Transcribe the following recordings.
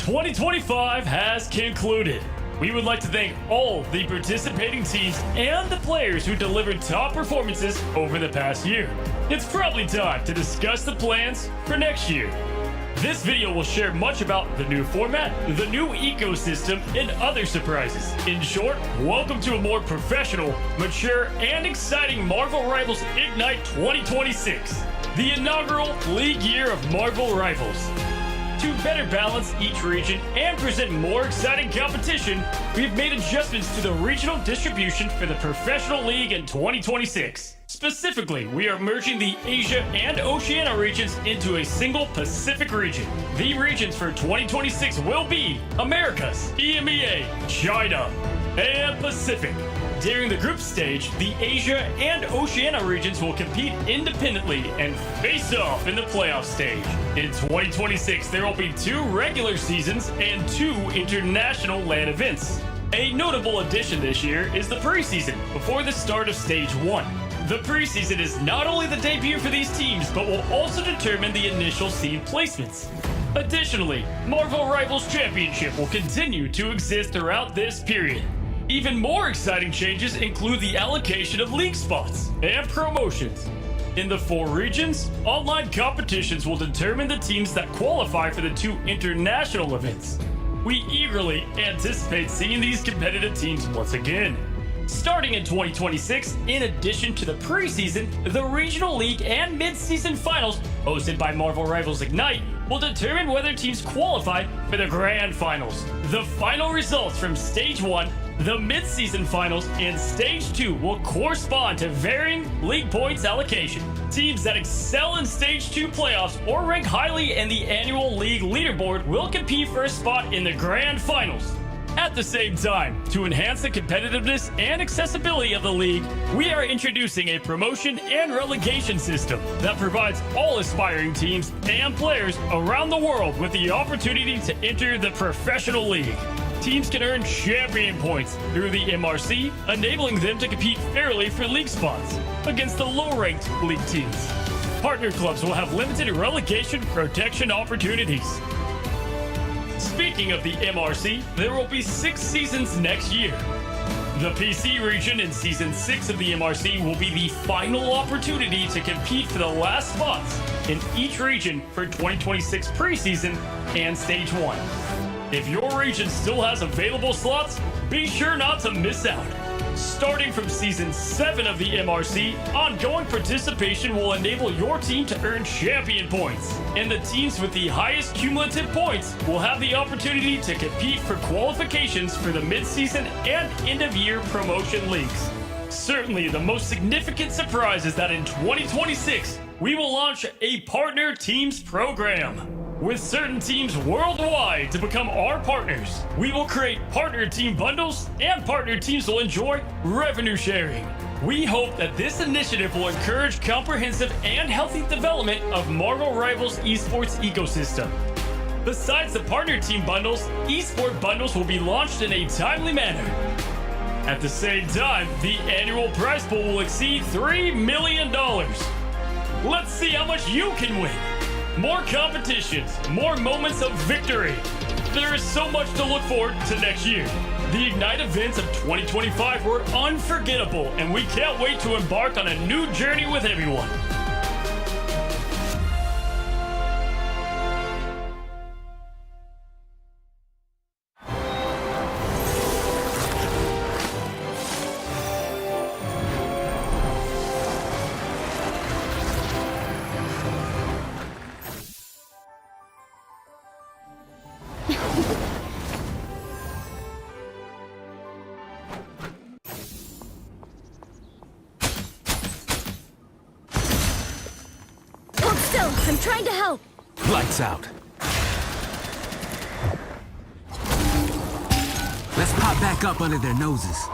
2025 has concluded. We would like to thank all the participating teams and the players who delivered top performances over the past year. It's probably time to discuss the plans for next year. This video will share much about the new format, the new ecosystem, and other surprises. In short, welcome to a more professional, mature, and exciting Marvel Rivals Ignite 2026, the inaugural league year of Marvel Rivals. To better balance each region and present more exciting competition, we've made adjustments to the regional distribution for the Professional League in 2026. Specifically, we are merging the Asia and Oceania regions into a single Pacific region. The regions for 2026 will be Americas, EMEA, China, and Pacific. During the group stage, the Asia and Oceania regions will compete independently and face off in the playoff stage. In 2026, there will be 2 regular seasons and 2 international LAN events. A notable addition this year is the preseason before the start of Stage 1. The preseason is not only the debut for these teams, but will also determine the initial seed placements. Additionally, Marvel Rivals Championship will continue to exist throughout this period. Even more exciting changes include the allocation of league spots and promotions. In the 4 regions, online competitions will determine the teams that qualify for the 2 international events. We eagerly anticipate seeing these competitive teams once again. Starting in 2026, in addition to the preseason, the Regional League and Mid-Season Finals, hosted by Marvel Rivals Ignite, will determine whether teams qualify for the Grand Finals. The final results from Stage 1, the Mid-Season Finals, and Stage 2 will correspond to varying league points allocation. Teams that excel in Stage 2 playoffs or rank highly in the annual league leaderboard will compete for a spot in the Grand Finals. At the same time, to enhance the competitiveness and accessibility of the league, we are introducing a promotion and relegation system that provides all aspiring teams and players around the world with the opportunity to enter the professional league. Teams can earn champion points through the MRC, enabling them to compete fairly for league spots against the low-ranked league teams. Partner clubs will have limited relegation protection opportunities. Speaking of the MRC, there will be 6 seasons next year. The PC region in Season 6 of the MRC will be the final opportunity to compete for the last spots in each region for 2026 preseason and Stage 1. If your region still has available slots, be sure not to miss out. Starting from Season 7 of the MRC, ongoing participation will enable your team to earn champion points, and the teams with the highest cumulative points will have the opportunity to compete for qualifications for the mid-season and end-of-year promotion leagues. Certainly, the most significant surprise is that in 2026, we will launch a Partner Teams program. With certain teams worldwide to become our partners, we will create partner team bundles, and partner teams will enjoy revenue sharing. We hope that this initiative will encourage comprehensive and healthy development of Marvel Rivals esports ecosystem. Besides the partner team bundles, esport bundles will be launched in a timely manner. At the same time, the annual prize pool will exceed $3 million. Let's see how much you can win. More competitions, more moments of victory. There is so much to look forward to next year. The Ignite events of 2025 were unforgettable, and we can't wait to embark on a new journey with everyone. I'm trying to help. Lights out. Let's pop back up under their noses.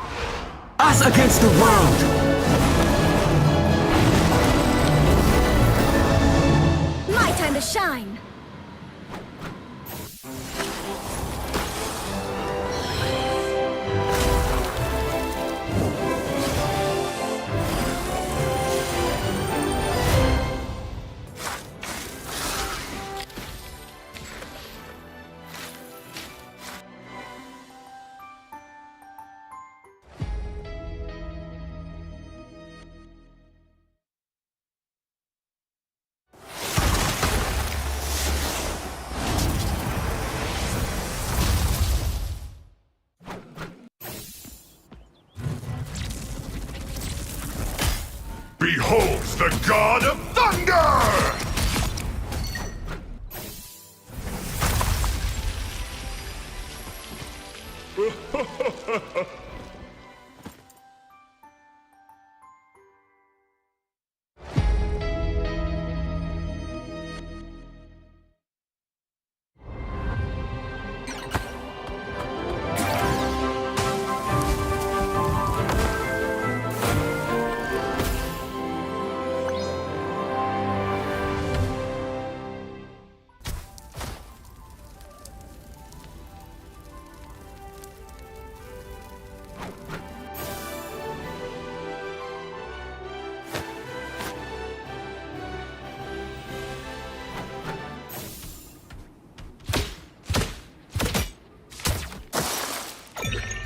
Us against the world! My time to shine. beholds the god of thunder!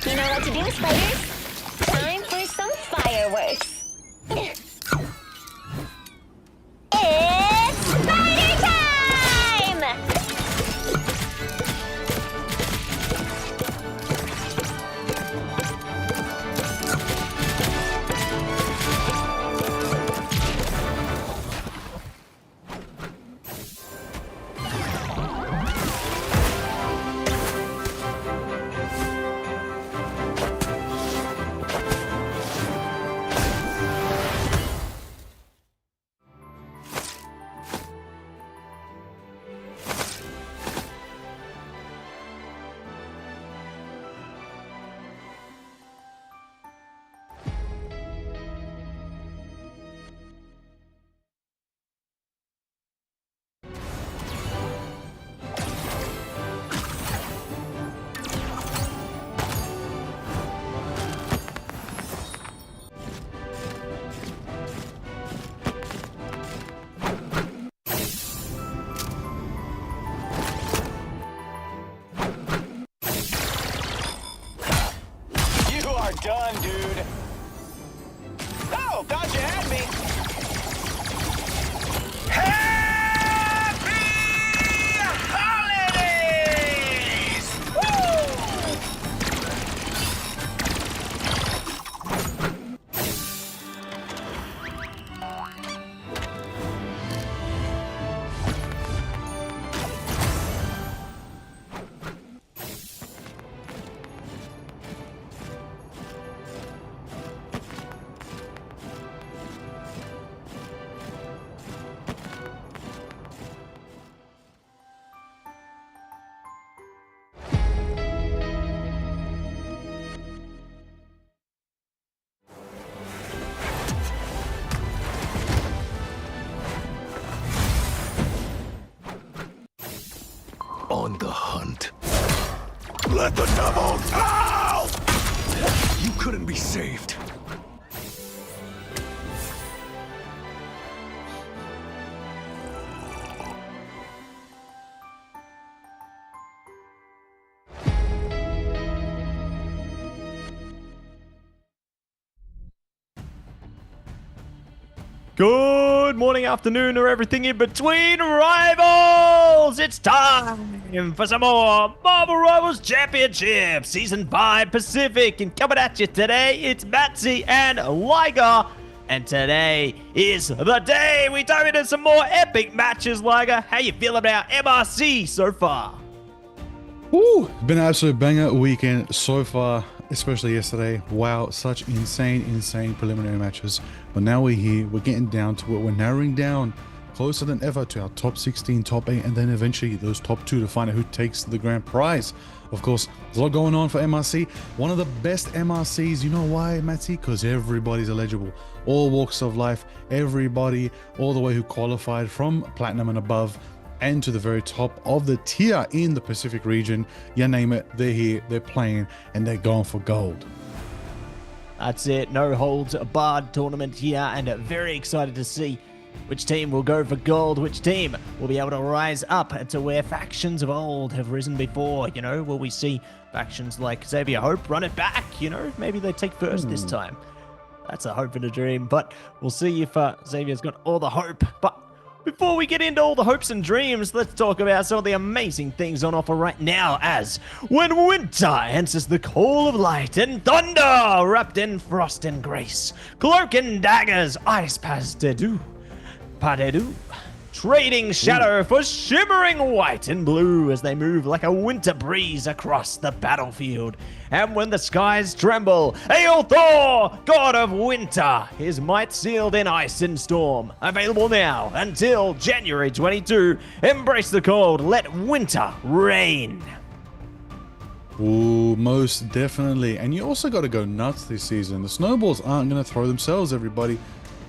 You know what to do, spiders? Time for some fireworks. It's spider time! Done, dude. Oh, thought you had me. Happy holidays! On the hunt. Let the devils out! You couldn't be saved. Good morning, afternoon, or everything in between, rivals! It's time for some more Marvel Rivals Championship Season 5 Pacific. And coming at you today, it's Matsy and Liger. And today is the day we dive into some more epic matches, Liger. How you feel about MRC so far? Woo! Been an absolute banger weekend so far, especially yesterday. Wow, such insane preliminary matches. But now we're here, we're getting down to it. We're narrowing down closer than ever to our top 16, top 8, and then eventually those top 2 to find out who takes the grand prize. Of course, there's a lot going on for MRC. One of the best MRCs. You know why, Matty? Because everybody's eligible. All walks of life, everybody, all the way who qualified from Platinum and above, and to the very top of the tier in the Pacific region. You name it, they're here, they're playing, and they're going for gold. That's it, no holds barred tournament here, and very excited to see which team will go for gold, which team will be able to rise up to where factions of old have risen before. You know, will we see factions like Xavier Hope run it back? You know, maybe they take first this time. That's a hope and a dream, but we'll see if Xavier's got all the hope. But Before we get into all the hopes and dreams, let's talk about some of the amazing things on offer right now as when winter enters the call of light and thunder wrapped in frost and grace, cloak and daggers, ice pas de deux, trading shadow for shimmering white and blue as they move like a winter breeze across the battlefield. And when the skies tremble, hail Thor, god of winter, his might sealed in ice and storm. Available now until January 22. Embrace the cold, let winter reign. Ooh, most definitely. And you also got to go nuts this season. The snowballs aren't going to throw themselves, everybody.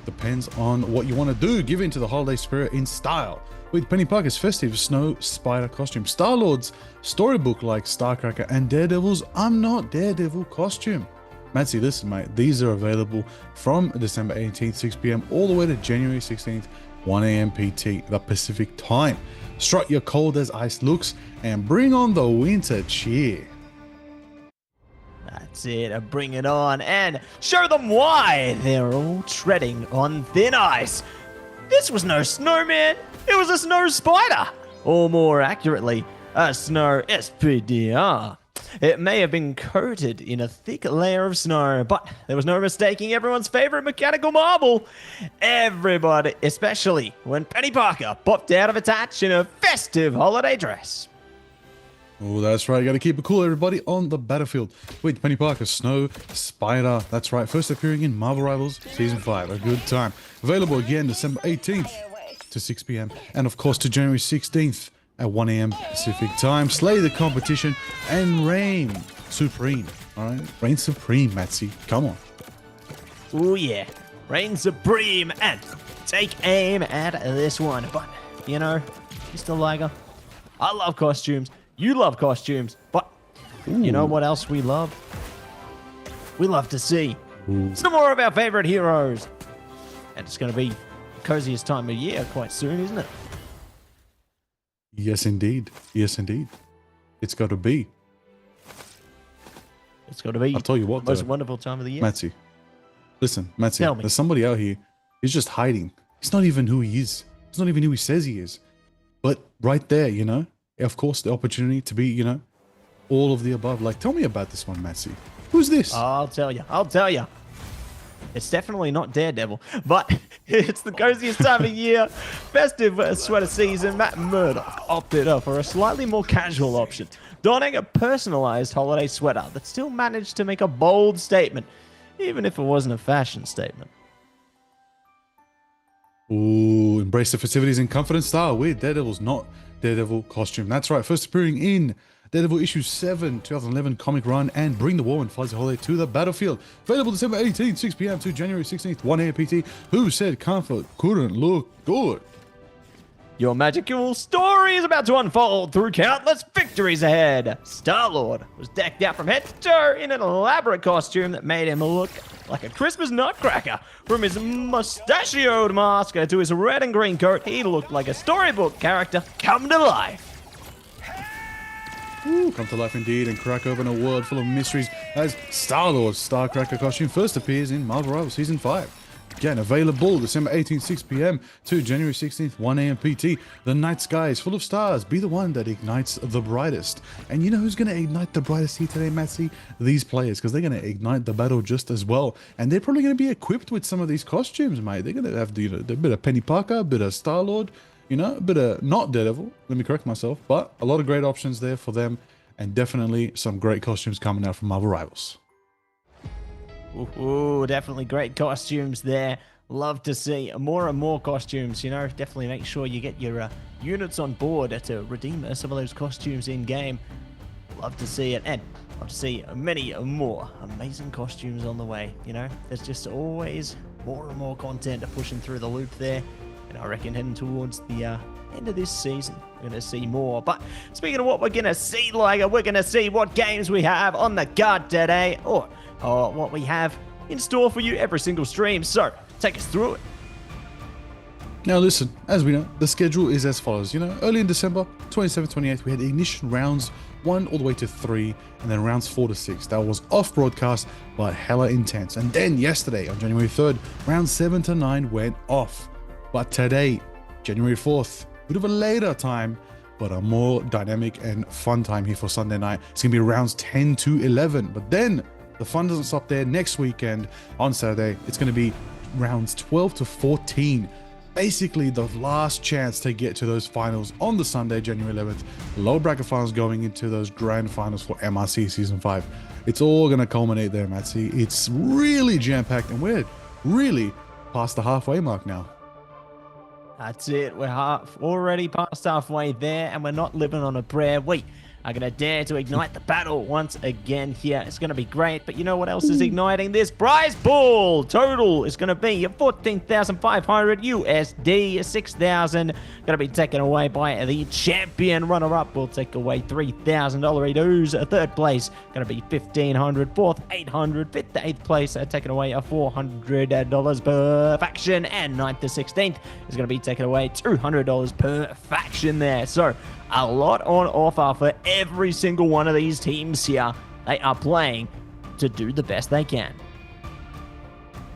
Depends on what you want to do. Give in to the holiday spirit in style with Penny Parker's festive snow spider costume, Star-Lord's storybook-like Starcracker, and Daredevil's I'm Not Daredevil costume. Matsy, listen, mate, these are available from December 18th, 6 p.m. all the way to January 16th, 1 a.m. PT, the Pacific time. Strut your cold as ice looks and bring on the winter cheer. That's it, bring it on and show them why they're all treading on thin ice. This was no snowman, it was a snow spider, or more accurately, a snow SPDR. It may have been coated in a thick layer of snow, but there was no mistaking everyone's favorite mechanical marble. Everybody, especially when Penny Parker popped out of its hatch in a festive holiday dress. Oh, that's right. You got to keep it cool, everybody, on the battlefield. With Penny Parker, Snow Spider. That's right. First appearing in Marvel Rivals Season 5. A good time. Available again December 18th to 6 p.m. And, of course, to January 16th at 1 a.m. Pacific time. Slay the competition and reign supreme. All right? Reign supreme, Matsy. Come on. Oh, yeah. Reign supreme and take aim at this one. But, you know, Mr. Liger, I love costumes. You love costumes, but you know what else we love? We love to see some more of our favorite heroes. And it's going to be the coziest time of year quite soon, isn't it? Yes, indeed. Yes, indeed. It's got to be. It's got to be I'll tell you what, the most though, wonderful time of the year. Matsy. Listen, Matsy, Tell me. there's somebody out here. He's just hiding. He's not even who he is. He's not even who he says he is. But right there, you know, of course, the opportunity to be, you know, all of the above. Like, tell me about this one, Matsy. Who's this? I'll tell you. It's definitely not Daredevil, but it's the coziest time of year. Festive sweater season. Matt Murdock opted for a slightly more casual option, donning a personalized holiday sweater that still managed to make a bold statement, even if it wasn't a fashion statement. Ooh, embrace the festivities in confident style with Daredevil's Not Daredevil costume. That's right, first appearing in Daredevil issue 7, 2011 comic run, and bring the warm and fuzzy holiday to the battlefield. Available December 18th, 6 p.m. to January 16th, 1 a.m. PT. Who said comfort couldn't look good? Your magical story is about to unfold through countless victories ahead. Star-Lord was decked out from head to toe in an elaborate costume that made him look like a Christmas nutcracker. From his mustachioed mask to his red and green coat, he looked like a storybook character come to life. Ooh, come to life indeed and crack open a world full of mysteries as Star-Lord's Starcracker costume first appears in Marvel Rivals Season 5. Again, available December 18th, 6 p.m. to January 16th, 1 a.m. PT. The night sky is full of stars. Be the one that ignites the brightest. And you know who's going to ignite the brightest here today, Matsy? These players, because they're going to ignite the battle just as well. And they're probably going to be equipped with some of these costumes, mate. They're going to have, you know, a bit of Penny Parker, a bit of Star-Lord, you know, a bit of not Daredevil. Let me correct myself. But a lot of great options there for them. And definitely some great costumes coming out from Marvel Rivals. Ooh, definitely great costumes there. Love to see more and more costumes, you know. Definitely make sure you get your units on board to redeem some of those costumes in-game. Love to see it, and love to see many more amazing costumes on the way, you know. There's just always more and more content pushing through the loop there, and I reckon heading towards the end of this season, we're going to see more. But speaking of what we're going to see, like, we're going to see what games we have on the card today, or what we have in store for you every single stream. So take us through it. Now listen, as we know, the schedule is as follows. You know, early in December, 27th, 28th, we had ignition rounds 1 all the way to 3, and then rounds 4 to 6. That was off broadcast, but hella intense. And then yesterday, on January 3rd, rounds 7 to 9 went off. But today, January 4th. Bit of a later time, but a more dynamic and fun time here for Sunday night. It's going to be rounds 10 to 11. But then the fun doesn't stop there. Next weekend on Saturday, it's going to be rounds 12 to 14. Basically, the last chance to get to those finals on the Sunday, January 11th. Lower bracket finals going into those grand finals for MRC Season 5. It's all going to culminate there, Matsy. It's really jam-packed, and we're really past the halfway mark now. That's it. We're already past halfway there, and we're not living on a prayer. We are going to dare to ignite the battle once again here. It's going to be great, but you know what else is igniting this? Prize pool total is going to be 14,500 USD, 6,000 going to be taken away by the champion. Runner-up will take away $3,000 Doritos. Third place going to be 1,500, fourth 800, fifth to eighth place taking away $400 per faction, and ninth to 16th is going to be taken away $200 per faction there. So a lot on offer for every single one of these teams here. They are playing to do the best they can.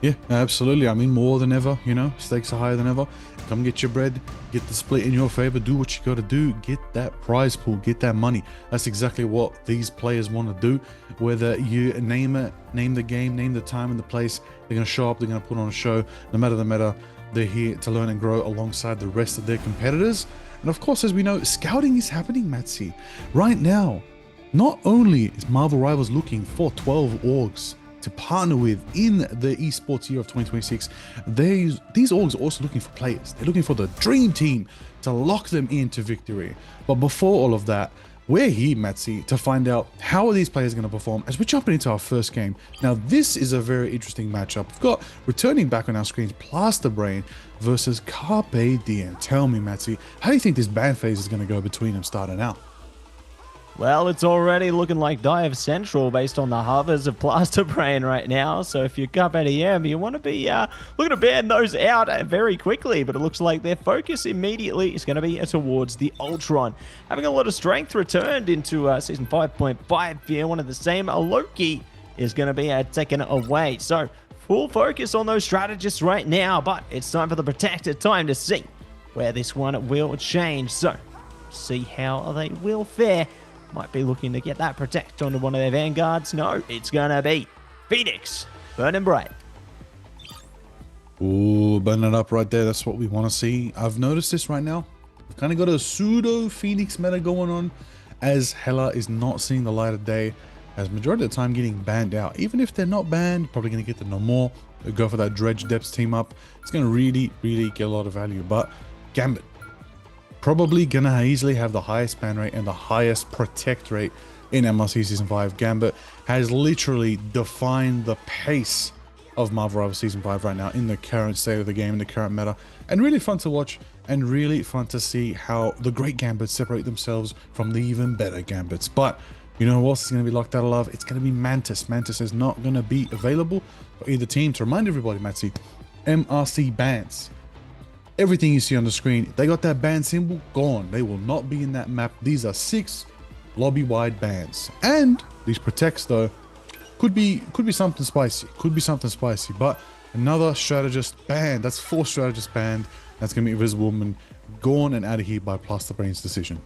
Yeah, absolutely. I mean, more than ever, you know, stakes are higher than ever. Come get your bread, get the split in your favor, do what you got to do, get that prize pool, get that money. That's exactly what these players want to do. Whether you name it, name the game, name the time and the place, they're going to show up, they're going to put on a show. No matter the matter, they're here to learn and grow alongside the rest of their competitors. And of course, as we know, scouting is happening, Matsy. Right now, not only is Marvel Rivals looking for 12 orgs to partner with in the esports year of 2026, these orgs are also looking for players. They're looking for the dream team to lock them into victory. But before all of that, we're here, Matsy, to find out how are these players going to perform as we're jumping into our first game. Now, this is a very interesting matchup. We've got, returning back on our screens, Plaster Brain versus Carpe Diem. Tell me, Matsy, how do you think this ban phase is going to go between them starting out? Well, it's already looking like Dive Central based on the hovers of Plaster Brain right now. So if you're Carpe Diem, you want to be looking to ban those out very quickly. But it looks like their focus immediately is going to be towards the Ultron. Having a lot of strength returned into Season 5.5 here. One of the same, Loki, is going to be taken away. So full focus on those strategists right now. But it's time for the Protector. Time to see where this one will change. So see how they will fare. Might be looking to get that Protect onto one of their vanguards. No, it's going to be Phoenix, burning bright. Ooh, burning it up right there. That's what we want to see. I've noticed this right now. We've kind of got a pseudo Phoenix meta going on, as Hela is not seeing the light of day, as majority of the time getting banned out. Even if they're not banned, probably going to get the no more. They'll go for that Dredge Depths team up. It's going to really, really get a lot of value. But Gambit, probably gonna easily have the highest ban rate and the highest protect rate in MRC Season 5. Gambit has literally defined the pace of Marvel Rivals Season 5 right now in the current state of the game, in the current meta. And really fun to watch and really fun to see how the great Gambits separate themselves from the even better Gambits. But you know who else is going to be locked out of love? It's going to be Mantis. Mantis is not going to be available for either team. To remind everybody, Matsy, MRC bans. Everything you see on the screen, they got that ban symbol, gone. They will not be in that map. These are 6 lobby-wide bans. And these protects, though, could be something spicy. Could be something spicy. But another strategist banned. That's 4 strategists banned. That's going to be Invisible Woman gone and out of here by Plaster Brain's decision.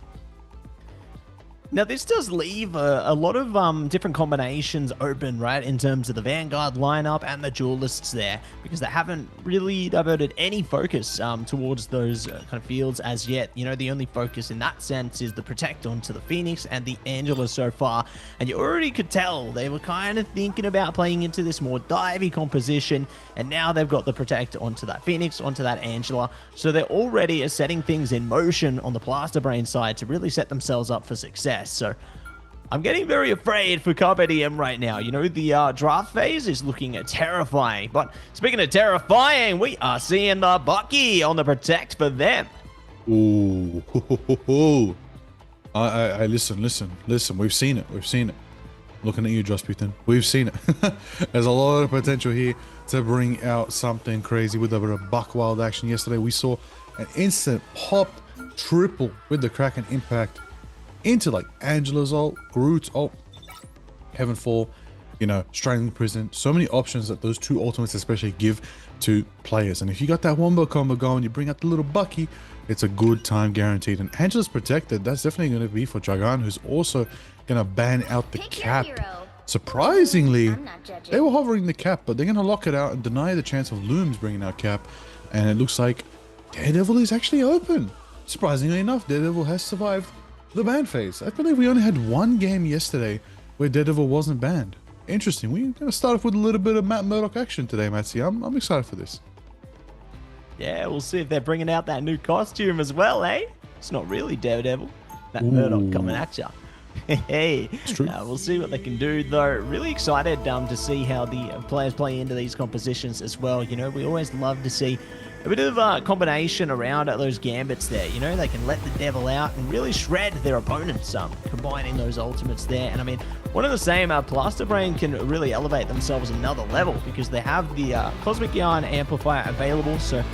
Now, this does leave a lot of different combinations open, right, in terms of the Vanguard lineup and the duelists there, because they haven't really diverted any focus towards those kind of fields as yet. You know, the only focus in that sense is the Protect onto the Phoenix and the Angela so far, and you already could tell they were kind of thinking about playing into this more divey composition, and now they've got the Protect onto that Phoenix, onto that Angela, so they're already setting things in motion on the Plaster Brain side to really set themselves up for success. So I'm getting very afraid for Carpe Diem right now. You know, the draft phase is looking terrifying. But speaking of terrifying, we are seeing the Bucky on the Protect for them. Ooh, listen. We've seen it. Looking at you, Josh Beaton. We've seen it. There's a lot of potential here to bring out something crazy with a bit of buck wild action. Yesterday, we saw an instant popped triple with the Kraken impact into like Angela's ult, Groot's ult, Heavenfall, you know, strangling prison. So many options that those two ultimates especially give to players. And if you got that wombo combo going, you bring out the little Bucky, it's a good time guaranteed. And Angela's protected. That's definitely going to be for Dragon, who's also going to ban out the cap. Surprisingly, they were hovering the cap, but they're going to lock it out and deny the chance of Looms bringing out cap. And it looks like Daredevil is actually open. Surprisingly enough, Daredevil has survived the ban phase. I believe we only had one game yesterday where Daredevil wasn't banned. Interesting. We're going to start off with a little bit of Matt Murdock action today, Matsy. I'm excited for this. Yeah, we'll see if they're bringing out that new costume as well, eh? It's not really Daredevil. Matt Murdock coming at ya. Hey, we'll see what they can do, though. Really excited to see how the players play into these compositions as well. You know, we always love to see a bit of combination around those gambits there. You know, they can let the devil out and really shred their opponents, combining those ultimates there. And I mean, one of the same, Plaster Brain can really elevate themselves another level because they have the Cosmic Yarn amplifier available. So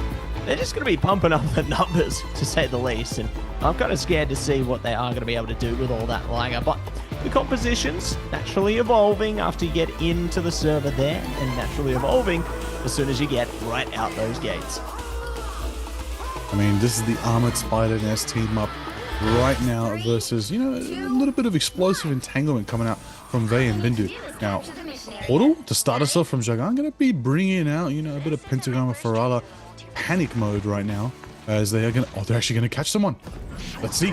they're just going to be pumping up the numbers, to say the least. And I'm kind of scared to see what they are going to be able to do with all that lager. But the compositions naturally evolving after you get into the server there, and naturally evolving as soon as you get right out those gates. I mean, this is the Armored Spider Nest team up right now versus, you know, a little bit of explosive entanglement coming out from Vey and Bindu. Now, Portal, to start us off from Jagan, going to be bringing out, you know, a bit of Pentagram and Farala panic mode right now, as they are going to, they're actually going to catch someone. Let's see.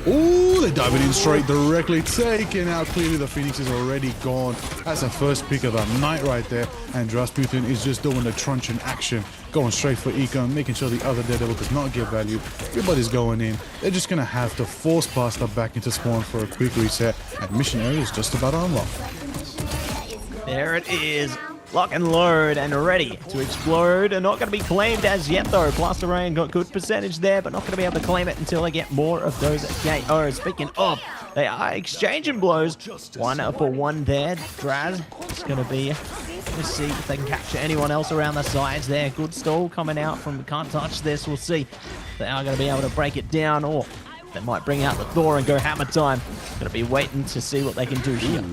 Oh, they're diving in straight, directly taken out. Clearly the Phoenix is already gone. That's the first pick of the night right there. And Rasputin is just doing the truncheon action, going straight for Eco, making sure the other Daredevil does not get value. Everybody's going in. They're just going to have to force Blaster back into spawn for a quick reset. And mission area is just about unlocked. There it is. Lock and load and ready to explode. And not going to be claimed as yet, though. Plaster Rain got good percentage there, but not going to be able to claim it until they get more of those KOs. Speaking of, they are exchanging blows. 1 for 1 there. Draz is going to be... Let's see if they can capture anyone else around the sides there. Good stall coming out from Can't Touch This. We'll see if they are going to be able to break it down, or they might bring out the Thor and go hammer time. Going to be waiting to see what they can do here.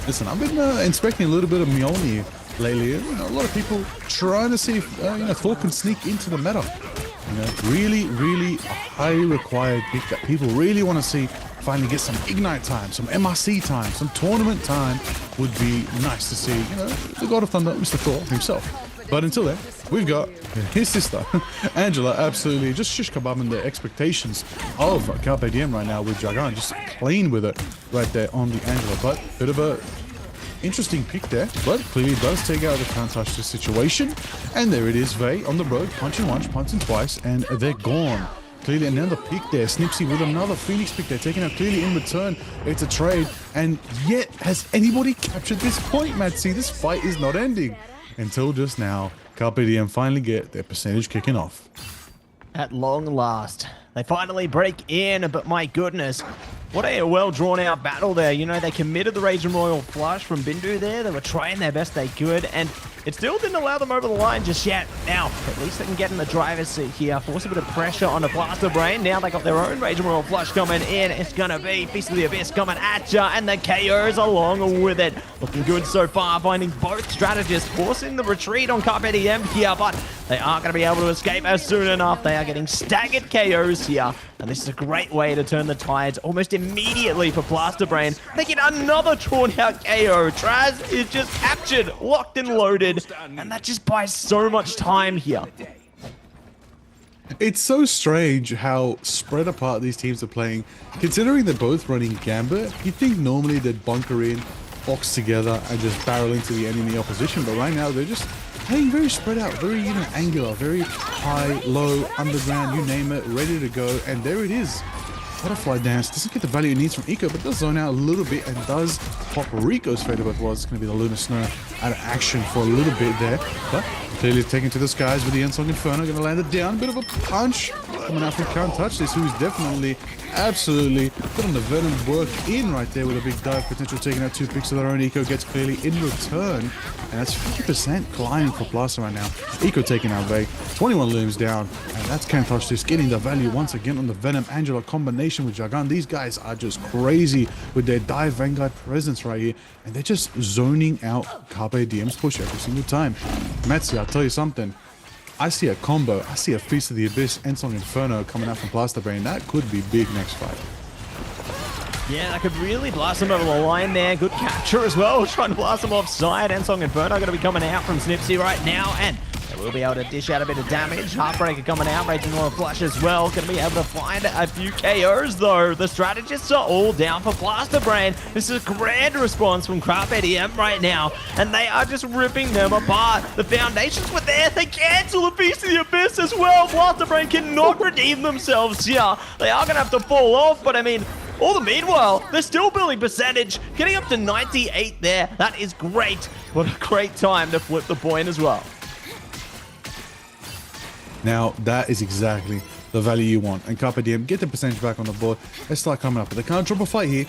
Listen, I've been inspecting a little bit of Mjolnir lately. You know, a lot of people trying to see if you know, Thor can sneak into the meta. You know, really a highly required pick that people really want to see finally get some Ignite time, some MRC time, some tournament time would be nice to see. You know, the God of Thunder, Mr. Thor himself. But until then, we've got his sister, Angela, absolutely just shish kebabbing the expectations of Carpe Diem right now with Dragon, just clean with it right there on the Angela. But bit of a interesting pick there, but clearly does take out the Can't Touch This situation. And there it is, Vey on the road, punching once, punching twice, and they're gone. Clearly another pick there, Snipsy with another Phoenix pick there, taking out clearly in return. It's a trade, and yet has anybody captured this point, Matsy? This fight is not ending. Until just now, Carpe Diem finally get their percentage kicking off. At long last, they finally break in, but my goodness, what a well drawn out battle there. You know, they committed the Raging Royal flush from Bindu there. They were trying their best they could, and it still didn't allow them over the line just yet. Now, at least they can get in the driver's seat here, force a bit of pressure on the Blaster Brain. Now they got their own Raging Royal flush coming in. It's gonna be Feast of the Abyss coming at ya, and the KOs along with it. Looking good so far, finding both strategists, forcing the retreat on Carpe Diem here, but they aren't gonna be able to escape as soon enough. They are getting staggered KOs here, and this is a great way to turn the tides almost immediately for Blaster Brain. They get another drawn out KO. Traz is just captured, locked and loaded, and that just buys so much time here. It's so strange how spread apart these teams are playing. Considering they're both running Gambit, you'd think normally they'd bunker in, box together, and just barrel into the enemy opposition, but right now they're just playing very spread out, very, you know, angular, very high, low, underground, you name it, ready to go, and there it is. Butterfly Dance doesn't get the value it needs from Eco, but does zone out a little bit and does pop Rico's fader, but was going to be the Lunar Snow out of action for a little bit there. But clearly taken to the skies with the Ensong Inferno, going to land it down. Bit of a punch. coming out from Can't Touch This, who's definitely, absolutely putting the Venom work in right there with a big dive potential, taking out 2 picks of their own. Eco gets clearly in return, and that's 50% climbing for Blaster right now. Eco taking out Vay, 21 looms down, and that's Can't Touch This getting the value once again on the Venom Angela combination with Jagan. These guys are just crazy with their dive Vanguard presence right here, and they're just zoning out Carpe Diem's push every single time. Metzi, I'll tell you something. I see a combo. I see a Feast of the Abyss, Ensong Inferno coming out from Blaster Brain. That could be big next fight. Yeah, that could really blast him over the line there. Good capture as well. Trying to blast him offside. Ensong Inferno going to be coming out from Snipsy right now. And they will be able to dish out a bit of damage. Heartbreaker coming out. Raging Royal Flush as well. Going to be able to find a few KOs though. The strategists are all down for Blaster Brain. This is a grand response from Carpe Diem right now. And they are just ripping them apart. The foundations were there. They cancel the Feast of the Abyss as well. Blaster Brain cannot redeem themselves here. They are going to have to fall off. But I mean, all the meanwhile, they're still building percentage, getting up to 98 there. That is great. What a great time to flip the point as well. Now, that is exactly the value you want. And Carpe Diem get the percentage back on the board. Let's start coming up. But they can't drop a fight here.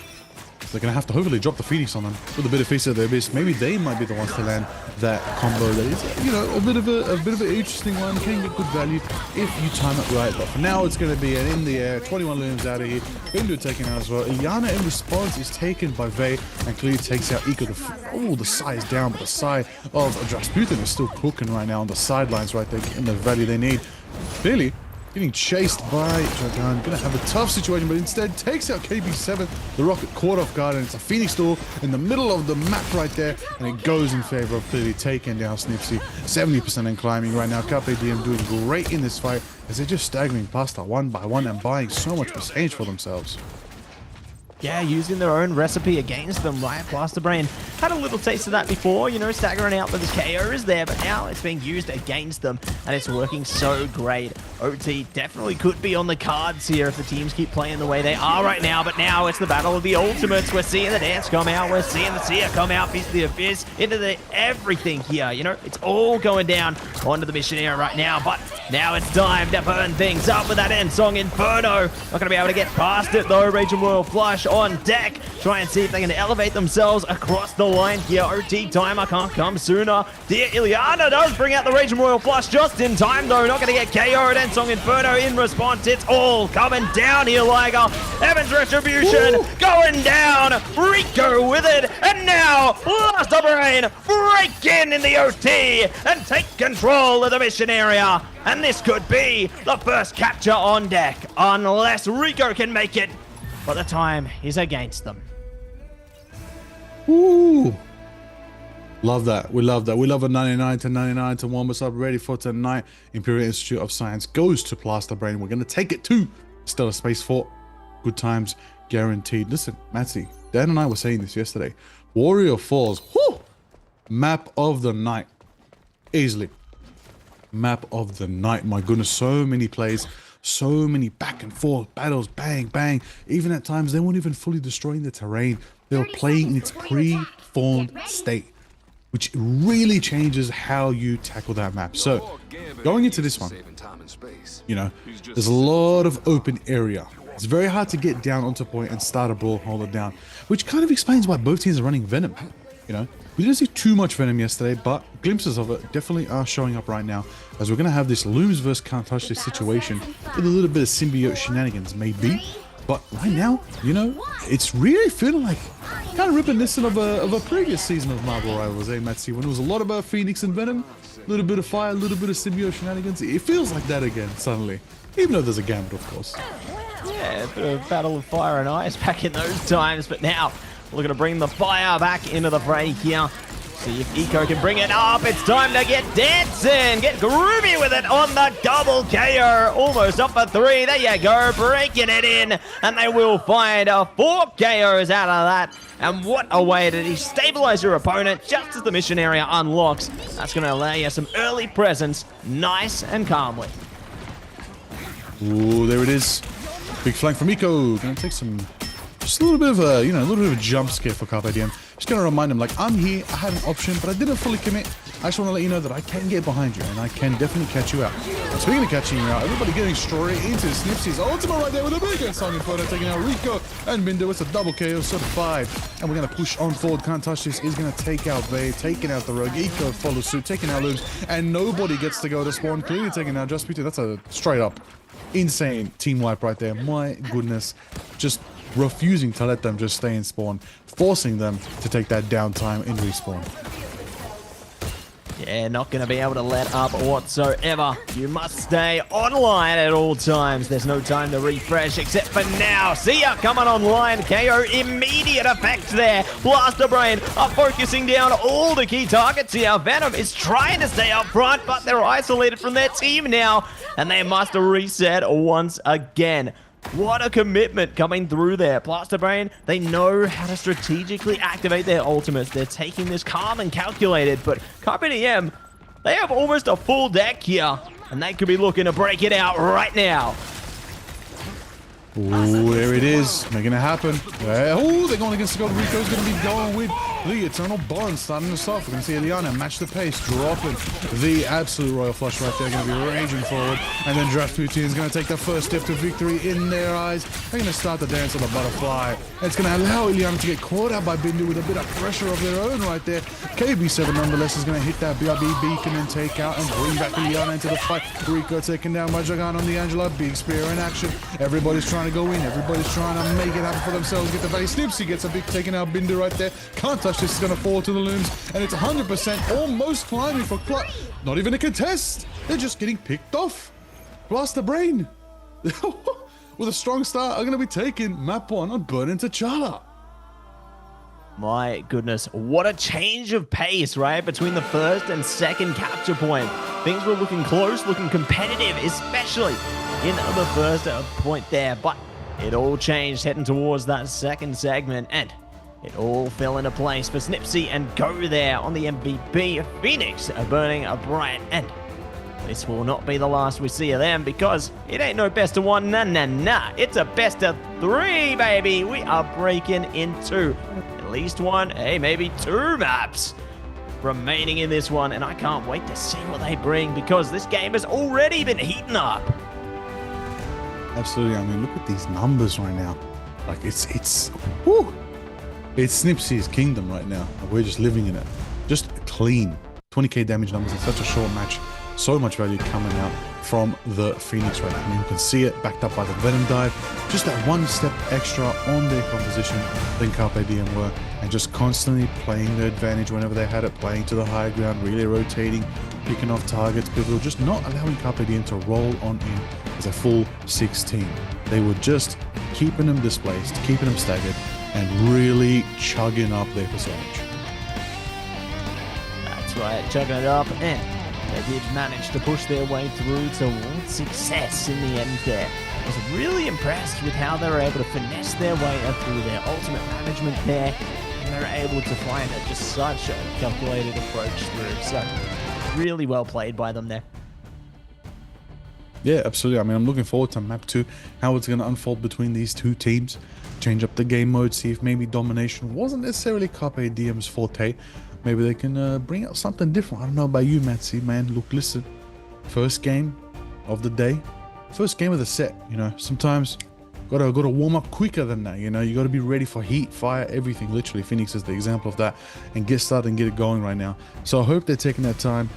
They're going to have to hopefully drop the Phoenix on them with a bit of Feast of the Abyss. Maybe they might be the ones to land that combo that is, you know, a bit of an interesting one. Can get good value if you time it right. But for now, it's going to be an in the air. 21 looms out of here. Bindu taken out as well. Ilyana in response is taken by Vay and clearly takes out Eco. The size down, but the side of Rasputin is still cooking right now on the sidelines right there, getting the value they need. Clearly getting chased by Dragan. Gonna have a tough situation, but instead takes out KB7. The rocket caught off guard, and it's a Phoenix door in the middle of the map right there, and it goes in favor of clearly taking down Snipsy. 70% in climbing right now. Carpe Diem doing great in this fight as they're just staggering past her one by one and buying so much percentage for themselves. Yeah, using their own recipe against them, right? Blaster Brain had a little taste of that before, you know, staggering out with his KOs there, but now it's being used against them, and it's working so great. OT definitely could be on the cards here if the teams keep playing the way they are right now, but now it's the battle of the ultimates. We're seeing the dance come out, we're seeing the Seer come out, Feast of the Abyss, into the everything here, you know, it's all going down onto the mission area right now, but now it's time to burn things up with that Ensong Inferno. Not going to be able to get past it though. Raging Royal Flush on deck. Try and see if they can elevate themselves across the line here. OT timer can't come sooner. Dear Ilyana does bring out the Raging Royal Flush just in time though. Not going to get KO'd. Ensong Inferno in response. It's all coming down here, Liger. Evans Retribution going down. Rico with it. And now Blaster Brain break in the OT and take control of the mission area. And this could be the first capture on deck, unless Rico can make it. But the time is against them. Ooh. Love that. We love that. We love a 99 to 99 to 1. What's up? Ready for tonight. Imperial Institute of Science goes to Blaster Brain. We're going to take it to Stellar Space Fort. Good times guaranteed. Listen, Matzy, Dan and I were saying this yesterday. Warrior Falls. Whoo! Map of the night. Easily. Map of the night. My goodness, so many plays. So many back and forth battles, bang, bang. Even at times, they weren't even fully destroying the terrain. They were playing in its pre-formed state, which really changes how you tackle that map. So, going into this one, you know, there's a lot of open area. It's very hard to get down onto point and start a brawl, hold it down, which kind of explains why both teams are running Venom. You know, we didn't see too much Venom yesterday, but glimpses of it definitely are showing up right now, as we're going to have this Looms versus Can't Touch This situation with a little bit of symbiote shenanigans, maybe. But right now, you know, it's really feeling like kind of reminiscent of a previous season of Marvel Rivals, eh, Matzy? When it was a lot about Phoenix and Venom, a little bit of fire, a little bit of symbiote shenanigans. It feels like that again, suddenly. Even though there's a gambit, of course. Yeah, a bit of Battle of Fire and Ice back in those times, but now we're going to bring the fire back into the fray here. See if Eco can bring it up. It's time to get dancing. Get groovy with it on the double KO. Almost up for 3. There you go. Breaking it in. And they will find 4 KOs out of that. And what a way to destabilize your opponent just as the mission area unlocks. That's going to allow you some early presence, nice and calmly. Ooh, there it is. Big flank from Eco. Gonna take some Just a little bit of a, a little bit of a jump scare for Carpe Diem. Just gonna remind him, like, I'm here, I had an option, but I didn't fully commit. I just want to let you know that I can get behind you, and I can definitely catch you out. And speaking of catching you out, everybody getting straight into Snipsy's ultimate right there with a big song in photo, taking out Rico and Bindo. It's a double KO, so 5. And we're gonna push on forward. Can't touch this. Is gonna take out Bay, taking out the Rogue. Eco follows suit, taking out Looms, and nobody gets to go to spawn. Clearly taking out Just B2. That's a straight up insane team wipe right there. My goodness, just refusing to let them just stay in spawn, forcing them to take that downtime in respawn. Yeah, not going to be able to let up whatsoever. You must stay online at all times. There's no time to refresh except for now. See ya coming online. KO immediate effect there. Blaster Brain are focusing down all the key targets here. Venom is trying to stay up front, but they're isolated from their team now, and they must reset once again. What a commitment coming through there. Blaster Brain, they know how to strategically activate their ultimates. They're taking this calm and calculated, but Carpe Diem, they have almost a full deck here, and they could be looking to break it out right now. Ooh, there it is. Making it happen. Oh, they're going against the gold. Rico's going to be going with the Eternal Bond starting us off. We're going to see Eliana match the pace, dropping the absolute Royal Flush right there. Going to be raging forward. And then Draft Poutine is going to take the first step to victory in their eyes. They're going to start the dance of the butterfly. It's going to allow Eliana to get caught out by Bindu with a bit of pressure of their own right there. KB7 nonetheless is going to hit that BRB beacon and take out and bring back Eliana into the fight. Rico taken down by Jagan on the Angela. Big spear in action. Everybody's trying to go in. Everybody's trying to make it happen for themselves. Get the base. Snipsy gets a big taken out Bindu right there. Can't touch this. Is going to fall to the Looms. And it's 100% almost climbing for Clutch. Not even a contest. They're just getting picked off. Blaster Brain. With a strong start, are going to be taking map 1 on Burden T'Challa. My goodness, what a change of pace, right? Between the first and second capture point. Things were looking close, looking competitive, especially in the first point there. But it all changed heading towards that second segment, and it all fell into place for Snipsy and Go there on the MVP. Phoenix are burning a bright, and this will not be the last we see of them, because it ain't no best of 1, nah. It's a best of 3, baby. We are breaking into at least 1, hey, maybe 2 maps remaining in this one, and I can't wait to see what they bring, because this game has already been heating up. Absolutely. I mean, look at these numbers right now. Like, whoo! It's Snipsy's kingdom right now. We're just living in it. Just clean 20k damage numbers in such a short match. So much value coming out from the Phoenix right now. I mean, you can see it backed up by the Venom dive. Just that one step extra on their composition than Carpe Diem were, and just constantly playing their advantage whenever they had it, playing to the high ground, really rotating, picking off targets, pivotal, just not allowing Carpe Diem to roll on in as a full 16. They were just keeping them displaced, keeping them staggered, and really chugging up their percentage. That's right, chugging it up, and they did manage to push their way through towards success in the end there. I was really impressed with how they were able to finesse their way through their ultimate management there, and they were able to find just such a calculated approach through. So, really well played by them there. Yeah, absolutely. I mean, I'm looking forward to map 2, how it's going to unfold between these two teams. Change up the game mode, see if maybe domination wasn't necessarily Carpe Diem's forte. Maybe they can bring out something different. I don't know about you, Matsy, man. Look, listen. First game of the day. First game of the set, you know. Sometimes gotta warm up quicker than that, you know. You gotta be ready for heat, fire, everything. Literally, Phoenix is the example of that. And get started and get it going right now. So I hope they're taking that time,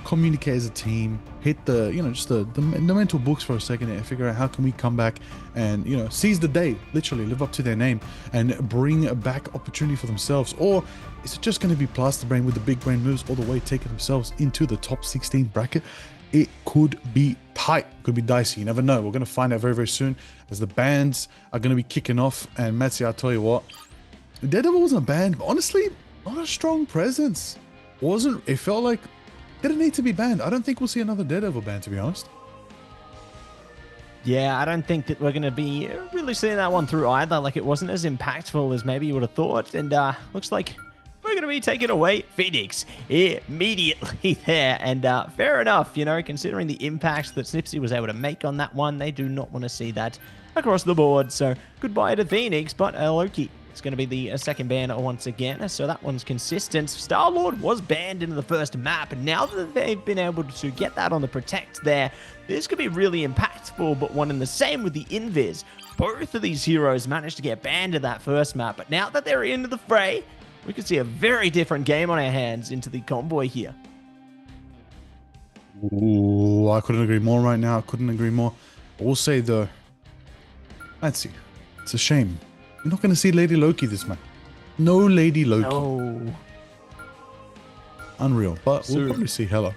communicate as a team, hit the, you know, just the mental books for a second and figure out how can we come back and, you know, seize the day, literally live up to their name and bring back opportunity for themselves. Or is it just going to be Blaster Brain with the big brain moves all the way, taking themselves into the top 16 bracket? It could be tight, could be dicey. You never know. We're going to find out very, very soon as the bands are going to be kicking off. And Matsy, I'll tell you what, Daredevil wasn't a band, but honestly, not a strong presence. It felt like didn't need to be banned. I don't think we'll see another Daredevil ban, to be honest. Yeah, I don't think that we're going to be really seeing that one through either. Like, it wasn't as impactful as maybe you would have thought. And looks like we're going to be taking away Phoenix immediately there. And fair enough, you know, considering the impact that Snipsy was able to make on that one, they do not want to see that across the board. So goodbye to Phoenix, but Loki is going to be the second ban once again. So that one's consistent. Star-Lord was banned into the first map, and now that they've been able to get that on the Protect there, this could be really impactful, but one and the same with the Invis. Both of these heroes managed to get banned in that first map, but now that they're into the fray, we could see a very different game on our hands into the convoy here. Ooh, I couldn't agree more right now. I couldn't agree more. I will say though, Nancy, it's a shame. You're not going to see Lady Loki this month. No Lady Loki. No. Unreal. But we'll probably see Hela.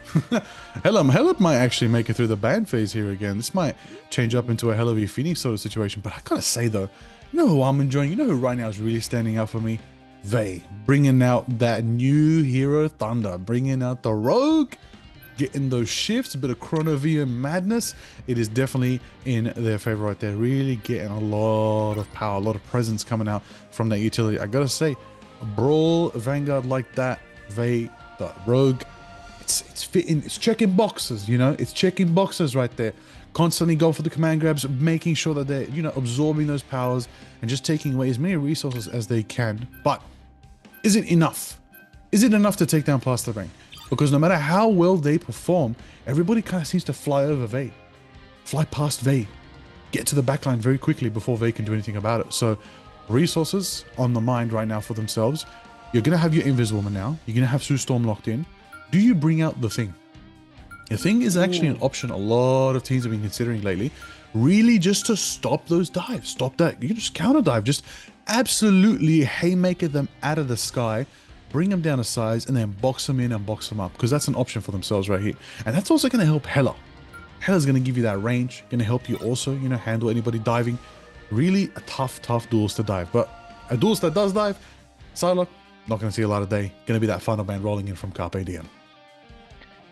Hela might actually make it through the ban phase here again. This might change up into a Hela v Phoenix sort of situation. But I gotta say though, you know who I'm enjoying? You know who right now is really standing out for me? Vey. Bringing out that new hero Thunder. Bringing out the Rogue. Getting those shifts, a bit of Chronovian madness. It is definitely in their favor right there. Really getting a lot of power, a lot of presence coming out from that utility. I gotta say, a Brawl Vanguard like that, Vey, the Rogue, it's fitting, it's checking boxes, you know, it's checking boxes right there. Constantly go for the command grabs, making sure that they're, you know, absorbing those powers and just taking away as many resources as they can. But is it enough? Is it enough to take down Plaster Brain? Because no matter how well they perform, everybody kind of seems to fly over Vey. Fly past Vey. Get to the backline very quickly before Vey can do anything about it. So resources on the mind right now for themselves. You're going to have your Invis now. You're going to have Sue Storm locked in. Do you bring out the Thing? The Thing is actually an option a lot of teams have been considering lately. Really just to stop those dives. Stop that. You can just counter dive. Just absolutely haymaker them out of the sky. Bring them down a size and then box them in and box them up, because that's an option for themselves right here. And that's also going to help Hela. Hela's going to give you that range, going to help you also, you know, handle anybody diving. Really a tough duels to dive. But a duels that does dive, Psylocke, not going to see a lot of day. Going to be that final band rolling in from Carpe Diem.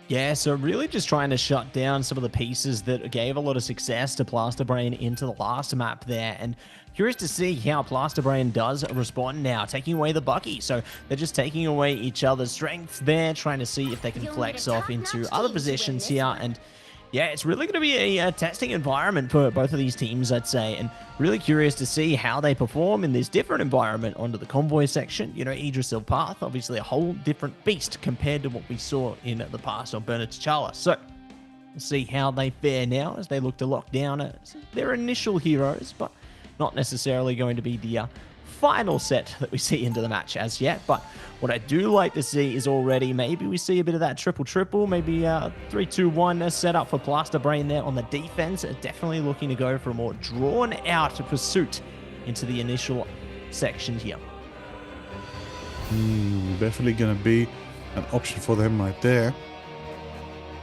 Yeah, so really just trying to shut down some of the pieces that gave a lot of success to Plaster Brain into the last map there. And curious to see how Plaster Brain does respond now, taking away the Bucky. So they're just taking away each other's strengths there, trying to see if they can flex off into other positions here. And yeah, it's really going to be a testing environment for both of these teams, I'd say. And really curious to see how they perform in this different environment onto the convoy section. You know, Idris Path, obviously a whole different beast compared to what we saw in the past on Bernard T'Challa. So we'll see how they fare now as they look to lock down their initial heroes, but not necessarily going to be the final set that we see into the match as yet. But what I do like to see is already maybe we see a bit of that triple, maybe 3-2-1 setup for Plaster Brain there on the defense. Definitely looking to go for a more drawn out pursuit into the initial section here. Definitely going to be an option for them right there.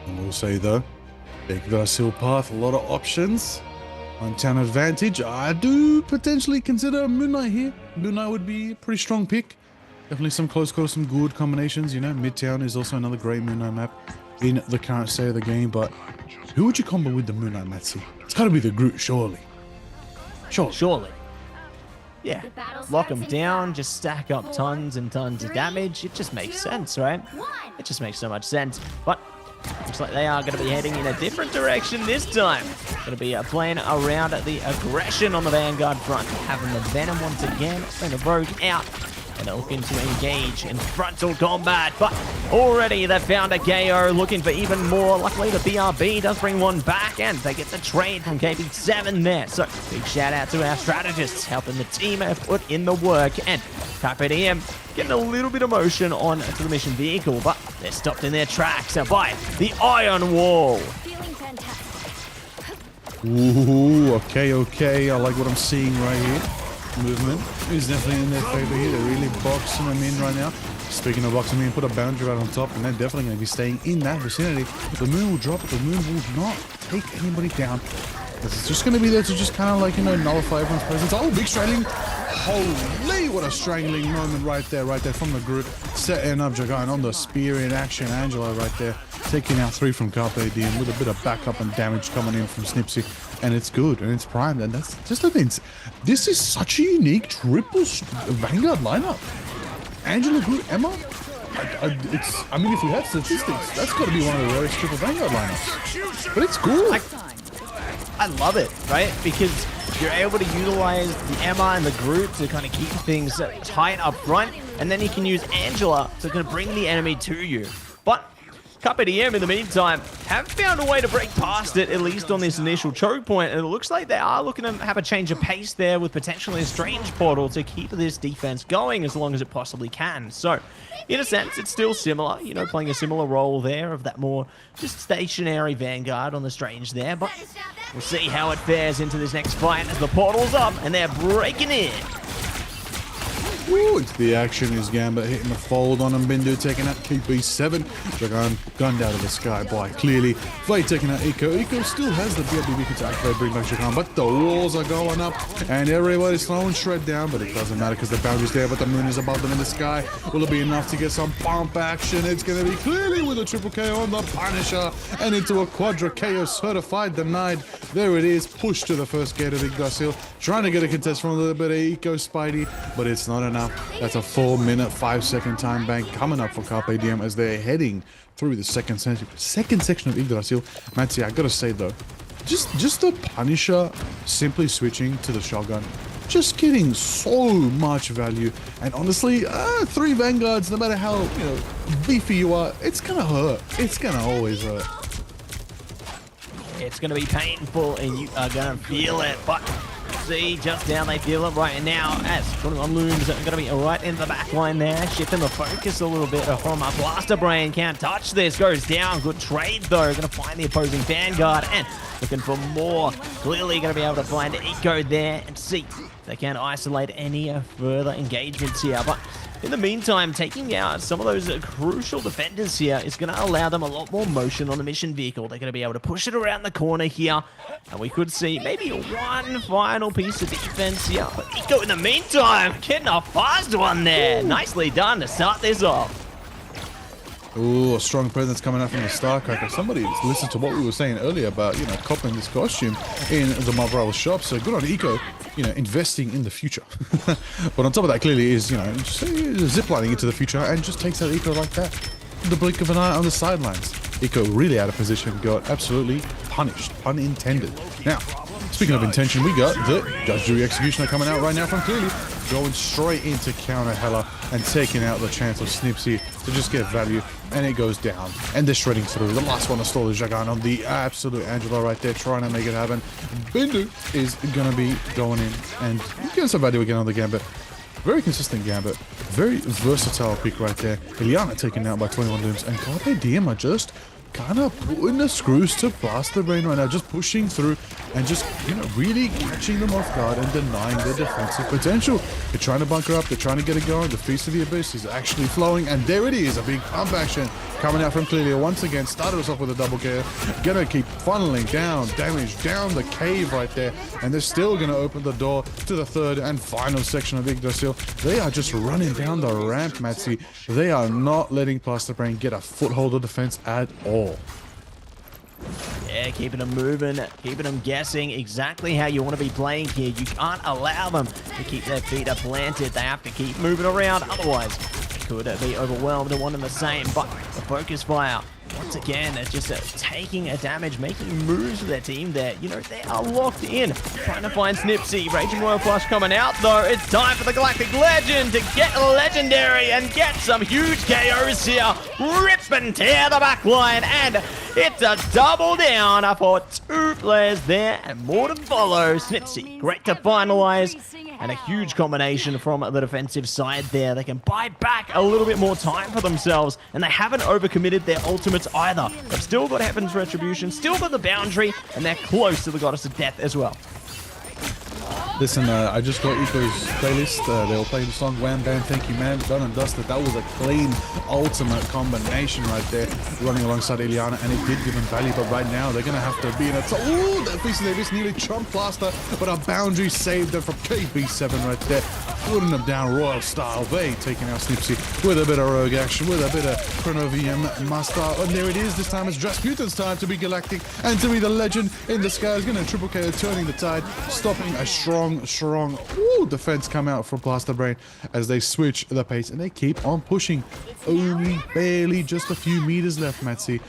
And we'll say though, Big Versil Path, a lot of options. On town advantage, I do potentially consider Moon Knight here. Moon Knight would be a pretty strong pick. Definitely some close quarter, some good combinations. You know, Midtown is also another great Moon Knight map in the current state of the game. But who would you combo with the Moon Knight, Matsi? It's got to be the Groot, surely. Surely. Yeah, lock them down, just stack up tons and tons of damage. It just makes sense, right? It just makes so much sense. But looks like they are going to be heading in a different direction this time. Going to be playing around the aggression on the Vanguard front. Having the Venom once again. Bring the Rogue out. And they're looking to engage in frontal combat. But already they've found a Gaio looking for even more. Luckily, the BRB does bring one back. And they get the trade from KB7 there. So big shout out to our strategists helping the team put in the work. And Carpe Diem getting a little bit of motion on to the mission vehicle, but they're stopped in their tracks by the Iron Wall. Ooh, okay. I like what I'm seeing right here. Movement is definitely in their favor here. They're really boxing them in right now. Speaking of boxing them in, put a boundary right on top, and they're definitely going to be staying in that vicinity. The moon will drop, but the moon will not take anybody down. It's just going to be there to just kind of like, you know, nullify everyone's presence. Oh, big strangling. Holy, what a strangling moment right there from the group. Setting up Jagan on the spear in action. Angela right there, taking out 3 from Carpe Diem with a bit of backup and damage coming in from Snipsy. And it's good, and it's primed, and that's just the thing. This is such a unique triple Vanguard lineup. Angela, Groot, Emma. I mean, if we have statistics, that's got to be one of the rarest triple Vanguard lineups. But it's cool. I love it, right? Because you're able to utilize the Emma and the group to kind of keep things tight up front, and then you can use Angela to kind of bring the enemy to you. But Carpe Diem, in the meantime, have found a way to break past it, at least on this initial choke point, and it looks like they are looking to have a change of pace there with potentially a strange portal to keep this defense going as long as it possibly can. So, in a sense, it's still similar, you know, playing a similar role there of that more just stationary Vanguard on the strange there, but we'll see how it fares into this next fight as the portal's up and they're breaking in. Ooh, into the action is Gambit hitting the fold on him. Bindu taking out KB7. Dragon gunned out of the sky by clearly. Flay taking out Eco. Eco still has the BLB to activate, bring back Dragon, but the walls are going up and everybody's slowing Shred down, but it doesn't matter because the boundary's there, but the moon is above them in the sky. Will it be enough to get some pump action? It's going to be clearly with a triple KO on the Punisher and into a quadra KO certified denied. There it is, pushed to the first gate of Yggdrasil, trying to get a contest from a little bit of Eco Spidey, but it's not enough. That's a 4-minute, 5-second time bank coming up for Carpe Diem as they're heading through the second section of Yggdrasil. Matsi, I gotta say though, just the Punisher simply switching to the shotgun, just getting so much value. And honestly, 3 Vanguards, no matter how beefy you are, it's gonna hurt. It's gonna always hurt. It's going to be painful and you are going to feel it, but see just down they feel it right now as 21 Looms are going to be right in the back line there, shifting the focus a little bit from a Blaster Brain. Can't touch this, goes down. Good trade though, going to find the opposing Vanguard and looking for more. Clearly going to be able to find Eco there and see if they can isolate any further engagements here, but in the meantime, taking out some of those crucial defenders here is going to allow them a lot more motion on the mission vehicle. They're going to be able to push it around the corner here, and we could see maybe one final piece of defense here. But Eco, in the meantime, getting a fast one there. Nicely done to start this off. Ooh, a strong presence coming out from the Starcracker. Somebody listened to what we were saying earlier about, copping this costume in the Marvel Rivals shop. So good on Eco, investing in the future. But on top of that, clearly is, just ziplining into the future and just takes out Eco like that. The blink of an eye on the sidelines. Eco really out of position, got absolutely punished, pun intended. Now, speaking of intention, we got the Judge Jury Executioner coming out right now from Clearly, going straight into counter Hela and taking out the chance of Snipsy to just get value, and it goes down, and they're shredding through. The last one to stall is Jagan on the absolute Angela right there, trying to make it happen. Bindu is going to be going in and getting some value again on the Gambit. Very consistent Gambit, very versatile pick right there. Ileana taken out by 21 Looms, and Carpe Diem are just kind of putting the screws to Blaster Brain right now, just pushing through and just, really catching them off guard and denying their defensive potential. They're trying to bunker up, they're trying to get it going. The Feast of the Abyss is actually flowing, and there it is, a big pump action coming out from Clelia once again. Started us off with a double kill. Gonna keep funneling down damage down the cave right there, and they're still gonna open the door to the third and final section of Yggdrasil. They are just running down the ramp, Matsi. They are not letting Blaster Brain get a foothold of defense at all. Yeah, keeping them moving, keeping them guessing exactly how you want to be playing here. You can't allow them to keep their feet planted. They have to keep moving around, otherwise they could be overwhelmed and one and the same. But the focus fire, once again, it's just taking a damage, making moves for their team there. They are locked in, trying to find Snipsy. Raging Royal Flush coming out, though. It's time for the Galactic Legend to get legendary and get some huge KOs here. Rip and tear the back line, and it's a double down for 2 players there, and more to follow. Snipsy, great to finalize. And a huge combination from the defensive side there. They can buy back a little bit more time for themselves, and they haven't overcommitted their ultimates either. They've still got Heaven's Retribution, still got the boundary, and they're close to the Goddess of Death as well. Listen, I just got Eco's playlist. They were playing the song Wham Bam Thank You Man, done and dusted. That was a clean ultimate combination right there, running alongside Ileana, and it did give them value, but right now they're going to have to be in a... Ooh, that Feast of Davis nearly trumped Blaster, but our boundary saved them from KB7 right there, putting them down royal style. They taking out Snipsy with a bit of rogue action, with a bit of Chronovium Master, and there it is. This time it's Drasputin's time to be galactic and to be the legend in the sky. Is going to triple KO, turning the tide, stopping a strong defense come out from Blaster Brain as they switch the pace and they keep on pushing. Only barely just a few meters left, Matsi.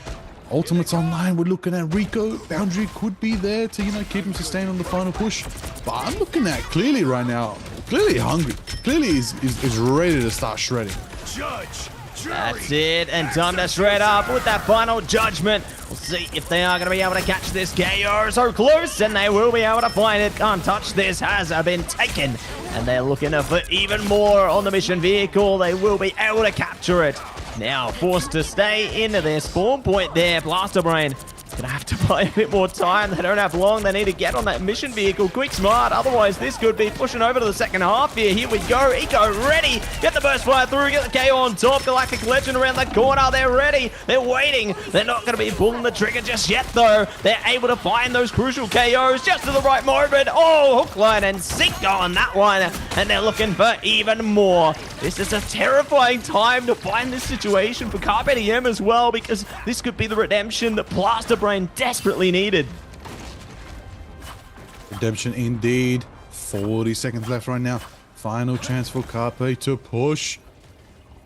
Ultimate's online. We're looking at Rico. Boundary could be there to, keep him sustained on the final push. But I'm looking at Clearly right now. Clearly hungry. Clearly is ready to start shredding. Judge. That's it, and time to shred up with that final judgment. We'll see if they are going to be able to catch this KO. So close, and they will be able to find it. Can't touch this has been taken, and they're looking for even more on the mission vehicle. They will be able to capture it. Now forced to stay into their spawn point there. Blaster Brain gonna have to buy a bit more time. They don't have long. They need to get on that mission vehicle quick smart. Otherwise, this could be pushing over to the second half here. Here we go. Eco ready. Get the burst fire through. Get the KO on top. Galactic Legend around the corner. They're ready. They're waiting. They're not going to be pulling the trigger just yet, though. They're able to find those crucial KOs just at the right moment. Oh, hook, line, and sink on that one. And they're looking for even more. This is a terrifying time to find this situation for Carpe Diem as well, because this could be the redemption that Blaster Brain desperately needed. Redemption indeed. 40 seconds left right now. Final chance for Carpe to push.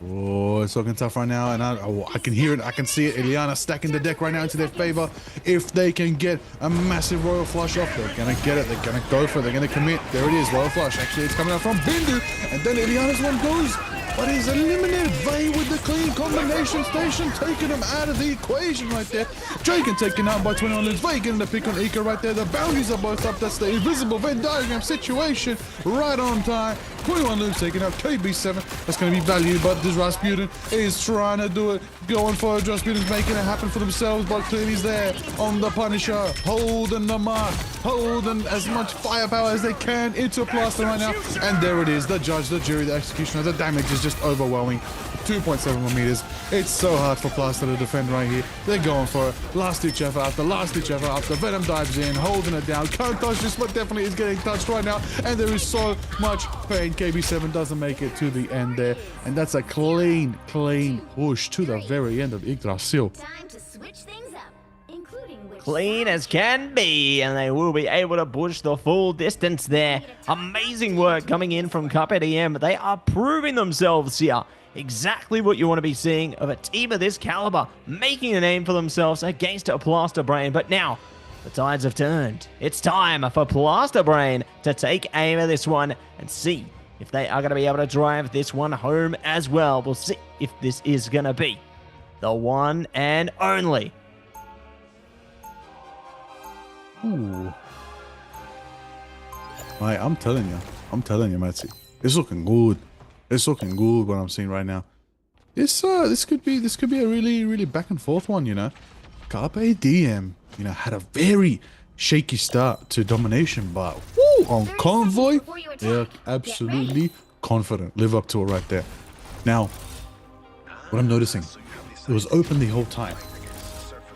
Oh, it's looking tough right now, and I can hear it. I can see it. Ileana stacking the deck right now into their favor. If they can get a massive Royal Flush off, they're going to get it. They're going to go for it. They're going to commit. There it is, Royal Flush. Actually, it's coming out from Bindu, and then Ileana's one goes. But he's eliminated. Vay with the clean combination station, taking him out of the equation right there. Draken taken out by 21 Loops. Vay getting the pick on Ika right there. The boundaries are both up. That's the invisible Venn diagram situation right on time. 21 Loops taking out KB7. That's going to be value, but this Rasputin is trying to do it. Going for it. Rasputin's making it happen for themselves, but clearly he's there on the Punisher. Holding the mark. Holding as much firepower as they can into Plaster right now. And there it is. The judge, the jury, the executioner. The damage is just overwhelming. 2.7 meters. It's so hard for Plaster to defend right here. They're going for it. Last ditch effort after last ditch effort after. Venom dives in, holding it down. Can't touch this, but definitely is getting touched right now. And there is so much pain. KB7 doesn't make it to the end there. And that's a clean push to the very end of Yggdrasil. Time to switch things up, including which Clean as can be, and they will be able to push the full distance there. Amazing work coming in from Carpe Diem. They are proving themselves here. Exactly what you want to be seeing of a team of this caliber, making a name for themselves against a Plaster Brain. But now, the tides have turned. It's time for Plaster Brain to take aim at this one and see if they are going to be able to drive this one home as well. We'll see if this is going to be the one and only. Ooh. Mate, I'm telling you, Matty. It's looking good. It's looking good what I'm seeing right now. This could be a really back and forth one, Carpe Diem, had a very shaky start to domination, but on Convoy, they're absolutely confident. Live up to it right there. Now, what I'm noticing, it was open the whole time.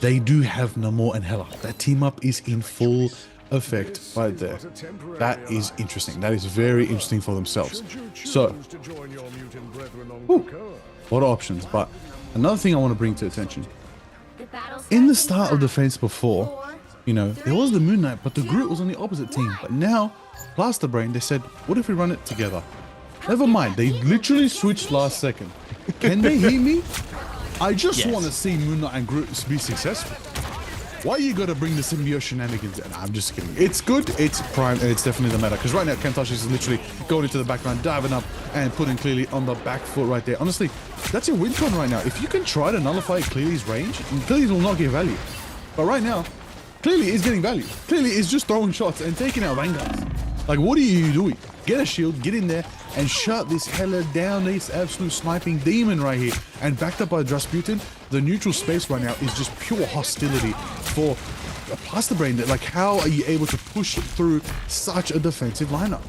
They do have Namor and Hela. That team up is in full effect right there. That is interesting. That is very interesting for themselves. So, what options? But another thing I want to bring to attention. In the start of the phase before, there was the Moon Knight, but the Groot was on the opposite team. But now, Blaster Brain, they said, what if we run it together? Never mind. They literally switched last second. Can they hear me? I just want to see Moon Knight and Groot be successful. Why you gotta bring the symbiote shenanigans in? I'm just kidding. It's good, it's prime, and it's definitely the meta. Because right now, Kentoshi is literally going into the background, diving up, and putting Clearly on the back foot right there. Honestly, that's your win con right now. If you can try to nullify Clearly's range, Clearly will not get value. But right now, Clearly is getting value. Clearly is just throwing shots and taking out Vanguards. Like, what are you doing? Get a shield, get in there, and shut this Hela down. This absolute sniping demon right here. And backed up by Rasputin, the neutral space right now is just pure hostility for a Plaster Brain. Like, how are you able to push through such a defensive lineup?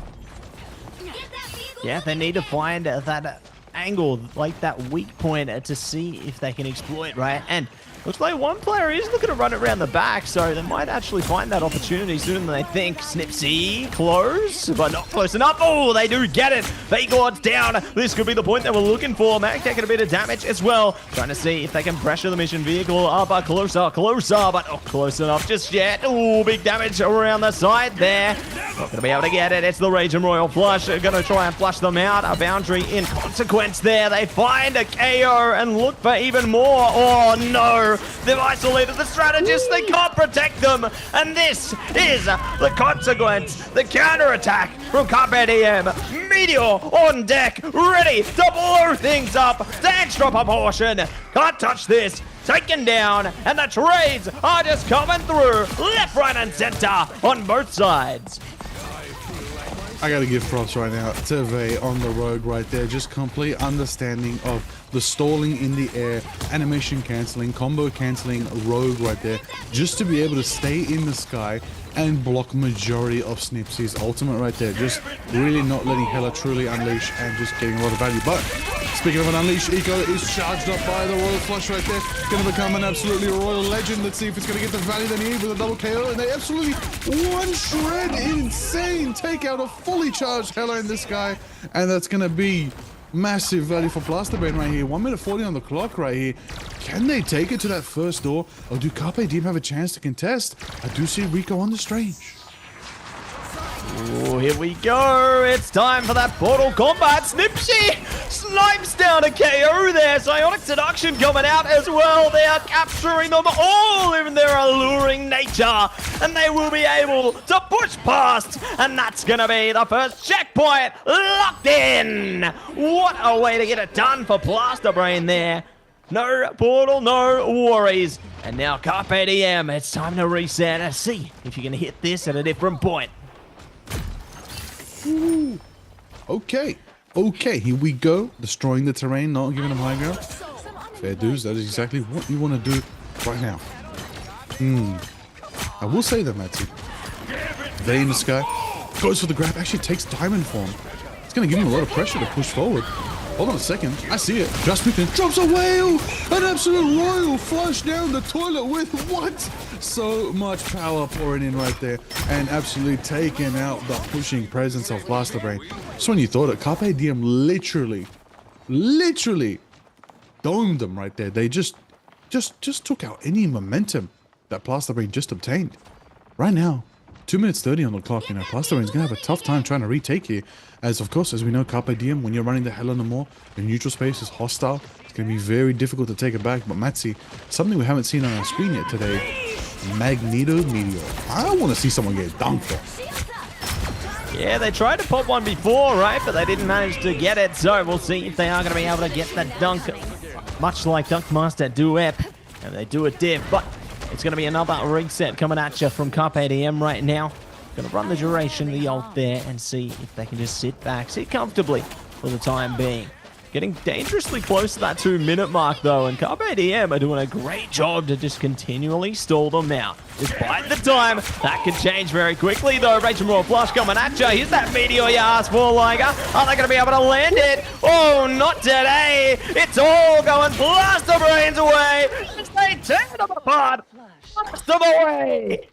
Yeah, they need to find that angle, like that weak point, to see if they can exploit, right? And looks like one player is looking to run it around the back, so they might actually find that opportunity sooner than they think. Snipsy, close, but not close enough. Oh, they do get it. Vagord's down. This could be the point they were looking for. Mac taking a bit of damage as well. Trying to see if they can pressure the mission vehicle up closer, but not close enough just yet. Oh, big damage around the side there. Not going to be able to get it. It's the Rage and Royal Flush. Going to try and flush them out. A boundary in consequence there. They find a KO and look for even more. Oh, no. no! They've isolated the strategists, they can't protect them! And this is the consequence! The counter-attack from Carpe Diem! Meteor on deck, ready to blow things up to extra proportion! Can't touch this! Taken down, and the trades are just coming through left, right, and center on both sides. I gotta give props right now to Vey on the road right there. Just complete understanding of the stalling in the air, animation canceling, combo canceling rogue right there. Just to be able to stay in the sky and block majority of Snipsy's ultimate right there. Just really not letting Hela truly unleash and just getting a lot of value. But speaking of an unleash, Eco is charged up by the Royal Flush right there. Gonna become an absolutely royal legend. Let's see if it's gonna get the value they need with a double KO. And they absolutely one shred insane takeout of fully charged Hela in this guy. And that's gonna be massive value for Blasterbane right here. 1 minute 40 on the clock right here. Can they take it to that first door? Or do Carpe Diem have a chance to contest? I do see Rico on the Strange. Oh, here we go. It's time for that portal combat. Snipsy snipes down a KO there. Psionic Seduction coming out as well. They are capturing them all in their alluring nature. And they will be able to push past. And that's going to be the first checkpoint locked in. What a way to get it done for Blasterbrain there. No portal, no worries. And now Carpe Diem, it's time to reset and see if you can hit this at a different point. Ooh. Okay, here we go. Destroying the terrain, not giving them high ground. Fair dues, that is exactly what you want to do right now. I will say that, Matty. They in the sky, goes for the grab, actually takes diamond form. It's going to give him a lot of pressure to push forward. Hold on a second, I see it. Just Weekend drops a whale! An absolute royal flush down the toilet with what? So much power pouring in right there. And absolutely taking out the pushing presence of Blasterbrain. Just when you thought it, Carpe Diem literally domed them right there. They just took out any momentum that Blasterbrain just obtained. Right now, 2 minutes 30 on the clock. You know, Blasterbrain's gonna have a tough time trying to retake here. As of course, as we know, Carpe Diem, when you're running the hell on the more, the neutral space is hostile. It's gonna be very difficult to take it back. But Matsi, something we haven't seen on our screen yet today, Magneto Meteor. I want to see someone get dunked there. Yeah, they tried to pop one before, right? But they didn't manage to get it. So we'll see if they are going to be able to get that dunk. Much like Dunkmaster Duep. And they do a div. But it's going to be another reset coming at you from Carpe Diem right now. Going to run the duration of the ult there and see if they can just sit back, sit comfortably for the time being. Getting dangerously close to that 2 minute mark though, and Carpe Diem are doing a great job to just continually stall them out. Despite the time, that can change very quickly though. Rachel Royal Flush coming at you. Here's that meteor you asked for, Liger. Are they going to be able to land it? Oh, not today. It's all going Blasterbrains away. They tear them apart. Blast them away.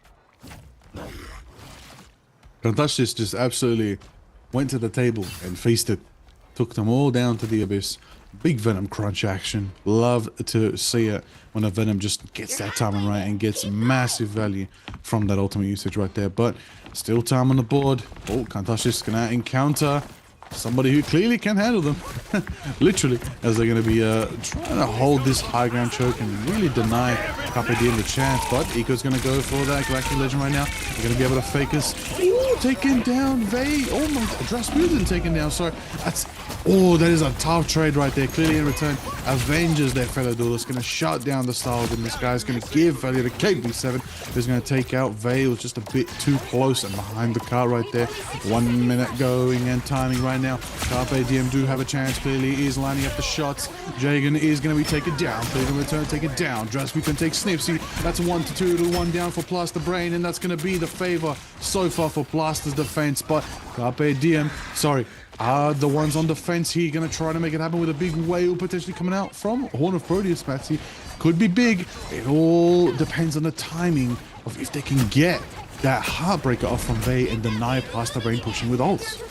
Fantastic just absolutely went to the table and faced it. Took them all down to the abyss. Big Venom crunch action. Love to see it when a Venom just gets that timing right and gets massive value from that ultimate usage right there. But still time on the board. Oh, Kantashi's gonna encounter somebody who clearly can handle them. Literally, as they're going to be trying to hold this high ground choke and really deny Carpe Diem the chance. But Eco's going to go for that Galactic Legend right now. They're going to be able to fake us. Ooh, taken down Vey. Oh my god, Rasputin taken down. Sorry. That is a tough trade right there. Clearly in return, Avengers their fellow duelist. Going to shut down the Stars, and this guy's going to give value to KB7. Who's going to take out Vey. It was just a bit too close and behind the car right there. 1 minute going and timing right now. Carpe Diem do have a chance. Clearly is lining up the shots. Jagan is going to be taken down. Clearly in return, take it down. Drasputin takes Snipsy. That's 1-2 to 1 down for Blasterbrain, and that's going to be the favor so far for Blaster's defense. But Carpe Diem, are the ones on defense here going to try to make it happen with a big whale potentially coming out from Horn of Proteus, Matsy? Could be big. It all depends on the timing of if they can get that Heartbreaker off from Vey and deny Blasterbrain pushing with ults.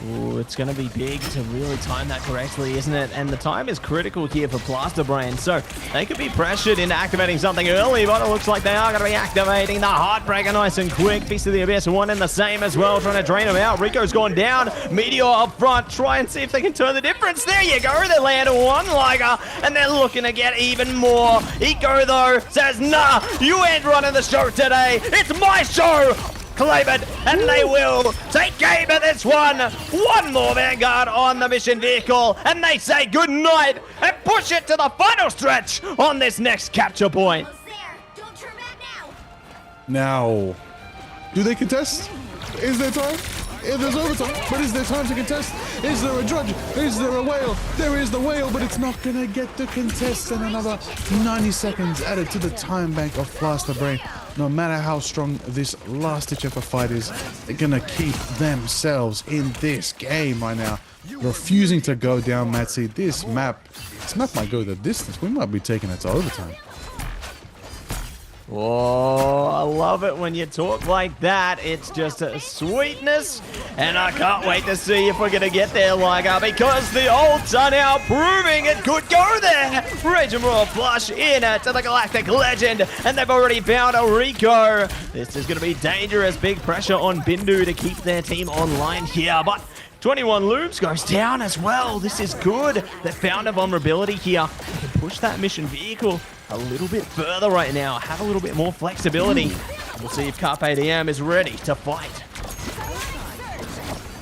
Ooh, it's going to be big to really time that correctly, isn't it? And the time is critical here for Blaster Brain, so they could be pressured into activating something early, but it looks like they are going to be activating the Heartbreaker nice and quick. Beast of the Abyss, one in the same as well, trying to drain him out. Rico's gone down. Meteor up front, try and see if they can turn the difference. There you go, they land one Liger, and they're looking to get even more. Eco, though, says, nah, you ain't running the show today. It's my show. Claim it, and they will take game of this one. One more Vanguard on the mission vehicle, and they say good night and push it to the final stretch on this next capture point. Almost there. Don't turn back now. Now, do they contest? Is there time? There's overtime, but is there time to contest? Is there a Drudge? Is there a Whale? There is the Whale, but it's not gonna get to contest, and another 90 seconds added to the time bank of Blaster Brain. No matter how strong this last-ditch effort fight is, they're gonna keep themselves in this game right now. Refusing to go down, Matsy. This map might go the distance. We might be taking it to overtime. Oh, I love it when you talk like that. It's just a sweetness, and I can't wait to see if we're going to get there, Liger, because the ults are now proving it could go there. Rage and Royal Flush in to the Galactic Legend, and they've already found a Rico. This is going to be dangerous. Big pressure on Bindu to keep their team online here, but 21 Looms goes down as well. This is good. They found a vulnerability here. They can push that mission vehicle a little bit further right now, have a little bit more flexibility. We'll see if Carpe Diem is ready to fight.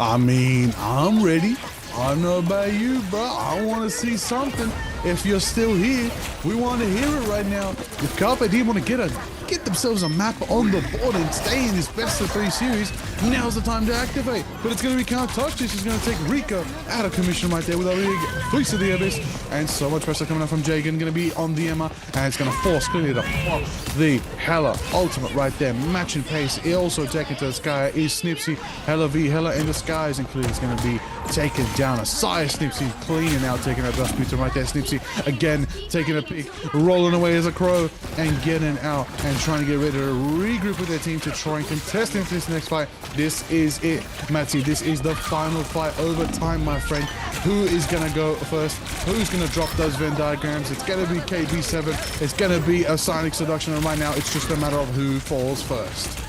I mean, I'm ready. I don't know about you, bro. I want to see something. If you're still here, we want to hear it right now. If Carpe Diem want to get themselves a map on the board and stay in this best of 3 series, now's the time to activate. But it's going to be Can't Touch. This is going to take Rico out of commission right there with a big Beast of the Abyss. And so much pressure coming out from Jagan. Going to be on the Emma. And it's going to force clearly to pop the Hella ultimate right there. Matching pace. He also taken to the sky is Snipsy. Hella V, Hella in the skies. And clearly it's going to be taken down. Aside Snipsy cleaning out, taking a dust meter right there. Snipsy again taking a peek, rolling away as a crow and getting out and trying to get ready to regroup with their team to try and contest into this next fight. This is it, Matty. This is the final fight over time, my friend. Who is going to go first? Who's going to drop those Venn diagrams? It's going to be KB7. It's going to be a Sonic Seduction. And right now, it's just a matter of who falls first.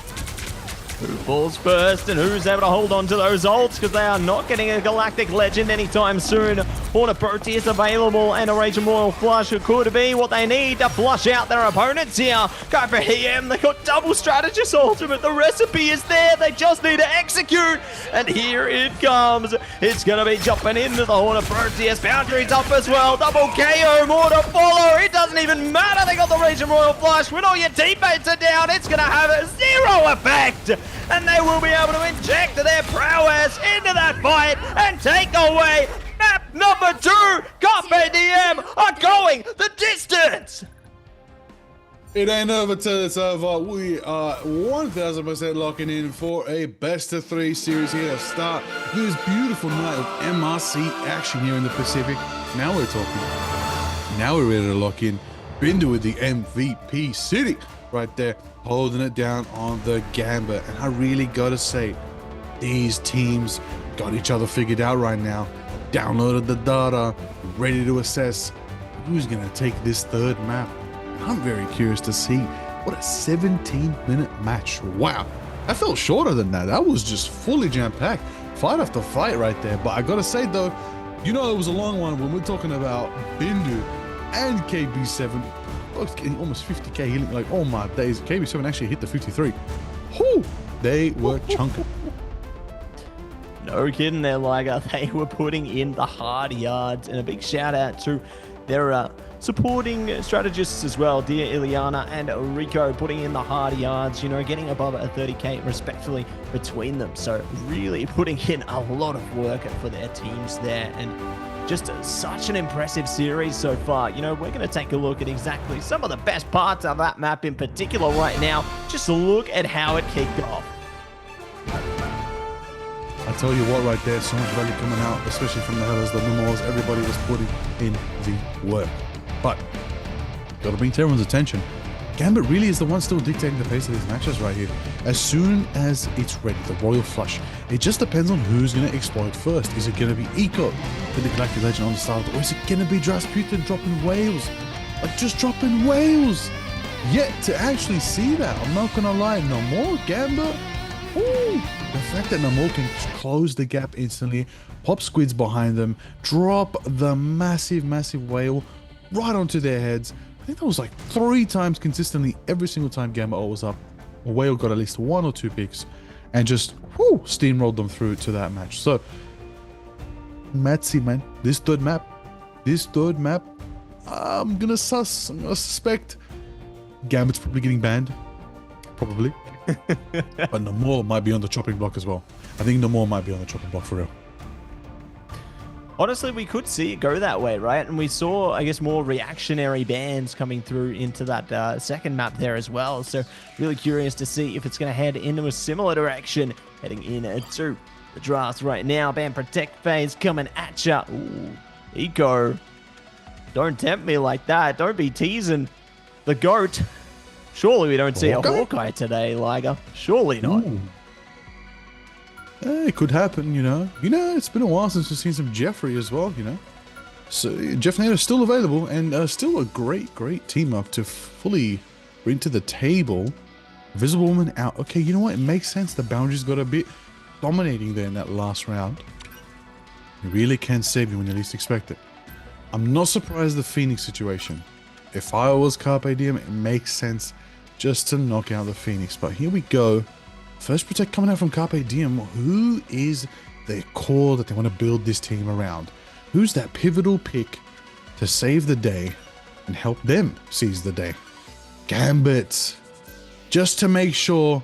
Who falls first and who's able to hold on to those ults, because they are not getting a Galactic Legend anytime soon. Horn of Proteus available and a Rage and Royal Flush could be what they need to flush out their opponents here. Go for EM, they got double strategist ultimate. The recipe is there, they just need to execute. And here it comes. It's going to be jumping into the Horn of Proteus. Boundaries up as well. Double KO, more to follow. It doesn't even matter. They got the Rage and Royal Flush. When all your teammates are down, it's going to have a zero effect. And they will be able to inject their prowess into that fight and take away map number 2. Carpe Diem are going the distance. It ain't over till it's over. We are 1000% locking in for a best of 3 series here to start this beautiful night of MRC action here in the Pacific. Now we're talking. Now we're ready to lock in. Bindu with the MVP city right there, holding it down on the Gambit. And I really gotta say, these teams got each other figured out right now. Downloaded the data, ready to assess who's gonna take this third map. I'm very curious to see what a 17-minute match. Wow, I felt shorter than that. That was just fully jam-packed, fight after fight right there. But I gotta say though, you know, it was a long one when we're talking about Bindu and KB7. Both getting almost 50k healing. Like, oh my days, KB7 actually hit the 53. Whoo, they were chunking. No kidding there, Liger. They were putting in the hard yards. And a big shout out to their supporting strategists as well, dear Ileana and Rico, putting in the hard yards, you know, getting above a 30k respectfully between them. So really putting in a lot of work for their teams there, and just such an impressive series so far. You know, we're going to take a look at exactly some of the best parts of that map in particular right now. Just look at how it kicked off. I tell you what, right there, so much value coming out, especially from the Hellas, the Lumos. Everybody was putting in the work. But got to bring to everyone's attention, Gambit really is the one still dictating the pace of these matches right here. As soon as it's ready, the Royal Flush, it just depends on who's going to explode first. Is it going to be Eco with the Galactic Legend on the start, or is it going to be Drasputin dropping whales? Like, just dropping whales! Yet to actually see that, I'm not going to lie, Namor, Gambit, ooh, the fact that Namor can close the gap instantly, pop squids behind them, drop the massive whale right onto their heads. I think that was like 3 times consistently every single time Gambit was up. A whale got at least 1 or 2 picks and just steamrolled them through to that match. So, Matsy, man, this third map, I'm gonna suspect Gambit's probably getting banned. Probably. But Namor might be on the chopping block as well. I think Namor might be on the chopping block for real. Honestly, we could see it go that way, right? And we saw, I guess, more reactionary bans coming through into that second map there as well. So really curious to see if it's going to head into a similar direction, heading into the draft right now. Ban Protect phase coming at ya. Ooh, Eco. Don't tempt me like that. Don't be teasing the GOAT. Surely we don't see a Hawkeye today, Liger. Surely not. Ooh. It could happen, you know. It's been a while since we've seen some Jeffrey as well, you know. So Jeff Nader's still available and still a great team up to fully bring to the table. Invisible Woman out. Okay, you know what? It makes sense. The boundaries got a bit dominating there in that last round. It really can save you when you least expect it. I'm not surprised the Phoenix situation. If I was Carpe Diem, it makes sense just to knock out the Phoenix. But here we go. First Protect coming out from Carpe Diem. Who is the core that they want to build this team around? Who's that pivotal pick to save the day and help them seize the day? Gambit. Just to make sure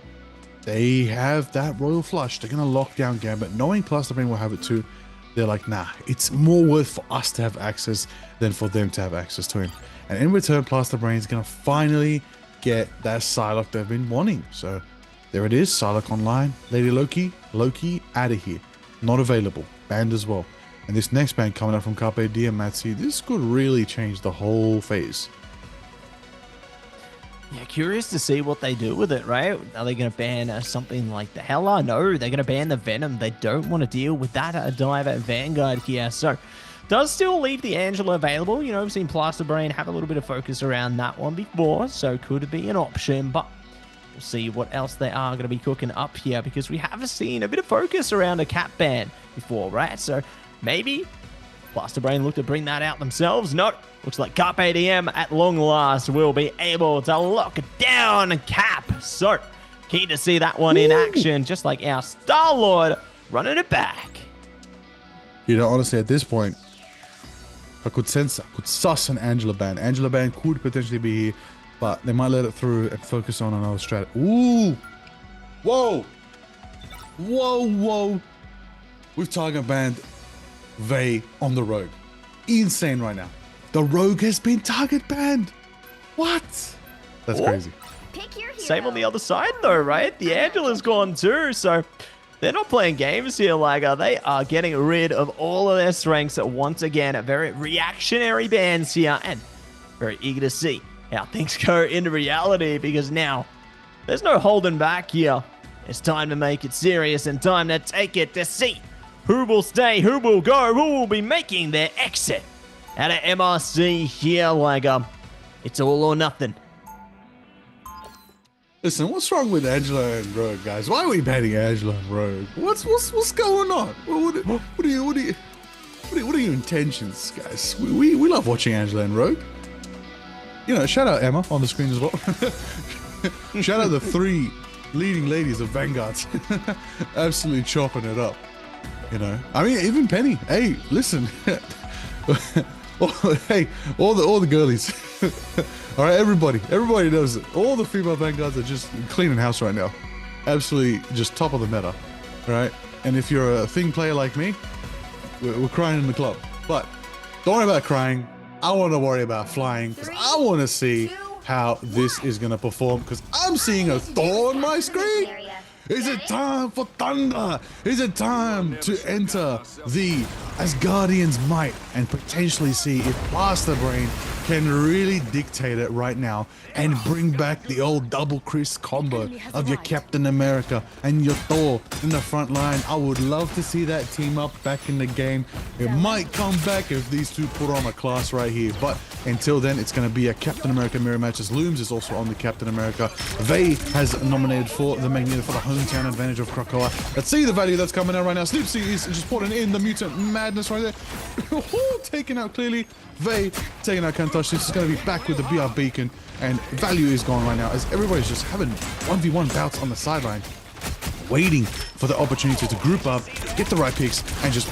they have that Royal Flush. They're going to lock down Gambit. Knowing Plaster Brain will have it too. They're like, nah, it's more worth for us to have access than for them to have access to him. And in return, Plaster Brain is going to finally get that Psylocke they've been wanting. So there it is, Psylocke online. Lady Loki out of here. Not available. Banned as well. And this next ban coming out from Carpe Diem, Matsy, this could really change the whole phase. Yeah, curious to see what they do with it, right? Are they going to ban something like the Hela? No, they're going to ban the Venom. They don't want to deal with that dive at Vanguard here. So, does still leave the Angela available. You know, we've seen Plaster Brain have a little bit of focus around that one before, so could be an option, but we'll see what else they are going to be cooking up here, because we have seen a bit of focus around a Cap ban before, right? So, maybe Plaster Brain look to bring that out themselves. No, looks like Carpe Diem at long last will be able to lock down Cap. So, keen to see that one in action, just like our Star-Lord running it back. You know, honestly, at this point, I could suss an Angela ban. Angela ban could potentially be here, but they might let it through and focus on another strat. Ooh! Whoa! Whoa! We've target banned Vey on the Rogue. Insane right now. The Rogue has been target banned. What? That's crazy. Pick your hero. Same on the other side, though, right? The Angela's gone too, so they're not playing games here, Liger. They are getting rid of all of their strengths once again. Very reactionary bans here, and very eager to see how things go into reality, because now there's no holding back here. It's time to make it serious and time to take it to see who will stay, who will go, who will be making their exit out of MRC here, Liger. It's all or nothing. Listen, what's wrong with Angela and Rogue, guys? Why are we banning Angela and Rogue? What's going on? What are your intentions, guys? We love watching Angela and Rogue. You know, shout out Emma on the screen as well. Shout out the 3 leading ladies of Vanguard. Absolutely chopping it up. You know, I mean, even Penny. Hey, listen. Hey, all the girlies. All right, everybody knows it. All the female Vanguards are just cleaning house right now. Absolutely just top of the meta. All right, and if you're a thing player like me, we're crying in the club. But don't worry about crying. I want to worry about flying, because I want to see how this is going to perform, because I'm seeing a Thor on my screen. Is it time for thunder? Is it time to enter the as Guardians might, and potentially see if Blaster Brain can really dictate it right now and bring back the old double Chris combo of your Captain America and your Thor in the front line. I would love to see that team up back in the game. It might come back if these two put on a class right here, but until then, it's going to be a Captain America mirror match, as Looms is also on the Captain America. Vey has nominated for the Magneto for the hometown advantage of Krakoa. Let's see the value that's coming out right now. Snipsy is just putting in the mutant madness right there. Taken out clearly. Vey taking out Kantosh. This is going to be back with the BR beacon, and value is gone right now as everybody's just having 1v1 bouts on the sideline, waiting for the opportunity to group up, get the right picks, and just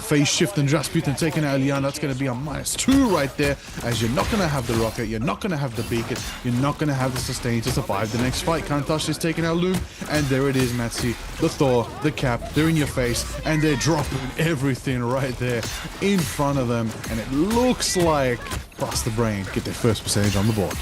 phase shift and Rasputin taking out Eliana. That's going to be a -2 right there, as you're not going to have the rocket, you're not going to have the beacon, you're not going to have the sustain to survive the next fight. Kantosh is taking out Loom, and there it is, Matsi, the Thor, the Cap, they're in your face, and they're dropping everything right there in front of them, and it looks like Blaster Brain get their first percentage on the board.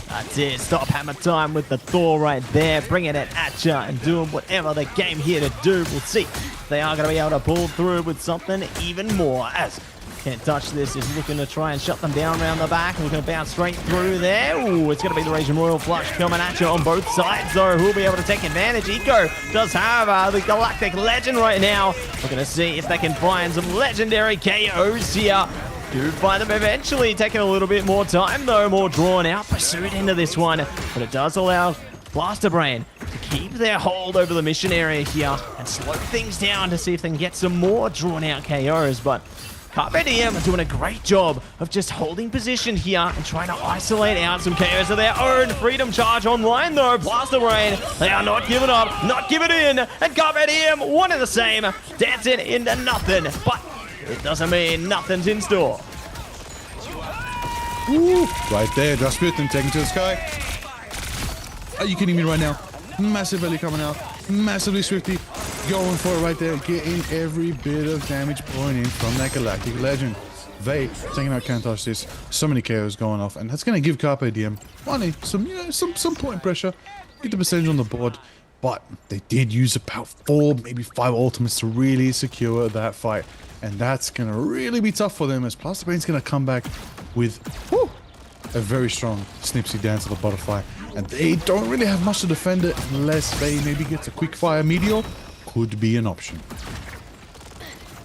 That's it. Stop hammer time with the Thor right there, bringing it at ya and doing whatever they came here to do. We'll see if they are going to be able to pull through with something even more, as Can't Touch This is looking to try and shut them down around the back. Looking to bounce straight through there. Ooh, it's going to be the Raging Royal Flush coming at you on both sides, though. Who'll be able to take advantage? Eco does have the Galactic Legend right now. We're going to see if they can find some legendary KOs here. Do find them eventually, taking a little bit more time though, more drawn out pursuit into this one. But it does allow Blaster Brain to keep their hold over the mission area here and slow things down to see if they can get some more drawn out KOs. But Carpe Diem are doing a great job of just holding position here and trying to isolate out some KOs of their own. Freedom Charge online though. Blaster Brain, they are not giving up, not giving in. And Carpe Diem, one and the same, dancing into nothing. But it doesn't mean nothing's in store. Ooh, right there, Rasputin taken to the sky. Are you kidding me right now? Massive belly coming out, massively swifty, going for it right there, getting every bit of damage pouring in from that Galactic Legend. Vey taking out Can't Touch This, so many KOs going off, and that's going to give Carpe Diem money, some point pressure, get the percentage on the board. But they did use about 4, maybe 5 ultimates to really secure that fight. And that's going to really be tough for them, as Blaster Brain's going to come back with a very strong Snipsy Dance of the Butterfly. And they don't really have much to defend it unless they maybe get a quick fire meteor. Could be an option.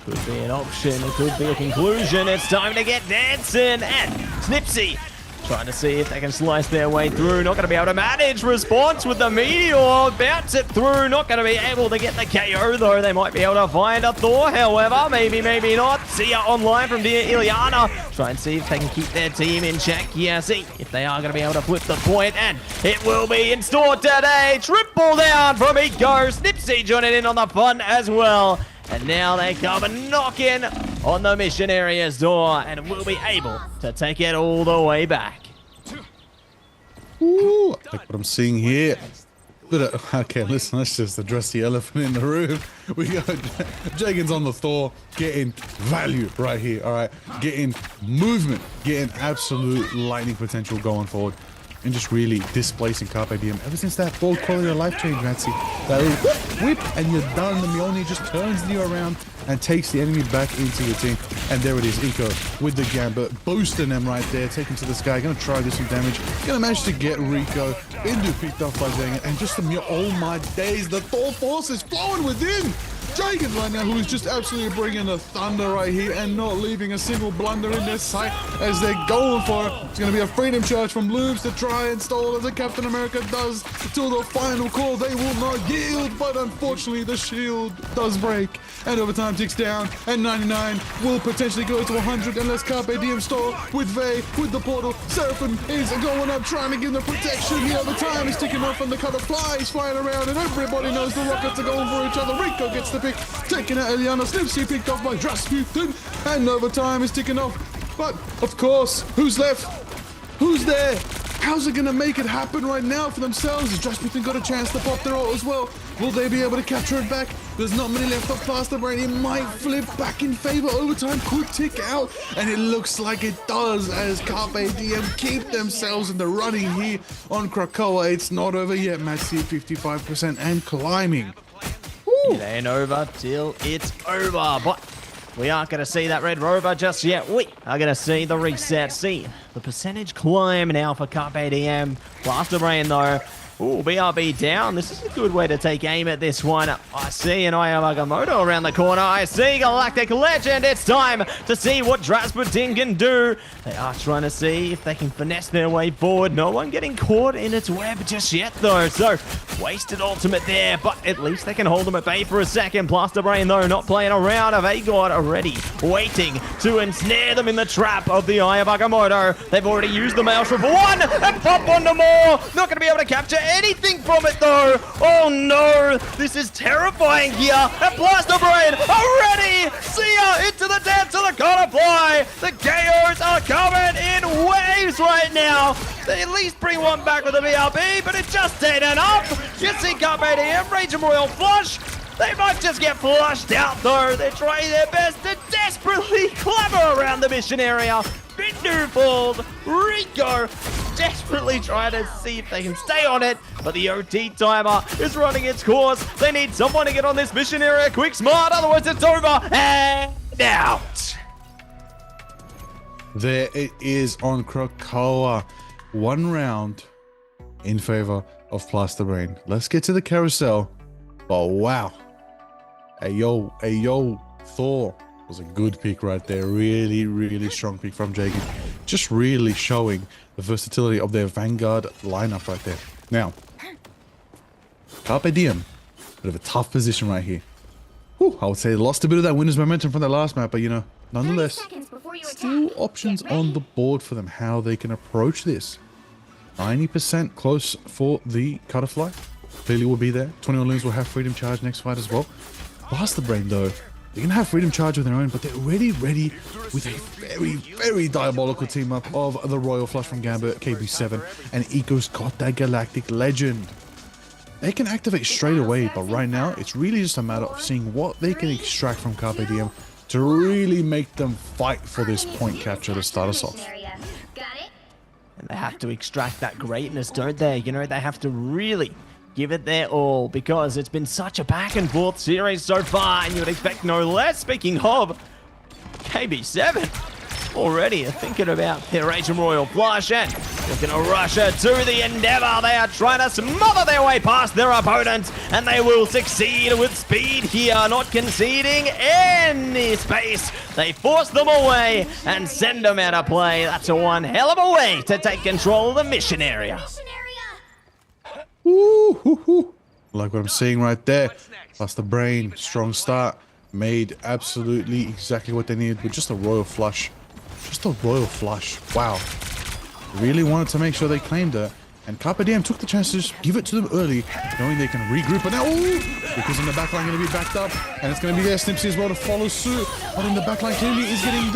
Could be an option, it could be a conclusion. It's time to get dancing. And Snipsy trying to see if they can slice their way through. Not going to be able to manage response with the meteor. Bounce it through. Not going to be able to get the KO though. They might be able to find a Thor, however. Maybe, maybe not. See ya online from dear Ileana. Try and see if they can keep their team in check. Yeah, see if they are going to be able to flip the point. And it will be in store today. Triple down from Eco. Snipsy joining in on the fun as well. And now they come knocking on the mission area's door and will be able to take it all the way back. Ooh, like what I'm seeing here. Okay, listen, let's just address the elephant in the room. We got Jagan's on the Thor, getting value right here, all right? Getting movement, getting absolute lightning potential going forward. And just really displacing Carpe Diem ever since that bold quality of life change, Nancy. That whip, and you're done. The Mjolnir just turns you around and takes the enemy back into your team. And there it is, Eco with the Gambit, boosting them right there, taking to the sky. Gonna try to do some damage. Gonna manage to get Rico. Indu picked off by Jagan. And just oh my days, the Thor force is flowing within. Jagan right now, who is just absolutely bringing the thunder right here and not leaving a single blunder in their sight as they're going for it. It's going to be a freedom charge from Loops to try and stall as the Captain America does till the final call. They will not yield, but unfortunately the shield does break. And overtime ticks down, and 99 will potentially go to 100 unless Carpe Diem stall with Vey, with the portal. Seraphim is going up, trying to give them protection. The overtime is ticking off, and the cutter flies flying around, and everybody knows the rockets are going for each other. Rico gets the pick, taking out Eliana. Snipsy picked off by Rasputin, and overtime is ticking off. But, of course, who's left? Who's there? How's it going to make it happen right now for themselves? Has Rasputin got a chance to pop their ult as well? Will they be able to capture it back? There's not many left of Blaster Brain. It might flip back in favor. Overtime could tick out, and it looks like it does as Carpe Diem keep themselves in the running here on Krakoa. It's not over yet. Match C 55% and climbing. It ain't over till it's over. But We aren't going to see that Red Rover just yet. We are going to see the reset. See the percentage climb now for Carpe Diem. Blaster Brain, though. Ooh, BRB down. This is a good way to take aim at this one. I see an Ayamagamoto around the corner. I see Galactic Legend. It's time to see what Drasputin can do. They are trying to see if they can finesse their way forward. No one getting caught in its web just yet, though. So, wasted ultimate there, but at least they can hold them at bay for a second. Blaster Brain, though, not playing around. Avagod already waiting to ensnare them in the trap of the Ayamagamoto. They've already used the Maelstrom for one and pop onto more. Not going to be able to capture anything from it, though. Oh no, this is terrifying here. And Blaster Brain already. See ya into the dance to the corner fly. The KOs are coming in waves right now. They at least bring one back with a BRB, but it just ain't enough. You see Carpe Diem, Rage and Royal Flush. They might just get flushed out, though. They're trying their best to desperately clamber around the mission area. Bindu falls. Rico desperately trying to see if they can stay on it, but the OT timer is running its course. They need someone to get on this mission area quick, smart, otherwise it's over and out. There it is on Krakoa. 1 round in favor of Blaster Brain. Let's get to the carousel. Oh, wow. Hey, yo, Thor was a good pick right there. Really, really strong pick from Jagan. Just really showing the versatility of their Vanguard lineup right there. Now, Carpe Diem, bit of a tough position right here. Whew, I would say they lost a bit of that winner's momentum from the last map, but you know, nonetheless, still options on the board for them, how they can approach this. 90% close for the Cutterfly. Clearly will be there. 21 Loons will have Freedom Charge next fight as well. Blaster Brain, though, they can have Freedom Charge of their own, but they're already ready with a very, very diabolical team up of the Royal Flush from Gambit, KB7, and Eco's got that Galactic Legend. They can activate straight away, but right now, it's really just a matter of seeing what they can extract from Carpe Diem to really make them fight for this point capture to start us off. And they have to extract that greatness, don't they? You know, they have to really give it their all, because it's been such a back and forth series so far, and you would expect no less. Speaking of, KB7 already thinking about their Raging Royal Flush, and looking to rush her to the Endeavor. They are trying to smother their way past their opponents, and they will succeed with speed here, not conceding any space. They force them away and send them out of play. That's a one hell of a way to take control of the mission area. Ooh, like what I'm seeing right there. Blaster Brain, strong start, made absolutely exactly what they needed with just a Royal Flush. Just a Royal Flush. Wow. Really wanted to make sure they claimed it. And Carpe Diem took the chance to just give it to them early, knowing they can regroup. But now, because in the backline going to be backed up, and it's going to be there, Snipsy as well to follow suit. But in the backline, clearly is getting,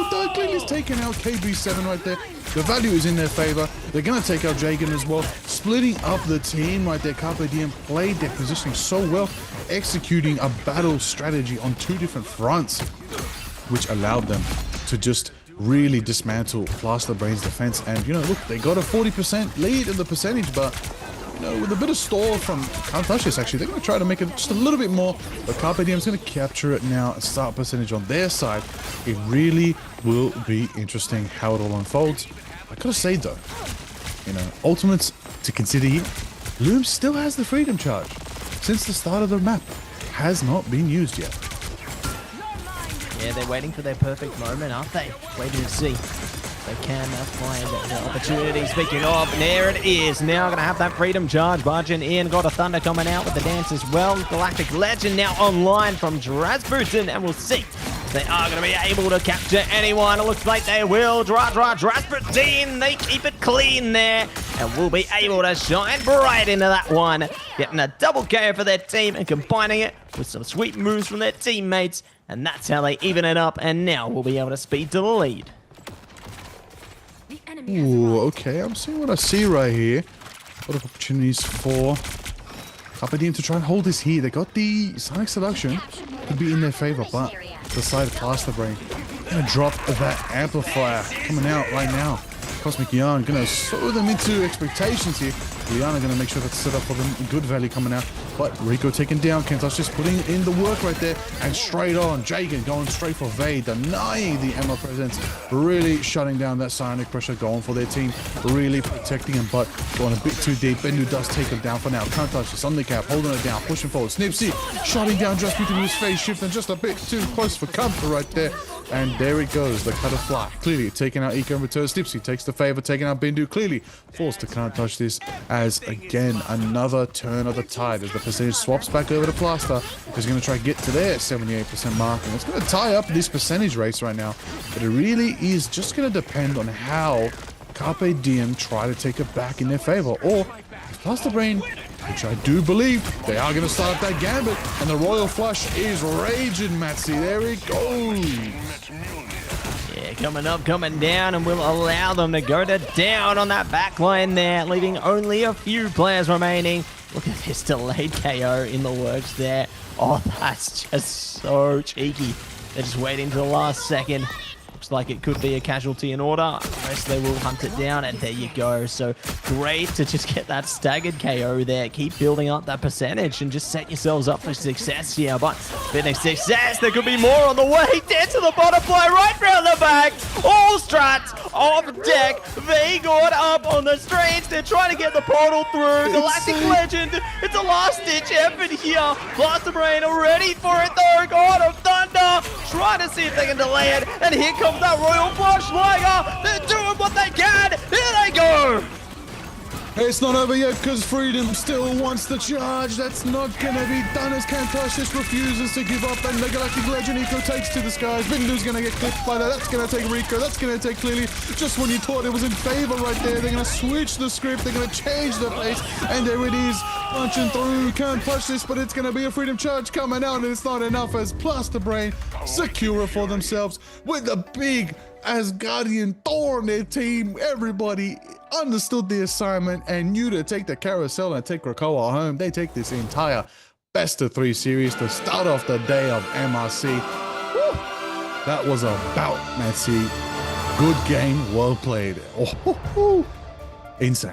Darkling is taking out KB7 right there. The value is in their favor. They're going to take out Jagan as well, splitting up the team right there. Carpe Diem played their positioning so well, executing a battle strategy on 2 different fronts, which allowed them to just really dismantle Blaster Brain's defense. And, you know, look, they got a 40% lead in the percentage, but, you know, with a bit of stall from Can't Touch This, actually, they're going to try to make it just a little bit more. But Carpe Diem's going to capture it now and start percentage on their side. It really will be interesting how it all unfolds. I gotta say, though, you know, ultimates to consider here, Loom still has the Freedom Charge. Since the start of the map, has not been used yet. Yeah, they're waiting for their perfect moment, aren't they? Waiting to see if they can find the opportunity. Speaking of, there it is. Now going to have that Freedom Charge barging in. Got a Thunder coming out with the dance as well. Galactic Legend now online from Drasputin, and we'll see if they are going to be able to capture anyone. It looks like they will. Drasputin, they keep it clean there, and will be able to shine bright into that one. Getting a double KO for their team and combining it with some sweet moves from their teammates. And that's how they even it up, and now we'll be able to speed to the lead. Ooh, okay, I'm seeing what I see right here. A lot of opportunities for Carpe Diem to try and hold this here. They got the Sonic Seduction, could be in their favor, but the side of Blaster Brain gonna drop that amplifier coming out right now. Cosmic Yarn gonna sow them into expectations here. Liana gonna make sure that's set up for them. Good value coming out. but Rico taken down. Kentosh just putting in the work right there, and straight on. Jagan going straight for Vade, denying the Emma presence, really shutting down that psionic pressure, going for their team, really protecting him, but going a bit too deep. Bendu does take him down for now. Kentosh just on the cap, holding it down, pushing forward. Snipsy shutting down just between his face shift, and just a bit too close for comfort right there. And there it goes, the cut of fly. Clearly taking out Eco in return. Snipsy takes the favor, taking out Bindu. Clearly forced to can't touch this, as again another turn of the tide as the percentage swaps back over to Plaster, who's going to try to get to their 78% mark. And it's going to tie up this percentage race right now. But it really is just going to depend on how Carpe Diem try to take it back in their favor. Or if Plaster Brain, which I do believe they are going to start up that gambit, and the Royal Flush is raging, Matsy. There it goes. Yeah, coming up, coming down, and we'll allow them to go to down on that back line there, leaving only a few players remaining. Look at this delayed KO in the works there. Oh, that's just so cheeky. They're just waiting till the last second. Looks like it could be a casualty in order. Unless they will hunt it down, and there you go. So great to just get that staggered KO there. Keep building up that percentage and just set yourselves up for success here. But fitting success, there could be more on the way. Down to the butterfly, right round the back. All strats off deck. Vigord up on the streets. They're trying to get the portal through. Galactic Legend, it's a last-ditch effort here. Blaster Brain are ready for it though. God of Thunder, trying to see if they can delay it. And here comes that Royal Flush Liger. They're doing what they can. Here they go. It's not over yet because Freedom still wants the charge. That's not going to be done as Kantosh just refuses to give up, and the Galactic Legend Eco takes to the skies. Bindu's going to get clipped by that. That's going to take Rico. That's going to take Clearly. Just when you thought it was in favor right there, they're going to switch the script. They're going to change the pace, and there it is. Punching through. Can't push this, but it's going to be a Freedom charge coming out, and it's not enough as Plaster Brain secure it for themselves with a big Asgardian Thor on their team. Everybody understood the assignment and knew to take the carousel and take Krakoa home. They take this entire best of 3 series to start off the day of MRC. Woo! That was a bout, Matsy. Good game, well played. Oh, insane.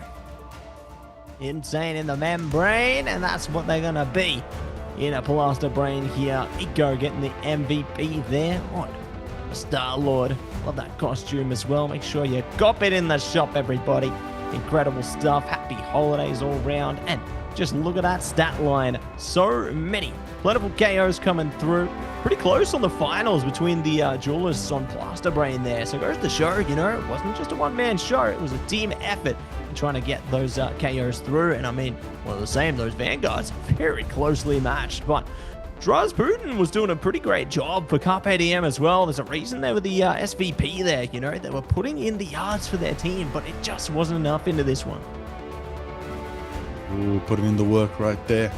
Insane in the membrane, and that's what they're gonna be in a Plaster Brain here. Eco getting the MVP there. What? Star-Lord. Love that costume as well. Make sure you cop it in the shop, everybody. Incredible stuff. Happy holidays all round. And just look at that stat line. So many plentiful KOs coming through. Pretty close on the finals between the duelists on Plaster Brain there. So it goes to show, you know, it wasn't just a one-man show. It was a team effort in trying to get those KOs through. And I mean, well, the same, those Vanguards very closely matched. But Draz Putin was doing a pretty great job for Carpe Diem as well. There's a reason they were the SVP there, you know. They were putting in the yards for their team, but it just wasn't enough into this one. Ooh, putting in the work right there.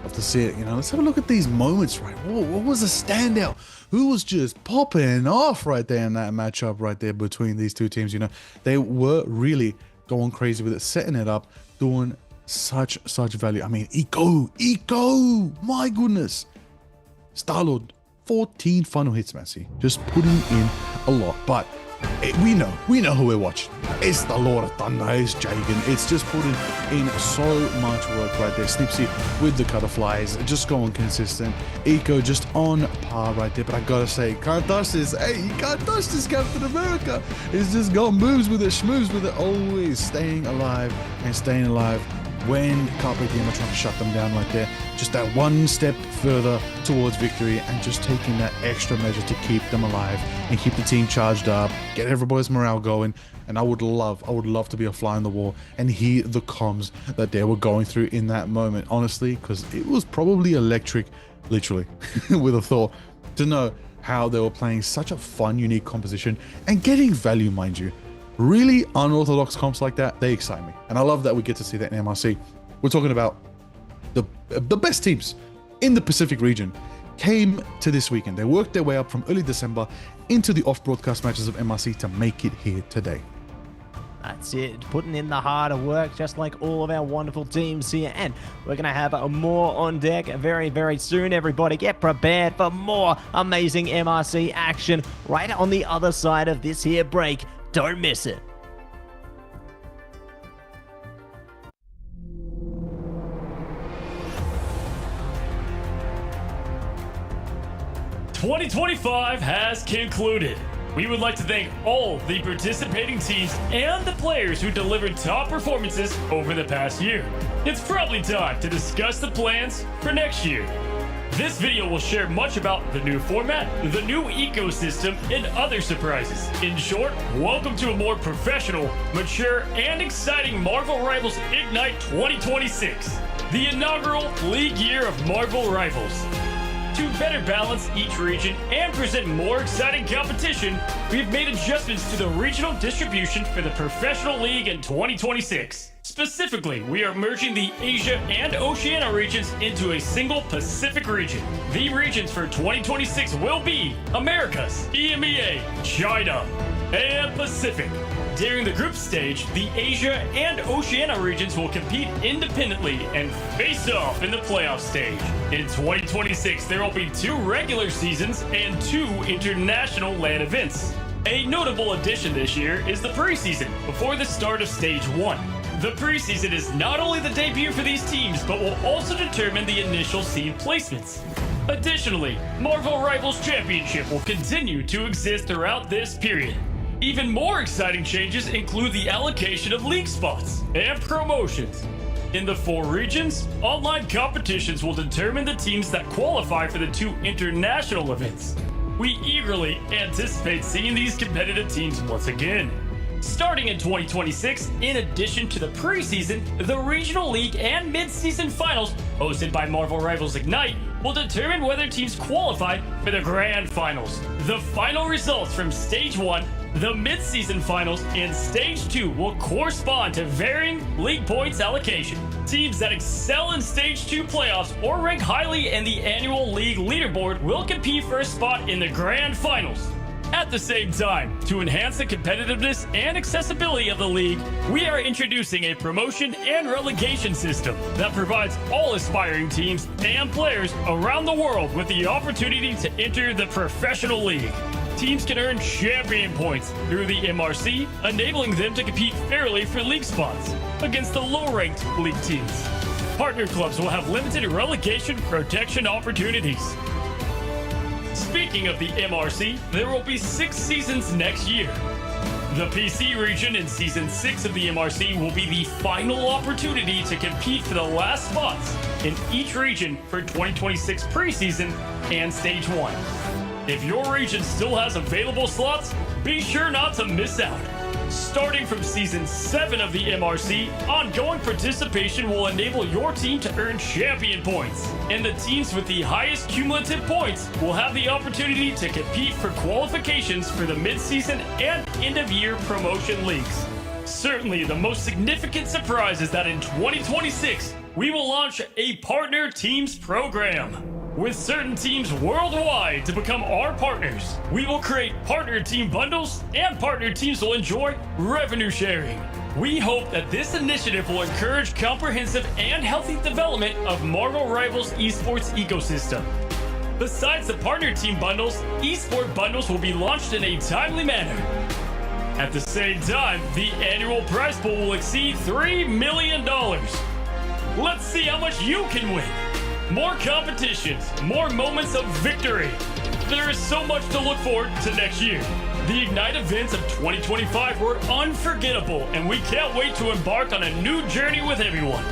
Love to see it, you know. Let's have a look at these moments, right? Whoa, what was a standout? Who was just popping off right there in that matchup right there between these two teams, you know? They were really going crazy with it, setting it up, doing such value. I mean, Eco, my goodness. Star-Lord, 14 final hits, Massey. Just putting in a lot. But we know who we're watching. It's the Lord of Thunder, it's Jagan. It's just putting in so much work right there. Snipsy with the cutterflies, just going consistent. Eco just on par right there. But I gotta say, can't touch this. Hey, you can't touch this, Captain America. It's just got moves with it, schmoves with it, always staying alive and staying alive. When Carpe Diem are trying to shut them down right there, just that one step further towards victory and just taking that extra measure to keep them alive and keep the team charged up, get everybody's morale going. And I would love to be a fly on the wall and hear the comms that they were going through in that moment, honestly, because it was probably electric, literally, with a thought, to know how they were playing such a fun, unique composition and getting value, mind you. Really unorthodox comps like that, they excite me. And I love that we get to see that in MRC. We're talking about the best teams in the Pacific region came to this weekend. They worked their way up from early December into the off-broadcast matches of MRC to make it here today. That's it, putting in the harder work, just like all of our wonderful teams here. And we're going to have more on deck very soon, everybody. Get prepared for more amazing MRC action right on the other side of this here break. Don't miss it. 2025 has concluded. We would like to thank all the participating teams and the players who delivered top performances over the past year. It's probably time to discuss the plans for next year. This video will share much about the new format, the new ecosystem, and other surprises. In short, welcome to a more professional, mature, and exciting Marvel Rivals Ignite 2026, the inaugural league year of Marvel Rivals. To better balance each region and present more exciting competition, we've made adjustments to the regional distribution for the Professional League in 2026. Specifically, we are merging the Asia and Oceania regions into a single Pacific region. The regions for 2026 will be Americas, EMEA, China, and Pacific. During the group stage, the Asia and Oceania regions will compete independently and face off in the playoff stage. In 2026, there will be 2 regular seasons and 2 international LAN events. A notable addition this year is the preseason before the start of Stage 1. The preseason is not only the debut for these teams, but will also determine the initial seed placements. Additionally, Marvel Rivals Championship will continue to exist throughout this period. Even more exciting changes include the allocation of league spots and promotions. In the 4 regions, online competitions will determine the teams that qualify for the 2 international events. We eagerly anticipate seeing these competitive teams once again. Starting in 2026, in addition to the preseason, the regional league and mid-season finals hosted by Marvel Rivals Ignite will determine whether teams qualify for the grand finals. The final results from Stage 1, the mid-season finals, and Stage 2 will correspond to varying league points allocation. Teams that excel in Stage 2 playoffs or rank highly in the annual league leaderboard will compete for a spot in the grand finals. At the same time, to enhance the competitiveness and accessibility of the league, we are introducing a promotion and relegation system that provides all aspiring teams and players around the world with the opportunity to enter the professional league. Teams can earn champion points through the MRC, enabling them to compete fairly for league spots against the low-ranked league teams. Partner clubs will have limited relegation protection opportunities. Speaking of the MRC, there will be 6 seasons next year. The PC region in Season 6 of the MRC will be the final opportunity to compete for the last spots in each region for 2026 preseason and Stage 1. If your region still has available slots, be sure not to miss out. Starting from Season 7 of the MRC, ongoing participation will enable your team to earn champion points, and the teams with the highest cumulative points will have the opportunity to compete for qualifications for the mid-season and end-of-year promotion leagues. Certainly, the most significant surprise is that in 2026, we will launch a Partner Teams program. With certain teams worldwide to become our partners, we will create partner team bundles, and partner teams will enjoy revenue sharing. We hope that this initiative will encourage comprehensive and healthy development of Marvel Rivals esports ecosystem. Besides the partner team bundles, esport bundles will be launched in a timely manner. At the same time, the annual prize pool will exceed $3 million. Let's see how much you can win. More competitions, more moments of victory. There is so much to look forward to next year. The Ignite events of 2025 were unforgettable, and we can't wait to embark on a new journey with everyone.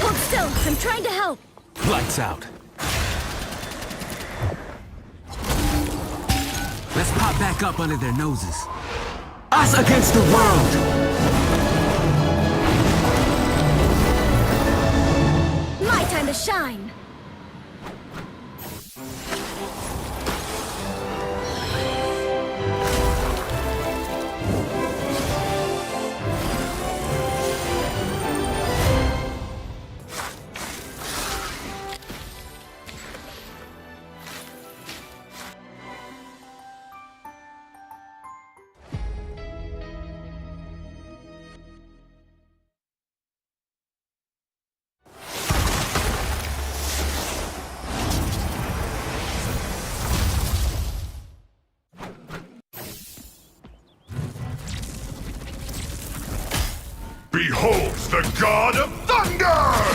Hold still. I'm trying to help. Lights out. Let's pop back up under their noses. Us against the world! My time to shine. beholds the god of thunder!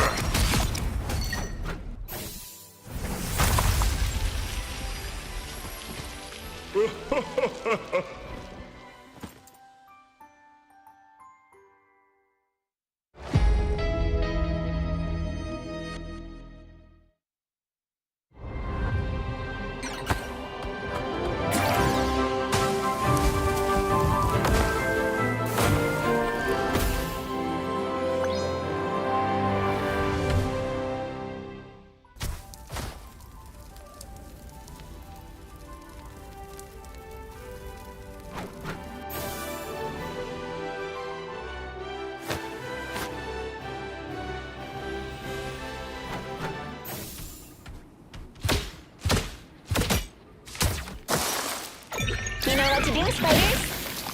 You know what to do, spiders?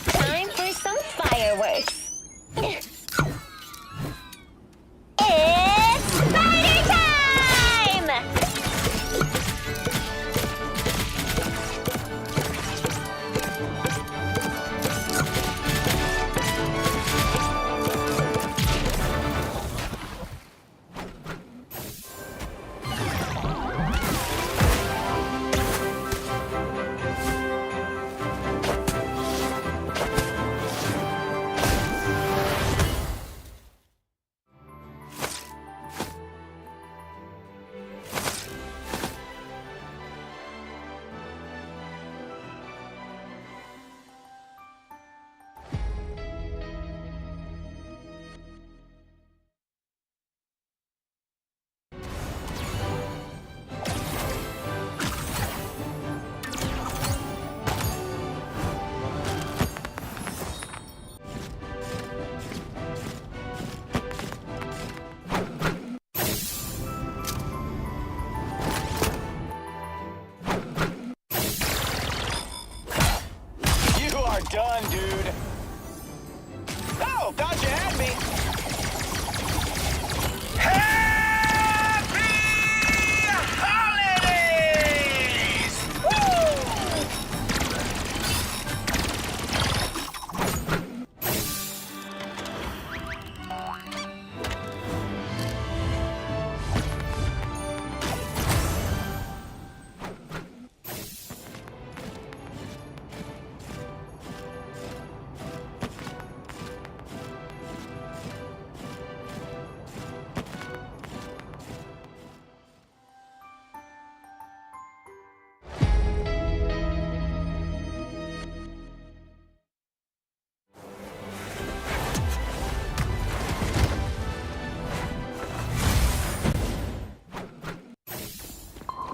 Time for some fireworks. It's spider time! You are done, dude. Oh, thought you had me. Happy holidays!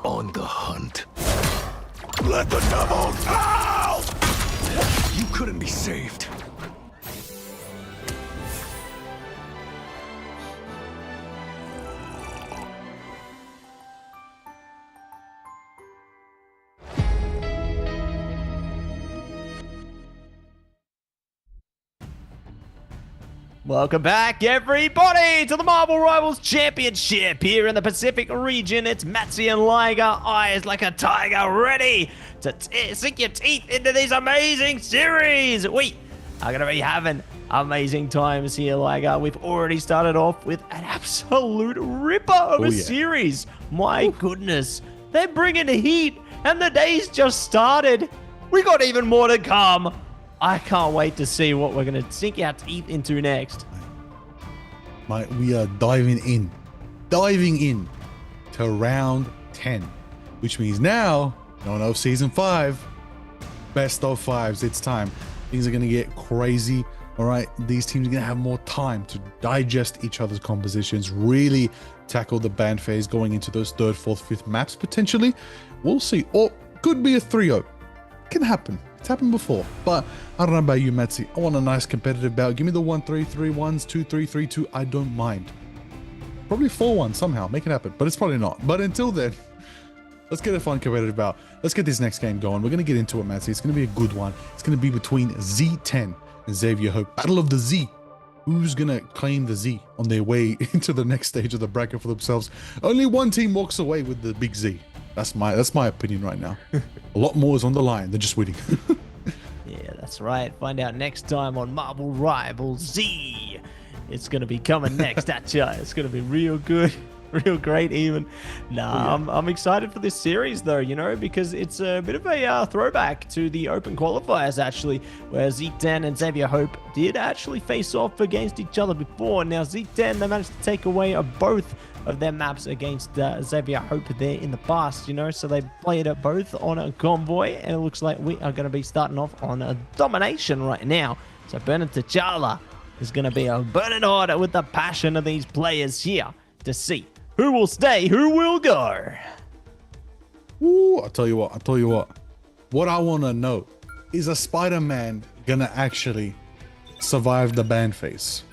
On the hunt. Let the devils out! You couldn't be saved. Welcome back, everybody, to the Marvel Rivals Championship here in the Pacific region. It's Matzy and Liger, eyes like a tiger, ready to sink your teeth into these amazing series. We are going to be having amazing times here, Liger. We've already started off with an absolute ripper of a series. My goodness, they're bringing heat, and the day's just started. We got even more to come. I can't wait to see what we're going to sink our teeth into next. Mate, we are diving in to round 10, which means now, of season 5, best of 5s. It's time. Things are going to get crazy. All right, these teams are going to have more time to digest each other's compositions, really tackle the ban phase going into those 3rd, 4th, 5th maps potentially. We'll see. Or could be a 3-0. Can happen. It's happened before. But I don't know about you, Matzy. I want a nice competitive bout. Give me the 1-3-3-1s, 2-3-3-2. I don't mind. Probably 4-1 somehow. Make it happen. But it's probably not. But until then, let's get a fun competitive bout. Let's get this next game going. We're going to get into it, Matzy. It's going to be a good one. It's going to be between Z10 and Xavier Hope. Battle of the Z. Who's going to claim the Z on their way into the next stage of the bracket for themselves? Only one team walks away with the big Z. That's my opinion right now. A lot more is on the line than just winning. Yeah, that's right. Find out next time on Marvel Rivals Z. it's going to be coming next at you. It's going to be real good. Real great even. Nah, I'm excited for this series though, you know, because it's a bit of a throwback to the open qualifiers actually, where Z10 and Xavier Hope did actually face off against each other before. Now Z10, they managed to take away both of their maps against Xavier Hope there in the past, you know, so they played it both on a convoy, and it looks like we are going to be starting off on a domination right now. So Bernard T'Challa is going to be burning hard with the passion of these players here to see who will stay, who will go. Ooh, I'll tell you what. What I want to know is a Spider-Man gonna actually survive the ban phase,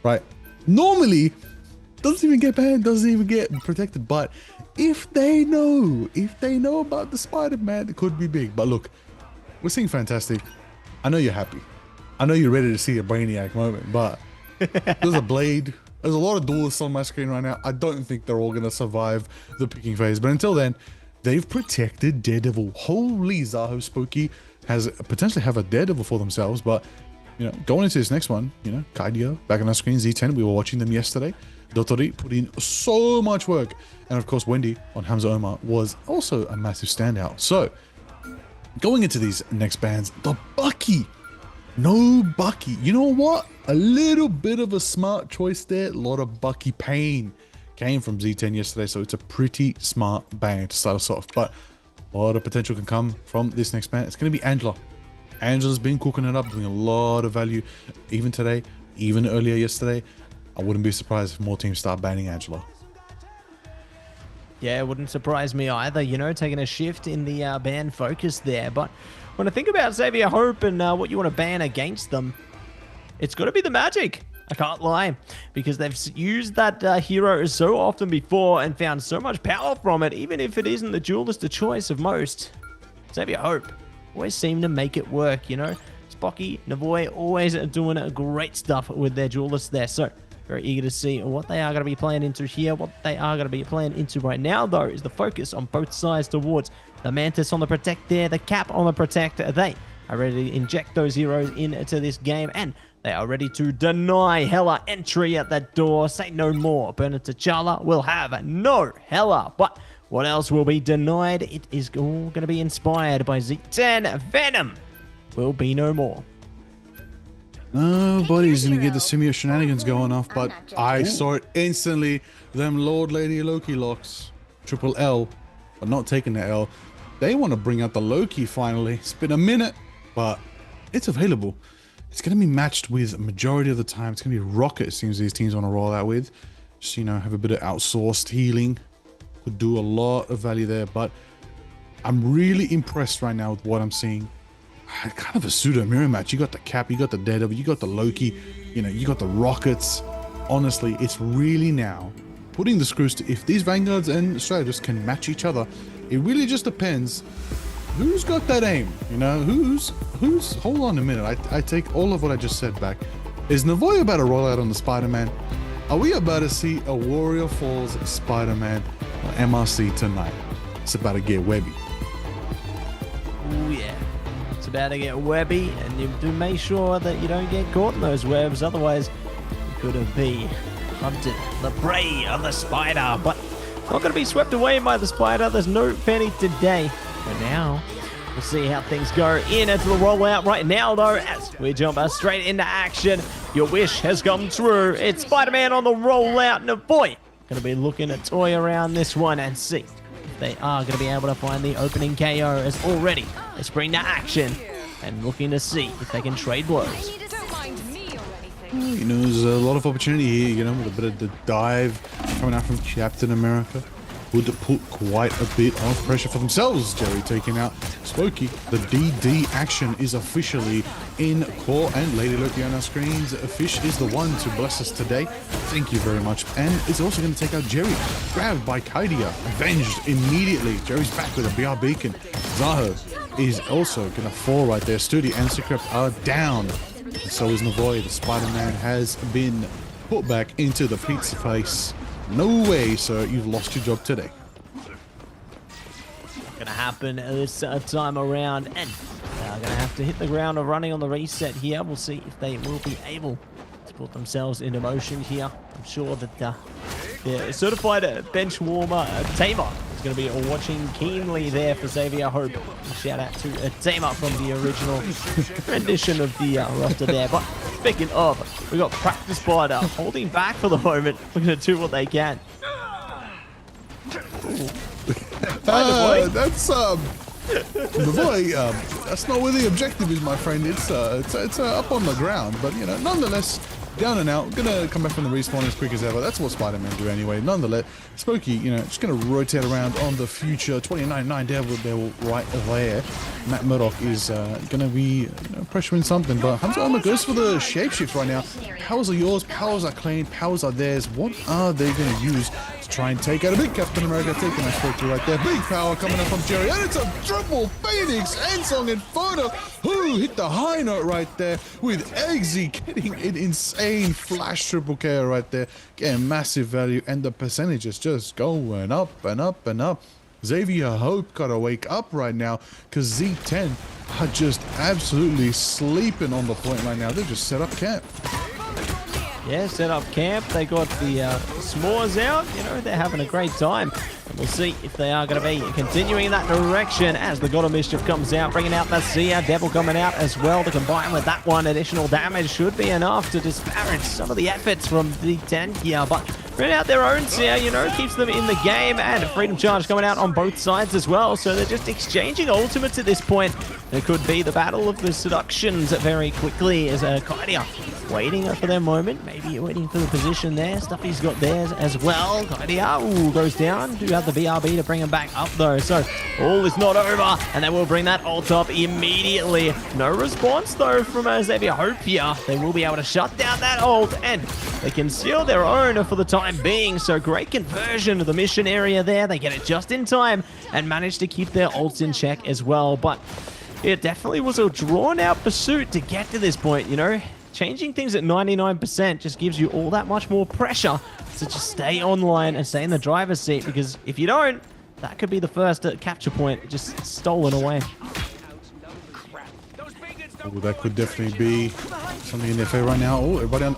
right? Normally, doesn't even get banned, doesn't even get protected. But if they know about the Spider-Man, it could be big. But look, we're seeing fantastic. I know you're happy. I know you're ready to see a Brainiac moment, but there's a Blade. There's a lot of duelists on my screen right now. I don't think they're all going to survive the picking phase. But until then, they've protected Daredevil. Holy Zaho Spooky has potentially have a Daredevil for themselves. But, you know, going into this next one, you know, Kaidio back on our screen, Z10. We were watching them yesterday. Dotori put in so much work. And, of course, Wendy on Hamza Omar was also a massive standout. So, going into these next bans, the Bucky. No Bucky. You know what? A little bit of a smart choice there. A lot of Bucky pain came from Z10 yesterday, so it's a pretty smart ban to start us off. But a lot of potential can come from this next ban. It's going to be Angela. Angela's been cooking it up, doing a lot of value, even today, even earlier yesterday. I wouldn't be surprised if more teams start banning Angela. Yeah, it wouldn't surprise me either, you know, taking a shift in the ban focus there. But when I think about Xavier Hope and what you want to ban against them, it's got to be the Magic. I can't lie, because they've used that hero so often before and found so much power from it, even if it isn't the duelist of choice of most. Xavier Hope always seem to make it work, you know. Spocky, Navoy always doing great stuff with their duelists there. So very eager to see what they are going to be playing into here. What they are going to be playing into right now, though, is the focus on both sides towards the Mantis on the Protect there, the Cap on the Protect. They are ready to inject those heroes into this game, and they are ready to deny Hela entry at that door. Say no more. Bernard T'Challa will have no Hela. But what else will be denied? It is all going to be inspired by Z10. Venom will be no more. Nobody's gonna get the Simio shenanigans going off, but I saw it instantly. Them Lord Lady Loki locks, triple L, but not taking the L. They want to bring out the Loki finally. It's been a minute, but it's available. It's gonna be matched with a majority of the time. It's gonna be Rocket. It seems these teams want to roll out with. Just, you know, have a bit of outsourced healing. Could do a lot of value there, but I'm really impressed right now with what I'm seeing. Kind of a pseudo mirror match. You got the Cap, you got the Daredevil, you got the Loki, you know, you got the Rockets. Honestly, it's really now putting the screws to, if these Vanguards and Strategists can match each other, it really just depends who's got that aim, you know, who's, hold on a minute, I take all of what I just said back. Is Navoy about to roll out on the Spider-Man? Are we about to see a Warrior Falls Spider-Man on MRC tonight? It's about to get webby. Oh yeah. About to get webby, and you do make sure that you don't get caught in those webs, otherwise you could have been hunted, the prey of the spider, but not going to be swept away by the spider. There's no penny today. But now we'll see how things go into the rollout right now, though, as we jump straight into action. Your wish has come true. It's Spider-Man on the rollout. No boy, going to be looking to toy around this one and see if they are going to be able to find the opening KO, as already they spring to action and looking to see if they can trade blows. You know, there's a lot of opportunity here, you know, with a bit of the dive coming out from Captain America. Would put quite a bit of pressure for themselves. Jerry taking out Spooky. The DD action is officially in core, and Lady Loki on our screens. Fish is the one to bless us today. Thank you very much. And it's also going to take out Jerry. Grabbed by Kaidia. Avenged immediately. Jerry's back with a BR beacon. Zaho is also going to fall right there. Studi and Secret are down. And so is Navoy. The Spider-Man has been put back into the pizza face. No way, sir. You've lost your job today. Gonna happen this time around, and they're gonna have to hit the ground running on the reset here. We'll see if they will be able to put themselves into motion here. I'm sure that the certified bench warmer Tamer is going to be watching keenly there for Xavier Hope. Shout out to Tamer from the original rendition of the roster there. But speaking of, we got Practice Spider holding back for the moment. We're going to do what they can. That's the boy. That's not where the objective is, my friend. It's up on the ground, but you know, nonetheless, down and out. Gonna come back from the respawn as quick as ever. That's what Spider-Man do anyway. Nonetheless, Spooky, you know, just gonna rotate around on the future 29-9 Devil right there. Matt Murdoch is gonna be pressuring something, but Hamza Omar goes for the shapeshift right now. Powers are yours, powers are clean, powers are theirs. What are they gonna use to try and take out a big Captain America? Taking a Spooky right there. Big power coming up from Jerry, and it's a triple Phoenix Ansong Inferno who hit the high note right there with Eggsy getting an insane flash triple KO right there, getting massive value, and the percentages just going up and up and up. Xavier Hope gotta wake up right now because Z10 are just absolutely sleeping on the point right now. They just set up camp. Yeah, set up camp. They got the s'mores out. You know, they're having a great time. And we'll see if they are going to be continuing in that direction as the God of Mischief comes out, bringing out the Seer Devil coming out as well. To combine with that one, additional damage should be enough to disparage some of the efforts from the 10 here. But bring out their own Seer, you know, keeps them in the game. And a Freedom Charge coming out on both sides as well. So they're just exchanging ultimates at this point. It could be the battle of the seductions very quickly as Kaidia waiting for their moment. Maybe waiting for the position there. Stuffy's got theirs as well. Kaidia goes down. Do have the BRB to bring him back up though. So all is not over. And they will bring that ult up immediately. No response though from Xavier Hope here. They will be able to shut down that ult and they can seal their own for the time being. So great conversion of the mission area there. They get it just in time and manage to keep their ults in check as well. But it definitely was a drawn-out pursuit to get to this point, you know. Changing things at 99% just gives you all that much more pressure to just stay online and stay in the driver's seat, because if you don't, that could be the first capture point just stolen away. Oh, that could definitely be something in their favor right now. Oh, everybody on.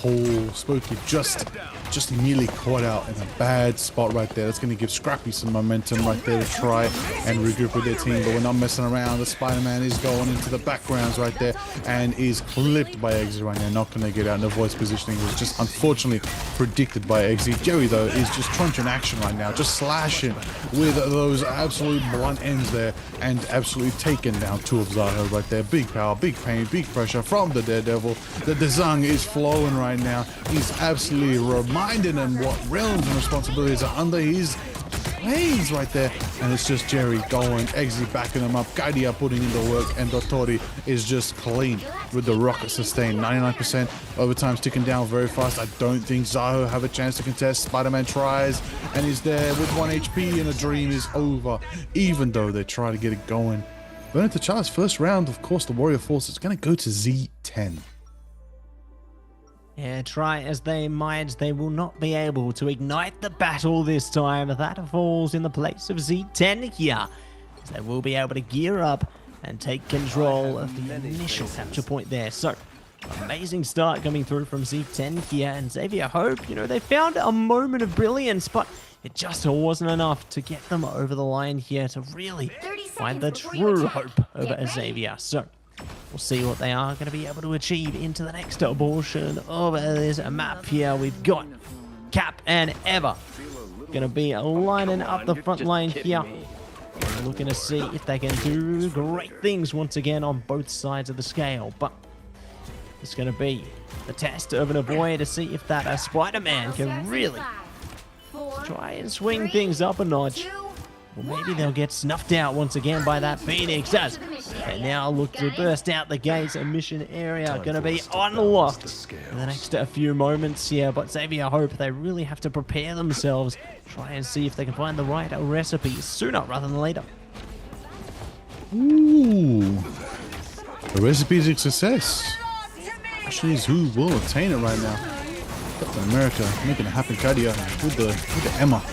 Oh, Spooky just nearly caught out in a bad spot right there. That's going to give Scrappy some momentum right there to try and regroup with their team, but we're not messing around. The Spider-Man is going into the backgrounds right there and is clipped by Eggsy right now. Not going to get out. The voice positioning was just unfortunately predicted by Eggsy. Jerry, though, is just crunching action right now, just slashing with those absolute blunt ends there and absolutely taking down two of Zaho right there. Big power, big pain, big pressure from the Daredevil. The Dezang is flowing right now. He's absolutely reminding them what realms and responsibilities are under his planes right there. And it's just Jerry going, Eggsy backing him up, Kaidia putting in the work, and Dottori is just clean with the rocket sustain. 99% overtime's ticking down very fast. I don't think Zaho have a chance to contest. Spider-Man tries and he's there with 1 HP and a dream is over, even though they try to get it going. But into Charles' first round, of course, the Warrior Force is going to go to Z10. Yeah, try as they might, they will not be able to ignite the battle this time. That falls in the place of Z10 here. So they will be able to gear up and take control of the initial capture point there. So, amazing start coming through from Z10 here. And Xavier Hope, you know, they found a moment of brilliance, but it just wasn't enough to get them over the line here to really find the true hope over Xavier. So, we'll see what they are going to be able to achieve into the next portion of this map here. We've got Cap and Eva going to be lining up the front line here. We're looking to see if they can do great things once again on both sides of the scale. But it's going to be the test of an avoid to see if that Spider-Man can really try and swing things up a notch. Well, maybe they'll get snuffed out once again by that Phoenix as they now look to burst out the gates. A mission area going to be unlocked in the next few moments here. But Xavier Hope, they really have to prepare themselves, try and see if they can find the right recipe sooner rather than later. Ooh, the recipe is a success. Actually, is who will attain it right now. Captain America making it happen. Kaidia with the Emma.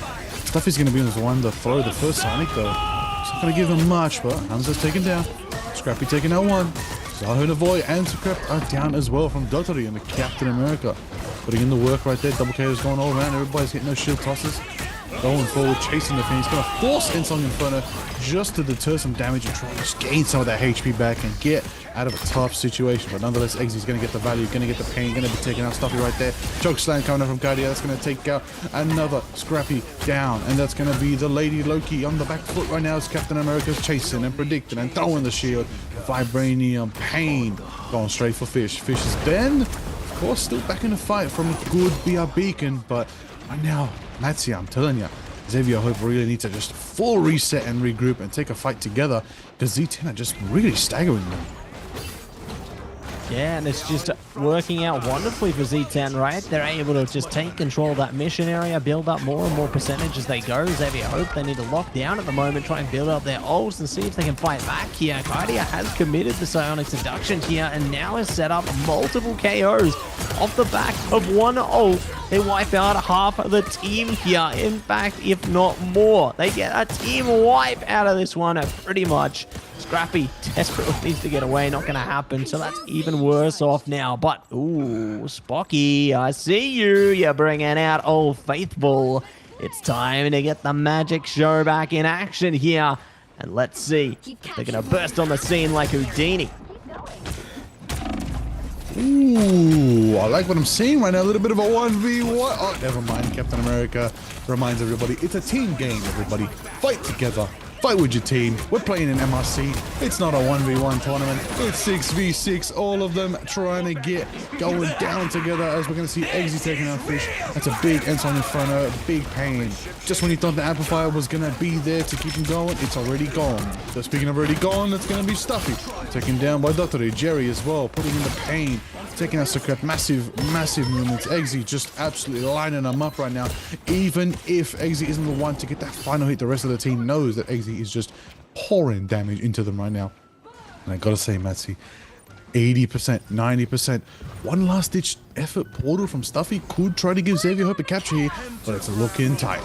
Stuffy's going to be on the one to throw the first Sonic though. It's not going to give him much, but Hamza's taken down. Scrappy taking out one. Zahonovoy and Sukrep are down as well from Dottery and the Captain America. Putting in the work right there. Double KO's going all around. Everybody's hitting those shield tosses. Going forward, chasing the Phoenix. Going to force Ensong Inferno just to deter some damage and try to gain some of that HP back and get out of a tough situation. But nonetheless, Eggsy's going to get the value, going to get the pain, going to be taking out Stuffy right there. Choke slam coming out from Guardia. That's going to take out another Scrappy down. And that's going to be the Lady Loki on the back foot right now as Captain America's chasing and predicting and throwing the shield. Vibranium Pain going straight for Fish. Fish's bend, of course, still back in the fight from a good BR Beacon. But right now, Matsia, I'm telling you, Xavier Hope really needs to just full reset and regroup and take a fight together because Z10 are just really staggering them. Yeah, and it's just working out wonderfully for Z10, right? They're able to just take control of that mission area, build up more and more percentage as they go. Xavier Hope, they need to lock down at the moment, try and build up their ults and see if they can fight back here. Guardia has committed the Psionic Seduction here and now has set up multiple KOs off the back of one ult. They wipe out half of the team here. In fact, if not more, they get a team wipe out of this one pretty much. Scrappy desperately needs to get away. Not going to happen. So that's even worse off now. But, ooh, Spocky, I see you. You're bringing out Old Faithful. It's time to get the magic show back in action here. And let's see. They're going to burst on the scene like Houdini. Ooh, I like what I'm seeing right now. A little bit of a 1v1. Oh, never mind. Captain America reminds everybody it's a team game, everybody. Fight together. Fight with your team. We're playing in MRC. It's not a 1v1 tournament. It's 6v6. All of them trying to get going down together as we're going to see Eggsy taking out Fish. That's a big Ensong Inferno. Big pain. Just when you thought the amplifier was going to be there to keep him going, it's already gone. So speaking of already gone, it's going to be Stuffy. Taken down by Dottery. Jerry as well. Putting in the pain. Taking out Secret. Massive movements. Eggsy just absolutely lining them up right now. Even if Eggsy isn't the one to get that final hit, the rest of the team knows that Eggsy is just pouring damage into them right now. And I gotta say, Matsy, 80%, 90%. One last ditch effort portal from Stuffy could try to give Xavier Hope a capture here, but it's looking tight.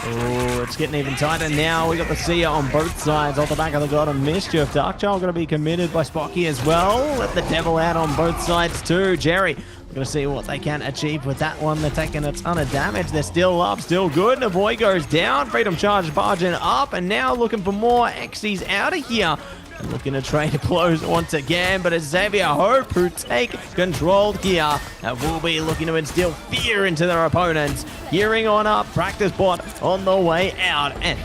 Oh, it's getting even tighter now. We got the Seer on both sides. Off the back of the God of Mischief. Darkchild going to be committed by Spocky as well. Let the devil out on both sides too. Jerry, we're going to see what they can achieve with that one. They're taking a ton of damage. They're still up, still good. The boy goes down. Freedom Charge barging up. And now looking for more. Xy's out of here. And looking to trade blows once again, but it's Xavier Hope who take control here. And will be looking to instill fear into their opponents. Gearing on up, practice bot on the way out, and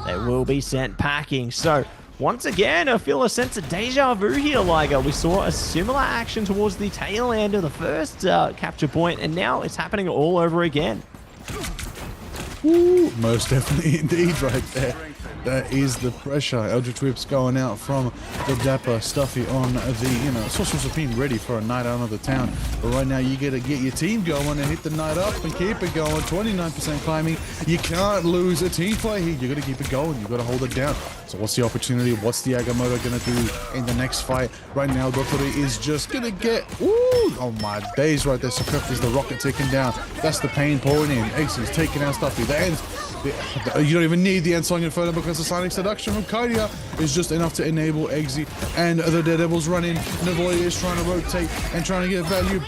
they will be sent packing. So once again, I feel a sense of deja vu here, Liger. We saw a similar action towards the tail end of the first capture point, and now it's happening all over again. Ooh, most definitely indeed right there. That is the pressure. Eldritch Whip's going out from the Dapper Stuffy on the, Sorcerer Supreme ready for a night out of the town. But right now you gotta get your team going and hit the night up and keep it going. 29% climbing. You can't lose a team play here. You gotta keep it going. You gotta hold it down. So what's the opportunity? What's the Agamotto gonna do in the next fight? Right now, Dottery is just gonna get, oh my days right there. Sukrep is the rocket taking down. That's the pain pouring in. Xy's taking out Stuffy. The ends. You don't even need the Ensong Inferno because the Sonic Seduction from Kaidia is just enough to enable Eggsy and the Daredevils running. Navoya is trying to rotate and trying to get value.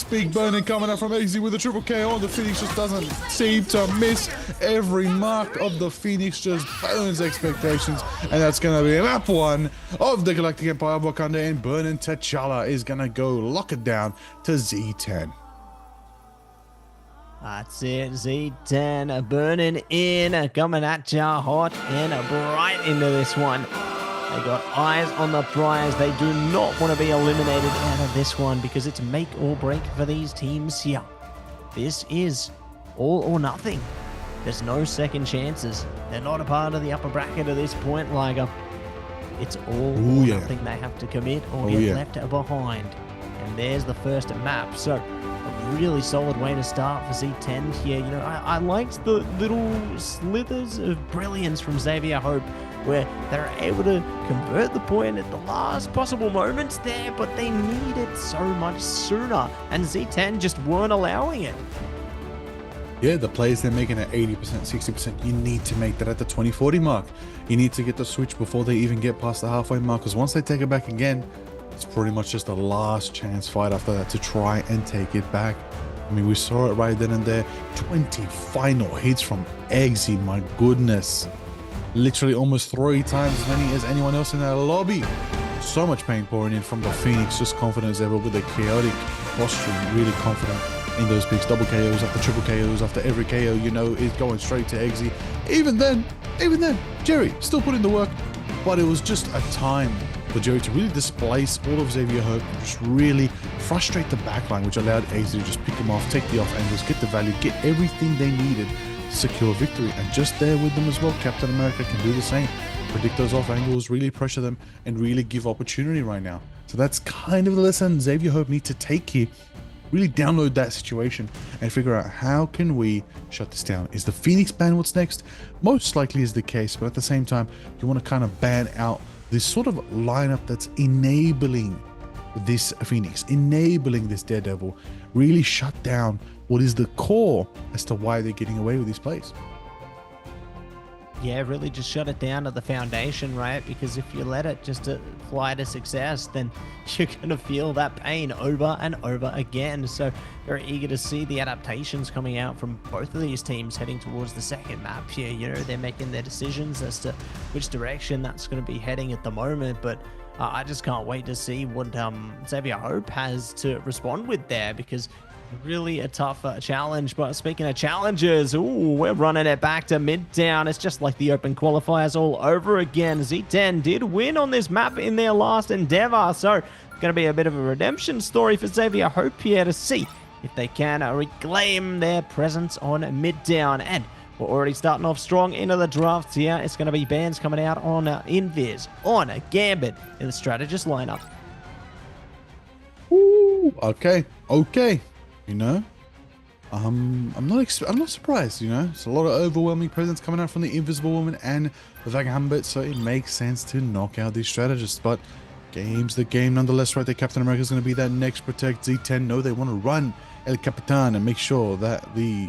Big burning coming out from Eggsy with a triple KO. The Phoenix just doesn't seem to miss. Every mark of the Phoenix just burns expectations. And that's going to be map one of the Galactic Empire of Wakanda, and Burning T'Challa is going to go lock it down to Z10. That's it, Z10 burning in, coming at ya hot and bright into this one. They got eyes on the prize. They do not want to be eliminated out of this one because it's make or break for these teams here. This is all or nothing. There's no second chances. They're not a part of the upper bracket at this point, Liger. It's all or nothing. They have to commit or get left behind. And there's the first map. So a really solid way to start for Z10 here. I liked the little slithers of brilliance from Xavier Hope where they're able to convert the point at the last possible moments there, but they need it so much sooner, and Z10 just weren't allowing it. Yeah, the plays they're making at 80%, 60%, you need to make that at the 20-40 mark. You need to get the switch before they even get past the halfway mark, because once they take it back again, it's pretty much just a last chance fight after that to try and take it back. I mean, we saw it right then and there. 20 final hits from Eggsy, my goodness. Literally almost 3 times as many as anyone else in that lobby. So much pain pouring in from the Phoenix, just confident as ever with a chaotic posture, really confident in those picks. Double KOs after triple KOs after every KO, you know, is going straight to Eggsy. Even then, Jerry still put in the work, but it was just a time for Jerry to really displace all of Xavier Hope and just really frustrate the backline, which allowed Eggsy to just pick him off, take the off angles, get the value, get everything they needed to secure victory. And just there with them as well, Captain America can do the same. Predict those off angles, really pressure them, and really give opportunity right now. So that's kind of the lesson Xavier Hope need to take here. Really download that situation and figure out how can we shut this down. Is the Phoenix ban what's next? Most likely is the case, but at the same time, you want to kind of ban out this sort of lineup that's enabling this Phoenix, enabling this Daredevil, really shut down what is the core as to why they're getting away with these plays. Yeah, really just shut it down at the foundation, right? Because if you let it just fly to success, then you're going to feel that pain over and over again. So very eager to see the adaptations coming out from both of these teams heading towards the second map here. You know, they're making their decisions as to which direction that's going to be heading at the moment. But I just can't wait to see what Xavier Hope has to respond with there, because really a tough challenge. But speaking of challenges, we're running it back to mid-down. It's just like the open qualifiers all over again. Z10 did win on this map in their last endeavor, so it's going to be a bit of a redemption story for Xavier Hope here to see if they can reclaim their presence on mid-down. And we're already starting off strong into the draft here. It's going to be bans coming out on Invis, on Gambit in the strategist lineup. Okay. You know, I'm not surprised. You know, it's a lot of overwhelming presence coming out from the Invisible Woman and the Vagambit, so it makes sense to knock out these strategists. But game's the game nonetheless, right? The Captain America is going to be that next protect. Z10 know they want to run El Capitan and make sure that the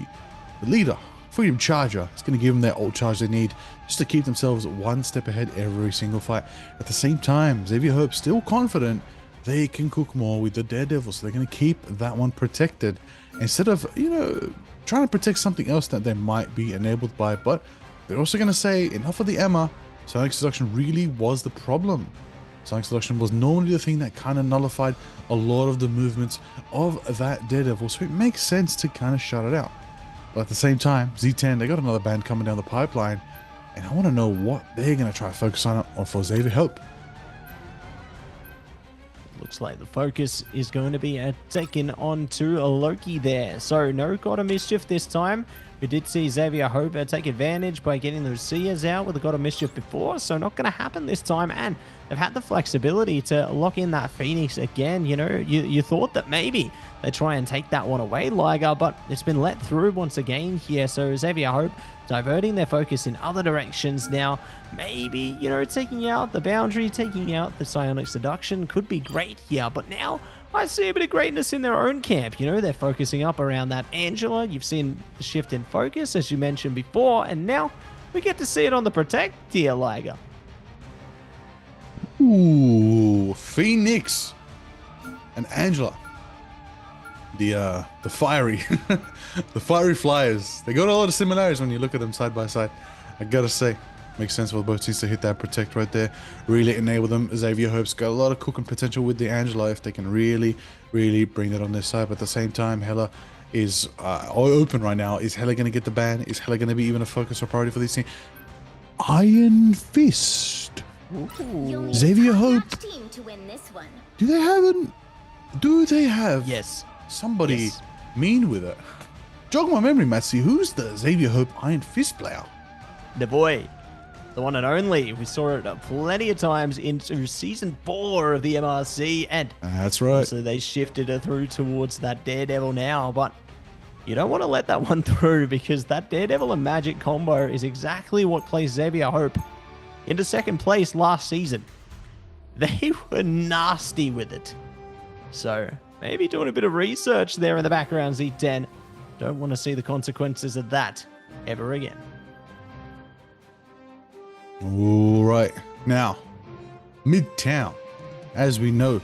leader, Freedom Charger, is going to give them their ult charge they need just to keep themselves one step ahead every single fight. At the same time, Xavier Hope still confident they can cook more with the Daredevil, so they're going to keep that one protected instead of, you know, trying to protect something else that they might be enabled by. But they're also going to say enough of the Emma. Sonic Seduction really was the problem. Sonic Seduction was normally the thing that kind of nullified a lot of the movements of that Daredevil, so it makes sense to kind of shut it out. But at the same time, Z10, they got another band coming down the pipeline, and I want to know what they're going to try to focus on for Xavier Hope. Looks like the focus is going to be taken on to Loki there. So no God of Mischief this time. We did see Xavier Hope take advantage by getting those Seers out with the God of Mischief before, so not going to happen this time. And they've had the flexibility to lock in that Phoenix again. You know, you thought that maybe they try and take that one away, Liger, but it's been let through once again here. So Xavier Hope diverting their focus in other directions now. Maybe, you know, taking out the boundary, taking out the Psionic Seduction could be great here, but now I see a bit of greatness in their own camp. You know, they're focusing up around that Angela. You've seen the shift in focus, as you mentioned before, and now we get to see it on the Protect, dear Liger. Ooh, Phoenix and Angela. The fiery, the fiery flyers. They got a lot of similarities when you look at them side by side. I gotta say, makes sense for both teams to hit that protect right there. Really enable them. Xavier Hope's got a lot of cooking potential with the Angela if they can really bring that on their side. But at the same time, Hela is open right now. Is Hela gonna get the ban? Is Hela gonna be even a focus or priority for this team? Iron Fist. You'll need Xavier a Hope. top-notch team to win this one. Do they have Yes. somebody Yes. mean with it? Jog my memory, Matsy. Who's the Xavier Hope Iron Fist player? The boy, the one and only. We saw it plenty of times into season 4 of the MRC, and That's right. so they shifted it through towards that Daredevil now. But you don't want to let that one through, because that Daredevil and Magic combo is exactly what placed Xavier Hope into second place last season. They were nasty with it. So maybe doing a bit of research there in the background, Z10. Don't want to see the consequences of that ever again. All right. Now, Midtown. As we know,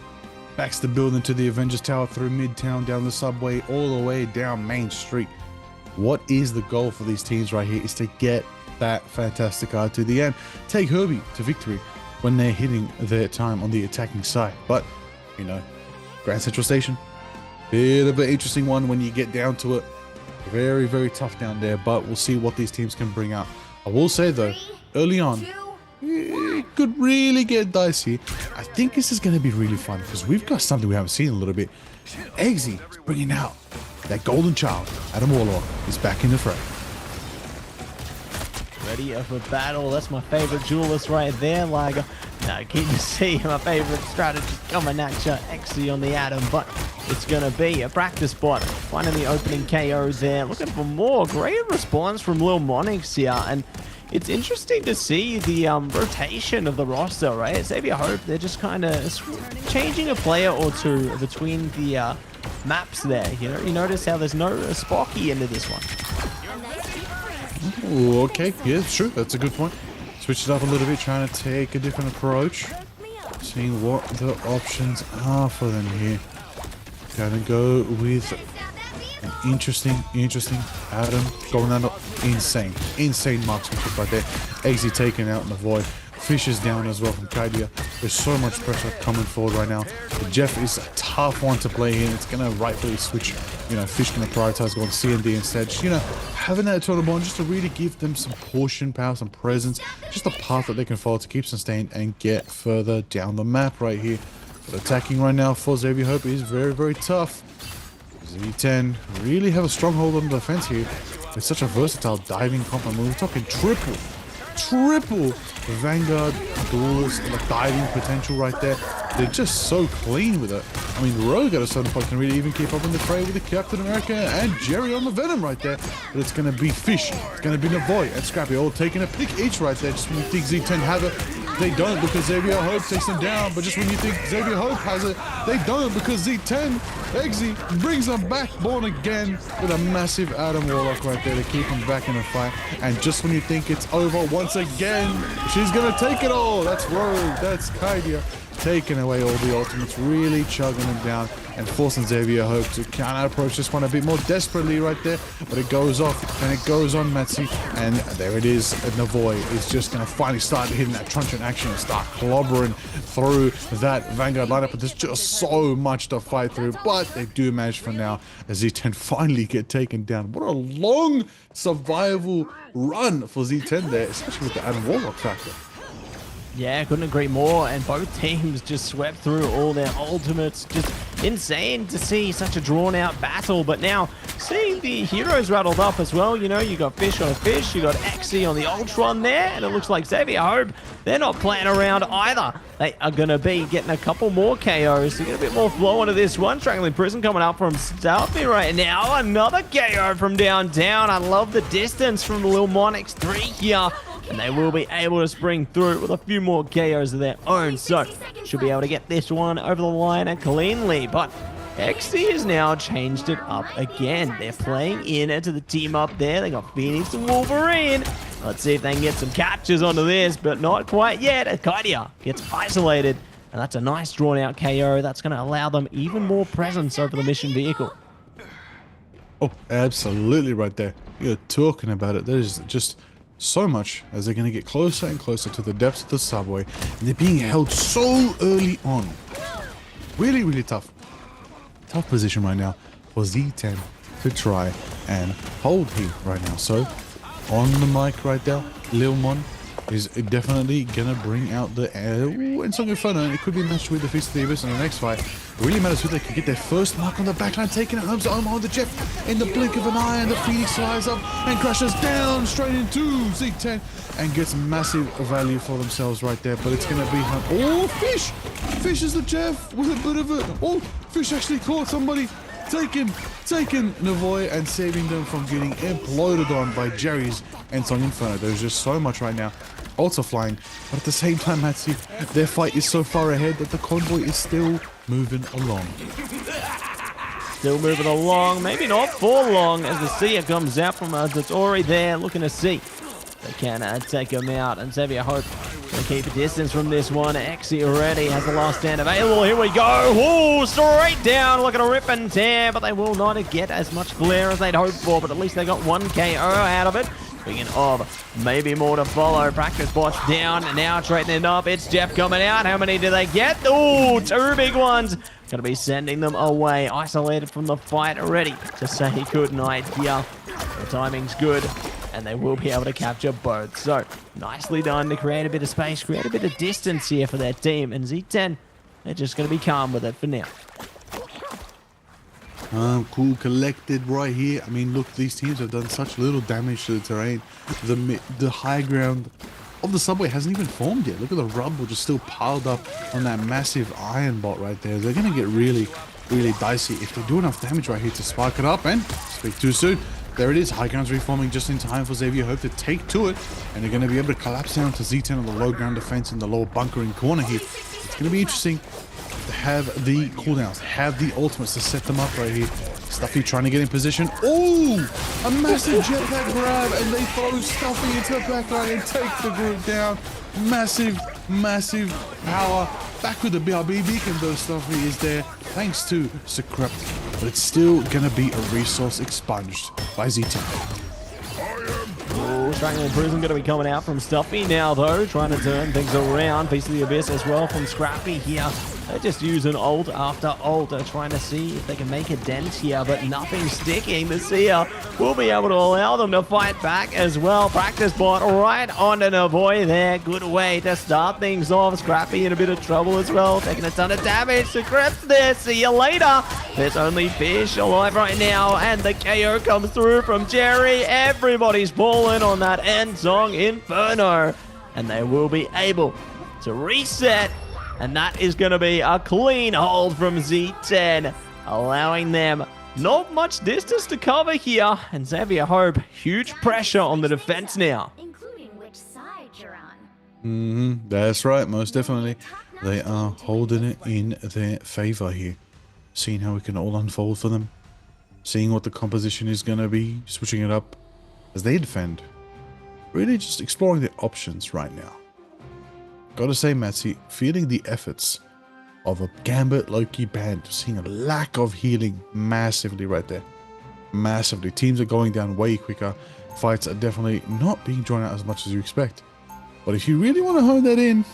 backs the building to the Avengers Tower through Midtown, down the subway, all the way down Main Street. What is the goal for these teams right here is to get that fantastic car to the end. Take Herbie to victory when they're hitting their time on the attacking side. But, you know, Grand Central Station, bit of an interesting one when you get down to it. Very, very tough down there, but we'll see what these teams can bring out. I will say, though, early on, it could really get dicey. I think this is going to be really fun because we've got something we haven't seen in a little bit. Eggsy is bringing out that golden child. Adam Warlock is back in the fray. Ready for battle. That's my favorite duelist right there, Liger. Now, keen to see my favorite strategist coming at you, Eggsy on the Adam, but it's going to be a practice spot. Finding the opening KO there. Looking for more. Great response from Lil Monix here, and it's interesting to see the rotation of the roster, right? Xavier Hope, they're just kind of changing a player or two between the maps there. You know, you notice how there's no Sparky into this one. Ooh, okay, yeah, sure, that's a good point. Switch it up a little bit, trying to take a different approach. Seeing what the options are for them here. Gonna go with an interesting Adam going under. Insane marksmanship right there. Eggsy taken out in the void. Fish is down as well from Kaidia. There's so much pressure coming forward right now. But Jeff is a tough one to play here. It's gonna rightfully switch. You know, Fish gonna prioritize going CND instead. Just, you know, having that total bond just to really give them some portion power, some presence, just a path that they can follow to keep sustained and get further down the map right here. But attacking right now for Xavier Hope is very, very tough. Z10 really have a stronghold on the defense here. It's such a versatile diving comp. We're talking triple Vanguard duelist, like diving potential right there. They're just so clean with it. I mean, Rogue at a certain point can really even keep up in the fray with the Captain America and Jerry on the Venom right there. But it's going to be Fish, it's going to be Navoy and Scrappy all taking a pick each right there. Just when you think Z10 have it, they don't because Xavier Hope takes them down. But just when you think Xavier Hope has it, they don't because Z10, Eggsy, brings them back born again with a massive Adam Warlock right there to keep them back in the fight. And just when you think it's over, once again, she's going to take it all. That's Rogue, that's Kaidia, taking away all the ultimates, really chugging them down and forcing Xavier Hope to counter approach this one a bit more desperately right there. But it goes off and it goes on Matsi, and there it is. Navoy is just going to finally start hitting that truncheon action and start clobbering through that Vanguard lineup. But there's just so much to fight through, but they do manage for now as Z10 finally get taken down. What a long survival run for Z10 there, especially with the Adam Warlock factor. Yeah, couldn't agree more, and both teams just swept through all their ultimates. Just insane to see such a drawn-out battle, but now seeing the heroes rattled up as well. You know, you got Fish on a Fish, you got Exy on the Ultron there, and it looks like Xavier Hope, they're not playing around either. They are going to be getting a couple more KOs to get a bit more flow into this one. Strangling Prison coming up from Stealthy right now. Another KO from downtown. I love the distance from Lil Monix 3 here. And they will be able to spring through with a few more KOs of their own. So, should be able to get this one over the line cleanly. But XC has now changed it up again. They're playing into the team up there. They got Phoenix and Wolverine. Let's see if they can get some catches onto this, but not quite yet. Kaidia gets isolated. And that's a nice drawn-out KO. That's going to allow them even more presence over the mission vehicle. Oh, absolutely right there. You're talking about it. There's just so much as they're going to get closer and closer to the depths of the subway, and they're being held so early on. Really, really tough position right now for Z10 to try and hold here right now. So on the mic right there, Lil Mon is definitely gonna bring out the and Song Inferno, and it could be matched with the Feast of the Abyss in the next fight. It really matters who they can get their first mark on the backline, taking it home to Omar the Jeff in the blink of an eye, and the Phoenix flies up and crashes down straight into Z10 and gets massive value for themselves right there. But it's gonna be oh, Fish! Fish is the Jeff with a bit of a Fish actually caught somebody. Taking Navoy and saving them from getting imploded on by Jerry's and Song Inferno. There's just so much right now. Also flying, but at the same time, Matsi, their fight is so far ahead that the convoy is still moving along. Still moving along, maybe not for long, as the Seer comes out from Dotori there, looking to see if they can take him out. And Xavier Hope going to keep a distance from this one. Exi already has the last stand available. Here we go. Ooh, straight down, looking to rip and tear, but they will not get as much flare as they'd hoped for, but at least they got 1 KO out of it. Speaking of, maybe more to follow. Practice bots down, now straightening up. It's Jeff coming out. How many do they get? Ooh, 2 big ones. Going to be sending them away. Isolated from the fight already. To say good night here. The timing's good, and they will be able to capture both. So, nicely done to create a bit of space, create a bit of distance here for their team. And Z10, they're just going to be calm with it for now. Cool, collected right here. I mean, look, these teams have done such little damage to the terrain. The high ground of the subway hasn't even formed yet. Look at the rubble just still piled up on that massive iron bot right there. They're going to get really, really dicey if they do enough damage right here to spark it up. And speak too soon. There it is. High ground's reforming just in time for Xavier Hope to take to it. And they're going to be able to collapse down to Z10 on the low ground defense in the lower bunkering corner here. It's going to be interesting to have the cooldowns, have the ultimates to set them up right here. Stuffy trying to get in position. Oh, a massive jetpack grab, and they throw Stuffy into the backline and take the group down. Massive, massive power. Back with the BRB beacon though, Stuffy is there thanks to Secrept, but it's still gonna be a resource expunged by Z10. Strangle Prison going to be coming out from Stuffy now, though, trying to turn things around. Piece of the Abyss as well from Scrappy here. They're just using ult after ult, trying to see if they can make a dent here, but nothing sticking. The Seer will be able to allow them to fight back as well. Practice bot right on an avoid there. Good way to start things off. Scrappy in a bit of trouble as well, taking a ton of damage. To Griff there. See you later. There's only Fish alive right now, and the KO comes through from Jerry. Everybody's falling on that end song Inferno, and they will be able to reset. And that is going to be a clean hold from Z10, allowing them not much distance to cover here. And Xavier Hope, huge pressure on the defense now. Including which side you're on. That's right, most definitely. They are holding it in their favor here. Seeing how it can all unfold for them. Seeing what the composition is going to be, switching it up as they defend. Really just exploring their options right now. Gotta say, Matsy, feeling the efforts of a Gambit Loki band, seeing a lack of healing massively right there. Massively. Teams are going down way quicker. Fights are definitely not being drawn out as much as you expect. But if you really want to hone that in,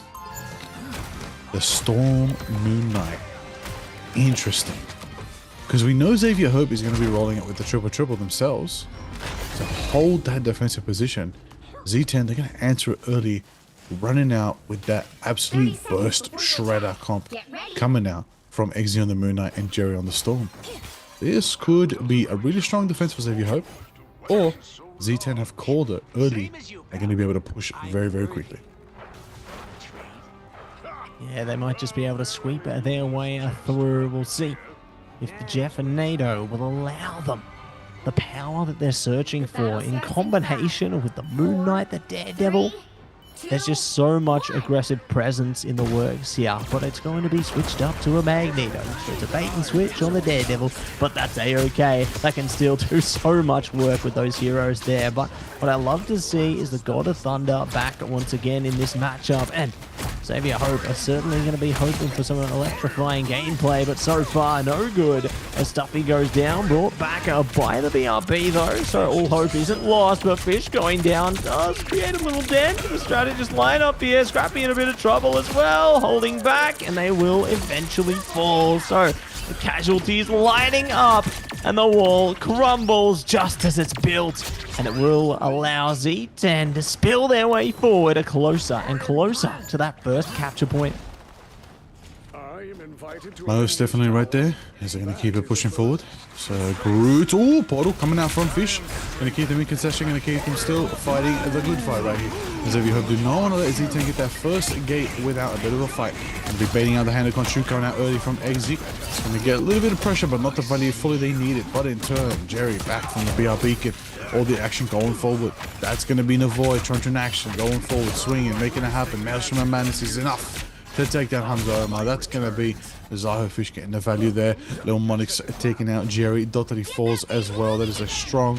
the Storm Moon Knight. Interesting. Because we know Xavier Hope is going to be rolling it with the triple themselves. To hold that defensive position, Z10, they're going to answer it early, running out with that absolute burst shredder comp coming out from Exy on the Moon Knight and Jerry on the Storm. This could be a really strong defense for Xavier Hope, or Z10 have called it early. They're going to be able to push very, very quickly. Yeah, they might just be able to sweep their way through. We'll see if the Jeff and NATO will allow them the power that they're searching for in combination with the Moon Knight, the Daredevil. There's just so much aggressive presence in the works here, but it's going to be switched up to a Magneto. So it's a bait and switch on the Daredevil, but that's a-okay. That can still do so much work with those heroes there. But what I love to see is the God of Thunder back once again in this matchup, and Xavier Hope are certainly going to be hoping for some electrifying gameplay, but so far no good. As Stuffy goes down, brought back by the BRB though, so all hope isn't lost, but Fish going down does create a little dent. The strategist lineup here, Scrappy in a bit of trouble as well, holding back, and they will eventually fall. So the casualties lighting up, and the wall crumbles just as it's built, and it will allow Z10 to spill their way forward closer and closer to that first capture point. Most definitely right there, as they're going to keep it pushing forward. So Groot, oh, Portal coming out from Fish. Going to keep them in concession, going to keep them still fighting the good fight right here. As if you hope do not want to let Z10 get that first gate without a bit of a fight. Going to be baiting out the hand of Khonshu coming out early from Exy. It's going to get a little bit of pressure, but not the value fully they need it. But in turn, Jerry back from the BR Beacon. All the action going forward. That's going to be Navoy, Truncheon action, going forward, swinging, making it happen. Maelstrom and Madness is enough to take down Hamza Omar. That's going to be Zaho Fish getting the value there. Little Monix taking out Jerry. Dottery falls as well. That is a strong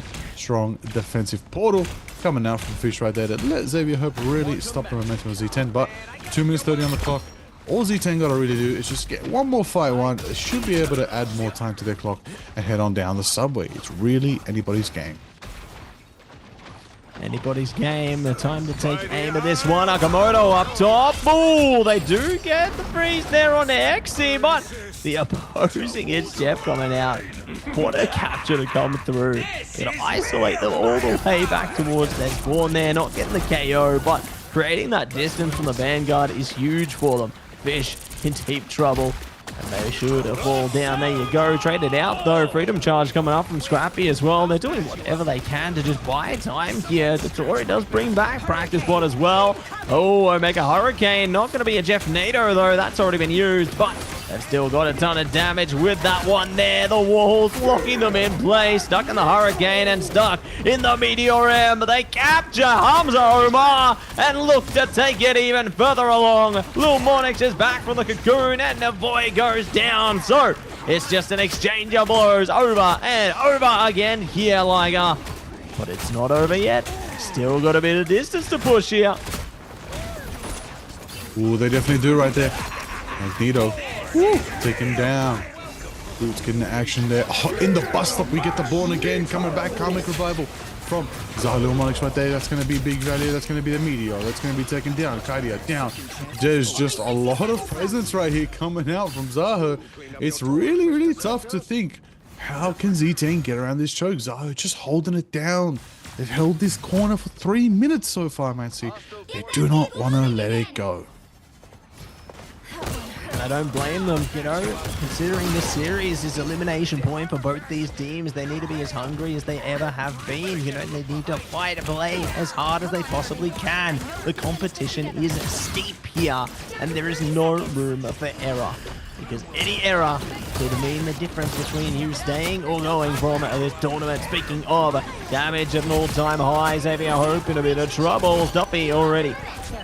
defensive portal coming out from Fish right there that let Xavier Hope really stop the momentum of Z10. But 2 minutes 30 on the clock. All Z10 got to really do is just get one more fight on. They should be able to add more time to their clock and head on down the subway. It's really anybody's game. Anybody's game. The time to take aim at this one. Akamoto up top. Ooh, they do get the freeze there on the XC, but the opposing is Jeff coming out. What a capture to come through. Gonna isolate them all the way back towards their spawn there. Not getting the KO, but creating that distance from the Vanguard is huge for them. Fish in deep trouble. And they should have fall down. There you go. Traded out though. Freedom charge coming up from Scrappy as well. They're doing whatever they can to just buy time here. Dotori does bring back practice bot as well. Oh, Omega Hurricane. Not going to be a Jeff Nato though. That's already been used. But they've still got a ton of damage with that one there. The walls locking them in place. Stuck in the Hurricane and stuck in the Meteor M. They capture Hamza Omar and look to take it even further along. Lil Monix is back from the cocoon and Navoy goes down. So it's just an exchange of blows over and over again here, Liger. But it's not over yet. Still got a bit of distance to push here. Ooh, they definitely do right there. Magneto. Woo, take him down. Boots getting the action there. Oh, in the bus stop, we get the Born Again coming back. Karmic Revival from Zaha Monix right there. That's going to be big value. That's going to be the Meteor. That's going to be taken down. Kaidia down. There's just a lot of presence right here coming out from Zaha. It's really tough to think. How can Z10 get around this choke? Zaha just holding it down. They've held this corner for 3 minutes so far, man. See, they do not want to let it go. I don't blame them, you know, considering this series is elimination point for both these teams. They need to be as hungry as they ever have been. You know, they need to fight and play as hard as they possibly can. The competition is steep here, and there is no room for error. Because any error could mean the difference between you staying or going from this tournament. Speaking of damage at an all-time high, Xavier Hope in a bit of trouble. Duffy already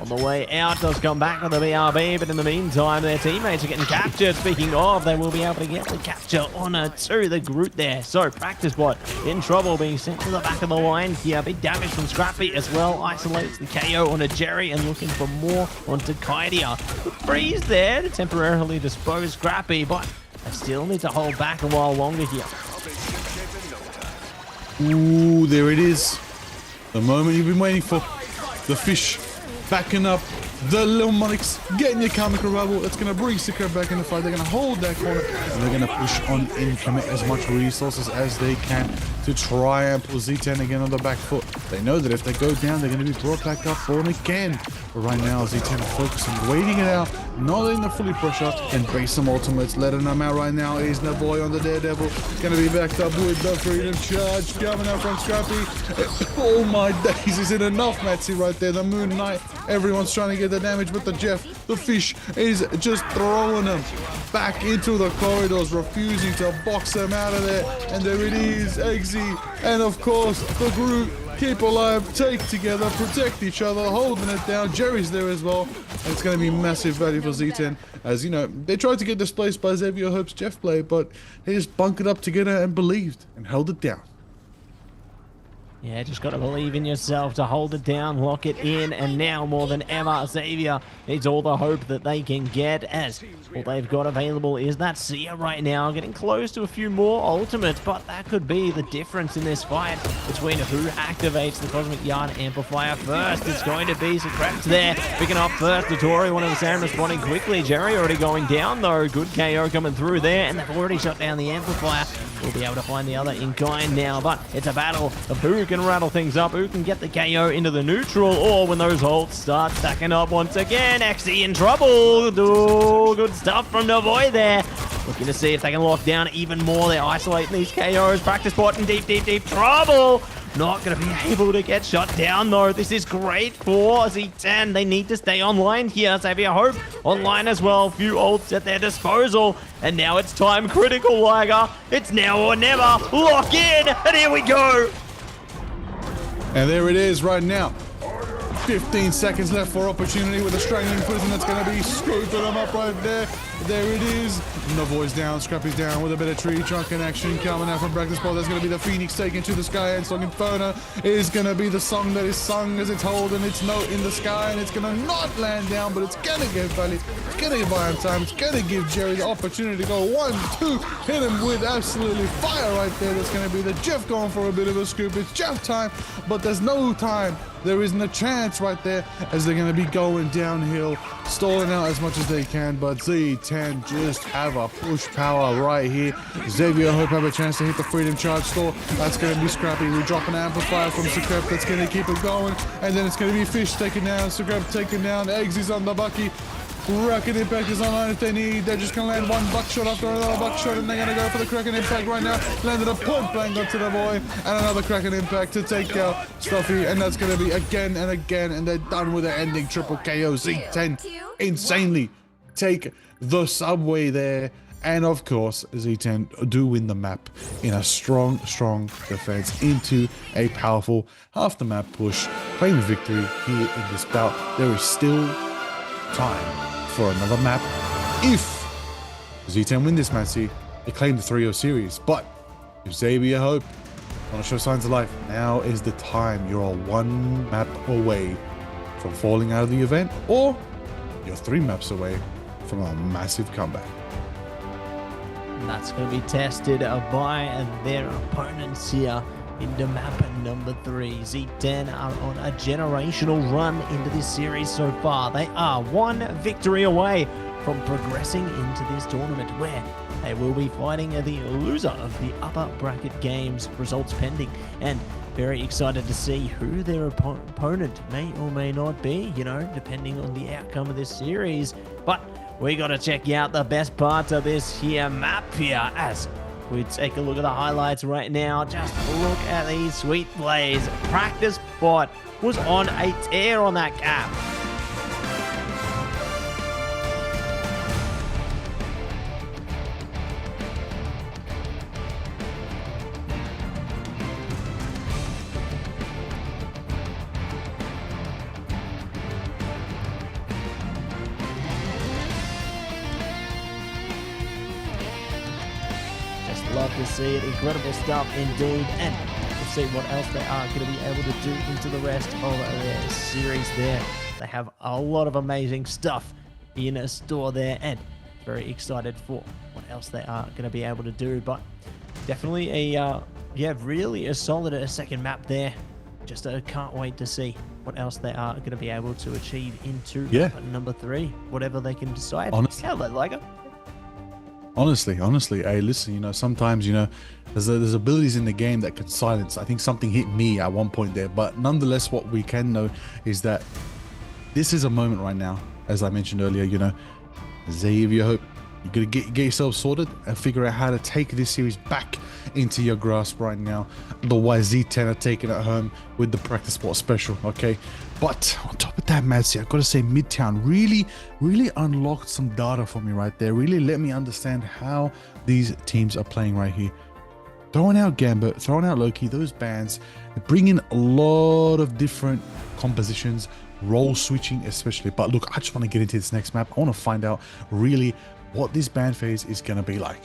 on the way out, does come back with the BRB, but in the meantime, their teammates are getting captured. Speaking of, they will be able to get the capture on to the Groot there. So, Practice Bot in trouble, being sent to the back of the line here. Big damage from Scrappy as well. Isolates the KO onto Jerry and looking for more onto Kaidia. Freeze there to temporarily dispose Scrappy, but they still need to hold back a while longer here. Ooh, there it is. The moment you've been waiting for. The Fish backing up. The Lil Monix getting your Karmic Revival. That's going to bring Secret back in the fight. They're going to hold that corner and they're going to push on in, commit as much resources as they can to try and pull Z10 again on the back foot. They know that if they go down, they're going to be brought back up Born Again. But right now, Z10 are focusing, waiting it out, not letting them fully pressure, and base some ultimates. Letting them out right now is Navoy on the Daredevil. Going to be backed up with the Freedom Charge coming out from Scrappy. Oh my days, is it enough, Matzy, right there? The Moon Knight, everyone's trying to get the damage, but the Jeff, the Fish, is just throwing them back into the corridors, refusing to box them out of there. And there it is, Eggsy, and of course, the group. Keep alive, take together, protect each other, holding it down. Jerry's there as well. And it's going to be massive value for Z10. As you know, they tried to get displaced by Xavier Hope's Jeff play, but they just bunkered up together and believed and held it down. Yeah, just got to believe in yourself to hold it down, lock it in, and now more than ever, Xavier needs all the hope that they can get, as all they've got available is that Seer right now, getting close to a few more ultimates, but that could be the difference in this fight between who activates the Cosmic Yard Amplifier first. It's going to be Secrets there, picking up first. Dotori, one of the Sam responding quickly. Jerry already going down though, good KO coming through there, and they've already shut down the Amplifier. We'll be able to find the other in kind now, but it's a battle of who can rattle things up, who can get the KO into the neutral, or when those ults start stacking up once again. XE in trouble. Ooh, good stuff from Navoy there. Looking to see if they can lock down even more. They're isolating these KOs. Practice Bot in deep trouble. Not going to be able to get shut down though. This is great for Z10. They need to stay online here. Xavier Hope online as well. Few ults at their disposal. And now it's time critical, Liger. It's now or never. Lock in. And here we go. And there it is right now. 15 seconds left for opportunity with a strangling prison that's going to be scooping them up right there. There it is. Novo's down, Scrappy's down with a bit of tree trunk in action coming out from practice ball. There's going to be the Phoenix taken to the sky, and Song Inferno is going to be the song that is sung as it's holding its note in the sky, and it's going to not land down, but it's going to give Valley, it's going to give Iron time, it's going to give Jerry the opportunity to go 1-2, hit him with absolutely fire right there. That's going to be the Jeff going for a bit of a scoop. It's Jeff time, but there's no time. There isn't a chance right there as they're going to be going downhill, stalling out as much as they can, but Z10 just have a push power right here. Xavier Hope have a chance to hit the Freedom Charge store. That's going to be Scrappy. We drop an amplifier from Secrep that's going to keep it going, and then it's going to be Fish taken down, Secrep taken down, Eggsy's on the Bucky. Kraken Impact is online if they need. They're just going to land one buckshot after another buckshot, and they're going to go for the Kraken Impact right now. Landed a point blank onto the boy, and another Kraken Impact to take out Stuffy, and that's going to be again and again, and they're done with the ending triple KO. Z10 insanely take the subway there, and of course, Z10 do win the map in a strong defense into a powerful half the map push, claim victory here in this bout. There is still time for another map if Z10 win this match. See, they claim the 3-0 series, but if Xavier Hope want to show signs of life, now is the time. You're one map away from falling out of the event, or you're 3 maps away from a massive comeback. And that's going to be tested by their opponents here into map number 3. Z10 are on a generational run into this series so far. They are 1 victory away from progressing into this tournament, where they will be fighting the loser of the upper bracket games, results pending, and very excited to see who their opponent may or may not be, you know, depending on the outcome of this series. But we got to check out the best parts of this here map here as we take a look at the highlights right now. Just look at these sweet plays. Practice Bot was on a tear on that cap. Love to see it. Incredible stuff indeed. And we'll see what else they are going to be able to do into the rest of their series there. They have a lot of amazing stuff in a store there, and very excited for what else they are going to be able to do. But definitely really a solid second map there. Just can't wait to see what else they are going to be able to achieve into number 3, whatever they can decide. Honestly. How they like it. Honestly, hey, listen, you know, sometimes, you know, there's abilities in the game that can silence. I think something hit me at one point there, but nonetheless, what we can know is that this is a moment right now, as I mentioned earlier, you know, Xavier Hope, you gotta get yourself sorted and figure out how to take this series back into your grasp right now. Otherwise, Z10 are taking it home with the practice spot special, okay? But on top of that, Madsy, I've got to say Midtown really unlocked some data for me right there. Really let me understand how these teams are playing right here. Throwing out Gambit, throwing out Loki, those bans, bring in a lot of different compositions, role switching especially. But look, I just want to get into this next map. I want to find out really what this ban phase is going to be like.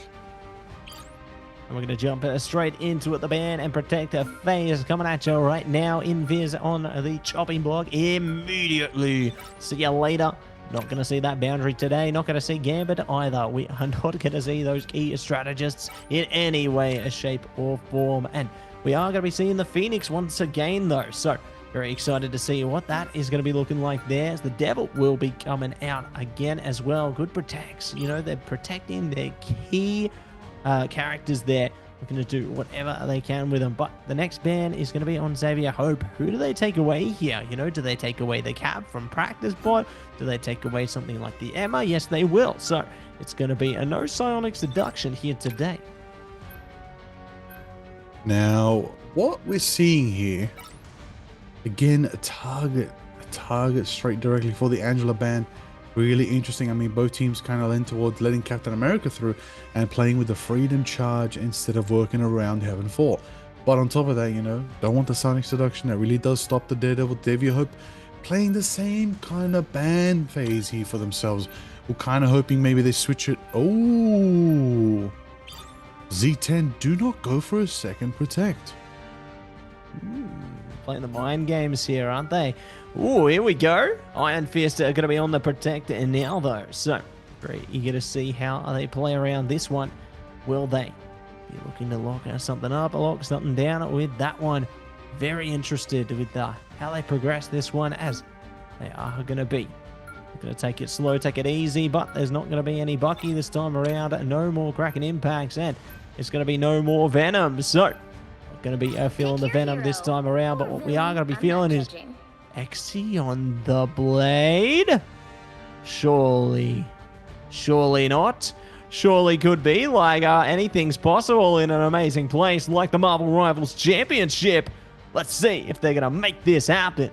And we're going to jump straight into it. The ban and protect phase coming at you right now. Invis on the chopping block immediately. See you later. Not going to see that boundary today. Not going to see Gambit either. We are not going to see those key strategists in any way, shape, or form. And we are going to be seeing the Phoenix once again, though. So very excited to see what that is going to be looking like there. As the Devil will be coming out again as well. Good protects. You know, they're protecting their key characters there, looking to do whatever they can with them. But the next ban is going to be on Xavier Hope. Who do they take away here? You know, do they take away the cap from Practice Bot? Do they take away something like the Emma? Yes, they will. So it's going to be a no psionic seduction here today. Now, what we're seeing here, again, a target straight directly for the Angela ban. Really interesting. I mean, both teams kind of lean towards letting Captain America through and playing with the Freedom Charge instead of working around Heaven 4. But on top of that, you know, don't want the Sonic Seduction. That really does stop the Daredevil Xavier Hope. playing the same kind of ban phase here for themselves. We're kind of hoping maybe they switch it. Oh, Z10 do not go for a second protect. Playing the mind games here, aren't they? Ooh, here we go. Iron Fist are going to be on the protector now, though. So, very eager to see how they play around this one. Will they be looking to lock something up, lock something down with that one? Very interested with how they progress this one, as they are going to be. Going to take it slow, take it easy, but there's not going to be any Bucky this time around. No more Kraken impacts, and it's going to be no more Venom. So, not going to be feeling the Venom this time around, but what we are going to be feeling is Exy on the blade. Surely not. Surely could be. Like, anything's possible in an amazing place like the Marvel Rivals Championship. Let's see if they're going to make this happen.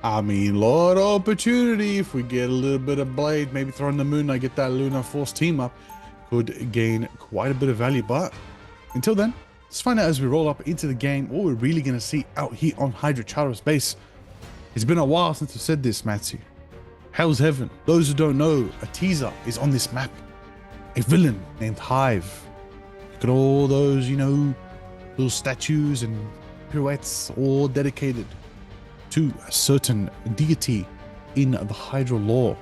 I mean, lot of opportunity. If we get a little bit of blade, maybe throw in the Moon Knight, get that Lunar Force team up, could gain quite a bit of value. But until then, let's find out as we roll up into the game what we're really going to see out here on Hydra Charter's base. It's been a while since I've said this, Matthew. Hell's Heaven. Those who don't know, a teaser is on this map. A villain named Hive. Look at all those, you know, little statues and pirouettes, all dedicated to a certain deity in the Hydra lore.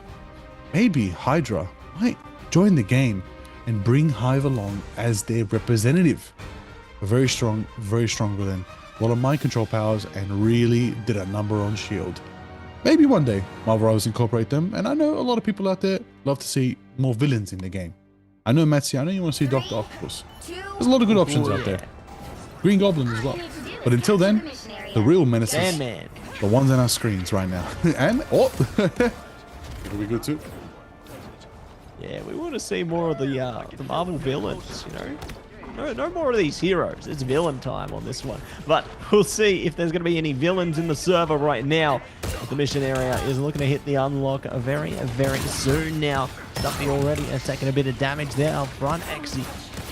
Maybe Hydra might join the game and bring Hive along as their representative. A very strong villain. A lot of mind control powers and really did a number on S.H.I.E.L.D. Maybe one day Marvel Rivals incorporate them, and I know a lot of people out there love to see more villains in the game. I know, Matsi, I know you want to see Dr. Octopus. There's a lot of good options out there. Green Goblin as well. But until then, the real menaces, Sandman. the ones on our screens right now. And, oh, it'll be good too. Yeah, we want to see more of the Marvel villains, you know? No more of these heroes. It's villain time on this one. But we'll see if there's going to be any villains in the server right now. The mission area is looking to hit the unlock very, very soon now. Stuffy already taking a bit of damage there up front. Exy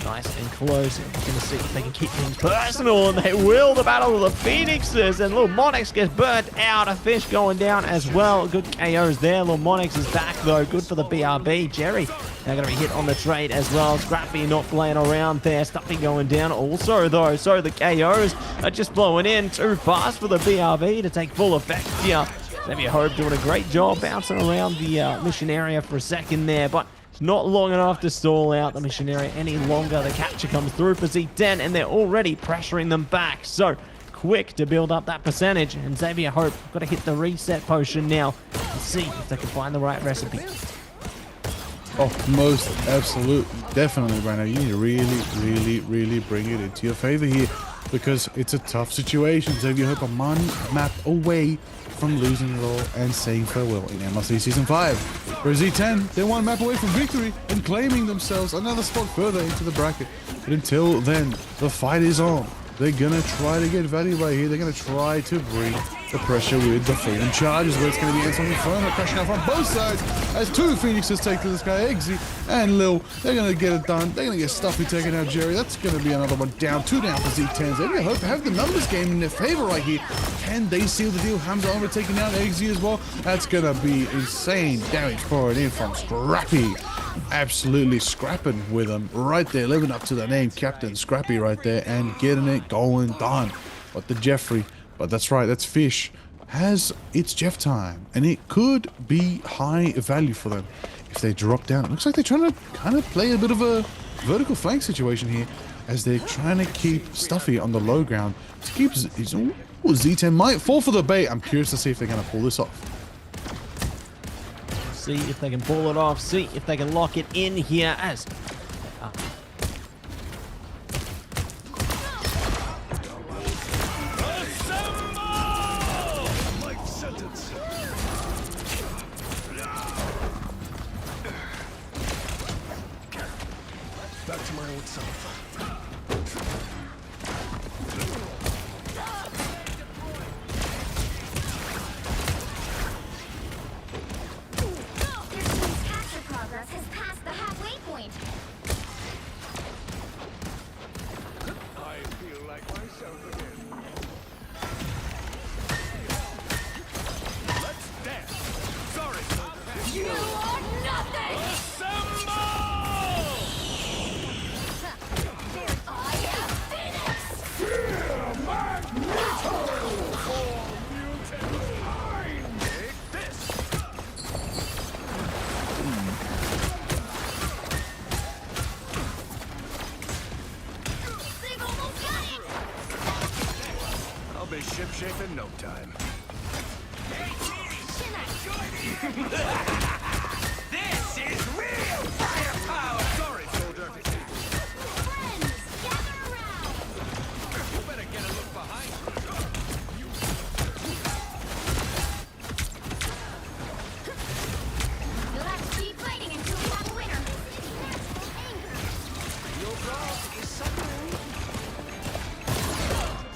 nice and close. We're going to see if they can keep things personal, and they will. The Battle of the Phoenixes, and Lil Monix gets burnt out. A fish going down as well. Good KOs there. Lil Monix is back though. Good for the BRB. Jerry now going to be hit on the trade as well. Scrappy not playing around there. Stuffy going down also though. So the KOs are just blowing in too fast for the BRB to take full effect here. Xavier Hope doing a great job bouncing around the mission area for a second there, but it's not long enough to stall out the mission area any longer. The capture comes through for Z10, and they're already pressuring them back. So quick to build up that percentage, and Xavier Hope got to hit the reset potion now and see if they can find the right recipe. Oh, most absolute, definitely right now. You need to really bring it into your favor here, because it's a tough situation. Xavier Hope are one map away from losing it all and saying farewell in MLC Season 5. For Z10, they're one map away from victory and claiming themselves another spot further into the bracket. But until then, the fight is on. They're going to try to get value right here. They're going to try to bring the pressure with the fallen charges, where it's going to be Anton Inferno crashing out from both sides as two Phoenixes take to this guy, Eggsy and Lil. They're going to get it done. They're going to get Stuffy taken out, Jerry. That's going to be another one down. Two down for Z10s. They hope to have the numbers game in their favor right here. Can they seal the deal? Hamza over taking out Eggsy as well. That's going to be insane damage pouring in from Scrappy. Absolutely scrapping with him right there, living up to the name Captain Scrappy right there and getting it going done. But the Jeffrey, but that's right, that's Fish, has its Jeff time, and it could be high value for them if they drop down. It looks like they're trying to kind of play a bit of a vertical flank situation here, as they're trying to keep Stuffy on the low ground. To keep Z10 might fall for the bait. I'm curious to see if they're going to pull this off. See if they can pull it off. See if they can lock it in here as Back to my old self. shipshape in no time. This is real firepower! Sorry, soldier. Friends, gather around. You better get a look behind you. You'll have to keep fighting until we have a winner.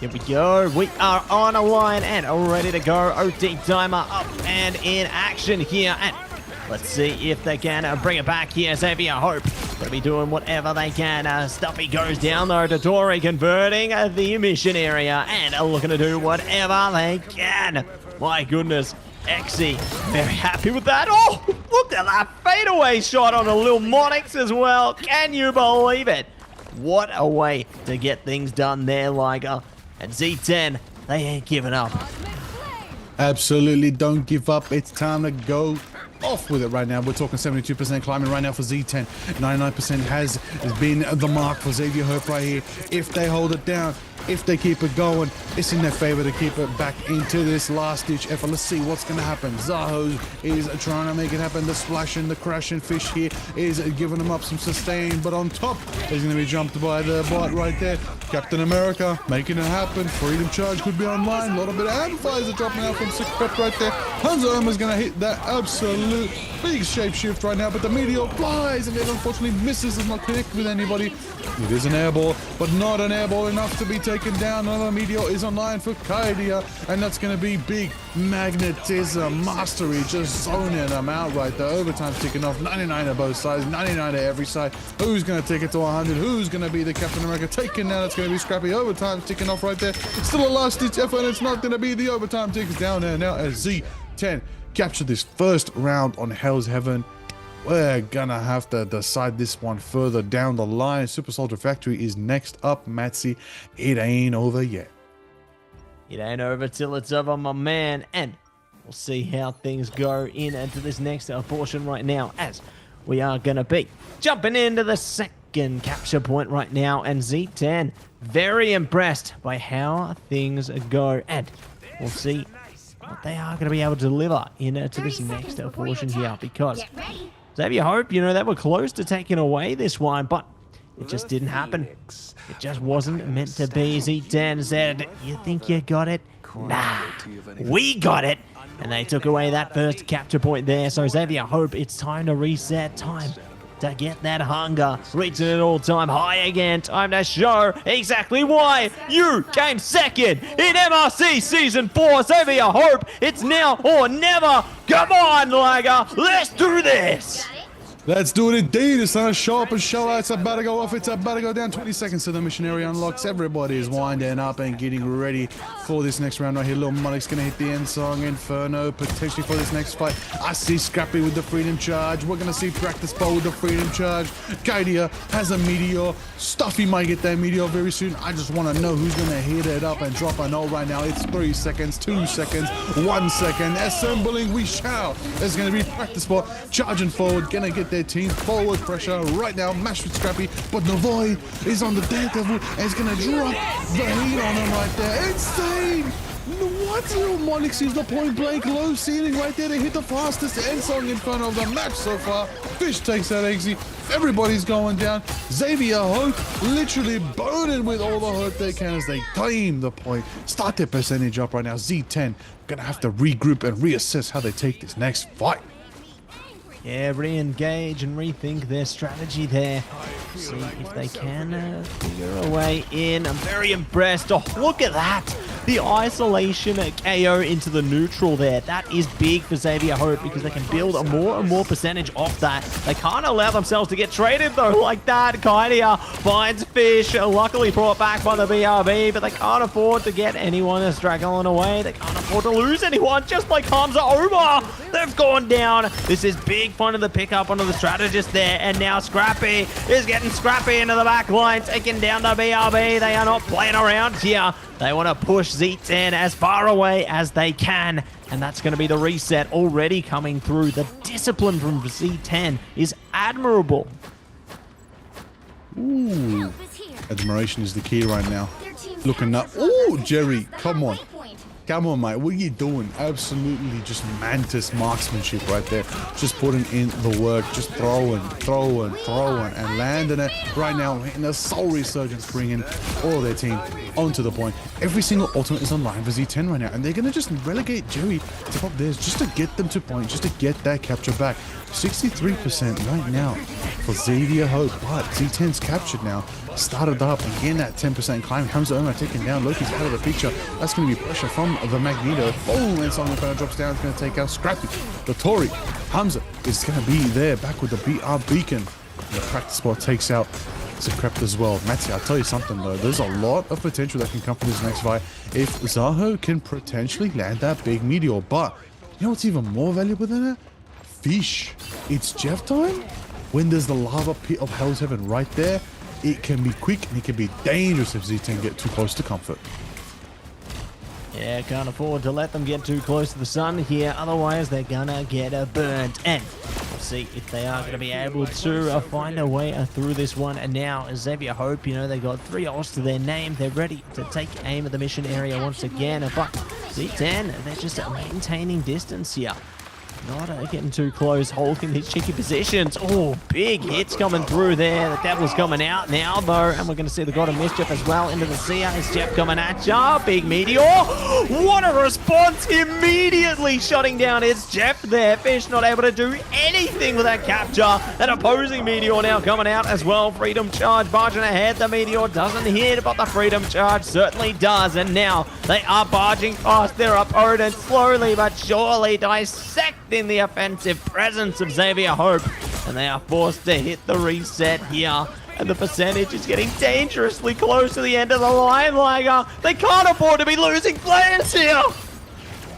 Here we go. We are on a line and all ready to go. OD timer up and in action here. And let's see if they can bring it back here. Xavier Hope going to be doing whatever they can. Stuffy goes down though to Dory, converting the mission area and looking to do whatever they can. My goodness. Exy, very happy with that. Oh, look at that fadeaway shot on a little Monix as well. Can you believe it? What a way to get things done there, Liger. And Z10, they ain't giving up. Absolutely don't give up. It's time to go off with it right now. We're talking 72% climbing right now for Z10. 99% has been the mark for Xavier Hope right here. If they hold it down, if they keep it going, it's in their favor to keep it back into this last-ditch effort. Let's see what's going to happen. Zaho is trying to make it happen. The splash and the crashing fish here is giving them up some sustain, but on top, he's going to be jumped by the bot right there. Captain America making it happen. Freedom Charge could be online. A little bit of amplifiers are dropping out from Sick Prep right there. Hanzo Irma's going to hit that absolute big shapeshift right now, but the meteor flies and it unfortunately misses. Does not connect with anybody. It is an airball, but not an airball enough to be taken down. Another meteor is online for Kaidia, and that's going to be big magnetism mastery, just zoning them out right there. Overtime's ticking off. 99 to both sides, 99 to every side. Who's going to take it to 100? Who's going to be the Captain America taken down? It's going to be Scrappy. Overtime's ticking off right there. Still a last-ditch effort, and it's not going to be the overtime ticks down there now as Z10 captured this first round on Hell's Heaven. We're gonna have to decide this one further down the line. Super Soldier Factory is next up, Matsy. It ain't over yet. It ain't over till it's over, my man. And we'll see how things go into this next portion right now, as we are gonna be jumping into the second capture point right now. And Z10, very impressed by how things go. And we'll see what they are going to be able to deliver into this next portion here, because Xavier Hope, you know, they were close to taking away this one, but it just didn't happen. It just wasn't meant to be. Z10 said, you think you got it? Nah, we got it. And they took away that first capture point there. So Xavier Hope, it's time to reset. Time to get that hunger, reaching an all-time high again. Time to show exactly why you came second in MRC Season 4. Xavier Hope, it's now or never. Come on, Liger, let's do this. Let's do it indeed. It's time to show up and show out. It's about to go off. It's about to go down. 20 seconds to the mission area unlocks. Everybody is winding up and getting ready for this next round right here. Little Monic's going to hit the end song. Inferno potentially for this next fight. I see Scrappy with the Freedom Charge. We're going to see Practice Ball with the Freedom Charge. Kaidia has a Meteor. Stuffy might get that Meteor very soon. I just want to know who's going to hit it up and drop a note right now. It's 3 seconds, 2 seconds, 1 second. Assembling, we shall. There's going to be Practice Ball charging forward. Going to get their team forward pressure right now. Mash with Scrappy, but Navoy is on the Daredevil and is going to drop the heat on him right there. Insane! What? Little Monix sees the point blank low ceiling right there to hit the fastest end song in front of the match so far. Fish takes that exit. Everybody's going down. Xavier Hope literally burning with all the hurt they can as they claim the point. Start their percentage up right now. Z10 gonna have to regroup and reassess how they take this next fight. Yeah, re-engage and rethink their strategy there. See if they can figure a way in. I'm very impressed. Oh, look at that. The isolation KO into the neutral there. That is big for Xavier Hope because they can build a more and more percentage off that. They can't allow themselves to get traded though like that. Kaidia finds Fish, luckily brought back by the BRB, but they can't afford to get anyone straggling away. They can't afford to lose anyone just like Hamza Omar. They've gone down. This is big fun of the pickup onto the strategist there, and now Scrappy is getting Scrappy into the back line, taking down the BRB. They are not playing around here. They want to push Z10 as far away as they can, and that's going to be the reset already coming through. The discipline from Z10 is admirable. Ooh, admiration is the key right now. Looking up. Ooh, Jerry, come on. Come on, mate. What are you doing? Absolutely just mantis marksmanship right there. Just putting in the work. Just throwing, and landing it. Right now, hitting a soul resurgence, bringing all their team onto the point. Every single ultimate is online for Z10 right now, and they're going to just relegate Jerry to top theirs just to get them to point, just to get that capture back. 63% right now for Xavier Hope, but Z10's captured now. Started up and getting that 10% climb. Hamza Omar taken down. Loki's out of the picture. That's going to be pressure from the Magneto. Boom! And Song Inferno drops down. It's going to take out Scrappy. The Tori. Hamza is going to be there back with the BR Beacon. The practice spot takes out Secrept as well. Matty, I'll tell you something though. There's a lot of potential that can come from this next fight if Zaho can potentially land that big meteor. But you know what's even more valuable than that? Fish. It's Jeff time. When there's the lava pit of Hell's Heaven right there, it can be quick and it can be dangerous if Z10 get too close to comfort. Yeah, can't afford to let them get too close to the sun here, otherwise they're gonna get burnt. And we'll see if they are gonna be able to find a way through this one. And now Xavier Hope, you know, they got 3 ults to their name. They're ready to take aim at the mission area once again. But Z10, they're just maintaining distance here. Not getting too close, holding these cheeky positions. Oh, big hits coming through there. The Devil's coming out now, though. And we're going to see the God of Mischief as well into the Seer. Is Jeff coming at ya? Big meteor. What a response. Immediately shutting down. It's Jeff there. Fish not able to do anything with that capture. An opposing meteor now coming out as well. Freedom charge barging ahead. The meteor doesn't hit, but the freedom charge certainly does. And now they are barging past their opponent slowly but surely, dissecting the offensive presence of Xavier Hope, and they are forced to hit the reset here, and the percentage is getting dangerously close to the end of the line, Liger. They can't afford to be losing players here.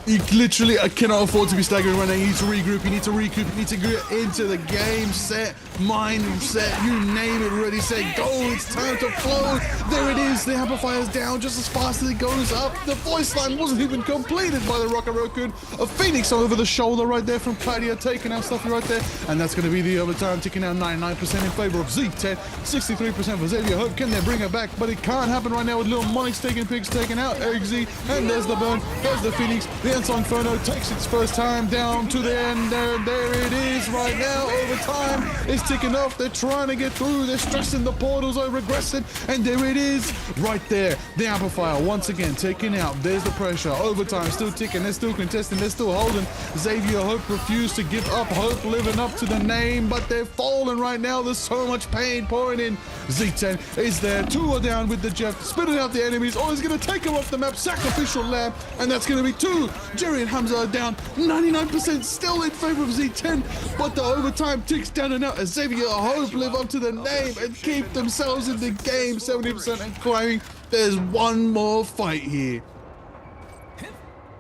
You literally cannot afford to be staggering right now. You need to regroup, you need to recoup, you need to get into the game, set, mindset, you name it, ready, set, go. It's time to flow. There it is. The amplifier's down just as fast as it goes up. The voice line wasn't even completed by the Rocket Raccoon. A Phoenix over the shoulder right there from Claudia, taking out Stuffy right there. And that's going to be the overtime, ticking out 99% in favor of Z10, 63% for Xavier Hope. Can they bring it back? But it can't happen right now with Little Monix taking pigs, taking out XZ. And there's the burn. There's the Phoenix. The Ensong Inferno takes its first time down to the end. There it is right now. Overtime is ticking off. They're trying to get through. They're stressing the portals, are regressing. And there it is right there. The amplifier once again taking out. There's the pressure. Overtime still ticking. They're still contesting. They're still holding. Xavier Hope refused to give up. Hope living up to the name, but they're falling right now. There's so much pain pouring in. Z10 is there. 2 are down with the Jeff. Spitting out the enemies. Oh, he's going to take them off the map. Sacrificial lamb. And that's going to be 2. Jerry and Hamza are down. 99% still in favor of Z10. But the overtime ticks down and out as Xavier Hope live up to the name and keep themselves in the game. 70% and climbing. There's one more fight here.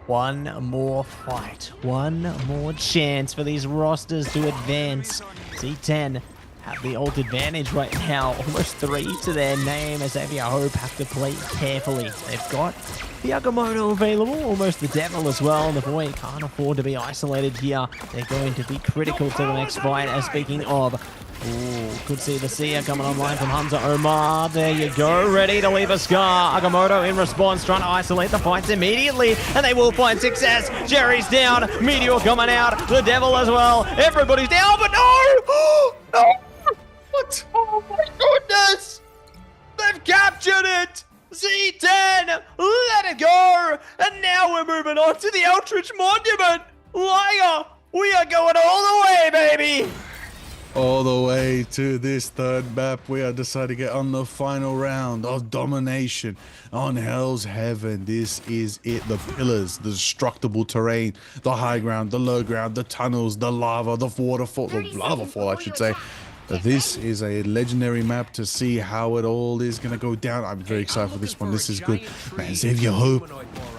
One more fight. One more chance for these rosters to advance. Z10 have the ult advantage right now. Almost 3 to their name as Xavier Hope have to play carefully. They've got the Agamotto available, almost the Devil as well. The boy can't afford to be isolated here. They're going to be critical to the next fight. As speaking of, ooh, could see the Seer coming online from Hamza Omar. There you go, ready to leave a scar. Agamotto in response, trying to isolate the fights immediately, and they will find success. Jerry's down, Meteor coming out, the Devil as well. Everybody's down, but no! No! What? Oh my goodness! They've captured it! Z10, let it go! And now we're moving on to the Eldritch Monument! Liar, we are going all the way, baby! All the way to this third map, we are deciding to get on the final round of domination on Hell's Heaven. This is it. The pillars, the destructible terrain, the high ground, the low ground, the tunnels, the lava, the waterfall, the lava fall, I should say. This is a legendary map to see how it all is going to go down. I'm very excited for this one. This is good. Man, Xavier Hope,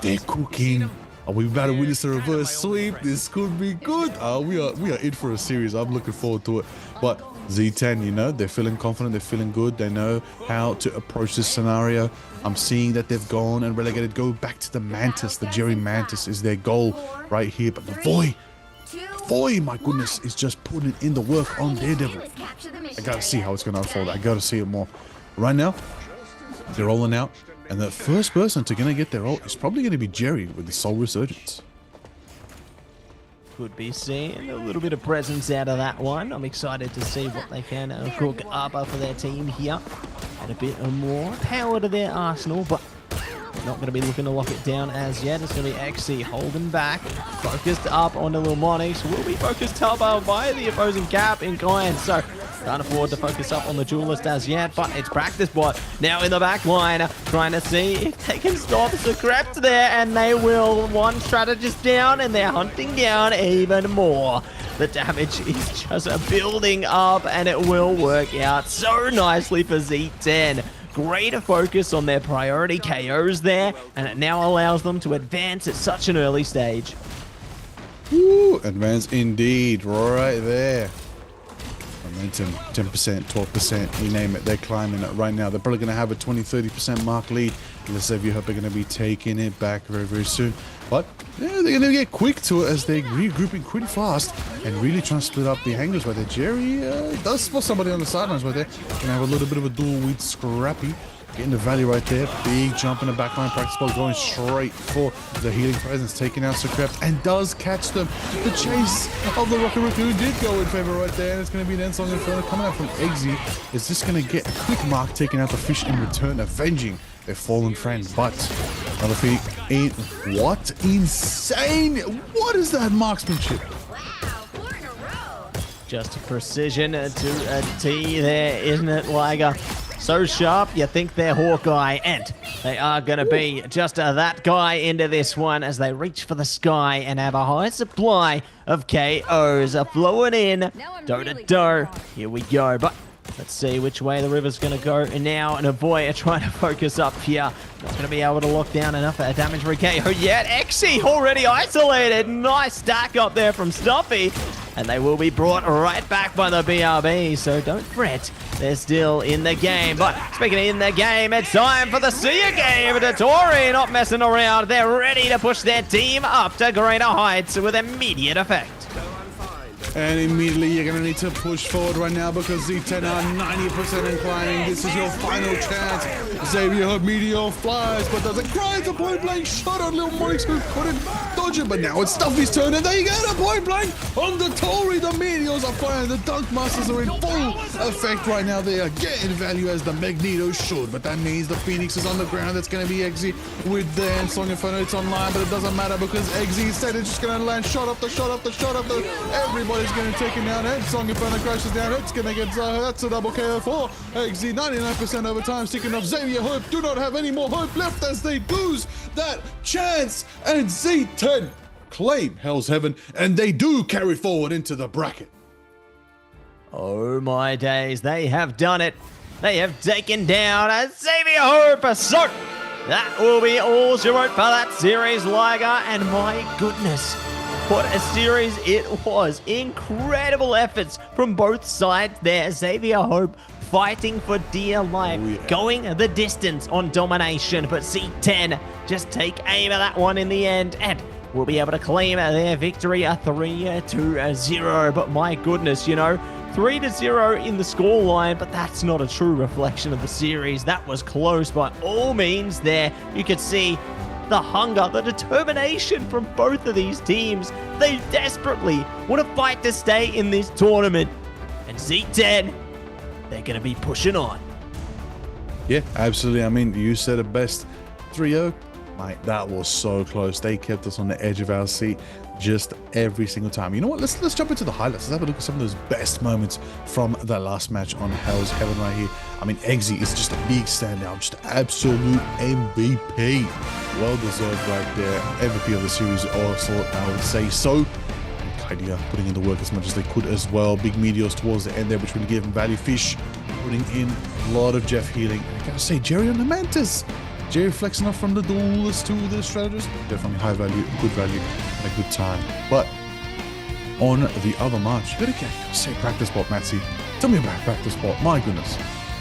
they're cooking. Are we about to witness a reverse sweep? This could be good. We are in for a series. I'm looking forward to it. But Z10, you know, they're feeling confident. They're feeling good. They know how to approach this scenario. I'm seeing that they've gone and relegated. Go back to the Mantis. The Jerry Mantis is their goal right here. But the Void, my goodness, is just putting in the work on Daredevil. I gotta see how it's gonna unfold. I gotta see it more. Right now, they're rolling out. And the first person to gonna get their ult is probably gonna be Jerry with the Soul Resurgence. Could be seeing a little bit of presence out of that one. I'm excited to see what they can cook up for their team here. And a bit more power to their arsenal, but not going to be looking to lock it down as yet. It's going to be XC holding back, focused up on the Monix. Will be focused up by the opposing cap in kind, so can't afford to focus up on the duelist as yet, but it's Practice Bot now in the back line, trying to see if they can stop Secrept there, and they will. One strategist down, and they're hunting down even more. The damage is just building up, and it will work out so nicely for Z10. Greater focus on their priority KOs there, and it now allows them to advance at such an early stage. Woo, advance indeed, right there. Momentum, 10%, 12%, you name it, they're climbing it right now. They're probably going to have a 20-30% mark lead. Let's say you hope they're going to be taking it back very, very soon. But yeah, they're going to get quick to it as they're regrouping pretty fast and really trying to split up the angles right there. Jerry does spot somebody on the sidelines right there. Going to have a little bit of a duel with Scrappy. Getting the value right there. Big jump in the backline. Practice Ball going straight for the healing presence. Taking out Secrept and does catch them. The chase of the Rocket Raccoon did go in favor right there. And it's going to be an Ensong Inferno coming out from Eggsy. Is just going to get a quick mark, taking out the fish in return, avenging their fallen friend. But another feed in. What? Insane. What is that marksmanship? Just precision to a T there, isn't it, Liger? So sharp, you think they're Hawkeye, and they are going to be just that guy into this one as they reach for the sky and have a high supply of KOs flowing in. Do. Here we go, but let's see which way the river's going to go now. And Avoy are trying to focus up here. Not going to be able to lock down enough damage for a KO yet. Exy already isolated. Nice stack up there from Stuffy. And they will be brought right back by the BRB, so don't fret. They're still in the game. But speaking of in the game, it's time for the Sia game. Dotori not messing around. They're ready to push their team up to greater heights with immediate effect. And immediately you're going to need to push forward right now because Z10 are 90% inclining. This is your final chance. Xavier Hope Meteor flies, but doesn't cry. It's a point blank shot on Little Monix who couldn't dodge it. But now it's Stuffy's turn and they get a point blank on the Tori. The Meteors are firing. The Dunk Masters are in full effect right now. They are getting value as the Magneto should. But that means the Phoenix is on the ground. That's going to be Eggsy with the Ensong Inferno. It's online, but it doesn't matter because Eggsy instead is just going to land shot up the shot up the shot up the. Everybody's going to take it down. Ensong Inferno crashes down. It's going to get Zaha. That's a double KO for Eggsy. 99% over time. Sticking off Xavier Hope. Do not have any more hope left as they lose that chance. And Z10 claim Hell's Heaven. And they do carry forward into the bracket. Oh my days. They have done it. They have taken down Xavier Hope. So that will be all she wrote for that series, Liger. And my goodness, what a series it was. Incredible efforts from both sides there. Xavier Hope fighting for dear life, going the distance on domination. But C10 just take aim at that one in the end and will be able to claim their victory, a 3-0. But my goodness, 3-0 in the scoreline, but that's not a true reflection of the series. That was close by all means there. You could see the hunger, the determination from both of these teams. They desperately want to fight to stay in this tournament. And Z10, they're going to be pushing on. Yeah, absolutely. I mean, you said it best. 3-0. Mate, that was so close. They kept us on the edge of our seat just every single time. You know what? Let's jump into the highlights. Let's have a look at some of those best moments from that last match on Hell's Heaven right here. I mean, Eggsy is just a big standout, just absolute MVP. Well deserved right there. MVP of the series also, I would say so. Kaidia putting in the work as much as they could as well. Big meteors towards the end there, which really gave him value. Fish putting in a lot of Jeff healing. I gotta say, Jerry on the Mantis. Jerry flexing off from the duelist to the strategist. Definitely high value, good value, and a good time. But on the other match, you gotta say Practice Bot, Matsy. Tell me about Practice Bot. My goodness.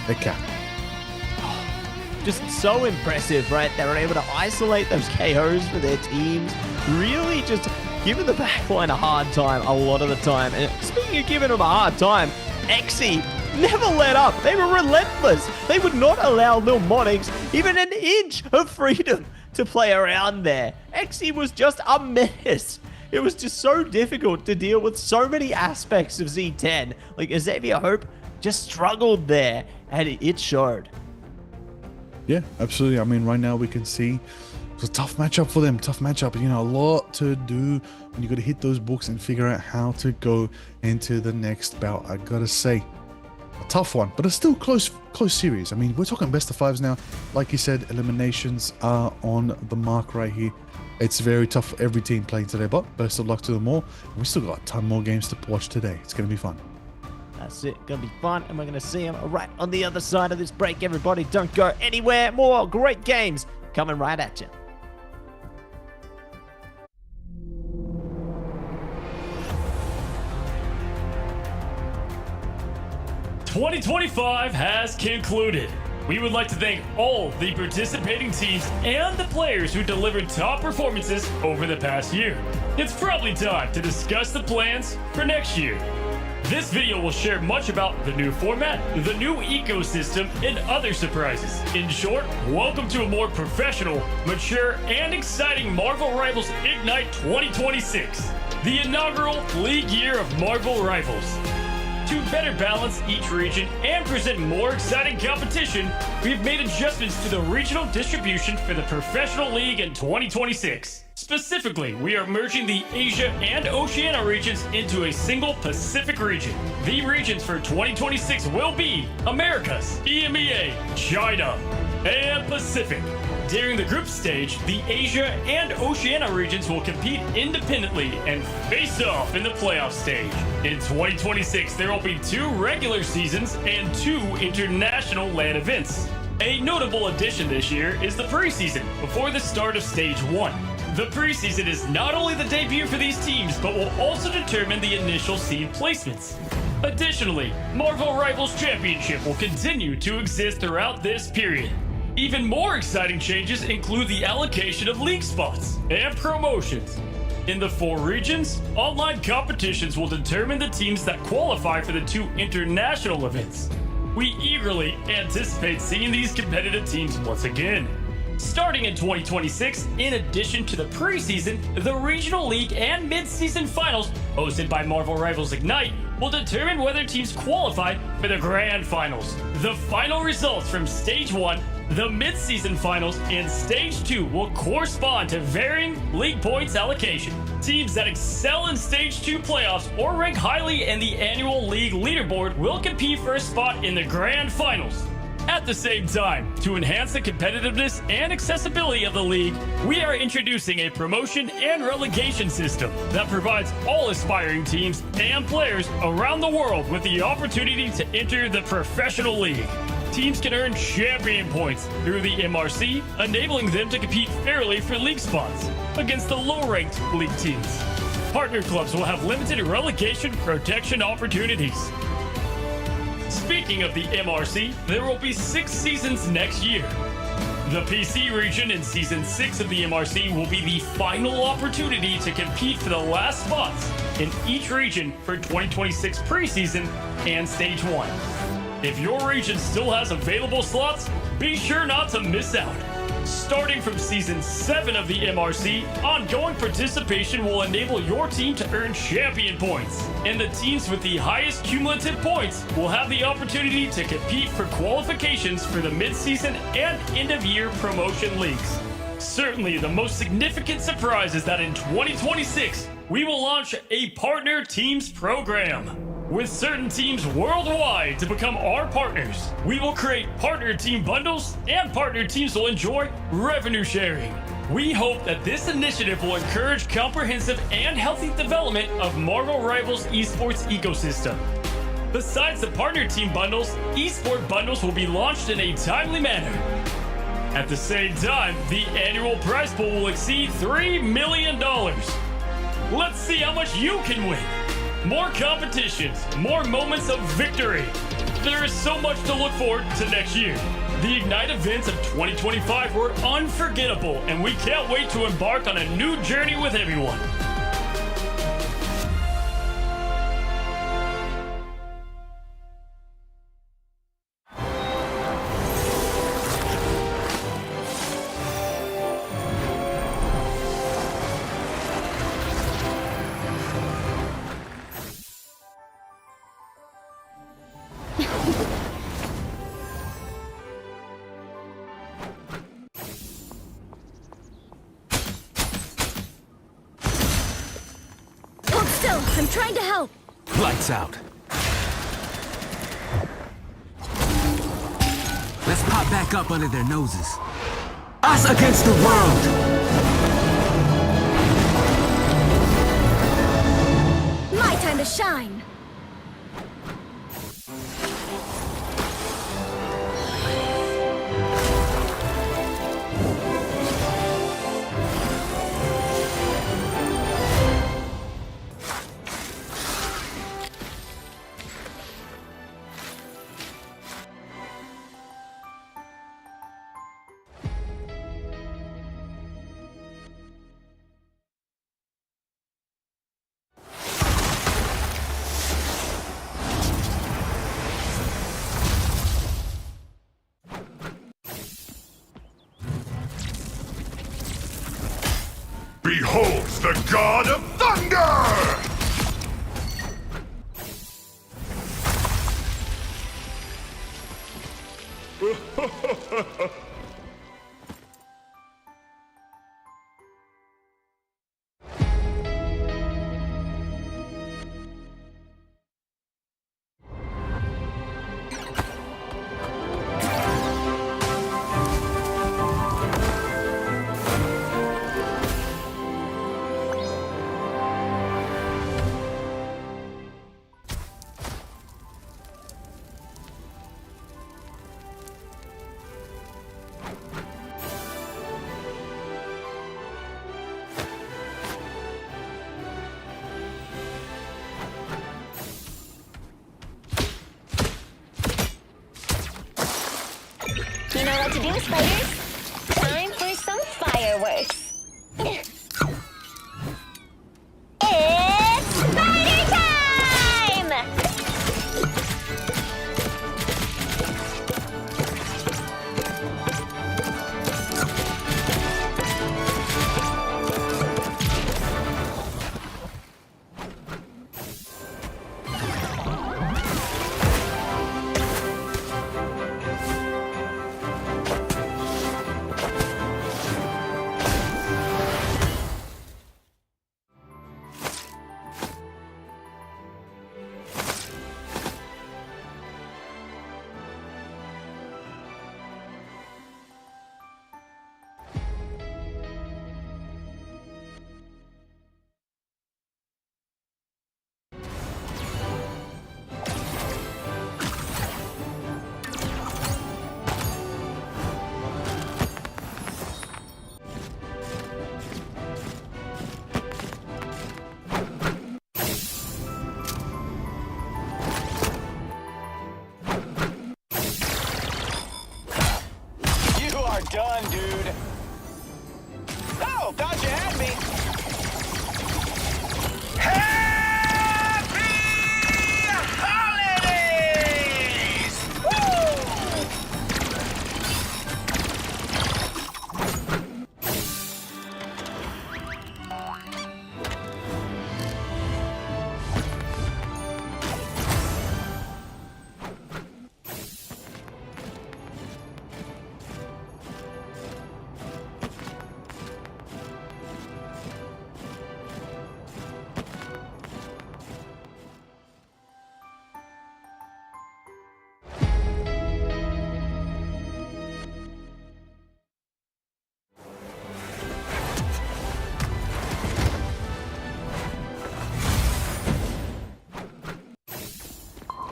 They cap. Just so impressive, right? They were able to isolate those KOs for their teams. Really just giving the backline a hard time a lot of the time. And speaking of giving them a hard time, Exy never let up. They were relentless. They would not allow Lil Monix even an inch of freedom to play around there. Xe was just a mess. It was just so difficult to deal with so many aspects of Z10. Like, Xavier Hope just struggled there, and it showed. Yeah, absolutely. I mean, right now we can see it's a tough matchup for them. Tough matchup. You know, a lot to do when you got to hit those books and figure out how to go into the next bout. I gotta say, a tough one, but it's still close series. I mean, we're talking best of fives now. Like you said, eliminations are on the mark right here. It's very tough for every team playing today, but best of luck to them all. We still got a ton more games to watch today. It's gonna be fun. That's it. Gonna be fun, and we're gonna see them right on the other side of this break. Everybody, don't go anywhere. More great games coming right at you. "2025 has concluded. We would like to thank all the participating teams and the players who delivered top performances over the past year. It's probably time to discuss the plans for next year. This video will share much about the new format, the new ecosystem, and other surprises. In short, welcome to a more professional, mature, and exciting Marvel Rivals Ignite 2026, the inaugural league year of Marvel Rivals. To better balance each region and present more exciting competition, we've made adjustments to the regional distribution for the Professional League in 2026. Specifically, we are merging the Asia and Oceania regions into a single Pacific region. The regions for 2026 will be Americas, EMEA, China, and Pacific. During the group stage, the Asia and Oceania regions will compete independently and face off in the playoff stage. In 2026, there will be 2 regular seasons and 2 international LAN events. A notable addition this year is the preseason before the start of Stage 1. The preseason is not only the debut for these teams, but will also determine the initial seed placements. Additionally, Marvel Rivals Championship will continue to exist throughout this period. Even more exciting changes include the allocation of league spots and promotions. In the 4 regions, online competitions will determine the teams that qualify for the 2 international events. We eagerly anticipate seeing these competitive teams once again. Starting in 2026, in addition to the preseason, the Regional League and Mid-Season Finals, hosted by Marvel Rivals Ignite, will determine whether teams qualify for the Grand Finals. The final results from Stage 1, the Mid-Season Finals, and Stage 2 will correspond to varying league points allocation. Teams that excel in Stage 2 playoffs or rank highly in the annual league leaderboard will compete for a spot in the Grand Finals. At the same time, to enhance the competitiveness and accessibility of the league, we are introducing a promotion and relegation system that provides all aspiring teams and players around the world with the opportunity to enter the professional league. Teams can earn champion points through the MRC, enabling them to compete fairly for league spots against the low-ranked league teams. Partner clubs will have limited relegation protection opportunities. Speaking of the MRC, there will be 6 seasons next year. The PC region in Season 6 of the MRC will be the final opportunity to compete for the last spots in each region for 2026 preseason and Stage 1. If your region still has available slots, be sure not to miss out. Starting from Season 7 of the MRC, ongoing participation will enable your team to earn champion points, and the teams with the highest cumulative points will have the opportunity to compete for qualifications for the mid-season and end-of-year promotion leagues. Certainly, the most significant surprise is that in 2026, we will launch a Partner Teams program. With certain teams worldwide to become our partners, we will create partner team bundles, and partner teams will enjoy revenue sharing. We hope that this initiative will encourage comprehensive and healthy development of Marvel Rivals esports ecosystem. Besides the partner team bundles, esport bundles will be launched in a timely manner. At the same time, the annual prize pool will exceed $3 million. Let's see how much you can win. More competitions, more moments of victory. There is so much to look forward to next year. The Ignite events of 2025 were unforgettable, and we can't wait to embark on a new journey with everyone. I'm trying to help. Lights out. Let's pop back up under their noses. Us against the world! My time to shine. Beholds the God of Thunder! You know what to do, spiders? Time for some fireworks. It's spider time! You are done, dude. Oh, thought you had me. Happy holidays!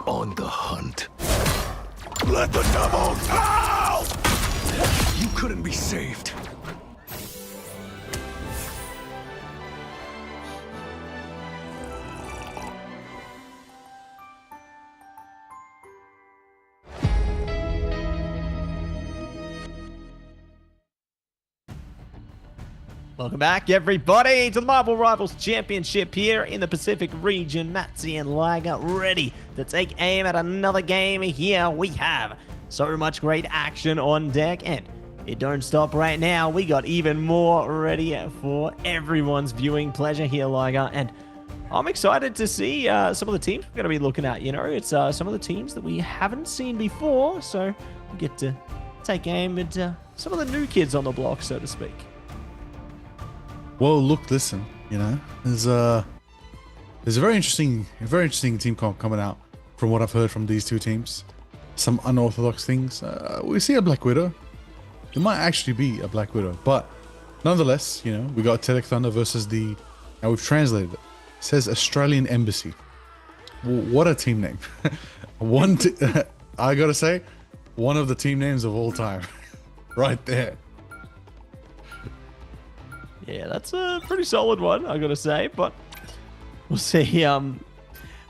On the hunt. Let the devils out! You couldn't be saved. Welcome back, everybody, to the Marvel Rivals Championship here in the Pacific region. Matzy and Liger ready to take aim at another game. Here we have so much great action on deck, and it don't stop right now. We got even more ready for everyone's viewing pleasure here, Liger, and I'm excited to see some of the teams we're going to be looking at. You know, it's some of the teams that we haven't seen before, so we get to take aim at some of the new kids on the block, so to speak. Well, look, listen, you know, there's There's a very interesting team comp coming out from what I've heard from these two teams. Some unorthodox things. We see a Black Widow. It might actually be a Black Widow, but nonetheless, you know, we got Tedek Thunder versus the, and we've translated it. It says Australian Embassy. What a team name. I gotta say, one of the team names of all time. Right there. Yeah, that's a pretty solid one, I gotta say, but we'll see.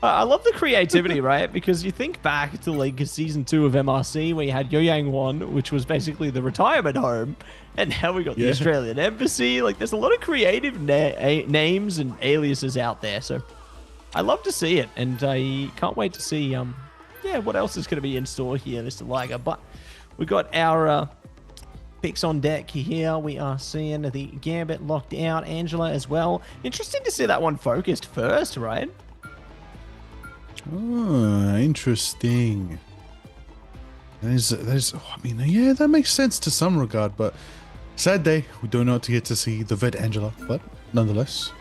I love the creativity, right? Because you think back to like season 2 of MRC where you had Yoyang 1, which was basically the retirement home, and now we got the Australian Embassy. Like, there's a lot of creative names and aliases out there, so I love to see it, and I can't wait to see what else is going to be in store here, Mr. Liger. But we got our picks on deck here. We are seeing the Gambit locked out, Angela as well. Interesting to see that one focused first, right? Oh, interesting. There's, I mean, yeah, that makes sense to some regard, but sad day. We don't know to get to see the vet Angela, but nonetheless,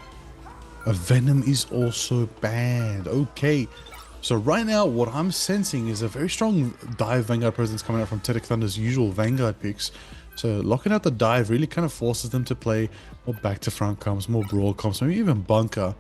a Venom is also banned. Okay, so right now, what I'm sensing is a very strong dive Vanguard presence coming out from Tedek Thunder's usual Vanguard picks. So locking out the dive really kind of forces them to play more back to front comps, more broad comps, maybe even bunker,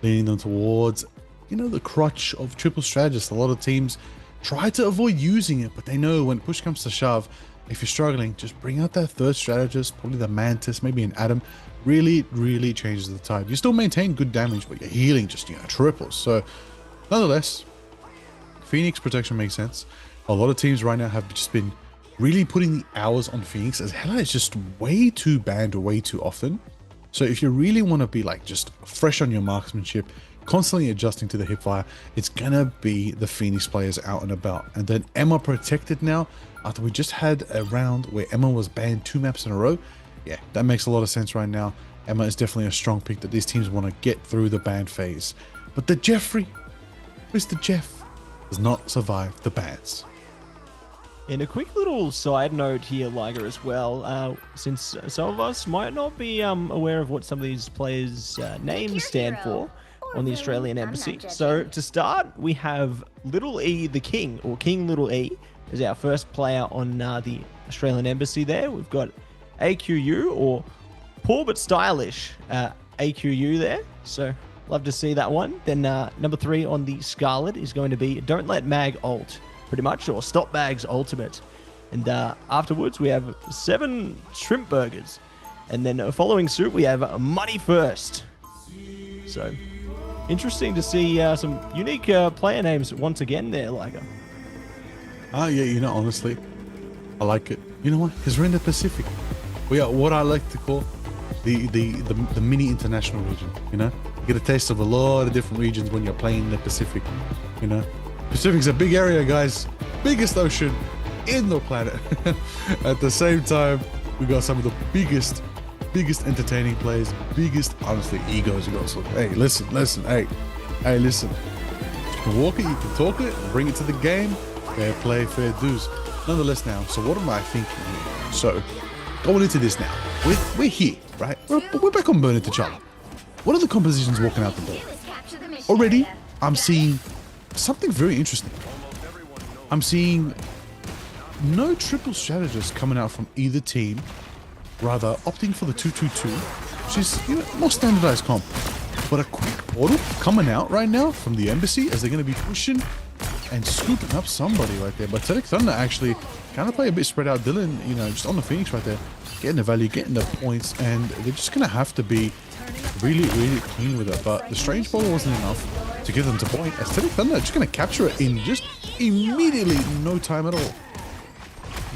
leaning them towards, you know, the crutch of triple strategists. A lot of teams try to avoid using it, but they know when push comes to shove, if you're struggling, just bring out that third strategist, probably the Mantis, maybe an Atom. Really changes the tide. You still maintain good damage, but you're healing just, you know, triples. So nonetheless, Phoenix protection makes sense. A lot of teams right now have just been really putting the hours on Phoenix, as Hela is just way too banned way too often. So if you really want to be like just fresh on your marksmanship, constantly adjusting to the hipfire, it's gonna be the Phoenix players out and about. And then Emma protected now, after we just had a round where Emma was banned 2 maps in a row. Yeah, that makes a lot of sense right now. Emma is definitely a strong pick that these teams want to get through the ban phase. But the Jeffrey, Mr. Jeff, does not survive the bans. In a quick little side note here, Liger, as well, since some of us might not be aware of what some of these players' names stand for on the Australian Embassy. So to start, we have Little E the King, or King Little E, is our first player on the Australian Embassy there. We've got AQU, or Poor But Stylish AQU there. So love to see that one. Then number 3 on the Scarlet is going to be Don't Let Mag Ult, pretty much, or Stop Bags Ultimate. And afterwards, we have 7 Shrimp Burgers. And then following suit, we have Money First. So interesting to see some unique player names once again there, Liger. Yeah, you know, honestly, I like it. You know what? Because we're in the Pacific. We are what I like to call the mini international region. You know, you get a taste of a lot of different regions when you're playing in the Pacific. You know, Pacific's a big area, guys. Biggest ocean in the planet. At the same time, we got some of the biggest entertaining players, biggest, honestly, egos. You got, so, hey, listen, hey, listen. You can walk it, you can talk it, bring it to the game. Fair play, fair dues. Nonetheless, now, so what am I thinking here? So, going into this now, we're here, right? We're back on Burning T'Challa. What are the compositions walking out the door? Already, I'm seeing something very interesting. I'm seeing no triple strategists coming out from either team, rather opting for the 2-2-2, which is, you know, more standardized comp. But a quick portal coming out right now from the Embassy, as they're going to be pushing and scooping up somebody right there. But Tedek Thunder actually kind of play a bit spread out. Dylan, you know, just on the Phoenix right there, getting the value, getting the points, and they're just going to have to be really clean with it. But the strange ball wasn't enough to give them to point, as Tedek Thunder are just going to capture it in just immediately, no time at all.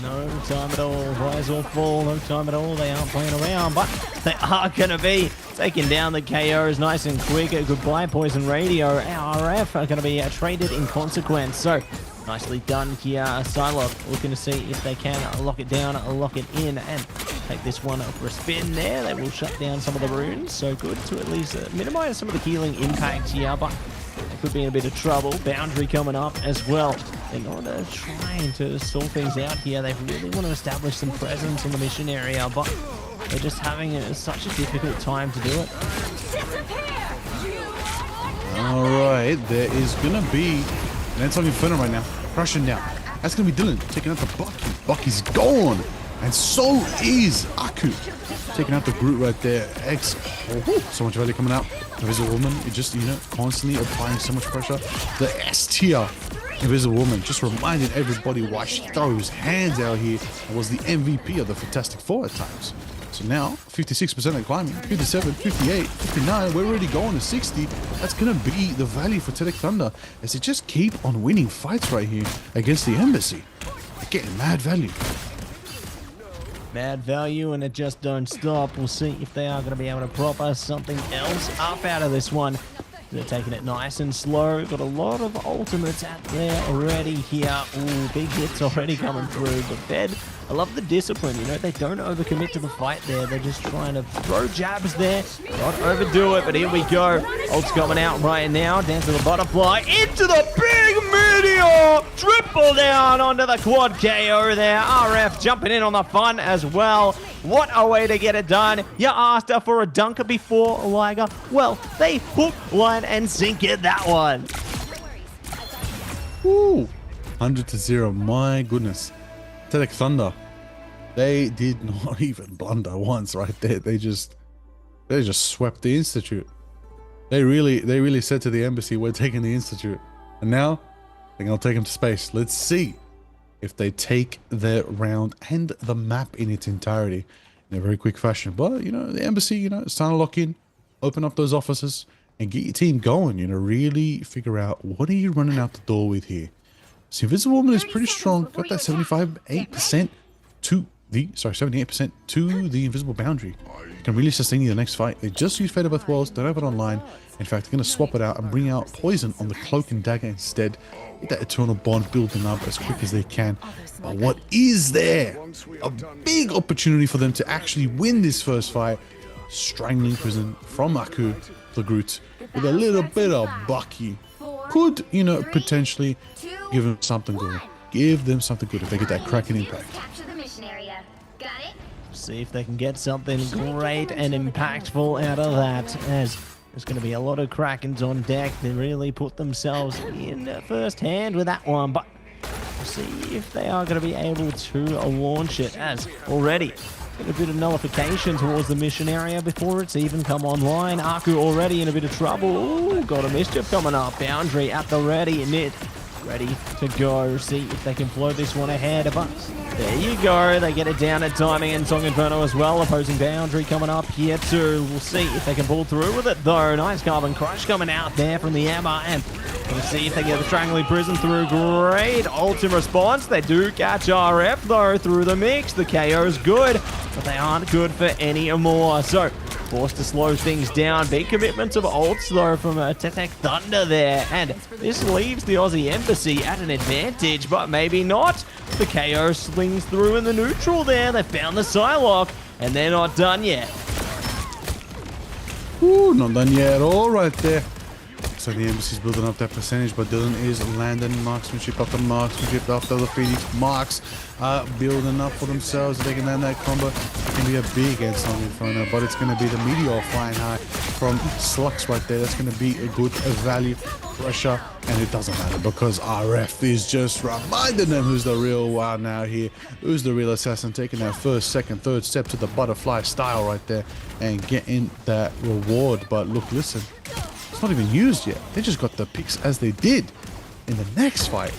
No time at all. Rise or fall. No time at all. They aren't playing around, but they are going to be taking down the KOs nice and quick. Goodbye, Poison Radio. RF are going to be traded in consequence. So nicely done here. Psylocke looking to see if they can lock it down, lock it in, and take this one for a spin there. They will shut down some of the runes. So good to at least minimize some of the healing impact here, but they could be in a bit of trouble. Boundary coming up as well. They're not trying to sort things out here. They really want to establish some presence on the mission area, but they're just having such a difficult time to do it. All right, there is gonna be an Ensong Inferno right now, crushing down. That's gonna be Dylan taking out the Bucky. Bucky's gone, and so is Aku taking out the Groot right there. So much value coming out. Invisible Woman, it just constantly applying so much pressure. The S tier Invisible Woman just reminding everybody why she throws hands out here and was the MVP of the Fantastic Four at times. So now, 56% of climbing, 57, 58, 59, we're already going to 60. That's going to be the value for Tedek Thunder as they just keep on winning fights right here against the Embassy. They're getting mad value. Mad value, and it just don't stop. We'll see if they are going to be able to prop us something else up out of this one. They're taking it nice and slow. Got a lot of ultimates out there already here. Ooh, big hits already coming through. But Fed, I love the discipline. They don't overcommit to the fight there. They're just trying to throw jabs there. Not overdo it, but here we go. Ult's coming out right now. Down to the butterfly. Into the big meteor. Triple down onto the quad KO there. RF jumping in on the fun as well. What a way to get it done. You asked her for a dunker before, Liger. Well, they hook, line, and sink it that one. Ooh, 100-0. My goodness. Tedek Thunder, they did not even blunder once right there. They just swept the Institute. They really said to the Embassy, we're taking the Institute. And now, they're going to take them to space. Let's see if they take their round and the map in its entirety in a very quick fashion. But, the Embassy, it's time to lock in, open up those offices, and get your team going, really figure out what are you running out the door with here. So Invisible Woman is pretty strong, got that 78% to the invisible boundary. Can really sustain the next fight. They just use Fate of Both Worlds, don't have it online. In fact, they're going to swap it out and bring out Poison on the Cloak and Dagger instead. Get that Eternal Bond building up as quick as they can. But what is there? A big opportunity for them to actually win this first fight. Strangling Prison from Aku, the Groot, with a little bit of Bucky. Could, potentially give them something good. Give them something good if they get that cracking impact. See if they can get something great and impactful out of that, as there's going to be a lot of Krakens on deck. They really put themselves in first hand with that one, but we'll see if they are going to be able to launch it, as already got a bit of nullification towards the mission area before it's even come online. Aku already in a bit of trouble. Ooh, got a mischief coming up. Boundary at the ready. Nid ready to go. See if they can flow this one ahead of us. There you go. They get it down at timing, and Song Inferno as well. Opposing boundary coming up here too. We'll see if they can pull through with it though. Nice carbon crush coming out there from the Emma, and we'll see if they get the Strangling Prison through. Great ult in response. They do catch RF though through the mix. The KO's good, but they aren't good for any more. So forced to slow things down. Big commitments of ults though from Tedek Thunder there, and this leaves the Aussie Embassy at an advantage, but maybe not. The KO slings through in the neutral there. They found the Psylocke, and they're not done yet. Ooh, not done yet at all right there. So the Embassy's building up that percentage, but Dylan is landing marksmanship after marksmanship after the Phoenix marks building up for themselves. They can land that combo. It can be a big Ensong Inferno, but it's going to be the Meteor flying high from Slux right there. That's going to be a good value pressure, and it doesn't matter because RF is just reminding them who's the real one now here, who's the real assassin, taking that first, second, third step to the butterfly style right there and getting that reward. But look, listen, it's not even used yet. They just got the picks as they did. In the next fight,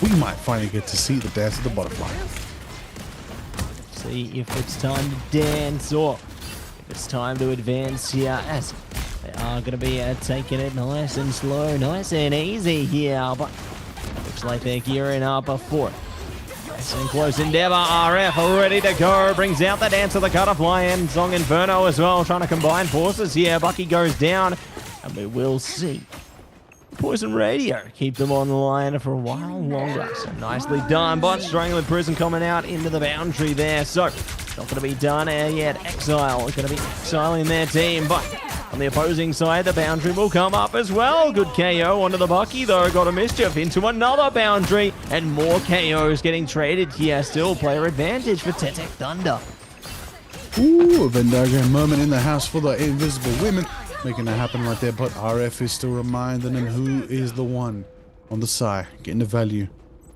we might finally get to see the dance of the butterfly. See if it's time to dance or if it's time to advance here, as they are going to be taking it nice and slow, nice and easy here, but looks like they're gearing up for nice and close endeavor. RF ready to go, brings out the dance of the butterfly, and Song Inferno as well, trying to combine forces here. Bucky goes down, and we will see Poison Radio keep them on the line for a while longer. So nicely done, but Strangling Prison coming out into the boundary there. So not going to be done yet. Exile going to be exiling their team, but on the opposing side, the boundary will come up as well. Good KO onto the Bucky though. Got a mischief into another boundary, and more KOs getting traded here. Still player advantage for Tedek Thunder. Ooh, a Venn diagram moment in the house for the Invisible Women. making that happen right there. But RF is still reminding them who is the one on the side, getting the value.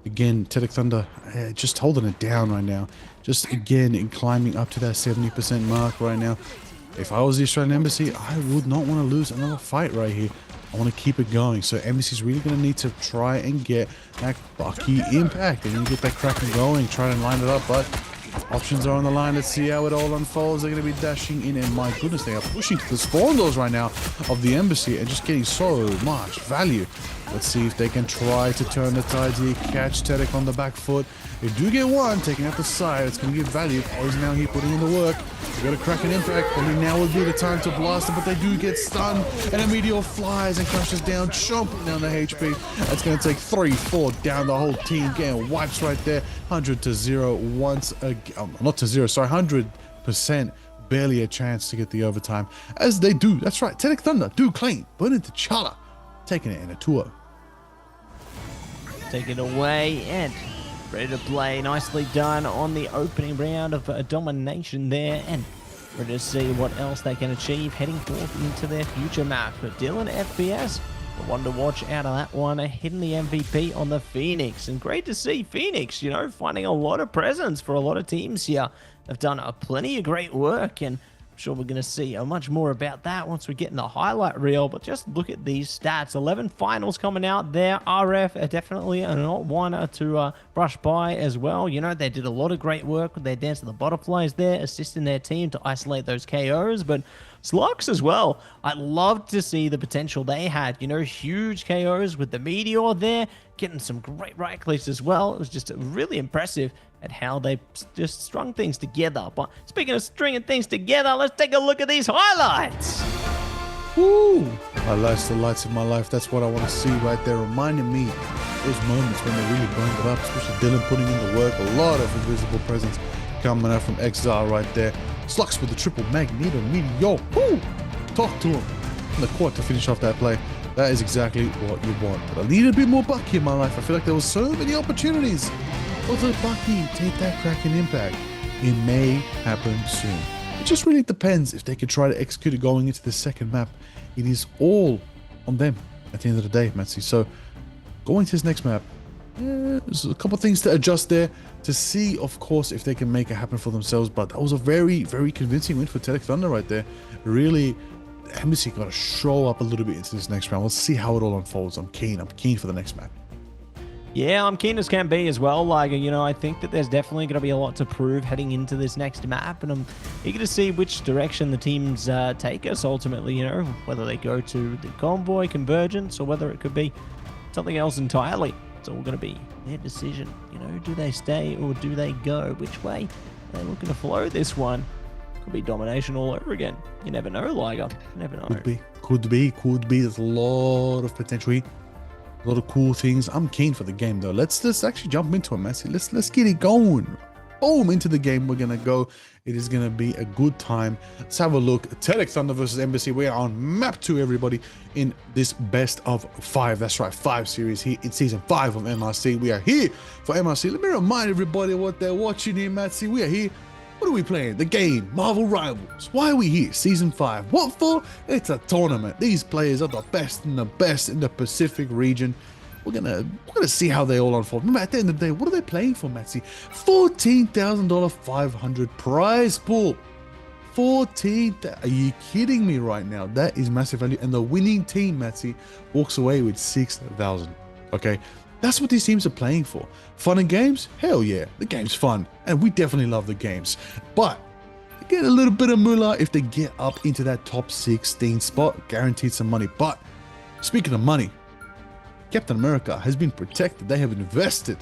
Again, Tedek Thunder just holding it down right now. Just again climbing up to that 70% mark right now. If I was the Australian Embassy, I would not want to lose another fight right here. I want to keep it going. So Embassy's really going to need to try and get that Bucky impact. And you get that Kraken going, try and line it up. But options are on the line. Let's see how it all unfolds. They're going to be dashing in. And my goodness, they are pushing to the spawn doors right now of the Embassy and just getting so much value. Let's see if they can try to turn the tides here. Catch Tedek on the back foot. They do get one, taking out the side. It's going to give value. O's now here putting in the work. They got a Kraken impact. Probably now would be the time to blast it, but they do get stunned. And a meteor flies and crashes down, chomping down the HP. That's going to take 3-4 down the whole team. Getting wipes right there. 100 to 0 once again. Not to 0, sorry. 100%. Barely a chance to get the overtime. As they do. That's right. Tedek Thunder do clean. Burn into Chala. Taking it in a 2-0. Take it away and ready to play. Nicely done on the opening round of domination there, and ready to see what else they can achieve heading forth into their future map. But Dylan FPS, the one to watch out of that one, hitting the MVP on the Phoenix. And great to see Phoenix, you know, finding a lot of presence for a lot of teams here. They've done plenty of great work, and sure we're going to see much more about that once we get in the highlight reel. But just look at these stats. 11 finals coming out there. RF are definitely not one to brush by as well. You know, they did a lot of great work with their Dance of the Butterflies there, assisting their team to isolate those KOs. But Slux as well, I love to see the potential they had. You know, huge KOs with the Meteor there, getting some great right clicks as well. It was just really impressive at how they just strung things together. But speaking of stringing things together, let's take a look at these highlights. Woo! Highlights, the lights of my life. That's what I want to see right there, reminding me those moments when they really burned it up, especially Dylan putting in the work. A lot of invisible presence coming out from XR right there. Slux with the triple Magneto Meteor. Woo! Talk to him in the court to finish off that play. That is exactly what you want. But I need a bit more Bucky in my life. I feel like there was so many opportunities. Also, Bucky, take that Kraken impact. It may happen soon. It just really depends if they can try to execute it going into the second map. It is all on them at the end of the day, Matsy. So, going to this next map, there's a couple things to adjust there to see, of course, if they can make it happen for themselves. But that was a very, very convincing win for Tedek Thunder right there. Really, the Embassy got to show up a little bit into this next round. We'll see how it all unfolds. I'm keen for the next map. Yeah, I'm keen as can be as well. Like, you know, I think that there's definitely going to be a lot to prove heading into this next map, and I'm eager to see which direction the teams take us ultimately, you know, whether they go to the Convoy, Convergence, or whether it could be something else entirely. It's all going to be their decision. You know, do they stay or do they go? Which way are they looking to flow this one? Could be domination all over again. You never know, Liger. You never know. Could be. There's a lot of potential here. A lot of cool things. I'm keen for the game though. Let's just actually jump into it, Massey. Let's get it going. Boom, into the game we're gonna go. It is gonna be a good time. Let's have a look. Tedek Thunder versus Embassy. We are on map 2, everybody, in this best of 5. That's right, 5 series here in season 5 of MRC. We are here for MRC. Let me remind everybody what they're watching here, Matsy. We are here. What are we playing? The game, Marvel Rivals. Why are we here? Season 5. What for? It's a tournament. These players are the best in the Pacific region. We're gonna see how they all unfold. Remember, at the end of the day, what are they playing for, Matsy? $14,000 500 prize pool. 14. Are you kidding me right now? That is massive value. And the winning team, Matsy, walks away with 6,000. Okay. That's what these teams are playing for. Fun and games? Hell yeah, the game's fun. And we definitely love the games. But they get a little bit of moolah if they get up into that top 16 spot. Guaranteed some money. But speaking of money, Captain America has been protected. They have invested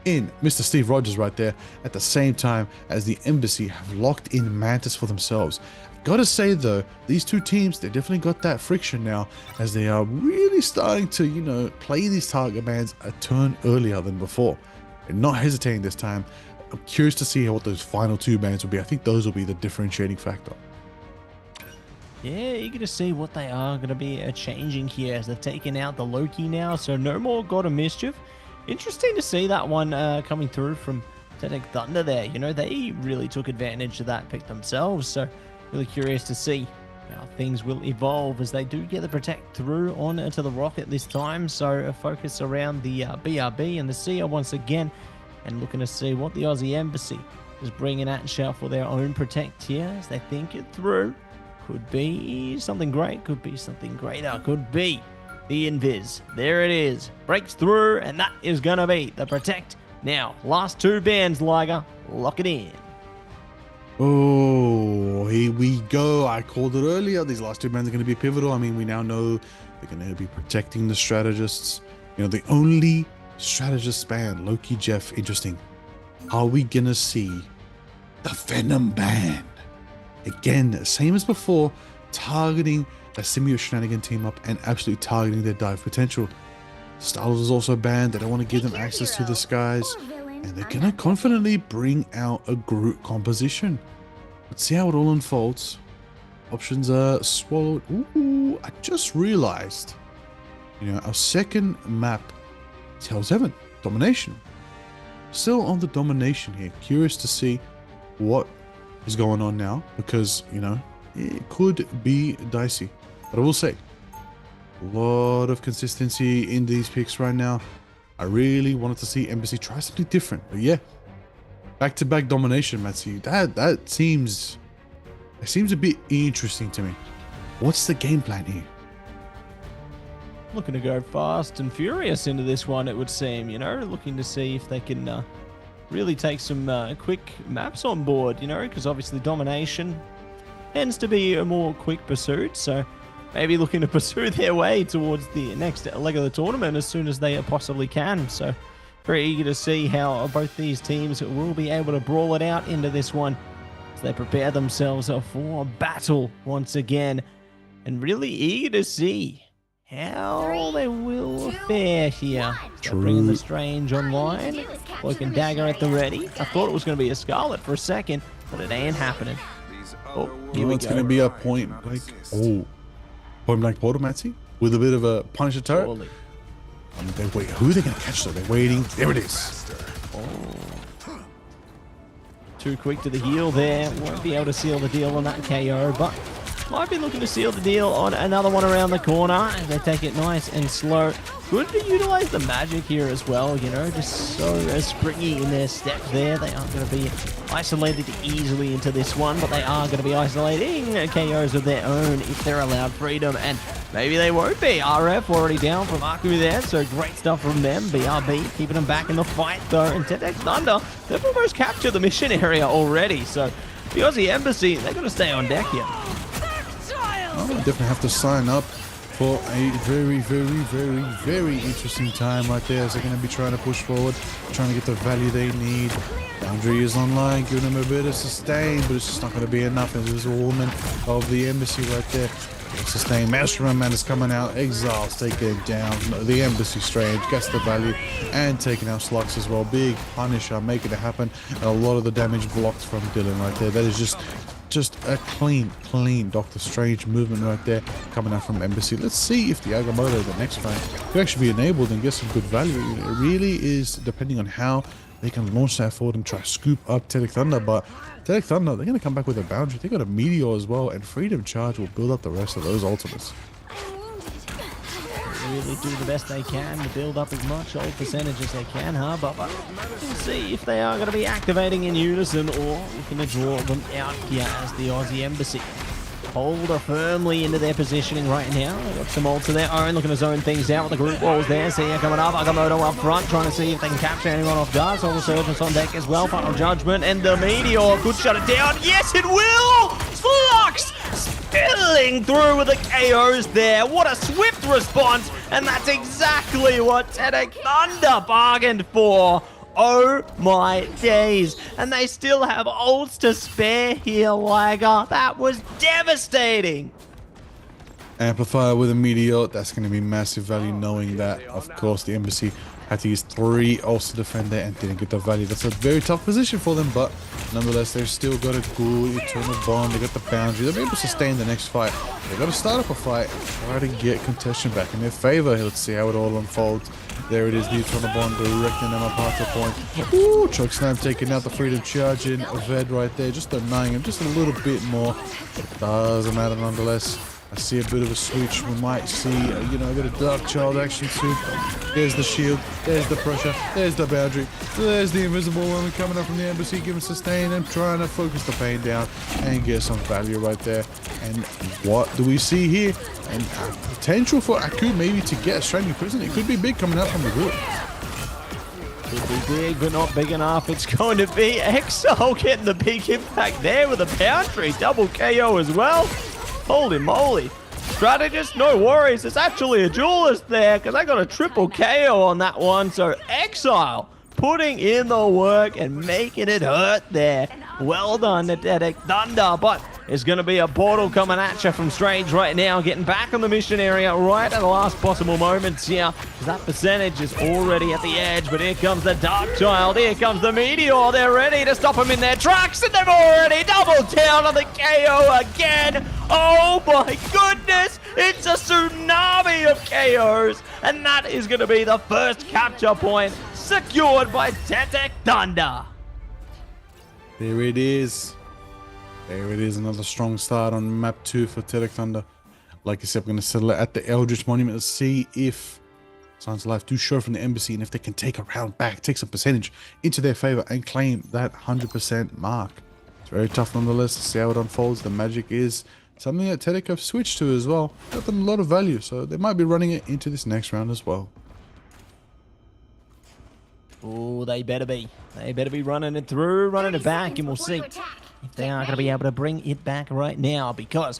in Mr. Steve Rogers right there at the same time as the Embassy have locked in Mantis for themselves. Gotta say though, these two teams, they definitely got that friction now as they are really starting to, you know, play these target bans a turn earlier than before. They're not hesitating this time. I'm curious to see what those final 2 bans will be. I think those will be the differentiating factor. Yeah, eager to see what they are going to be changing here as they've taken out the Loki now, so no more God of Mischief. Interesting to see that one coming through from Tedek Thunder there. You know, they really took advantage of that pick themselves, so really curious to see Now things will evolve as they do get the protect through on to the rocket this time. So a focus around the BRB and the Seer once again, and looking to see what the Aussie Embassy is bringing at Shell for their own protect here as they think it through. Could be something great, could be something greater, could be the Invis. There it is, breaks through, and that is gonna be the protect. Now, last two bands, Liger, lock it in. Oh, here we go. I called it earlier. These last two bands are going to be pivotal. I mean, we now know they're going to be protecting the strategists. You know, the only strategist band, Loki, Jeff, interesting. Are we going to see the Venom band? Again, same as before, targeting a Symbiote Shenanigan team up and absolutely targeting their dive potential. Star-Lord is also banned. They don't want to give them access to the skies. And they're going to confidently bring out a group composition. Let's see how it all unfolds. Options are swallowed. Ooh, I just realized, you know, our second map tells Evan, domination. Still on the domination here. Curious to see what is going on now, because, you know, it could be dicey. But I will say, a lot of consistency in these picks right now. I really wanted to see Embassy try something different, but yeah, back-to-back domination, Matsy. That seems a bit interesting to me. What's the game plan here? Looking to go fast and furious into this one, it would seem. You know, looking to see if they can really take some quick maps on board. You know, because obviously domination tends to be a more quick pursuit, so maybe looking to pursue their way towards the next leg of the tournament as soon as they possibly can. So very eager to see how both these teams will be able to brawl it out into this one as they prepare themselves for battle once again. And really eager to see how they will fare here. Bringing the Strange online. Cloak and Dagger at the ready. I thought it was going to be a Scarlet for a second, but it ain't happening. Oh, here we It's go. going to be a point blank portal, Matsy, with a bit of a Punisher turret. Surely. Who are they going to catch though? They're waiting. There it is. Too quick to the heel there. Won't be able to seal the deal on that KO, but might be looking to seal the deal on another one around the corner. They take it nice and slow. Good to utilize the magic here as well, you know, just so springy in their step there. They aren't going to be isolated easily into this one, but they are going to be isolating KOs of their own if they're allowed freedom, and maybe they won't be. RF already down from Aku there, so great stuff from them. BRB keeping them back in the fight though, and Tetex Thunder, they've almost captured the mission area already, so the Aussie Embassy, they're going to stay on deck here. Oh, definitely have to sign up for a very, very, very, very interesting time right there, as they're going to be trying to push forward, trying to get the value they need. Boundary is online, giving them a bit of sustain, but it's just not going to be enough. And there's a woman of the Embassy right there. Sustain. Masterman Man is coming out. Exiles taking it down. The Embassy Strange gets the value and taking out Slux as well. Big Punisher making it happen. And a lot of the damage blocked from Dylan right there. That is just a clean Doctor Strange movement right there coming out from Embassy. Let's see if the Agamotto, the next fight, could actually be enabled and get some good value. It really is depending on how they can launch that forward and try to scoop up Telic Thunder, but Telic Thunder, they're going to come back with a boundary. They got a Meteor as well, and Freedom Charge will build up the rest of those ultimates. Really do the best they can to build up as much old percentage as they can, huh? But we'll see if they are going to be activating in unison or looking to draw them out here as the Aussie Embassy hold firmly into their positioning right now. They've got some ults of their own, looking to zone things out with the group walls there. See coming up, Agamotto up front, trying to see if they can capture anyone off guard. So the Surgeons on deck as well. Final Judgment and the Meteor could shut it down. Yes, it will! Flux spilling through with the KOs there. What a swift response, and that's exactly what Tedek Thunder bargained for. Oh my days. And they still have ults to spare here, Liger. That was devastating. Amplifier with a Meteor, that's going to be massive value, knowing that, of course, the Embassy Had to use 3 ults to defend there and didn't get the value. That's a very tough position for them, but nonetheless, they've still got a good eternal bond. They got the boundary. They'll be able to sustain the next fight. They've got to start up a fight and try to get contention back in their favor. Let's see how it all unfolds. There it is, the eternal bond directing them apart to point. Ooh, choke slam taking out the freedom charge in Ved right there, just denying him just a little bit more. It doesn't matter nonetheless. I see a bit of a switch. We might see, you know, a bit of Dark Child action soon. There's the shield. There's the pressure. There's the boundary. There's the invisible woman coming up from the embassy, giving sustain and trying to focus the pain down and get some value right there. And what do we see here? And potential for Aku maybe to get a stranding prison. It could be big coming out from the group. Could be big, but not big enough. It's going to be Exile getting the big impact there with a boundary. Double KO as well. Holy moly. Strategist, no worries. It's actually a duelist there because I got a triple KO on that one. So Exile putting in the work and making it hurt there. Well done to Dedek Thunder, but it's going to be a portal coming at you from Strange right now, getting back on the mission area right at the last possible moments here. That percentage is already at the edge, but here comes the Dark Child, here comes the Meteor. They're ready to stop him in their tracks, and they've already doubled down on the KO again. Oh my goodness, it's a tsunami of KOs, and that is going to be the first capture point secured by Dedek Thunder. There it is. There it is, another strong start on map 2 for Dedek Thunder. Like I said, we're going to settle it at the Eldritch Monument to see if Science Life do show from the embassy and if they can take a round back, take some percentage into their favor and claim that 100% mark. It's very tough nonetheless to see how it unfolds. The magic is something that Dedek have switched to as well. Got them a lot of value, so they might be running it into this next round as well. Oh, they better be. They better be running it through, running it back, and we'll see if they are going to be able to bring it back right now, because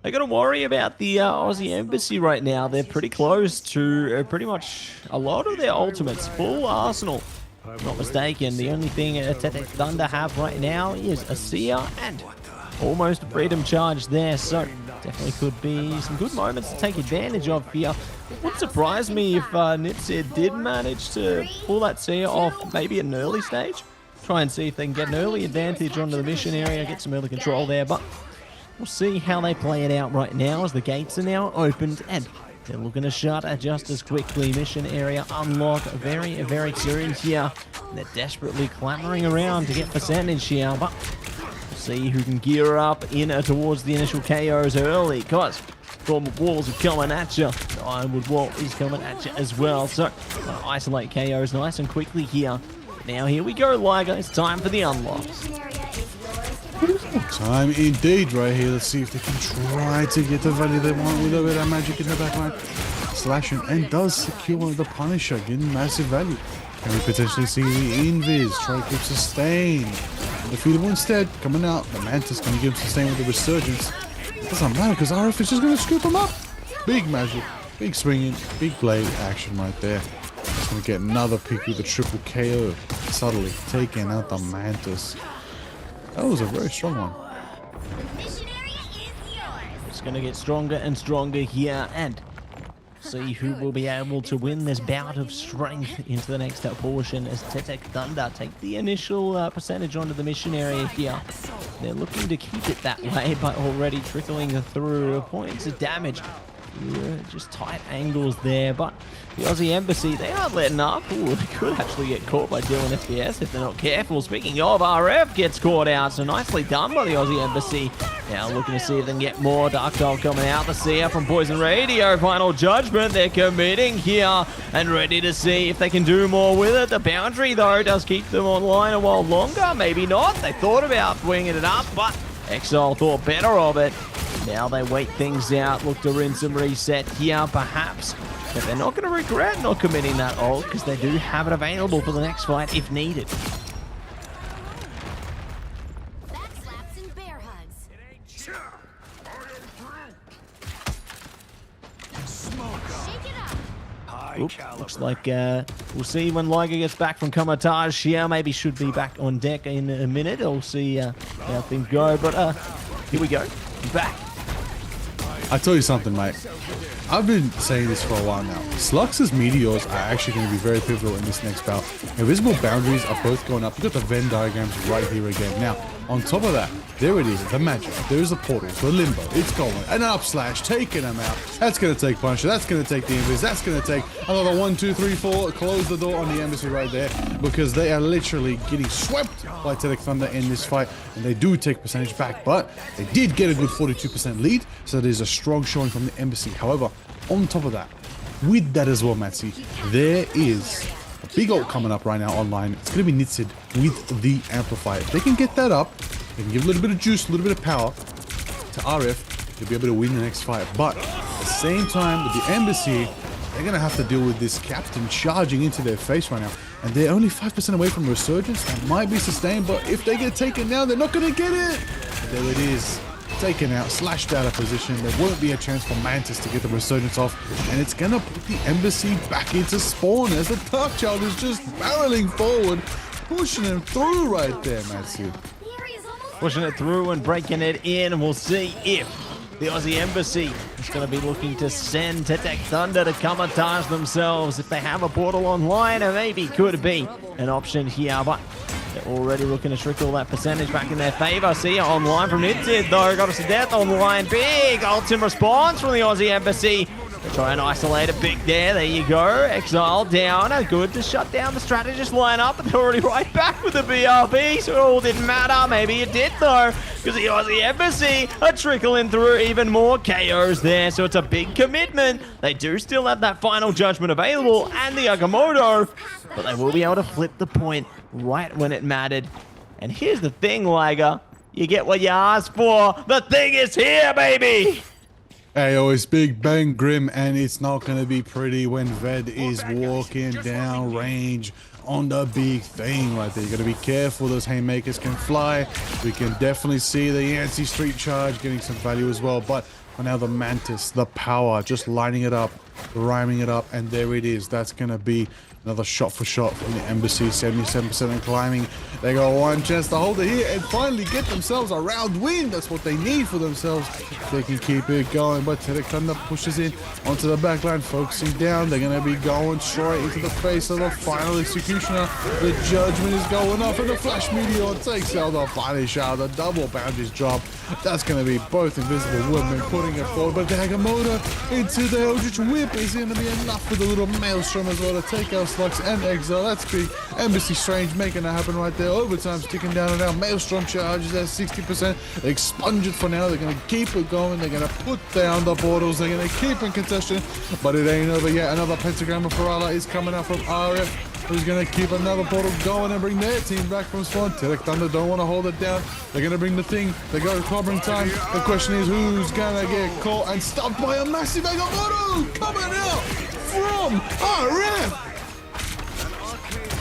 they're going to worry about the Aussie Embassy right now. They're pretty close to pretty much a lot of their ultimates. Full arsenal, if not mistaken. The only thing Dedek Thunder have right now is a Seer and almost a freedom charge there, so definitely could be some good moments to take advantage of here. It would surprise me if Nitsia did manage to pull that Seer off maybe at an early stage. Try and see if they can get an early advantage onto the mission area, get some early control there, but we'll see how they play it out right now as the gates are now opened and they're looking to shut just as quickly. Mission area unlock very, very soon here. They're desperately clamoring around to get percentage here, but we'll see who can gear up in towards the initial KOs early, because Gormwood Walls are coming at you. The Ironwood Wall is coming at you as well, so isolate KOs nice and quickly here. Now here we go, Liger. It's time for the unlocks. Time indeed right here. Let's see if they can try to get the value they want with a bit of magic in the backline. Slashing and does secure the Punisher, getting massive value. Can we potentially see the Invis try to keep sustain? Undefeatable instead, coming out. The Mantis can give him sustain with the Resurgence. It doesn't matter because RF is just going to scoop him up. Big magic, big swinging, big blade action right there. Just going to get another pick with a triple KO. Subtly taking out the Mantis. That was a very strong one. It's going to get stronger and stronger here, and see who will be able to win this bout of strength into the next portion as Dedek Thunder take the initial percentage onto the mission area here. They're looking to keep it that way by already trickling through points of damage. Yeah, just tight angles there, but the Aussie Embassy, they aren't letting up. Ooh, they could actually get caught by Dylan FPS if they're not careful. Speaking of, RF gets caught out, so nicely done by the Aussie Embassy. Now looking to see if they can get more Dark Child coming out. The Seer from Poison Radio, Final Judgment, they're committing here and ready to see if they can do more with it. The boundary, though, does keep them online a while longer. Maybe not. They thought about winging it up, but Exile thought better of it. Now they wait things out, look to rinse and reset here, perhaps. But they're not going to regret not committing that ult, because they do have it available for the next fight if needed. Backslaps and bear hugs. Shake it up. Oops, looks like we'll see when Liger gets back from Kamatage here. Maybe should be back on deck in a minute. We'll see how things go. But here we go. Back. I tell you something, mate. I've been saying this for a while now. Slux's meteors are actually going to be very pivotal in this next bout. Invisible boundaries are both going up. You've got the Venn diagrams right here again. Now, on top of that, there it is, the magic. There's the portals, the limbo. It's going. An up slash, taking them out. That's going to take Punisher. That's going to take the Invis. That's going to take another 1, 2, 3, 4. Close the door on the embassy right there because they are literally getting swept by Tedek Thunder in this fight. And they do take percentage back, but they did get a good 42% lead. So there's a strong showing from the embassy. However, on top of that, with that as well, Matsy, there is a big ult coming up right now online. It's going to be Nitsid with the Amplifier. If they can get that up, they can give a little bit of juice, a little bit of power to RF to be able to win the next fight. But at the same time, with the Embassy, they're going to have to deal with this Captain charging into their face right now. And they're only 5% away from Resurgence. That might be sustained, but if they get taken down, they're not going to get it. But there it is. Taken out, slashed out of position. There won't be a chance for Mantis to get the Resurgence off, and it's gonna put the Embassy back into spawn as the Dark Child is just barreling forward, pushing him through right there, Matthew. Pushing it through and breaking it in, and we'll see if the Aussie Embassy is going to be looking to send Tedek Thunder to camouflage themselves. If they have a portal online, it maybe could be an option here, but they're already looking to trickle that percentage back in their favor. See ya online from Nitsid, though. Got us to death online. Big ultimate response from the Aussie Embassy. They try and isolate a big there you go. Exile down. Good to shut down the strategist lineup. But they're already right back with the BRB, so it all didn't matter. Maybe it did, though, because the Aussie Embassy are trickling through even more KOs there. So it's a big commitment. They do still have that final judgment available and the Agamotto, but they will be able to flip the point right when it mattered. And here's the thing, Liger. You get what you asked for. The thing is here, baby! Hey, it's Big Bang Grim, and it's not going to be pretty when Ved is walking down range on the big thing right there. You got to be careful. Those haymakers can fly. We can definitely see the Yancey Street Charge getting some value as well. But for now, the Mantis, the power, just lining it up, rhyming it up, and there it is. That's going to be another shot for shot from the Embassy, 77% and climbing. They got one chance to hold it here and finally get themselves a round win. That's what they need for themselves. They can keep it going, but Tedek Thunder pushes in onto the backline, focusing down. They're going to be going straight into the face of the final executioner. The judgment is going off, and the Flash Meteor takes out the Punisher. The double boundaries drop. That's going to be both Invisible Woodmen putting it forward, but the Agamotto into the Eldritch Whip is going to be enough with a little Maelstrom as well to take out Slux and Exile. That's big. Embassy Strange making that happen right there. Overtime sticking down and out. Maelstrom charges at 60%. They expunge it for now. They're going to keep it going. They're going to put down the portals. They're going to keep in contestation, but it ain't over yet. Another Pentagram of Ferala is coming out from RF, who's going to keep another portal going and bring their team back from spawn. Tedek Thunder don't want to hold it down. They're going to bring the thing. They got clobbering time. The question is, who's going to get caught and stopped by a massive Agamotto coming out from RF?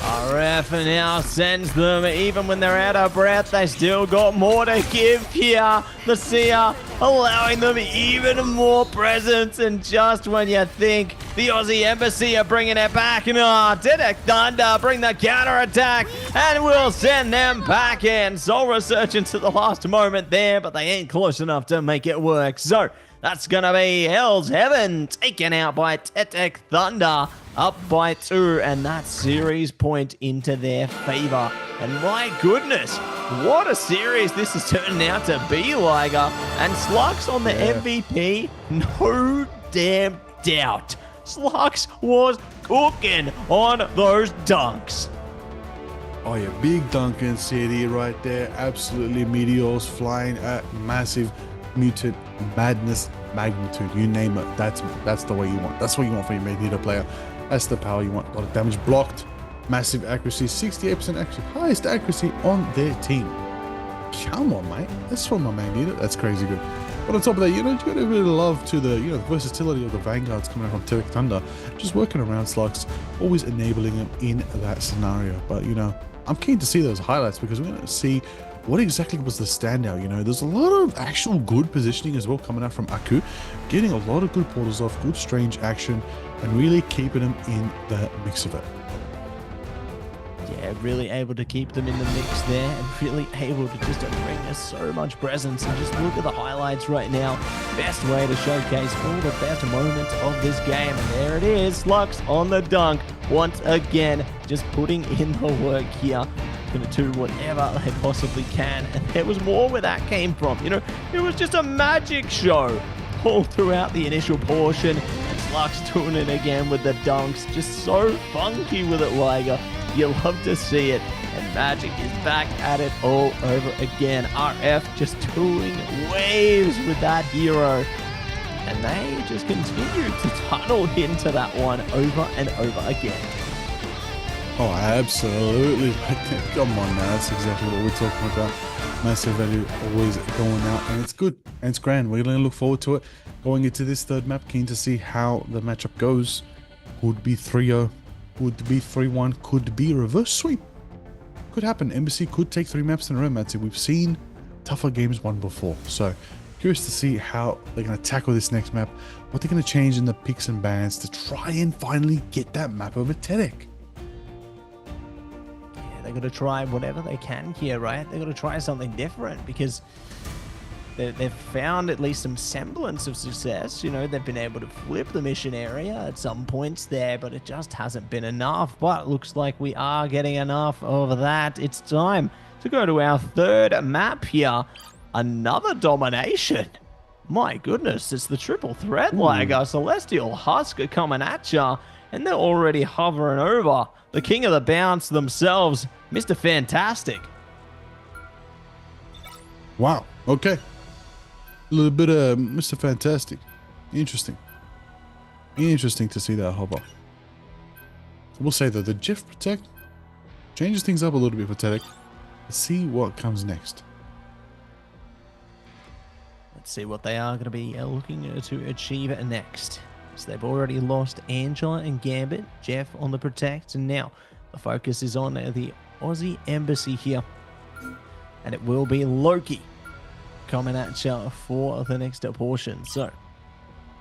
RF now sends them, even when they're out of breath, they still got more to give here. The Seer allowing them even more presence, and just when you think the Aussie Embassy are bringing it back, Tedek Thunder bring the counter attack, and we'll send them back in. Soul Resurgence at the last moment there, but they ain't close enough to make it work. So that's going to be Hell's Heaven taken out by Tedek Thunder, up by 2, and that series point into their favor. And my goodness, what a series this is turning out to be, Liger. And Slux on the MVP, no damn doubt. Slux was cooking on those dunks. Oh yeah, big Duncan City right there. Absolutely meteors flying at massive mutant madness magnitude. You name it. That's the way you want. That's what you want from your Magneto player. That's the power you want. A lot of damage blocked, massive accuracy, 68% accuracy, highest accuracy on their team. Come on, mate. That's from my Magneto. That's crazy good. But on top of that, you got a bit of love to the, the versatility of the Vanguards coming out from Tedek Thunder, just working around Slux, always enabling him in that scenario. But I'm keen to see those highlights because we're going to see what exactly was the standout. There's a lot of actual good positioning as well coming out from Aku, getting a lot of good portals off, good strange action, and really keeping him in the mix of it. Yeah, really able to keep them in the mix there and really able to just bring us so much presence. And just look at the highlights right now. Best way to showcase all the best moments of this game. And there it is, Lux on the dunk. Once again, just putting in the work here. Going to do whatever they possibly can. And there was more where that came from. You know, it was just a magic show all throughout the initial portion. And Slux doing it again with the dunks. Just so funky with it, Liger. You love to see it. And Magic is back at it all over again. RF just doing waves with that hero. And they just continue to tunnel into that one over and over again. Oh, absolutely. Come on now. That's exactly what we're talking about. Massive value always going out, and it's good and it's grand. We're going to look forward to it going into this third map. Keen to see how the matchup goes. Could be 3-0, could be 3-1, could be a reverse sweep. Could happen. Embassy could take 3 maps in a row, Matty. We've seen tougher games won before. So curious to see how they're going to tackle this next map. What they're going to change in the picks and bans to try and finally get that map over Tedek. They're going to try whatever they can here, right? They're going to try something different because they've found at least some semblance of success. You know, they've been able to flip the mission area at some points there, but it just hasn't been enough. But it looks like we are getting enough of that. It's time to go to our third map here. Another domination. My goodness, it's the triple threat, Liger. Celestial Husker coming at ya, and they're already hovering over the king of the bounce themselves, Mr. Fantastic. Wow. Okay. A little bit of Mr. Fantastic. Interesting. Interesting to see that hover. We'll say though, the Jeff Protect changes things up a little bit for Tedek. Let's see what comes next. Let's see what they are going to be looking to achieve next. So they've already lost Angela and Gambit, Jeff on the Protect, and now the focus is on the Aussie Embassy here. And it will be Loki coming at you for the next portion. So,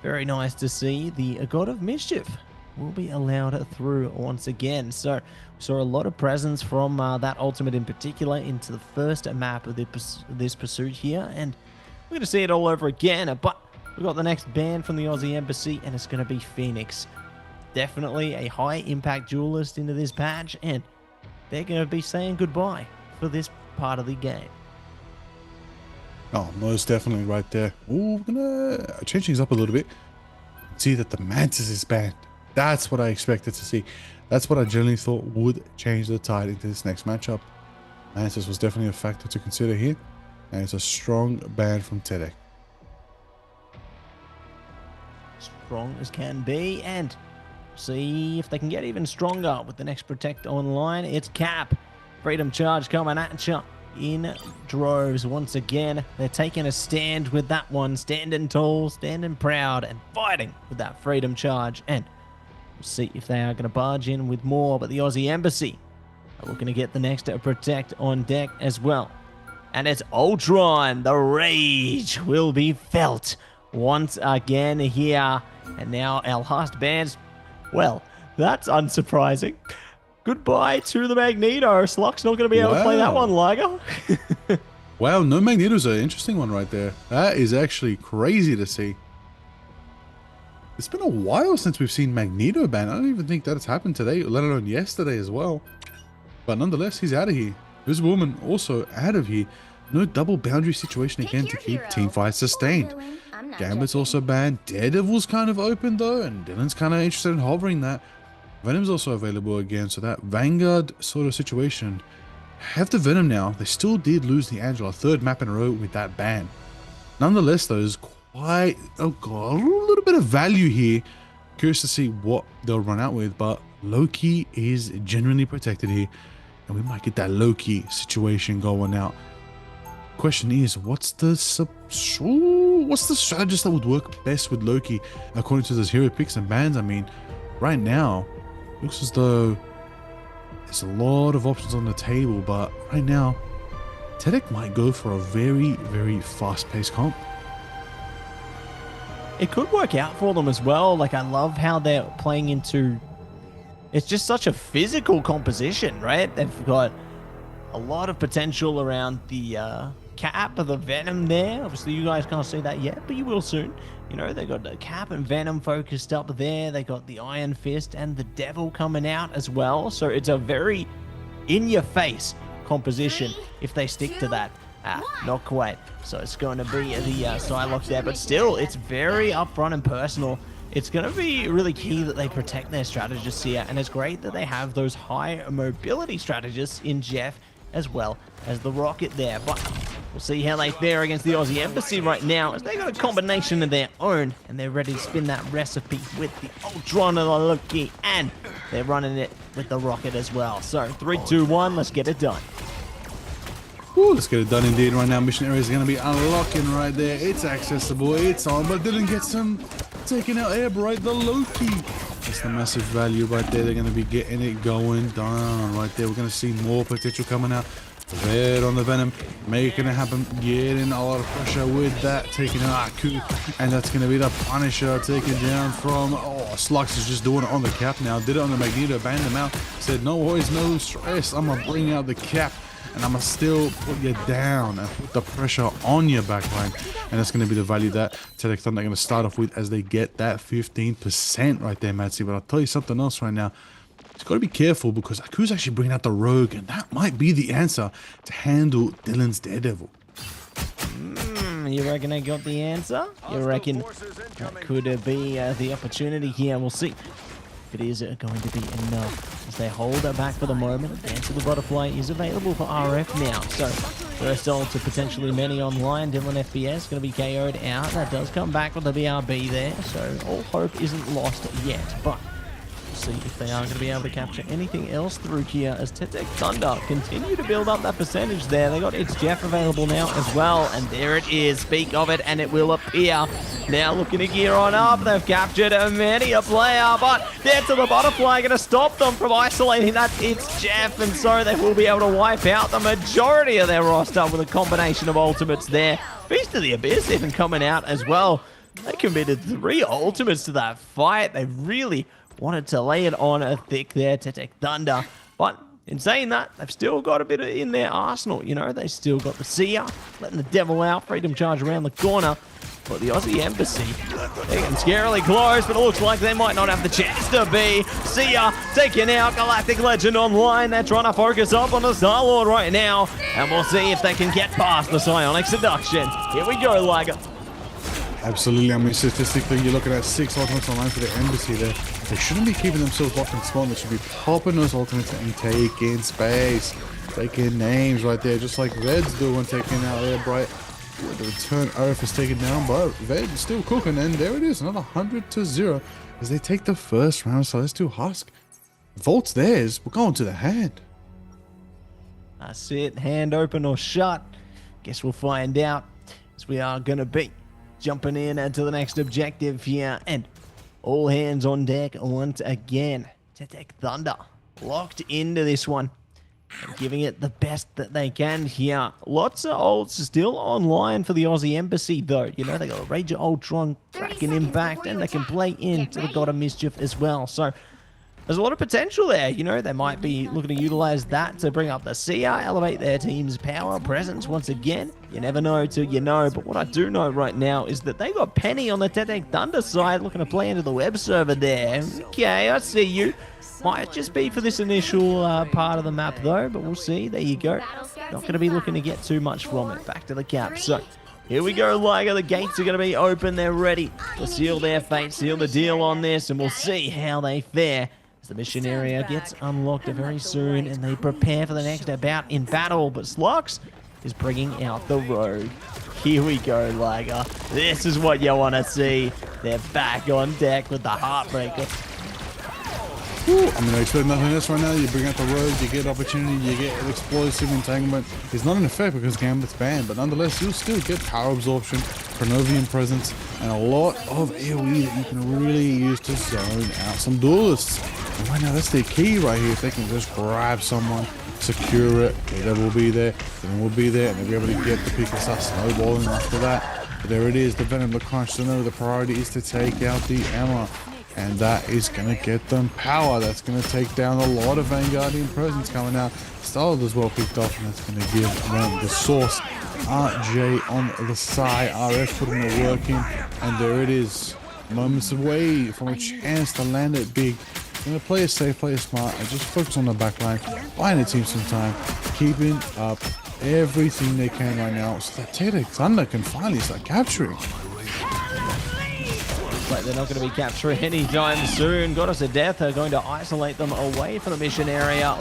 very nice to see the God of Mischief will be allowed through once again. So, we saw a lot of presence from that ultimate in particular into the first map of this pursuit here. And we're going to see it all over again, but we've got the next ban from the Aussie Embassy, and it's going to be Phoenix. Definitely a high-impact duelist into this patch, and they're going to be saying goodbye for this part of the game. Oh, most definitely right there. Ooh, we're going to change things up a little bit. See that the Mantis is banned. That's what I expected to see. That's what I generally thought would change the tide into this next matchup. Mantis was definitely a factor to consider here, and it's a strong ban from Tedek. Strong as can be, and see if they can get even stronger with the next Protect online. It's Cap. Freedom Charge coming at you in droves once again. They're taking a stand with that one, standing tall, standing proud, and fighting with that Freedom Charge. And we'll see if they are going to barge in with more, but the Aussie Embassy are looking to get the next Protect on deck as well. And it's Ultron. The rage will be felt once again here. And now our last bands, well, that's unsurprising. Goodbye to the Magneto. Slug's not going to be able to play that one, Liger. Wow, no Magneto's an interesting one right there. That is actually crazy to see. It's been a while since we've seen Magneto banned. I don't even think that's happened today, let alone yesterday as well. But nonetheless, he's out of here. This woman also out of here. No double boundary situation again to keep teamfights sustained. Gambit's also banned. Daredevil's kind of open though, and Dylan's kind of interested in hovering that. Venom's also available again, so that Vanguard sort of situation. Have the Venom now. They still did lose the Angela, third map in a row with that ban. Nonetheless, though, there's quite a little bit of value here. Curious to see what they'll run out with, but Loki is genuinely protected here, and we might get that Loki situation going out. Question is, what's the strategist that would work best with Loki according to those hero picks and bans? I mean, right now, looks as though there's a lot of options on the table, but right now, Tedek might go for a very, very fast-paced comp. It could work out for them as well. Like, I love how they're playing into it's just such a physical composition, right? They've got a lot of potential around the Cap of the Venom there. Obviously, you guys can't see that yet, but you will soon. You know, they got the Cap and Venom focused up there. They got the Iron Fist and the Devil coming out as well. So it's a very in-your-face composition if they stick to that. Not quite. So it's going to be the Psylocke there, but still, it's very upfront and personal. It's going to be really key that they protect their strategists here, and it's great that they have those high mobility strategists in Jeff as well as the Rocket there. But we'll see how they fare against the Aussie Embassy right now, as they got a combination of their own, and they're ready to spin that recipe with the Ultron and the Loki, and they're running it with the Rocket as well. So 3, 2, 1, let's get it done. Ooh, let's get it done indeed right now. Mission area is going to be unlocking right there. It's accessible, it's on, but didn't get some taking out air bright the Loki. That's the massive value right there. They're going to be getting it going down right there. We're going to see more potential coming out. Red on the Venom, making it happen, getting a lot of pressure with that, taking out Aku, and that's going to be the Punisher taken down from, Slux is just doing it on the Cap now, did it on the Magneto, banged him out, said no worries, no stress, I'm going to bring out the Cap, and I'm going to still put you down and put the pressure on your backline, and that's going to be the value that Tedek Thunder are going to start off with as they get that 15% right there, Matsy. But I'll tell you something else right now. It's got to be careful because Aku's actually bringing out the Rogue, and that might be the answer to handle Dylan's Daredevil. You reckon they got the answer? You reckon that could be the opportunity here? We'll see if it is going to be enough. As they hold it back for the moment, Dance of the Butterfly is available for RF now. So first ult to potentially many online. Dylan FPS going to be KO'd out. That does come back with the BRB there, so all hope isn't lost yet. But see if they are going to be able to capture anything else through here as Tedek Thunder continue to build up that percentage there. They got It's Jeff available now as well, and there it is. Speak of it, and it will appear. Now looking to gear on up. They've captured many a player, but Dance of the Butterfly going to stop them from isolating that It's Jeff, and so they will be able to wipe out the majority of their roster with a combination of ultimates there. Feast of the Abyss even coming out as well. They committed 3 ultimates to that fight. They really wanted to lay it on a thick there, Tedek Thunder. But in saying that, they've still got a bit in their arsenal. You know, they still got the Seer, letting the Devil out, Freedom Charge around the corner. But the Aussie Embassy, they're getting scarily close, but it looks like they might not have the chance to be. Seer taking out Galactic Legend online. They're trying to focus up on the Star-Lord right now. And we'll see if they can get past the Psionic Seduction. Here we go, Liger. Absolutely. I mean, statistically, you're looking at 6 ultimates online for the Embassy there. They shouldn't be keeping themselves locked in spawn. They should be popping those ultimates and taking space, taking names right there, just like Red's doing, taking out Air Bright. The return Earth is taken down, but Red's still cooking, and there it is, another 100-0 as they take the first round. So let's do Husk. Volt's theirs. We're going to the hand. That's it. Hand open or shut. Guess we'll find out as we are going to be jumping in to the next objective here, and all hands on deck once again. Tedek Thunder locked into this one and giving it the best that they can here. Lots of ults still online for the Aussie Embassy though. You know, they got a Ranger Ultron, Kraken Impact, and they can play into the God of Mischief as well. So there's a lot of potential there. You know, they might be looking to utilize that to bring up the Seer, elevate their team's power presence once again. You never know till you know, but what I do know right now is that they got Penny on the Tedek Thunder side looking to play into the web server there. Okay, I see you. Might just be for this initial part of the map though, but we'll see. There you go. Not going to be looking to get too much from it. Back to the Cap. So here we go, Liger. The gates are going to be open. They're ready to seal their fate, seal the deal on this, and we'll see how they fare as the mission area gets unlocked very soon and they prepare for the next bout in battle. But Slux is bringing out the Rogue. Here we go, Liger. This is what you want to see. They're back on deck with the Heartbreaker. Ooh, I'm going to expect nothing else right now. You bring out the Rogue, you get opportunity, you get an explosive entanglement. It's not an effect because Gambit's banned, but nonetheless, you'll still get power absorption, Chronovian presence, and a lot of AoE that you can really use to zone out some duelists. And right now, that's their key right here. If they can just grab someone, secure it, Data will be there, then we'll be there, and they'll be able to get the pick and start snowballing after that. But there it is, the Venom, the Crunch, so no, the priority is to take out the Emma. and that is going to get them power. That's going to take down a lot of Vanguardian presence coming out. Startled as well picked off, and that's going to give them the source. RJ on the side, RF putting the work in, and there it is. Moments away from a chance to land it big. Gonna play it safe, play it smart, and just focus on the back line, buying the team some time, keeping up everything they can right now, so that Tay Thunder can finally start capturing. Like they're not going to be capturing anytime soon. Goddess of Death are going to isolate them away from the mission area.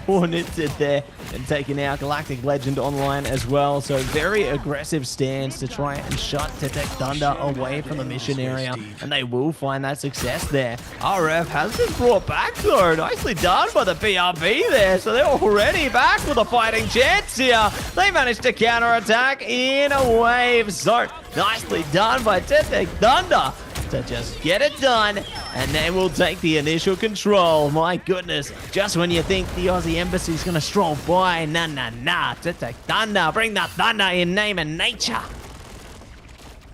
Hornets it there and taking out Galactic Legend online as well. So very aggressive stance to try and shut Tay Thunder away from the mission area, and they will find that success there. RF has been brought back though. Nicely done by the BRB there. So they're already back with a fighting chance here. They managed to counterattack in a wave. So nicely done by Tay Thunder to just get it done, and they will take the initial control. My goodness, just when you think the Aussie Embassy is going to stroll by, nah, Tay Thunder, bring the thunder in name and nature.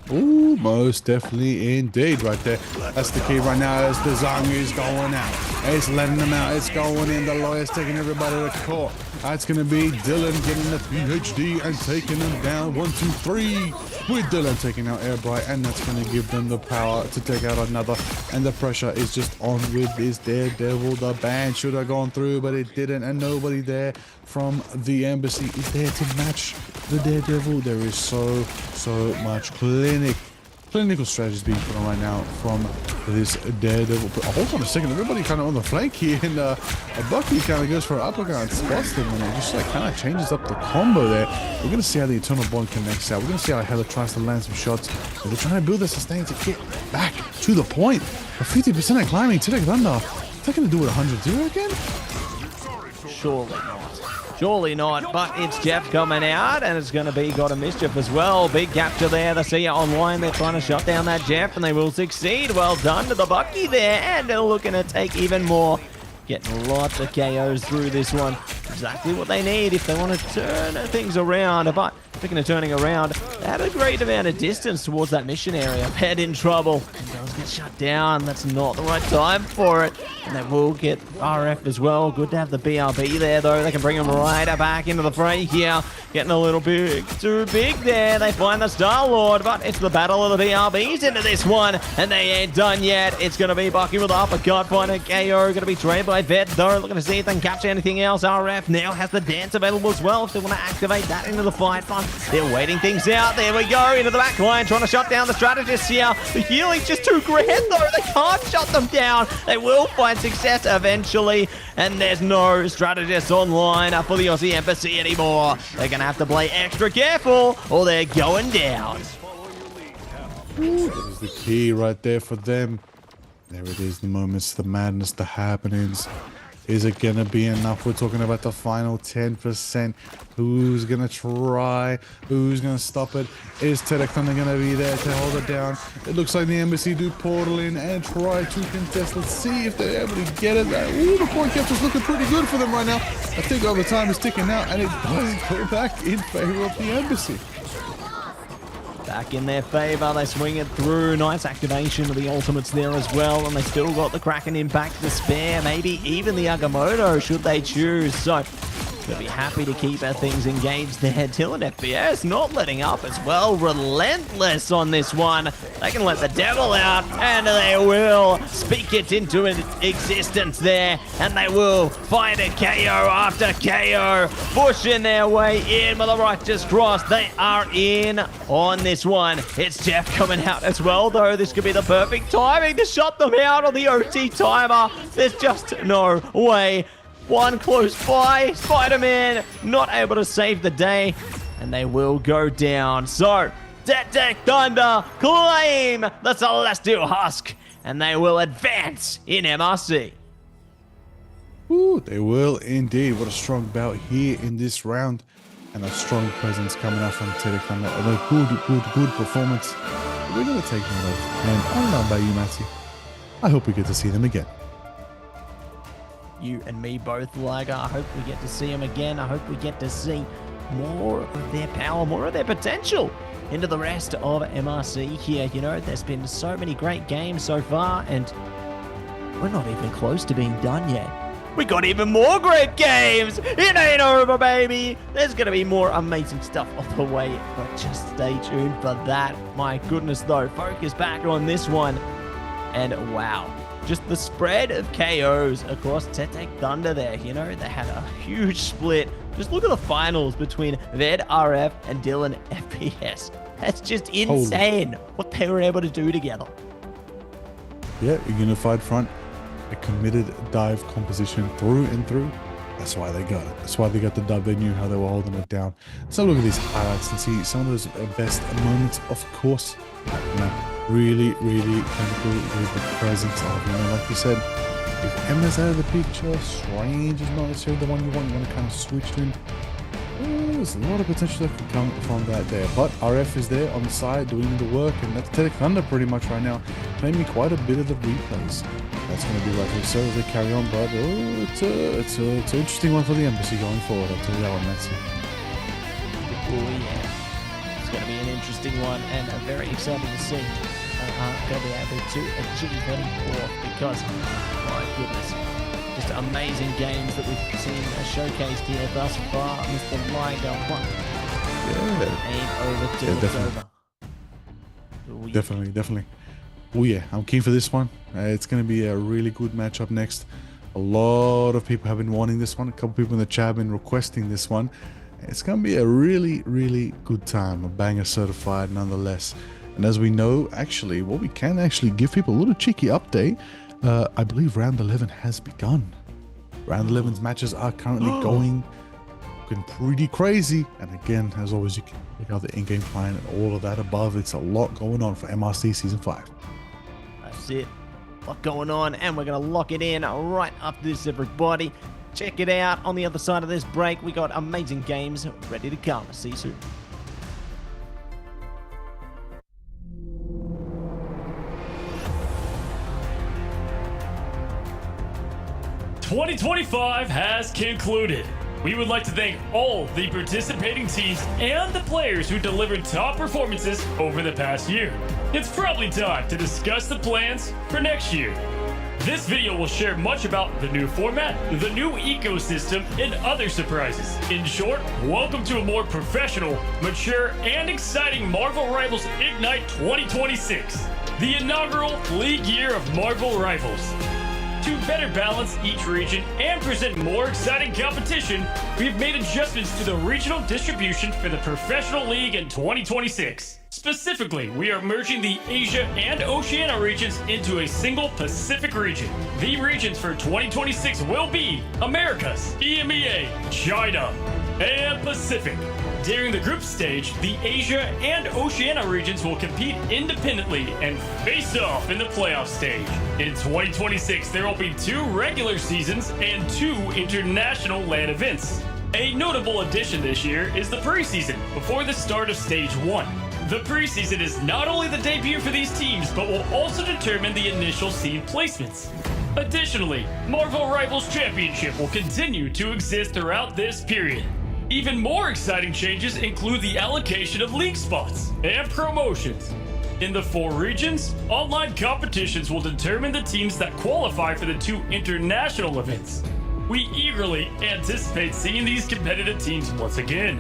Ooh, most definitely indeed right there. That's the key right now as the Zong is going out. It's letting them out. It's going in. The lawyer's taking everybody to court. That's going to be Dylan getting the PhD and taking them down 1, 2, 3. With Dylan taking out Airbright, and that's going to give them the power to take out another. And the pressure is just on with this Daredevil. The ban should have gone through, but it didn't. And nobody there from the embassy is there to match the Daredevil. There is so much clinical strategies being put on right now from this Daredevil. But hold on a second, everybody kind of on the flank here, and Bucky kind of goes for an uppercut and spots them, and it just like kind of changes up the combo there. We're going to see how the Eternal Bond connects out. We're going to see how Hela tries to land some shots. But they're trying to build a sustain to get back to the point. A 50% and climbing Tay Thunder. They're going to do it 100-0 again? Surely not, but it's Jeff coming out, and it's going to be God of Mischief as well. Big capture there. They see it online. They're trying to shut down that Jeff, and they will succeed. Well done to the Bucky there, and they're looking to take even more. Getting lots of KOs through this one. Exactly what they need if they want to turn things around. But speaking of turning around, they had a great amount of distance towards that mission area. Head in trouble. And those get shut down. That's not the right time for it. And they will get RF as well. Good to have the BRB there, though. They can bring them right back into the fray here. Getting a little bit too big there. They find the Star-Lord, but it's the battle of the BRBs into this one. And they ain't done yet. It's going to be Bucky with the uppercut. Find a KO. Going to be trained by Vet, though. Looking to see if they can capture anything else. RF now has the dance available as well if they want to activate that into the fight. But they're waiting things out. There we go. Into the back line. Trying to shut down the strategists here. The healing's just too grand, though. They can't shut them down. They will find success eventually. And there's no strategists online for the Aussie Embassy anymore. They're going to have to play extra careful or they're going down. Ooh, that is the key right there for them. There it is, the moments, the madness, the happenings. Is it going to be enough? We're talking about the final 10%. Who's going to try? Who's going to stop it? Is Tay Thunder going to be there to hold it down? It looks like the embassy do portal in and try to contest. Let's see if they're able to get it. Ooh, the point capture's looking pretty good for them right now. I think overtime is ticking out, and it does go back in favor of the embassy. Back in their favor, they swing it through. Nice activation of the ultimates there as well, and they still got the Kraken impact to spare. Maybe even the Agamotto should they choose. So they'll be happy to keep things engaged there. Dylan FPS not letting up as well. Relentless on this one. They can let the devil out, and they will speak it into existence there. And they will find a KO after KO. Pushing their way in with a righteous cross. They are in on this one. It's Jeff coming out as well, though. This could be the perfect timing to shut them out on the OT timer. There's just no way. One close by. Spider-Man not able to save the day, and they will go down. So Tay Thunder claim the Celestial Husk, and they will advance in MRC. Ooh, they will indeed. What a strong bout here in this round, and a strong presence coming out from Tay Thunder. A good performance. We're going to take note of. And I don't know about you, Matty. I hope we get to see them again. You and me both, Liger. I hope we get to see them again. I hope we get to see more of their power, more of their potential into the rest of MRC here. You know, there's been so many great games so far, and we're not even close to being done yet. We got even more great games! It ain't over, baby! There's gonna be more amazing stuff off the way, but just stay tuned for that. My goodness, though, focus back on this one. And wow, just the spread of KOs across Tete Thunder there. You know, they had a huge split. Just look at the finals between Ved RF and Dylan FPS. That's just insane what they were able to do together. Yeah, a unified front, a committed dive composition through and through. That's why they got it. That's why they got the dub. They knew how they were holding it down. Let's have a look at these highlights and see some of those best moments, of course. You know, really clinical with the presence of, you know, like you said, if Emma's out of the picture, Strange is not necessarily the one you want. You want to kind of switch to him. There's a lot of potential that can come from that there. But RF is there on the side doing the work, and that's Tete Thunder pretty much right now, playing me quite a bit of the replays. That's going to be right here. So as they carry on, but it's an interesting one for the Embassy going forward. I'll tell you that one, that's it. Oh yeah, it's going to be an interesting one and very exciting to see. Going to be able to achieve heading forth because, my goodness, just amazing games that we've seen showcased here thus far. Mr. Liger, one. Yeah. Ain't over till Yeah, it's definitely. over. Definitely. Oh yeah, I'm keen for this one. It's going to be a really good matchup next. A lot of people have been wanting this one. A couple people in the chat have been requesting this one. It's going to be a really good time. A banger certified nonetheless. And as we know, actually, what we can actually give people a little cheeky update. I believe round 11 has begun. Round 11's matches are currently going pretty crazy. And again, as always, you can check out the in-game client and all of that above. It's a lot going on for MRC Season 5. That's it. A lot going on, and we're going to lock it in right after this, everybody. Check it out. On the other side of this break, we got amazing games ready to come. See you soon. "2025 has concluded. We would like to thank all the participating teams and the players who delivered top performances over the past year. It's probably time to discuss the plans for next year. This video will share much about the new format, the new ecosystem, and other surprises. In short, welcome to a more professional, mature, and exciting Marvel Rivals Ignite 2026, the inaugural league year of Marvel Rivals. To better balance each region and present more exciting competition, we've made adjustments to the regional distribution for the Professional League in 2026. Specifically, we are merging the Asia and Oceania regions into a single Pacific region. The regions for 2026 will be Americas, EMEA, China, and Pacific. During the group stage, the Asia and Oceania regions will compete independently and face off in the playoff stage. In 2026, there will be 2 regular seasons and 2 international LAN events. A notable addition this year is the preseason before the start of Stage 1. The preseason is not only the debut for these teams, but will also determine the initial seed placements. Additionally, Marvel Rivals Championship will continue to exist throughout this period. Even more exciting changes include the allocation of league spots and promotions. In the 4 regions, online competitions will determine the teams that qualify for the 2 international events. We eagerly anticipate seeing these competitive teams once again.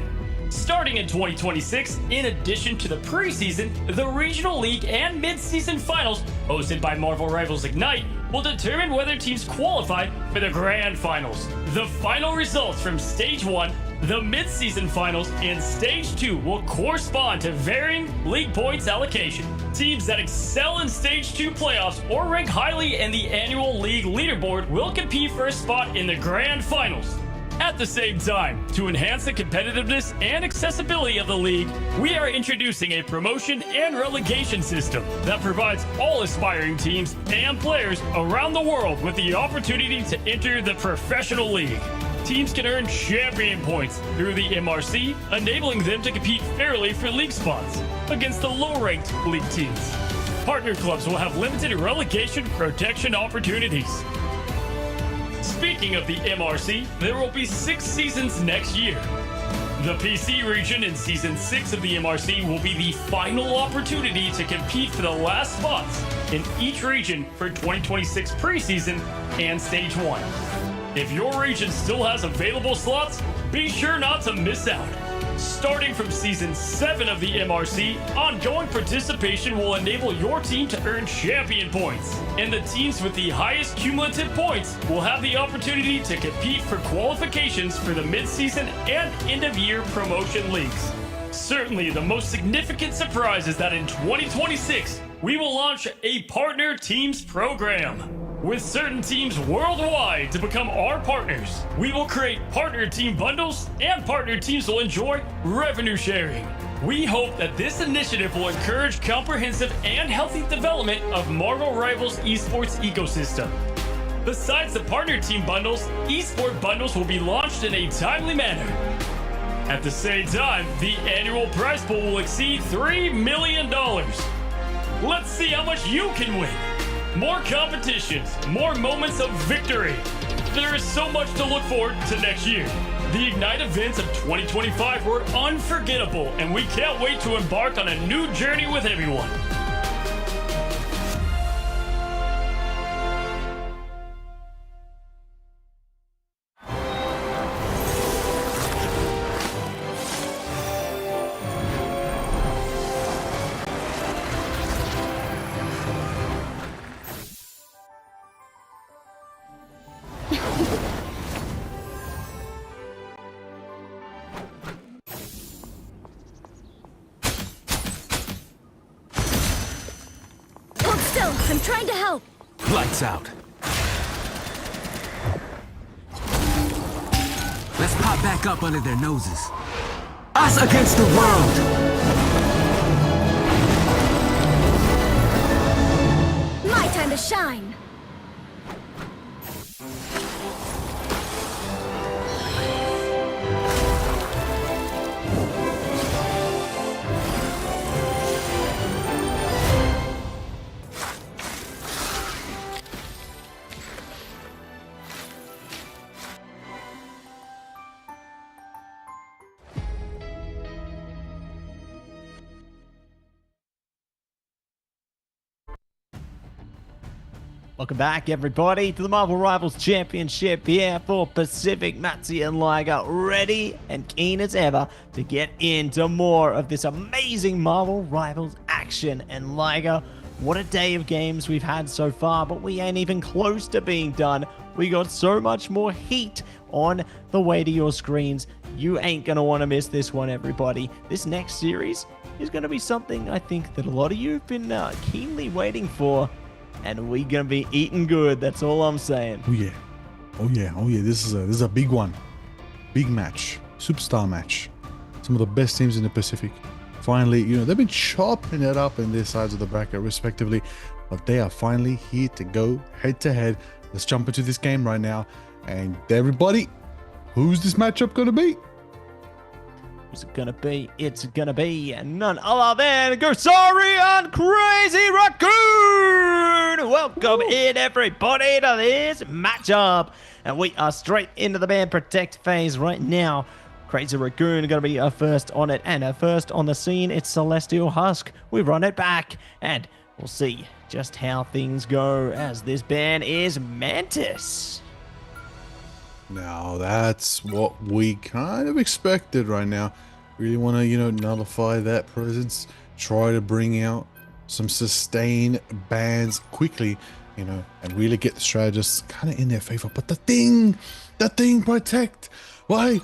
Starting in 2026, in addition to the preseason, the Regional League and Mid-Season Finals, hosted by Marvel Rivals Ignite, will determine whether teams qualify for the Grand Finals. The final results from Stage 1, the Mid-Season Finals, and Stage 2 will correspond to varying league points allocation. Teams that excel in Stage 2 playoffs or rank highly in the annual league leaderboard will compete for a spot in the Grand Finals. At the same time, to enhance the competitiveness and accessibility of the league, we are introducing a promotion and relegation system that provides all aspiring teams and players around the world with the opportunity to enter the professional league. Teams can earn champion points through the MRC, enabling them to compete fairly for league spots against the low-ranked league teams. Partner clubs will have limited relegation protection opportunities. Speaking of the MRC, there will be 6 seasons next year. The PC region in Season 6 of the MRC will be the final opportunity to compete for the last spots in each region for 2026 preseason and Stage 1. If your region still has available slots, be sure not to miss out. Starting from Season 7 of the MRC, ongoing participation will enable your team to earn champion points, and the teams with the highest cumulative points will have the opportunity to compete for qualifications for the mid-season and end-of-year promotion leagues. Certainly, the most significant surprise is that in 2026, we will launch a Partner Teams program. With certain teams worldwide to become our partners, we will create partner team bundles, and partner teams will enjoy revenue sharing. We hope that this initiative will encourage comprehensive and healthy development of Marvel Rivals esports ecosystem. Besides the partner team bundles, esport bundles will be launched in a timely manner. At the same time, the annual prize pool will exceed $3 million. Let's see how much you can win. More competitions, more moments of victory. There is so much to look forward to next year. The Ignite events of 2025 were unforgettable, and we can't wait to embark on a new journey with everyone. Hold still, I'm trying to help. Lights out. Let's pop back up under their noses. Us against the world! My time to shine. Welcome back, everybody, to the Marvel Rivals Championship here for Pacific. Matzi and Liger ready and keen as ever to get into more of this amazing Marvel Rivals action. And Liger, what a day of games we've had so far, but we ain't even close to being done. We got so much more heat on the way to your screens. You ain't gonna want to miss this one, everybody. This next series is gonna be something I think that a lot of you have been keenly waiting for. And we're gonna be eating good. That's all I'm saying. Oh yeah, oh yeah, oh yeah. This is a big one, big match, superstar match. Some of the best teams in the Pacific. Finally, you know, they've been chopping it up in their sides of the bracket respectively, but they are finally here to go head to head. Let's jump into this game right now. And everybody, who's this matchup gonna be? Who's it gonna be? It's gonna be none other than Gusari and Crazy Raccoon! Welcome in, everybody, to this matchup. And we are straight into the man protect phase right now. Crazy Raccoon gonna be our first on it, and our first on the scene, it's Celestial Husk. We run it back, and we'll see just how things go as this ban is Mantis. Now that's what we kind of expected right now. Really want to, you know, nullify that presence. Try to bring out some sustained bans quickly, you know, and really get the strategists kind of in their favor. But the thing protect. Why?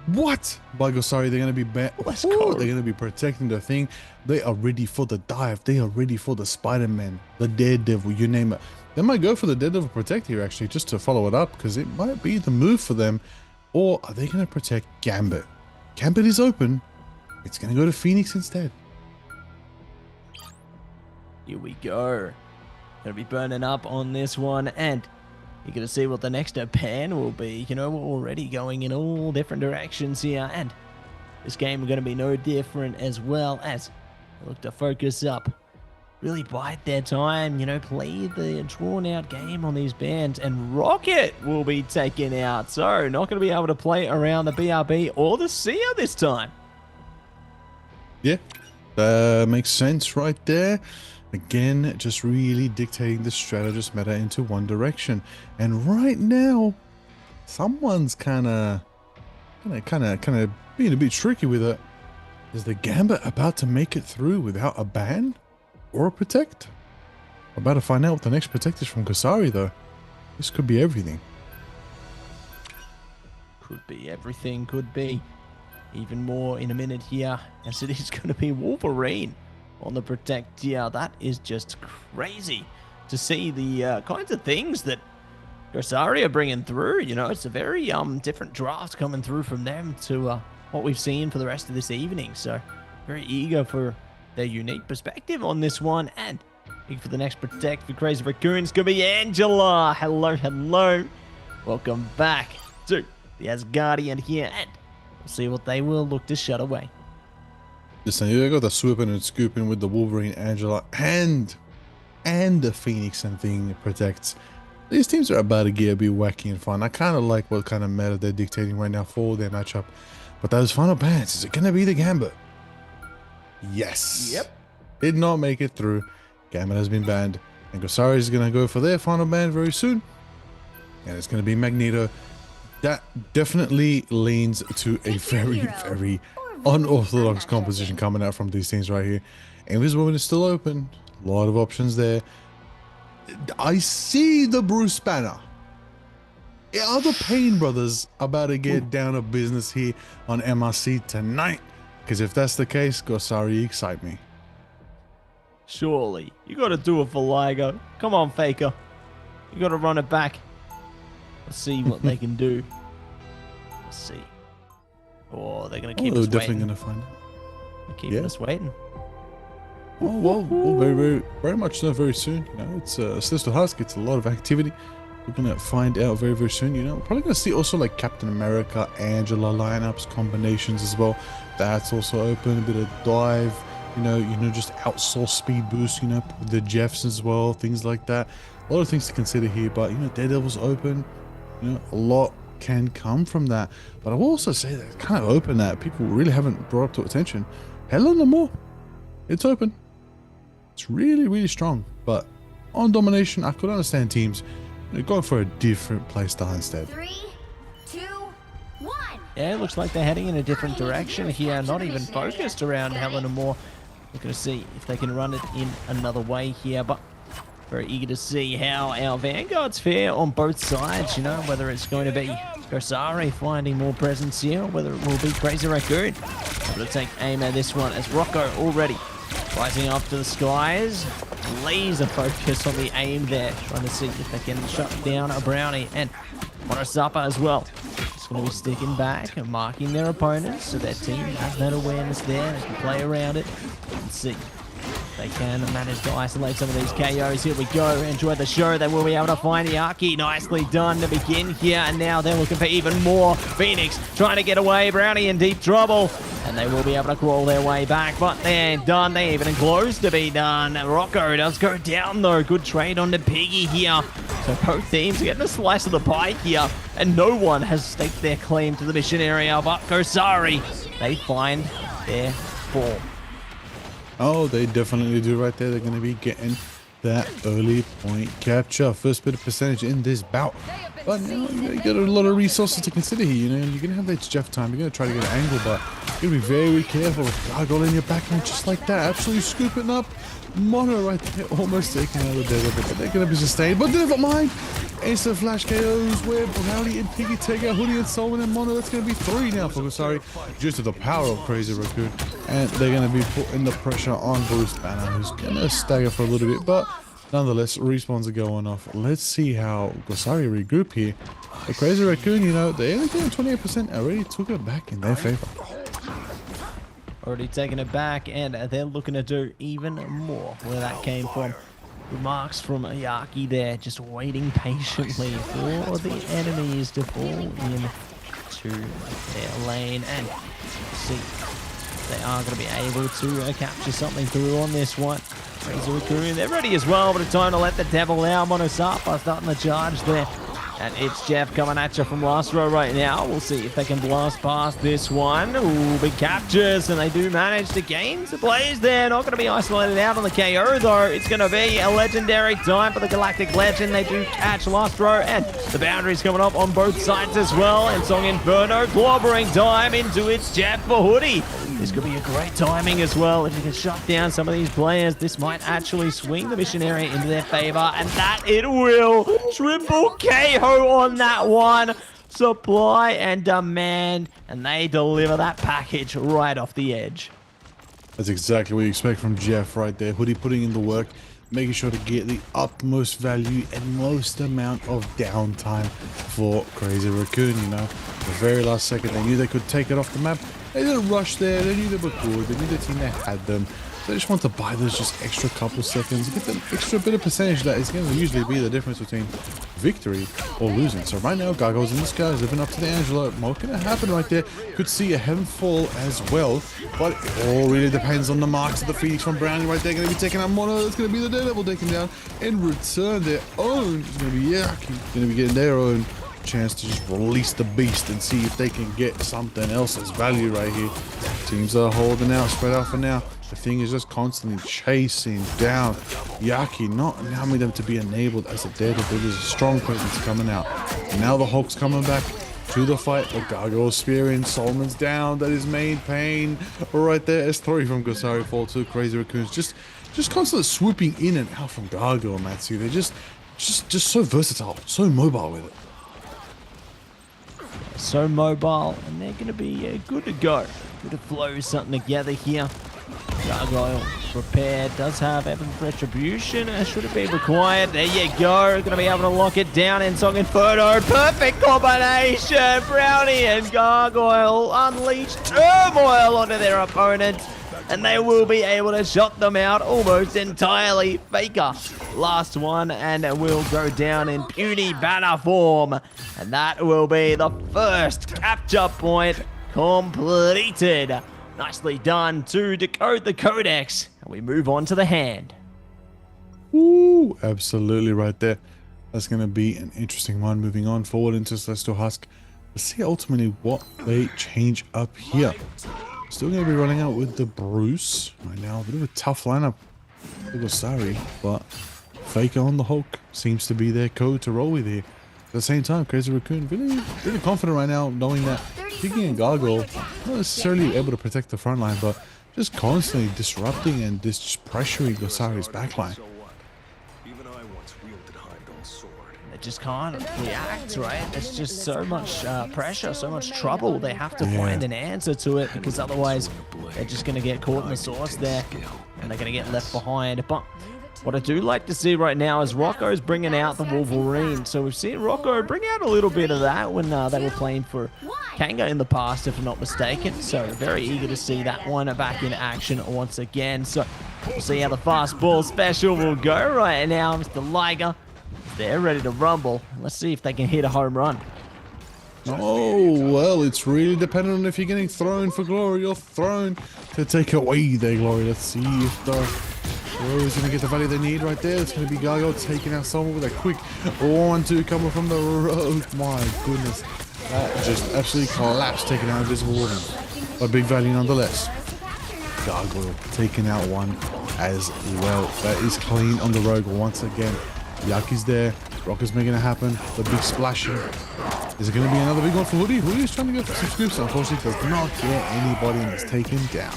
What? By God, sorry, they're going to be banned. Let's Ooh, go. they're going to be protecting the thing. They are ready for the dive. They are ready for the Spider-Man, the Daredevil, you name it. They might go for the Daredevil Protect here, actually, just to follow it up, because it might be the move for them. Or are they going to protect Gambit? Gambit is open. It's going to go to Phoenix instead. Here we go. Gonna be burning up on this one, and you're gonna see what the next ban will be. You know, we're already going in all different directions here, and this game is gonna be no different as well as I look to focus up really bide their time, play the drawn-out game on these bands, and Rocket will be taken out. So, not going to be able to play around the BRB or the Sia this time. Yeah, makes sense right there. Again, just really dictating the strategist meta into one direction. And right now, someone's kind of being a bit tricky with it. Is the Gambit about to make it through without a ban or a protect? We're about to find out what the next protect is from Kasari, though. This could be everything. Could be everything, could be even more in a minute here, as it is going to be Wolverine on the protect here. That is just crazy to see the kinds of things that Kasari are bringing through. It's a very different draft coming through from them to what we've seen for the rest of this evening. So very eager for their unique perspective on this one, and eager for the next protect for Crazy Raccoons. Gonna be Angela. Hello. Welcome back to the Asgardian here, and we'll see what they will look to shut away. Listen, you got the swooping and scooping with the Wolverine, Angela, and the Phoenix and thing protects. These teams are about to get a bit wacky and fun. I kind of like what kind of meta they're dictating right now for their matchup. But those final bans, is it going to be the Gambit? Yes. Yep. Did not make it through. Gambit has been banned. And Kasari is going to go for their final ban very soon. And it's going to be Magneto. That definitely leans to a very unorthodox composition coming out from these teams right here. Invisible Woman is still open. A lot of options there. I see the Bruce Banner. Are the Payne brothers about to get down to business here on MRC tonight? Because if that's the case, Kasari, excite me. Surely. You got to do it for LIGO. Come on, Faker. You got to run it back. Let's see what they can do. Let's see. Oh, they're going to keep us they're definitely waiting. going to find it. Keeping us waiting. Oh, well, very much so, very soon. It's Sister Husk. It's a lot of activity. We're going to find out very soon. We're probably going to see also like Captain America, Angela lineups, combinations as well. That's also open. A bit of dive, just outsource speed boost, the Jeffs as well, things like that. A lot of things to consider here, but, Daredevil's open. A lot can come from that. But I will also say that it's kind of open that people really haven't brought up to attention. Helen Lamore, it's open. It's really strong. But on domination, I could understand teams going for a different playstyle instead. 3, 2, 1. Yeah, it looks like they're heading in a different direction here. Not even focused around Helena Moore. Looking to see if they can run it in another way here. But very eager to see how our Vanguards fare on both sides. Whether it's going to be Kasari finding more presence here, or whether it will be Crazy Raccoon. Able to take aim at this one as Rocco already rising up to the skies. Laser focus on the aim there, trying to see if they can shut down a Brownie, and Monosapa as well. Just going to be sticking back and marking their opponents, so their team has that awareness there. They can play around it and see if they can manage to isolate some of these KOs. Here we go. Enjoy the show. They will be able to find the Arky. Nicely done to begin here, and now they're looking for even more. Phoenix trying to get away. Brownie in deep trouble, and they will be able to crawl their way back, but they're done. They even close to be done. Rocco does go down though. Good trade on the Piggy here. So both teams are getting a slice of the pie here, and no one has staked their claim to the mission area, but Kasari, they find their form. Oh, they definitely do right there. They're going to be getting that early point capture. First bit of percentage in this bout. But you got a lot of resources to consider here. You're going to have that Jeff time. You're going to try to get an angle, but you're going to be very careful. Gargoyle in your backline just like that. Absolutely scooping up. Mono right there, almost taking out the Daredevil, but they're going to be sustained. But never mind. Instant flash KOs where Brownie and Piggy take out Hoodie and Solomon and Mono. That's going to be 3 now for Kasari, due to the power of Crazy Raccoon. And they're going to be putting the pressure on Bruce Banner, who's going to stagger for a little bit, but nonetheless, respawns are going off. Let's see how Kasari regroup here. The Crazy Raccoon, they're only getting 28%, already took it back in their favor. Already taking it back, and they're looking to do even more where that came from. Remarks from Ayaki there, just waiting patiently for the enemies to fall in to their lane, and see they are going to be able to capture something through on this one. Crazy Raccoon, they're ready as well, but it's time to let the devil out. Monosapa starting the charge there. And it's Jeff coming at you from last row right now. We'll see if they can blast past this one. Ooh, big captures, and they do manage to gain some plays there. Not going to be isolated out on the KO, though. It's going to be a legendary time for the Galactic Legend. They do catch last row, and the boundaries coming up on both sides as well. And Song Inferno clobbering time into its Jeff for Hoodie. This could be a great timing as well. If you can shut down some of these players, this might actually swing the missionary into their favor, and that it will. Triple KO on that one. Supply and demand, and they deliver that package right off the edge. That's exactly what you expect from Jeff right there. Hoodie putting in the work, making sure to get the utmost value and most amount of downtime for Crazy Raccoon, you know. The very last second, they knew they could take it off the map. They didn't rush there. They knew they were good. They knew the team that had them. They just want to buy those just extra couple seconds, get them extra bit of percentage that is going to usually be the difference between victory or losing. So right now, Gargoyles in the skies living up to the Angela. What can happen right there? Could see a heaven fall as well, but it all really depends on the marks of the Phoenix from Brownie right there. Going to be taking out Mono. It's going to be the Daredevil taking down in return their own. It's going to be Yaki. Going to be getting their own chance to just release the beast and see if they can get something else as value right here. Teams are holding out, spread out for now. The thing is just constantly chasing down Yaki, not allowing them to be enabled as a Daredevil. There's a strong presence coming out. And now the Hulk's coming back to the fight. The Gargoyle spearing, Solomon's down. That is main pain right there. S3 from Gosari fall to Crazy Raccoons. Just constantly swooping in and out from Gargoyle, Matsu. They're just so versatile, so mobile with it. So mobile, and they're going to be good to go. Good to flow something together here. Gargoyle prepared, does have Evan's Retribution, should it be required? There you go, going to be able to lock it down in Song Inferno. Perfect combination! Brownie and Gargoyle unleash turmoil onto their opponent, and they will be able to shut them out almost entirely. Faker, last one, and it will go down in puny banner form, and that will be the first capture point completed. Nicely done to decode the codex, and we move on to the hand. Ooh, absolutely right there. That's going to be an interesting one moving on forward into Celestial Husk. Let's see ultimately what they change up here. Still going to be running out with the Bruce right now. A bit of a tough lineup. Sorry, but Faker on the Hulk seems to be their code to roll with here. At the same time, Crazy Raccoon really confident right now, knowing that Piggy and Gargoyle not necessarily able to protect the front line, but just constantly disrupting and just pressuring Gosari's backline. They just can't react, right? It's just so much pressure, so much trouble. They have to find an answer to it, because otherwise they're just going to get caught in the sauce there, and they're going to get left behind. But what I do like to see right now is Rocco's bringing out the Wolverine. So we've seen Rocco bring out a little bit of that when they were playing for Kanga in the past, if I'm not mistaken. So very eager to see that one back in action once again. So we'll see how the fastball special will go right now. Mr. Liger, they're ready to rumble. Let's see if they can hit a home run. Oh, well, it's really dependent on if you're getting thrown for glory or thrown to take away their glory. Let's see if the is going to get the value they need right there. It's going to be Gargoyle taking out someone with a quick 1-2 coming from the road. My goodness. That just absolutely collapsed, taking out Invisible Woman. But big value nonetheless. Gargoyle taking out one as well. That is clean on the rogue once again. Yaki's there. Rocker's making it happen. The big splashing. Is it going to be another big one for Hoodie? Hoodie is trying to go for some scoops. Unfortunately, does not get anybody and is taken down.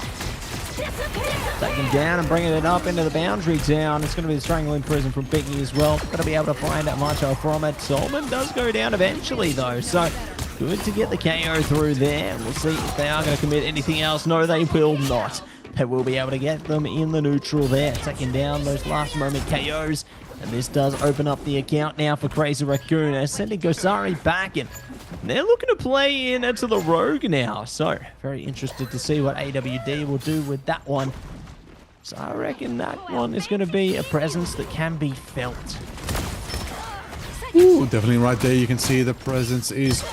Taking down and bringing it up into the boundary town. It's going to be the strangling prison from Biggie as well. Going to be able to find out Macho from it. Solomon does go down eventually though, so good to get the KO through there. We'll see if they are going to commit anything else. No, they will not. They will be able to get them in the neutral there, taking down those last moment KOs. And this does open up the account now for Crazy Raccoon, sending Gosari back in. They're looking to play in to the Rogue now, so very interested to see what AWD will do with that one. So I reckon that one is going to be a presence that can be felt. Ooh, definitely right there. You can see the presence is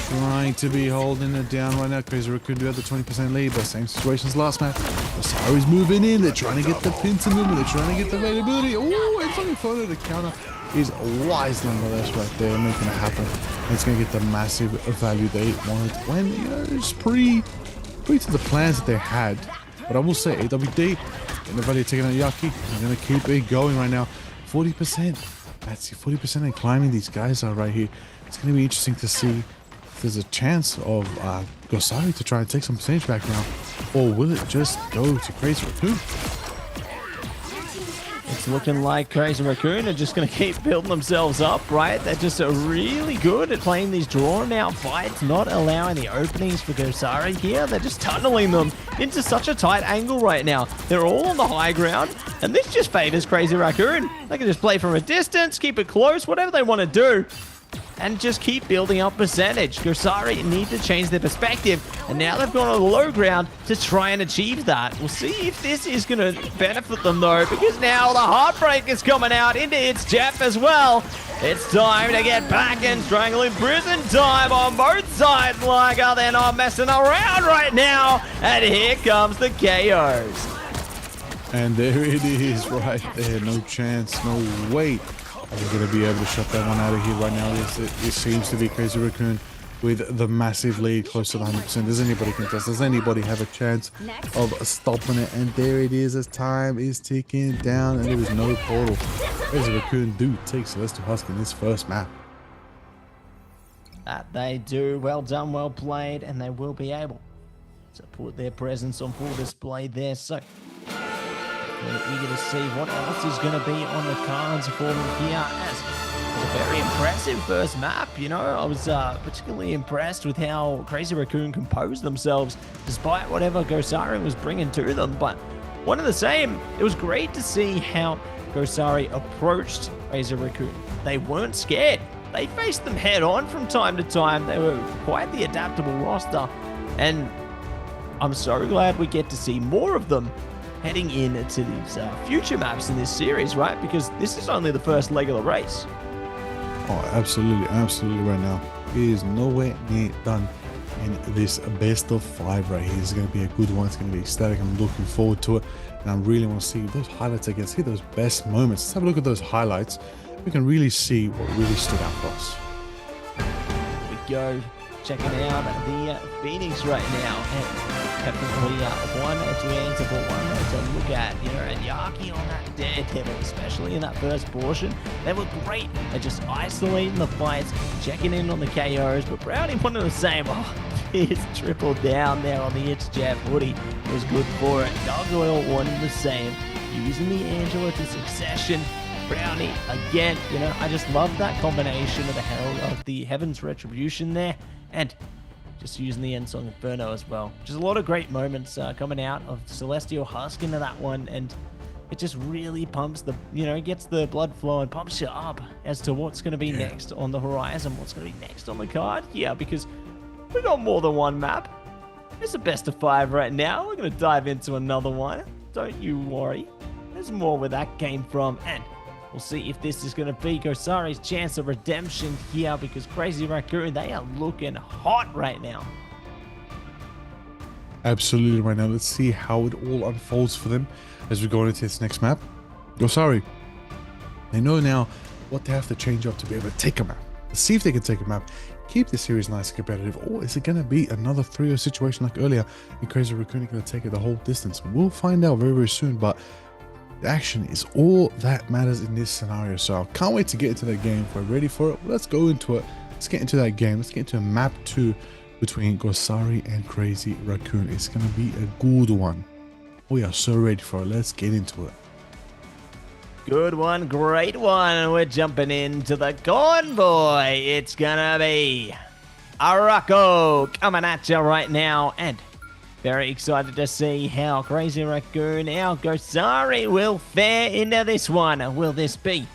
trying to be holding it down right now. Crazy Raccoon do have the 20% lead, but same situation as last match. Osari's moving in. They're trying to get the pin to movement. They're trying to get the availability. Ooh, it's only photo. The counter is wise nonetheless right there, making it happen. And it's going to get the massive value they wanted when, you know, it's pre to the plans that they had. But I will say, AWD, getting the value taking out Yaki. They're going to keep it going right now. 40%. That's 40% and climbing these guys are right here. It's going to be interesting to see if there's a chance of Gosari to try and take some percentage back now. Or will it just go to Crazy Raccoon? It's looking like Crazy Raccoon are just going to keep building themselves up, right? They're just really good at playing these drawn-out fights, not allowing the openings for Gosari here. They're just tunneling them into such a tight angle right now. They're all on the high ground, and this just favors Crazy Raccoon. They can just play from a distance, keep it close, whatever they want to do, and just keep building up percentage. Gosari need to change their perspective, and now they've gone on the low ground to try and achieve that. We'll see if this is going to benefit them, though, because now the Heartbreak is coming out into its Jeff as well. It's time to get back in Strangling Prison time on both sides, like they're not messing around right now. And here comes the KOs. And there it is right there. No chance, no way. Are we going to be able to shut that one out of here right now? Yes, it seems to be Crazy Raccoon with the massive lead close to the 100%. Does anybody contest? Does anybody have a chance of stopping it? And there it is as time is ticking down and there is no portal. Crazy Raccoon do take Celestial Husk in this first map. That they do. Well done, well played, and they will be able to put their presence on full display there. So we're eager to see what else is going to be on the cards for them here. As a very impressive first map, you know, I was particularly impressed with how Crazy Raccoon composed themselves despite whatever Gosari was bringing to them. But one and the same, it was great to see how Gosari approached Crazy Raccoon. They weren't scared. They faced them head on from time to time. They were quite the adaptable roster, and I'm so glad we get to see more of them heading into these future maps in this series, right? Because this is only the first leg of the race. Oh, absolutely, absolutely right now. It is nowhere near done in this best of 5 right here. This is going to be a good one. It's going to be ecstatic. I'm looking forward to it. And I really want to see those highlights again. See those best moments. Let's have a look at those highlights. We can really see what really stood out for us. Here we go. Checking out the Phoenix right now. And definitely one tangible one to look at, you know, and Yaki on that Daredevil, especially in that first portion. They were great at just isolating the fights, checking in on the KOs, but Brownie wanted the same. Oh, it's tripled down there on the It's Jeff hoodie. Was good for it. Gargoyle wanted the same. Using the Angela to succession. Brownie, again, you know, I just love that combination of the Heaven's Retribution there, and just using the End Song Inferno as well. Just a lot of great moments coming out of Celestial Husk into that one, and it just really pumps the, you know, gets the blood flowing, pumps you up as to what's going to be next on the horizon, what's going to be next on the card. Yeah, because we got more than one map. It's a best of 5 right now. We're going to dive into another one. Don't you worry. There's more where that came from, and we'll see if this is going to be Gosari's chance of redemption here, because Crazy Raccoon, they are looking hot right now. Absolutely right now. Let's see how it all unfolds for them as we go into this next map. Gosari, they know now what they have to change up to be able to take a map. Let's see if they can take a map, keep the series nice and competitive, or is it going to be another 3-0 situation like earlier and Crazy Raccoon are going to take it the whole distance? We'll find out very, very soon, but action is all that matters in this scenario. So I can't wait to get into that game. If we're ready for it, let's go into it. Let's get into that game. Let's get into map 2 between Gosari and Crazy Raccoon. It's going to be a good one. We are so ready for it. Let's get into it. Good one, great one. And we're jumping into the convoy. It's gonna be Arako coming at you right now, and very excited to see how Crazy Raccoon, our Gosari, will fare into this one. Will this be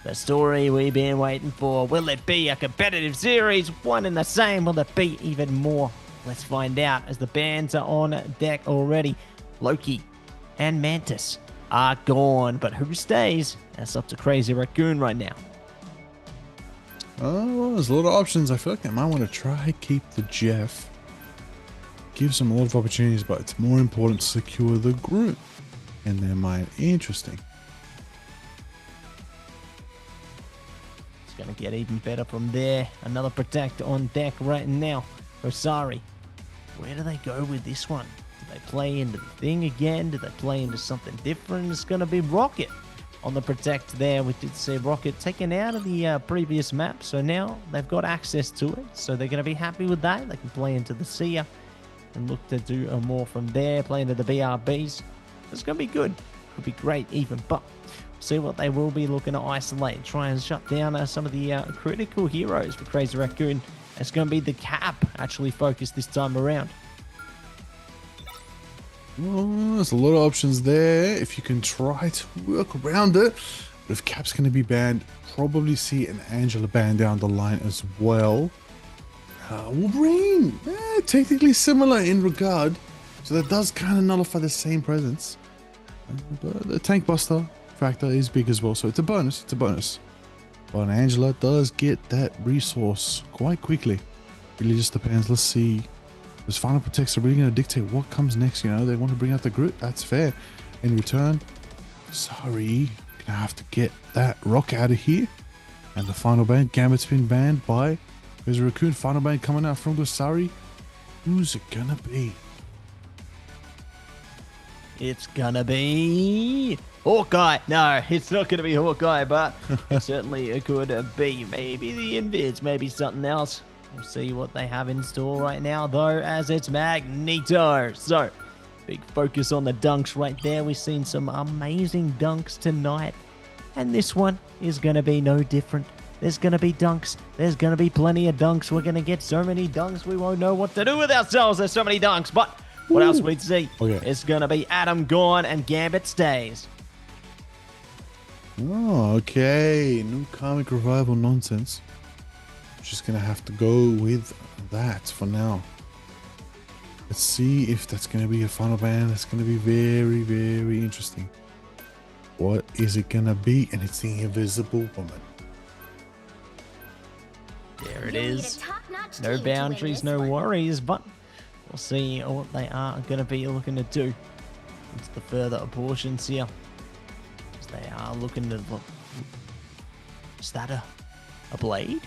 the story we've been waiting for? Will it be a competitive series, one and the same? Will it be even more? Let's find out as the bands are on deck already. Loki and Mantis are gone, but who stays? That's up to Crazy Raccoon right now. Oh, there's a lot of options. I feel like they might want to try keep the Jeff. Gives them a lot of opportunities, but it's more important to secure the group in their mind. Interesting. It's going to get even better from there. Another protect on deck right now. Rosari. Where do they go with this one? Do they play into the thing again? Do they play into something different? It's going to be Rocket on the protect there. We did see Rocket taken out of the previous map, so now they've got access to it, so they're going to be happy with that. They can play into the Seer and look to do more from there, play into the BRBs. It's going to be good. Could be great even, but see what they will be looking to isolate, try and shut down some of the critical heroes for Crazy Raccoon. It's going to be the Cap actually focused this time around. Oh, there's a lot of options there if you can try to work around it. But if Cap's going to be banned, probably see an Angela banned down the line as well. Wolverine, technically similar in regard, so that does kind of nullify the same presence. But the tank buster factor is big as well, so it's a bonus. It's a bonus. But Angela does get that resource quite quickly. Really just depends. Let's see. Those final protects are really going to dictate what comes next. You know, they want to bring out the group. That's fair. In return, sorry, gonna have to get that rock out of here. And the final ban, Gambit's been banned by there's a Raccoon. Final ban coming out from Gosari. Who's it gonna be? It's gonna be Hawkeye. No, it's not gonna be Hawkeye, but it certainly could be. Maybe the Invids, maybe something else. We'll see what they have in store right now, though, as it's Magneto. So, big focus on the dunks right there. We've seen some amazing dunks tonight, and this one is gonna be no different. There's going to be dunks. There's going to be plenty of dunks. We're going to get so many dunks, we won't know what to do with ourselves. There's so many dunks. But what else we'd see? Okay. It's going to be Adam gone and Gambit stays. Oh, okay. No karmic revival nonsense. Just going to have to go with that for now. Let's see if that's going to be a final ban. That's going to be very, very interesting. What is it going to be? And it's the Invisible Woman. There it is. No boundaries, no worries, but we'll see what they are going to be looking to do. It's the further portions here. As they are looking to look. Is that a blade?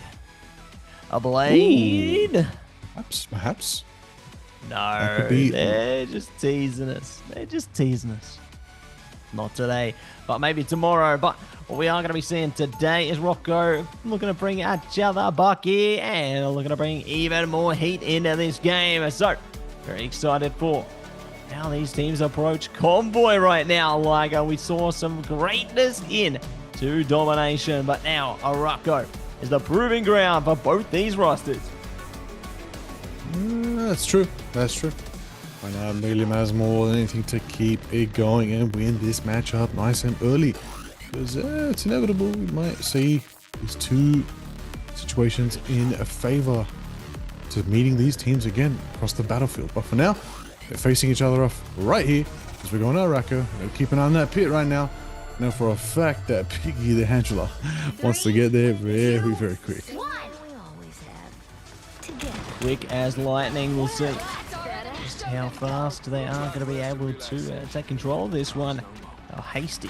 A blade? Ooh. Perhaps. No, they're just teasing us. They're just teasing us. Not today, but maybe tomorrow. But what we are going to be seeing today is Rocco looking to bring each other Bucky and looking to bring even more heat into this game. So, very excited for how these teams approach Convoy right now. Like we saw some greatness in to Domination, but now Rocco is the proving ground for both these rosters. That's true. That's true. Right now, it really matters more than anything to keep it going and win this matchup nice and early. Because it's inevitable we might see these two situations in a favor to meeting these teams again across the battlefield. But for now, they're facing each other off right here as we're going to Racco. We're keeping an eye on that pit right now. Know for a fact that Piggy the Angela wants to get there very, very quick. Quick as lightning, we'll see just how fast they are going to be able to take control of this one. How hasty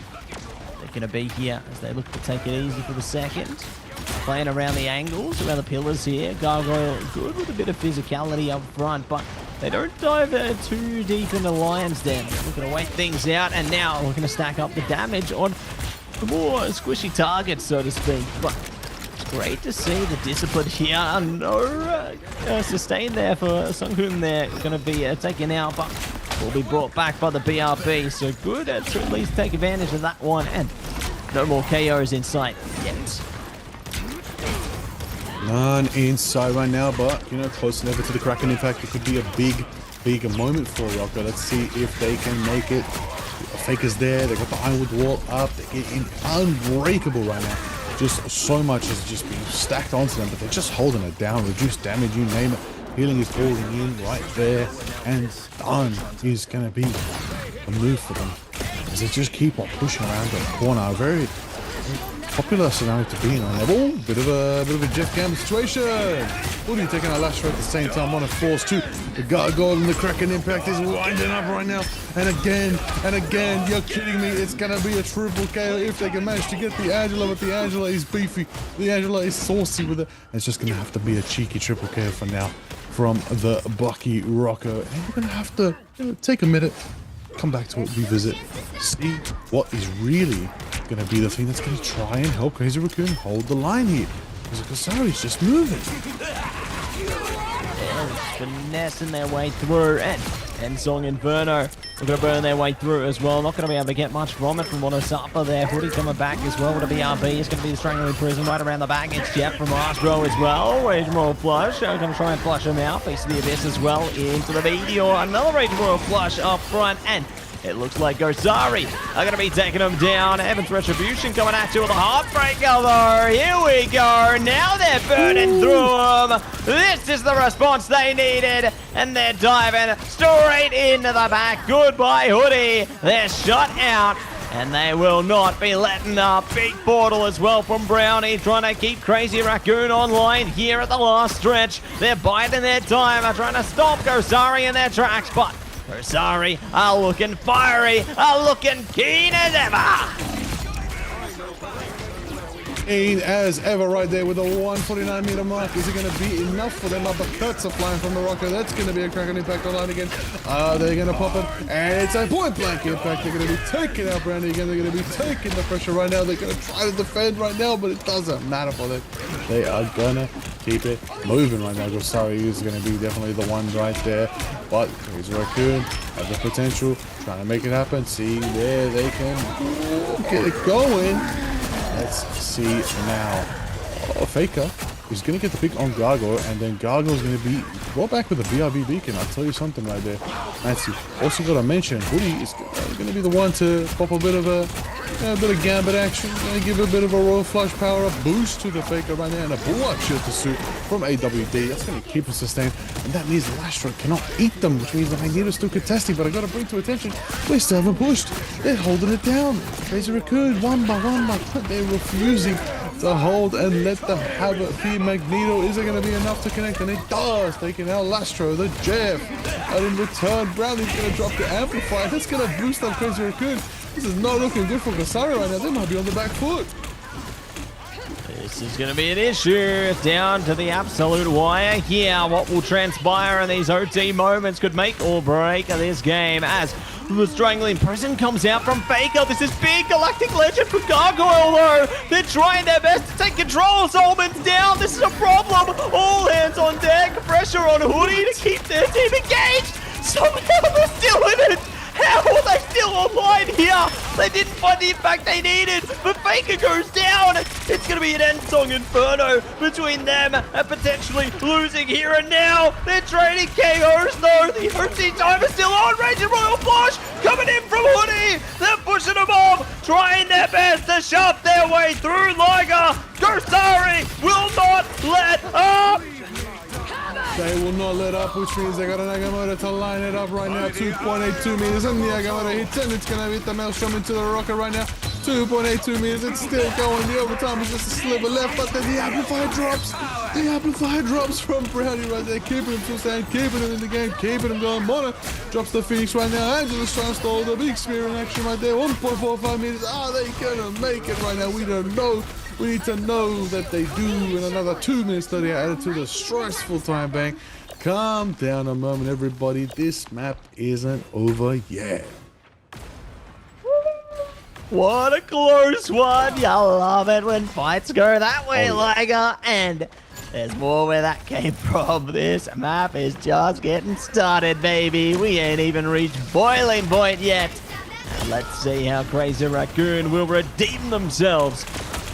they're going to be here as they look to take it easy for the second. Playing around the angles, around the pillars here. Gargoyle good with a bit of physicality up front, but they don't dive too deep into Lion's Den. They're looking to wait things out, and now looking to stack up the damage on the more squishy targets, so to speak. But it's great to see the discipline here. No sustain there for Sunghoon there. Going to be taken out, but will be brought back by the BRB. So good to at least take advantage of that one, and no more KOs in sight yet. None inside right now, but you know, close enough to the Kraken. In fact, it could be a big moment for Rocco. Let's see if they can make it. Faker's there. They got the Ironwood wall up. They're getting unbreakable right now. Just so much is just being stacked onto them, but they're just holding it down. Reduced damage, you name it. Healing is falling in right there, and done is gonna be a move for them as they just keep on pushing around the corner. Very popular scenario to be in on level. Bit of a Jeff Gambit situation. Woody taking a Lashro at the same time on a force too. The Gargoyle and the Kraken impact is winding up right now. And again, you're kidding me. It's gonna be a triple KO if they can manage to get the Angela, but the Angela is beefy. The Angela is saucy with it. It's just gonna have to be a cheeky triple KO for now from the Bucky Rocco. And we're gonna have to take a minute, come back to it, revisit, see what is really going to be the thing that's going to try and help Crazy Raccoon hold the line here. Because Kasari's just moving. Finessing their way through, and Song Inferno are going to burn their way through as well. Not going to be able to get much from it from Monosapa there. Hoodie coming back as well with a BRB. It's going to be the Strangling Prison right around the back. It's Jeff from Astro as well. Rage Royal Flush. Going to try and flush him out. Face of the Abyss as well into the Meteor. Another Rage Royal Flush up front, and it looks like Gosari are going to be taking him down. Heaven's Retribution coming at you with a Heartbreaker though. Here we go. Now they're burning through him. This is the response they needed. And they're diving straight into the back. Goodbye, Hoodie. They're shut out. And they will not be letting up. Big portal as well from Brownie, trying to keep Crazy Raccoon online here at the last stretch. They're biding their time. They're trying to stop Gosari in their tracks, but Gosari are looking fiery, are looking keen as ever. Keen as ever right there with a 149-meter mark. Is it going to be enough for them? Uppercuts are flying from the Rocco. That's going to be a Kraken impact online again. They're going to pop it, and it's a point-blank impact. They're going to be taking out Brandy again. They're going to be taking the pressure right now. They're going to try to defend right now, but it doesn't matter for them. They are going to keep it moving right now. Gosari is going to be definitely the one right there, but Crazy Raccoon have the potential, trying to make it happen. See where they can get it going. Let's see now. Oh, Faker is going to get the pick on Gargoyle, and then Gargoyle is going to be brought back with a BRB beacon. I'll tell you something right there. Nancy, also got to mention, Hoodie is going to be the one to pop a bit of Gambit action. Going to give a bit of a Royal Flush power up boost to the Faker right there, and a blowout shield to suit from AWD. That's going to keep it sustained, and that means Lashro cannot eat them, which means the Magneto's still contesting, but I got to bring to attention, they still haven't pushed. They're holding it down. Crazy Raccoon, one by one, they're refusing to hold and let them have it. The Magneto, is it going to be enough to connect? And it does, taking out Lastro, the Jeff. And in return, Bradley's going to drop the Amplifier. That's going to boost up Crazy Raccoon. This is not looking good for Gosari right now. They might be on the back foot. This is going to be an issue. Down to the absolute wire here. What will transpire in these OT moments could make or break this game as the Strangling Prison comes out from Faker. This is big Galactic Legend for Gargoyle though. They're trying their best to take control. Solman's down. This is a problem. All hands on deck. Pressure on Hoodie to keep their team engaged. Somehow they're still in it. How are they still online here? They didn't find the impact they needed, but Faker goes down. It's going to be an end-song inferno between them and potentially losing here and now. They're trading KOs though. The OT time is still on. Raging Royal Flush coming in from Hoodie. They're pushing them off, trying their best to shove their way through Liger. Gosari will not let up. They will not let up, which means they got an Agamotto to line it up right now. 2.82 meters, and the Agamotto hits, and it's going to hit the Maelstrom into the rocket right now. 2.82 meters, it's still going. The overtime is just a sliver left, but then the amplifier drops. The amplifier drops from Brownie right there, keeping him to stand, keeping him in the game, keeping him going. Mono drops the Phoenix right now. Angela's trying to stall the big spear in action right there. 1.45 meters. Are they going to make it right now? We don't know. We need to know that they do in another 2 minutes 30 added to the stressful time bank. Calm down a moment, everybody. This map isn't over yet. What a close one. You love it when fights go that way, Liger. And there's more where that came from. This map is just getting started, baby. We ain't even reached boiling point yet. And let's see how Crazy Raccoon will redeem themselves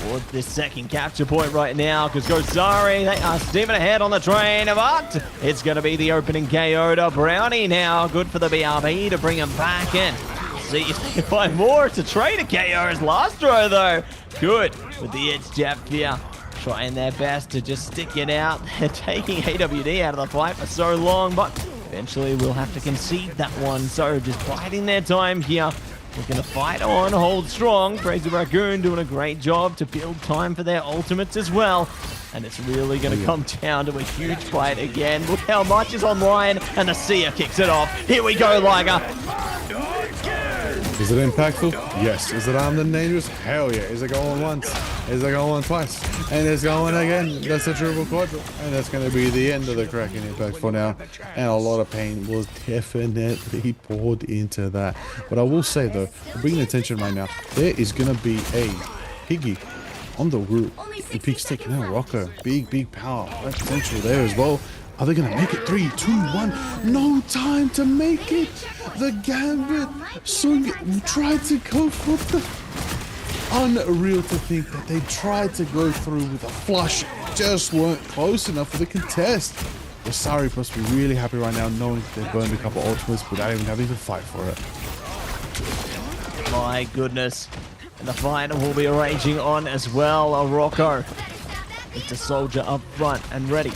towards this second capture point right now, because Gosari, they are steaming ahead on the train, but it's going to be the opening KO to Brownie now. Good for the BRB to bring him back in. See if they can find more to trade a KO as last throw though. Good with the edge jab here. Trying their best to just stick it out. They're taking AWD out of the fight for so long, but eventually we'll have to concede that one. So just biding their time here. looking to fight on, hold strong. Crazy Raccoon doing a great job to build time for their ultimates as well. And it's really going to come down to a huge fight again. Look how much is online, and the Seer kicks it off. Here we go, Liger. Is it impactful? Yes. Is it armed and dangerous? Hell yeah. Is it going once? Is it going twice? And it's going again. That's a triple quadruple. And that's going to be the end of the Kraken impact for now. And a lot of pain was definitely poured into that. But I will say though, bringing attention right now, there is going to be a Piggy on the route. And Peak's taking out Rocco. Big power. Right potential there as well. Are they going to make it? 3, 2, 1. No time to make it. The Gambit. Sung tried to go for the... Unreal to think that they tried to go through with a flush. Just weren't close enough for the contest. Wasari must be really happy right now knowing that they burned a couple ultimates without even having to fight for it. My goodness. And the fight will be raging on as well. Rocco. It's a soldier up front and ready.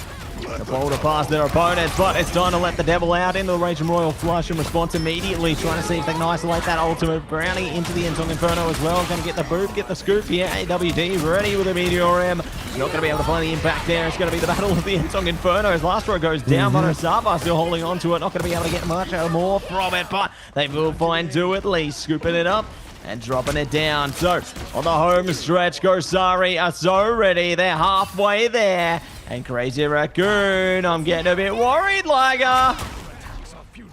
The boulder past their opponent, but it's time to let the devil out into the Raging Royal Flush and response immediately, trying to see if they can isolate that ultimate. Brownie into the Ensong Inferno as well, going to get the boot, get the scoop here. AWD ready with a Meteor M. Not going to be able to find the impact there. It's going to be the battle of the Ensong Inferno as Lastro goes down. Monosaba still holding on to it, not going to be able to get much more from it, but they will find two at least, scooping it up and dropping it down. So, on the home stretch, Gosari are so ready. They're halfway there. And Crazy Raccoon, I'm getting a bit worried, Liger.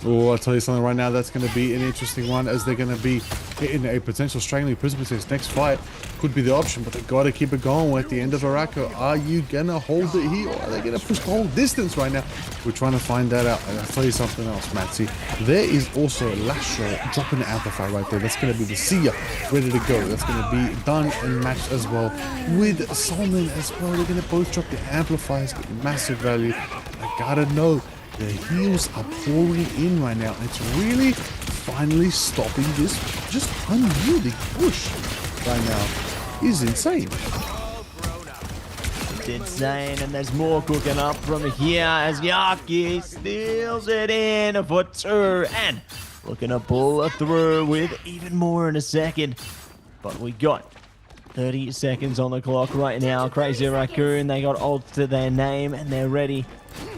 Oh, I'll tell you something right now. That's going to be an interesting one, as they're going to be hitting a potential strangling precipice. Next fight could be the option, but they got to keep it going at the end of Arako. Are you going to hold it here, or are they going to push the whole distance right now? We're trying to find that out. And I'll tell you something else, Matsy. There is also Lastro dropping the Amplify right there. That's going to be the Seer ready to go. That's going to be done and matched as well with Solomon as well. They're going to both drop the Amplifiers, getting massive value. I got to know. The heals are pouring in right now. It's really finally stopping this just unyielding push right now. Is insane. It's insane, and there's more cooking up from here as Yaki steals it in for 2 and looking to pull it through with even more in a second. But we got 30 seconds on the clock right now. Crazy Raccoon, they got ult to their name and they're ready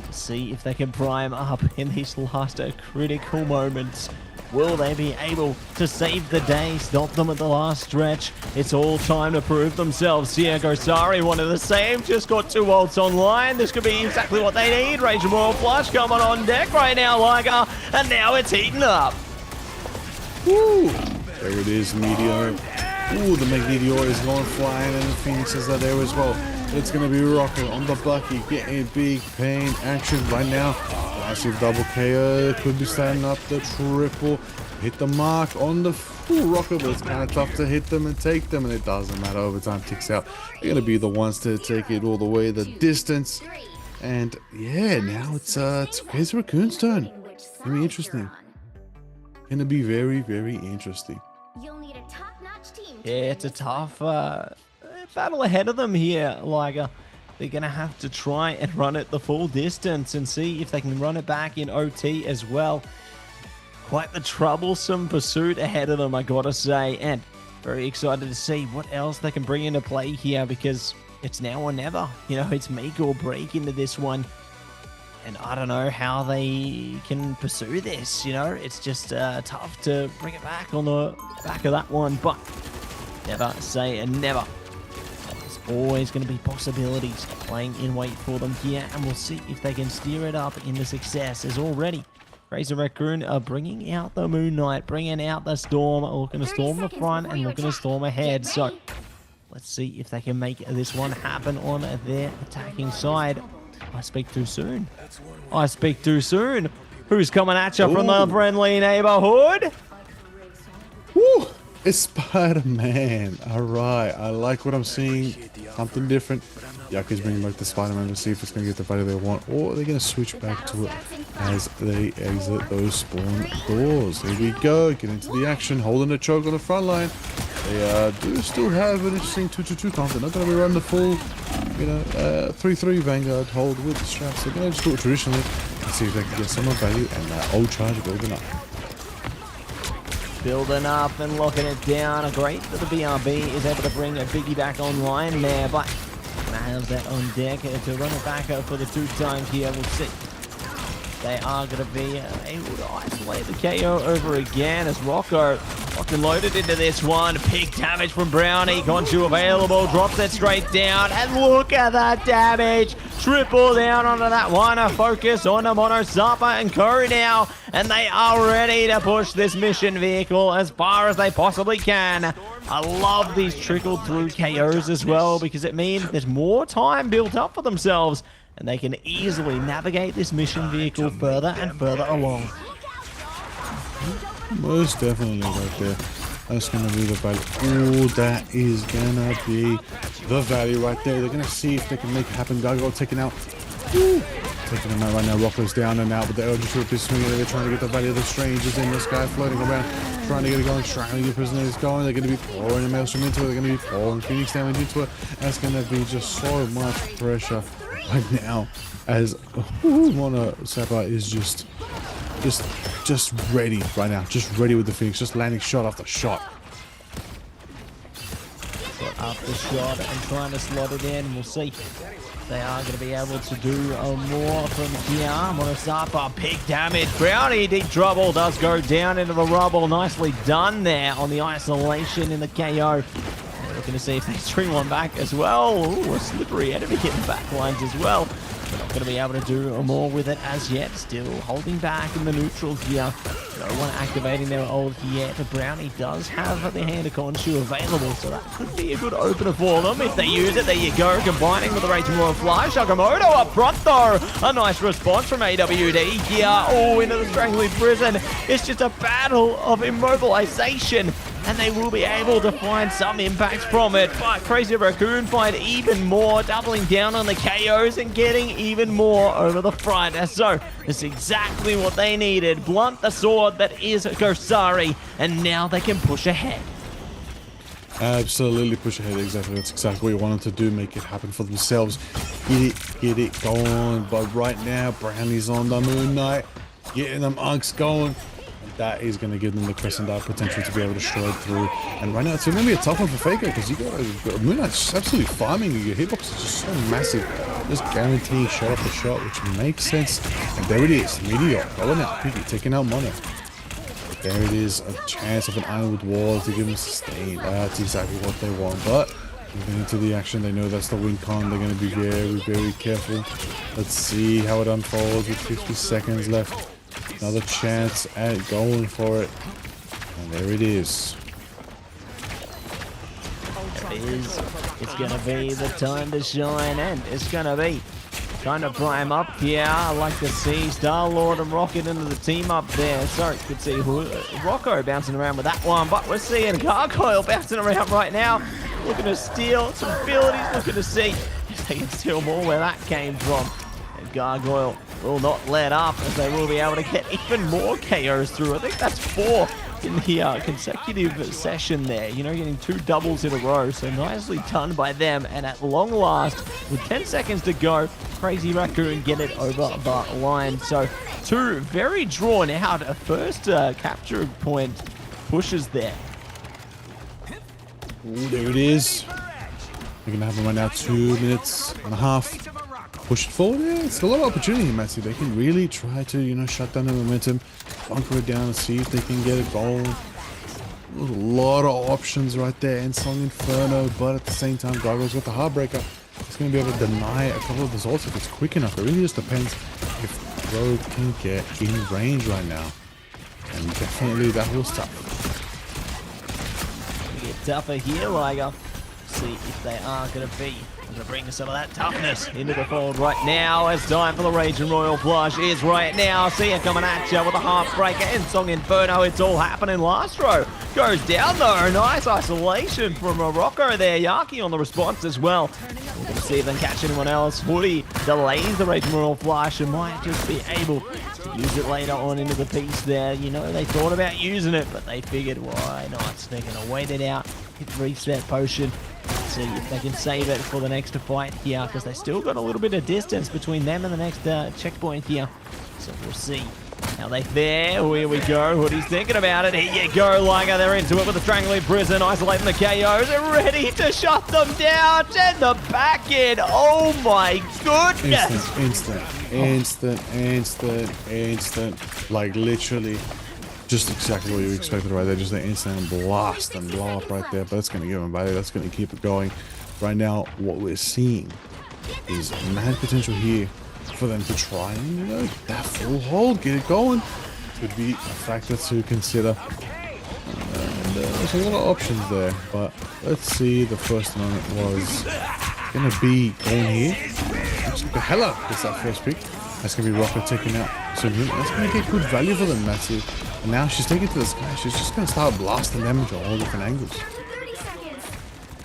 to see if they can prime up in these last critical moments. Will they be able to save the day, stop them at the last stretch? It's all time to prove themselves here. Gosari, one of the same, just got 2 ults online. This could be exactly what they need. Raging Royal Flush coming on deck right now, Liger, and now it's heating up. Woo! There it is, Meteor. Ooh, the Magneteor is going flying, and the Phoenixes are there as well. It's going to be Rocket on the Bucky, getting big pain action right now. Massive double KO, could be standing up the triple. Hit the mark on the full Rocket, but it's kind of tough to hit them and take them, and it doesn't matter. Overtime ticks out. They're going to be the ones to take it all the way the distance. And yeah, now it's Crazy Raccoon's turn. Very interesting. Going to be very, very interesting. You'll need a top-notch team. Yeah, it's a tough battle ahead of them here, Liger. They're going to have to try and run it the full distance and see if they can run it back in OT as well. Quite the troublesome pursuit ahead of them, I gotta say. And very excited to see what else they can bring into play here, because it's now or never. You know, it's make or break into this one. And I don't know how they can pursue this, you know. It's just tough to bring it back on the back of that one. But never say never. There's always going to be possibilities playing in wait for them here. And we'll see if they can steer it up into success. As already, Crazy Raccoon are bringing out the Moon Knight, bringing out the Storm, looking to storm the front and looking to storm ahead. So let's see if they can make this one happen on their attacking side. I speak too soon. I speak too soon. Who's coming at you from the friendly neighborhood? Woo! It's Spider-Man. All right. I like what I'm seeing. Something different. Yaku's bringing back the Spider-Man to see if it's going to get the value they want, or are they going to switch back to it as they exit those spawn doors. Here we go. Get into the action. Holding the choke on the front line. They do still have an interesting 2-2-2 comp. They're not going to be running the full, 3-3 Vanguard hold with the straps. They're going to just do it traditionally and see if they can get some more value, and old charge building up. building up and locking it down. Great that the BRB is able to bring a Biggie back online there, but gonna have that on deck to run it back for the 2 times here. We'll see. They are going to be able to isolate the KO over again as Rocco locked and loaded into this one. Big damage from Brownie. Conchu available. Drops it straight down. And look at that damage. Triple down onto that one. A focus on a Mono Zappa and Co now. And they are ready to push this mission vehicle as far as they possibly can. I love these trickle through KOs as well because it means there's more time built up for themselves. And they can easily navigate this mission vehicle further and further along. Most definitely right there. That's going to be the value. Oh, that is going to be the value right there. They're going to see if they can make it happen. Gargoyle taken out. Woo. Taking him out right now. Rocco's down and out, but the Eldritch Whip is swinging. They're trying to get the value of the strangers in. This guy floating around, trying to get it going, trying to get prisoners going. They're going to be pouring a Maelstrom into it. They're going to be pouring Phoenix damage into it. That's going to be just so much pressure right now as Mono Zappa is just ready right now. Just ready with the Phoenix. Just landing shot after shot. Shot after shot and trying to slot it in. We'll see. They are going to be able to do more from here. Mono Zappa, big damage. Brownie, deep trouble, does go down into the rubble. Nicely done there on the isolation in the KO. We're looking to see if they string one back as well. Ooh, a slippery enemy in the back lines as well. They're not going to be able to do more with it as yet. Still holding back in the neutrals here. No one activating their ult yet. Brownie does have the Hand of Khonshu available, so that could be a good opener for them. If they use it, there you go. Combining with the Raging Royal Fly. Shakamoto up front though. A nice response from AWD here. Oh, into the Strangling Prison. It's just a battle of immobilization. And they will be able to find some impacts from it. But Crazy Raccoon find even more, doubling down on the KOs and getting even more over the front. So, it's exactly what they needed. Blunt the sword that is Gosari, and now they can push ahead. Absolutely push ahead, exactly. That's exactly what you wanted to do, make it happen for themselves. Get it going. But right now, Brownie's on the Moon Knight, getting them unks going. That is going to give them the Crescent Dart potential to be able to stride through. And right now, it's going to be a tough one for Faker because you got Moon Knight's absolutely farming. Your hitbox is just so massive. Just guaranteeing shot after shot, which makes sense. And there it is. Meteor going out quickly, taking out Mono. But there it is. A chance of an Ironwood Wall to give them sustain. That's exactly what they want. But moving into the action, they know that's the win con. They're going to be very, very careful. Let's see how it unfolds with 50 seconds left. Another chance at going for it. And there it is. There it is. It's going to be the time to shine, and it's going to be trying to prime up here. I like to see Star-Lord and Rocket into the team up there. Sorry, could see Rocco bouncing around with that one, but we're seeing Gargoyle bouncing around right now. Looking to steal some abilities, looking to see if they can steal more where that came from. And Gargoyle will not let up as they will be able to get even more KOs through. I think that's 4 in the consecutive session there. You know, getting 2 doubles in a row. So nicely done by them. And at long last, with 10 seconds to go, Crazy Raccoon get it over the line. So 2 very drawn out. A first capture point pushes there. Ooh, there it is. They're going to have them right now 2 minutes and a half. Push it forward. Yeah, it's a lot of opportunity, Matthew. They can really try to, you know, shut down the momentum, bunker it down and see if they can get it going. A lot of options right there. And Song Inferno, but at the same time, Gargoyle's got the Heartbreaker. It's going to be able to deny a couple of the ults if it's quick enough. It really just depends if Rogue can get in range right now. And definitely that was tough. Get tougher here, Liger. See if they are going to be able to bring some of that toughness into the fold right now. As time for the Raging Royal Flush is right now. See it coming at you with a Heartbreaker and Song Inferno. It's all happening. Last row goes down though. Nice isolation from Morocco there. Yaki on the response as well. We're going to see if they can catch anyone else. Woody delays the Raging Royal Flush and might just be able to use it later on into the piece there. You know, they thought about using it, but they figured, why not? They're going to wait it out. Hit reset potion. See if they can save it for the next fight here, because they still got a little bit of distance between them and the next checkpoint here. So we'll see Now they there. Here we go. Hoodie's thinking about it. Here you go, Liger. They're into it with the Strangling Prison, isolating the KOs. They're ready to shut them down. And the back end. Oh my goodness. Instant. Like literally just exactly what you expected right there. Just an instant blast and blow up right there. But that's going to give them value. That's going to keep it going. Right now, what we're seeing is mad potential here for them to try and, you know, that full hold, get it going. Could be a factor to consider. And there's a lot of options there. But let's see. The first moment was going to be going here. Hella gets that first pick. That's going to be Rocket taking out Soon. That's going to get good value for them, massive. And now she's taking it to the sky. She's just going to start blasting damage on all different angles.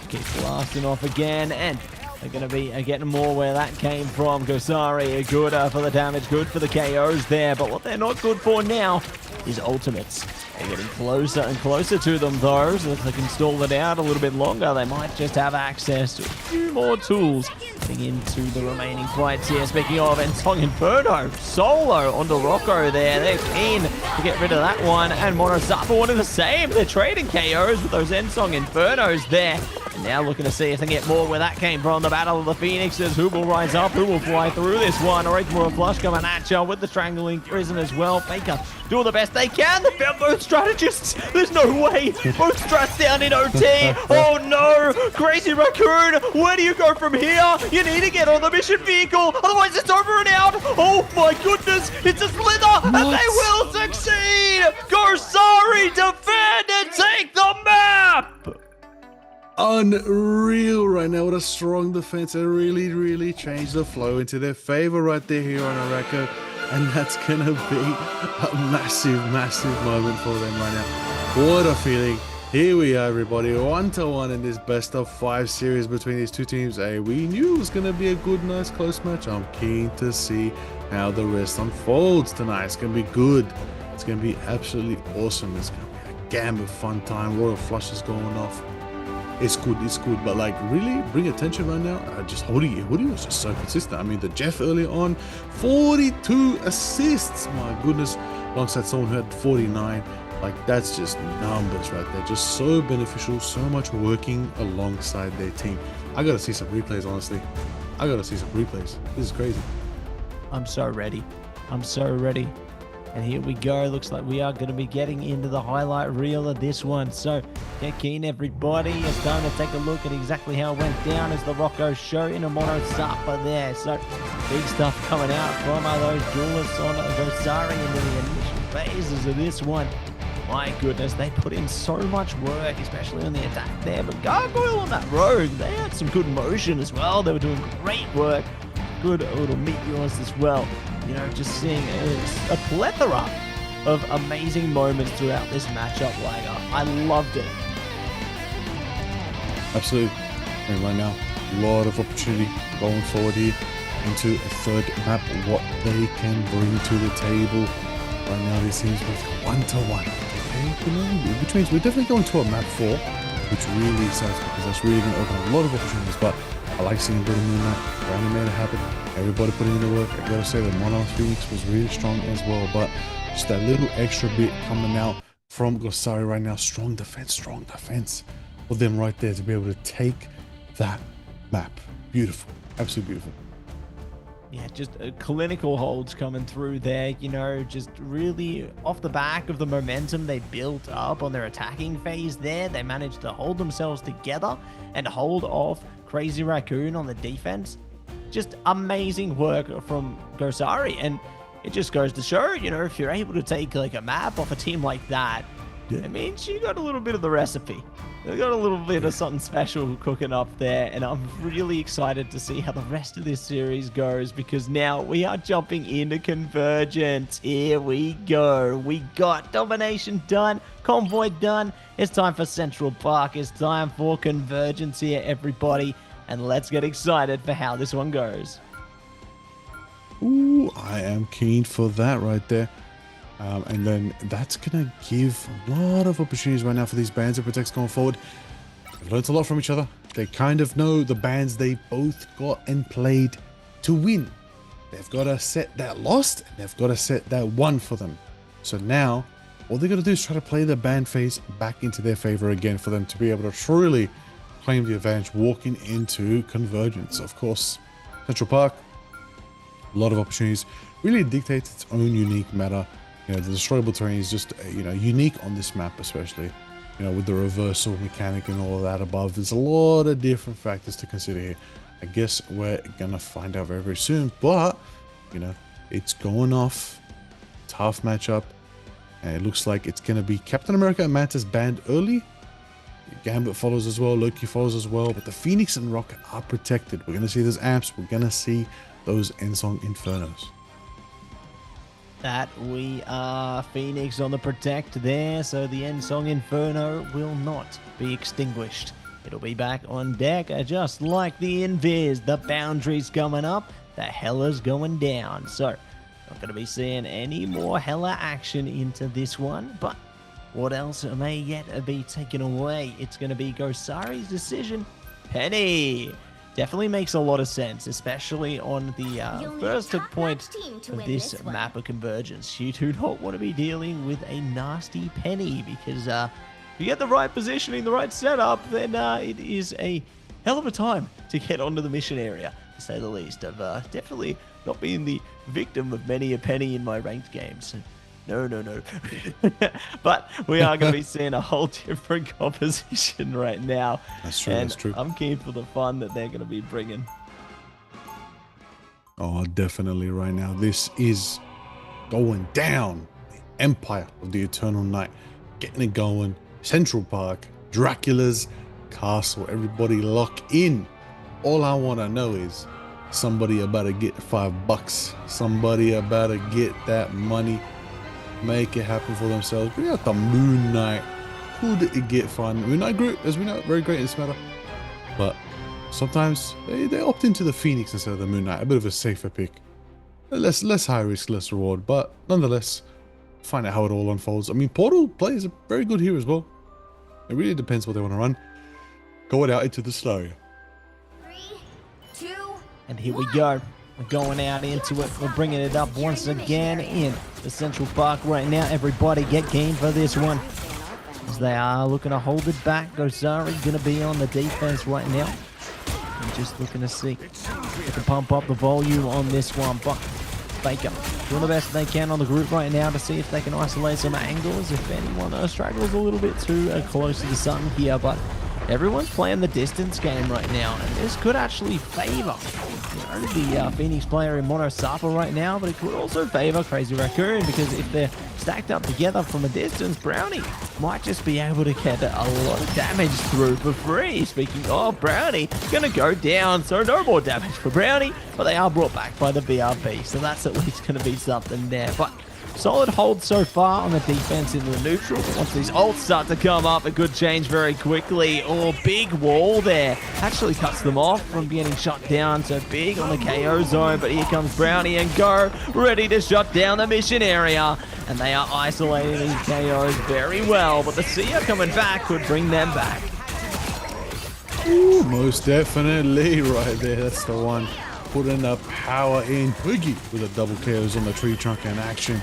Keep blasting off again, and they're going to be getting more where that came from. Gosari, good for the damage, good for the KOs there, but what they're not good for now is ultimates. They're getting closer and closer to them though, so if they can stall it out a little bit longer, they might just have access to a few more tools getting into the remaining fights here. Speaking of, Ensong Inferno, solo onto Rocco there. They're keen to get rid of that one, and Monosapa wanted the same. They're trading KOs with those Ensong Infernos there. And now looking to see if they can get more where that came from. The Battle of the Phoenixes. Who will rise up? Who will fly through this one? Or more a flush coming at you with the Strangling Prison as well. Faker doing the best they can. They found both strategists. There's no way. Both strats down in OT. Oh no. Crazy Raccoon. Where do you go from here? You need to get on the mission vehicle. Otherwise it's over and out. Oh my goodness. It's a slither. And they will succeed. Gosari defend and take the map. Unreal right now. What a strong defense. It really changed the flow into their favor right there here on Araka. And that's going to be a massive moment for them right now. What a feeling. Here we are, everybody. 1-1 in this best of 5 series between these two teams. Hey, we knew it was going to be a good, nice, close match. I'm keen to see how the rest unfolds tonight. It's going to be good. It's going to be absolutely awesome. It's going to be a gamut fun time. Royal flushes going off. It's good, but like really bring attention right now. Just Hoodie was just so consistent. I mean, the Jeff earlier on, 42 assists. My goodness, alongside someone who had 49. Like that's just numbers right there. Just so beneficial, so much working alongside their team. I gotta see some replays, honestly. I gotta see some replays. This is crazy. I'm so ready. And here we go. Looks like we are going to be getting into the highlight reel of this one. So get keen, everybody. It's time to take a look at exactly how it went down as the Rocco show in a Monosapa there. So big stuff coming out from those duelists on Gosari into the initial phases of this one. My goodness, they put in so much work, especially on the attack there. But Gargoyle on that rogue, they had some good motion as well. They were doing great work. Good little meteors as well. You know, just seeing a plethora of amazing moments throughout this matchup, Liger. I loved it. Absolutely. And right now, a lot of opportunity going forward here into a third map. What they can bring to the table. Right now, this seems both 1-1. Okay, which means we're definitely going to a map 4, which really excites me because that's really going to open up a lot of opportunities. But I like seeing Britain in that. Brandon made it happen. Everybody putting in the work. I gotta say that Mono Phoenix was really strong as well, but just that little extra bit coming out from Gosari right now. Strong defense for them right there to be able to take that map. Beautiful, absolutely beautiful. Yeah, just clinical holds coming through there, you know, just really off the back of the momentum they built up on their attacking phase there. They managed to hold themselves together and hold off Crazy Raccoon on the defense. Just amazing work from Gosari, and it just goes to show, you know, if you're able to take like a map off a team like that, it means you got a little bit of the recipe. You got a little bit of something special cooking up there, and I'm really excited to see how the rest of this series goes, because now we are jumping into Convergence. Here we go. We got Domination done, Convoy done. It's time for S5-PAC. It's time for Convergence here, everybody. And let's get excited for how this one goes. Ooh, I am keen for that right there. And then that's going to give a lot of opportunities right now for these bands of Protects going forward. They've learned a lot from each other. They kind of know the bands they both got and played to win. they've got to set that lost, and they've got to set that won for them. So now, all they got to do is try to play the ban phase back into their favor again for them to be able to truly claim the advantage walking into Convergence. Of course, Central Park, a lot of opportunities, really dictates its own unique meta. You know, the destroyable terrain is just, you know, unique on this map, especially, you know, with the reversal mechanic and all of that above. There's a lot of different factors to consider here. I guess we're gonna find out very, very soon, but, you know, it's going off. Tough matchup. And it looks like it's gonna be Captain America and Mantis banned early. Gambit follows as well, Loki follows as well, but the Phoenix and Rocket are protected. We're gonna see those amps, we're gonna see those Ensong Infernos. That we are. Phoenix on the protect there, so the Ensong Inferno will not be extinguished. It'll be back on deck, just like the Invis. The boundary's coming up, the Hella's going down. So, not going to be seeing any more Hella action into this one, but what else may yet be taken away? It's going to be Gosari's decision. Penny! Definitely makes a lot of sense, especially on the first point of this map of Convergence. You do not want to be dealing with a nasty Penny, because if you get the right positioning, the right setup, then it is a hell of a time to get onto the mission area, to say the least. I've definitely not been the victim of many a Penny in my ranked games. No. But we are going to be seeing a whole different composition right now. That's true, and that's true. I'm keen for the fun that they're going to be bringing. Oh, definitely right now. This is going down. The Empire of the Eternal Night. Getting it going. Central Park. Dracula's castle. Everybody lock in. All I want to know is somebody about to get $5. Somebody about to get that money. Make it happen for themselves. Bring out the Moon Knight. Could it get fun? Moon Knight group, as we know, very great in this matter. But sometimes they opt into the Phoenix instead of the Moon Knight. A bit of a safer pick. Less high risk, less reward. But nonetheless, find out how it all unfolds. I mean, Portal plays a very good here as well. It really depends what they want to run. Going out into the scenario. 3, 2, And here we go. We're going out into it. We're bringing it up once again in the Central Park right now. Everybody get keen for this one, as they are looking to hold it back. Gosari going to be on the defense right now. And just looking to see if they can pump up the volume on this one. But Faker doing the best they can on the group right now to see if they can isolate some angles. If anyone struggles a little bit too close to the sun here, but everyone's playing the distance game right now, and this could actually favor the Phoenix player in Mono Sapa right now, but it could also favor Crazy Raccoon, because if they're stacked up together from a distance, Brownie might just be able to get a lot of damage through for free. Speaking of Brownie, gonna go down, so no more damage for Brownie, but they are brought back by the BRB, so that's at least gonna be something there. But solid hold so far on the defense in the neutral. Once these ults start to come up, it could change very quickly. Oh, big wall there. Actually cuts them off from getting shut down. So big on the KO zone, but here comes Brownie and Go, ready to shut down the mission area. And they are isolating these KOs very well, but the Seer coming back could bring them back. Ooh, most definitely right there. That's the one. Putting the power in. Boogie with a double KOs on the tree trunk in action.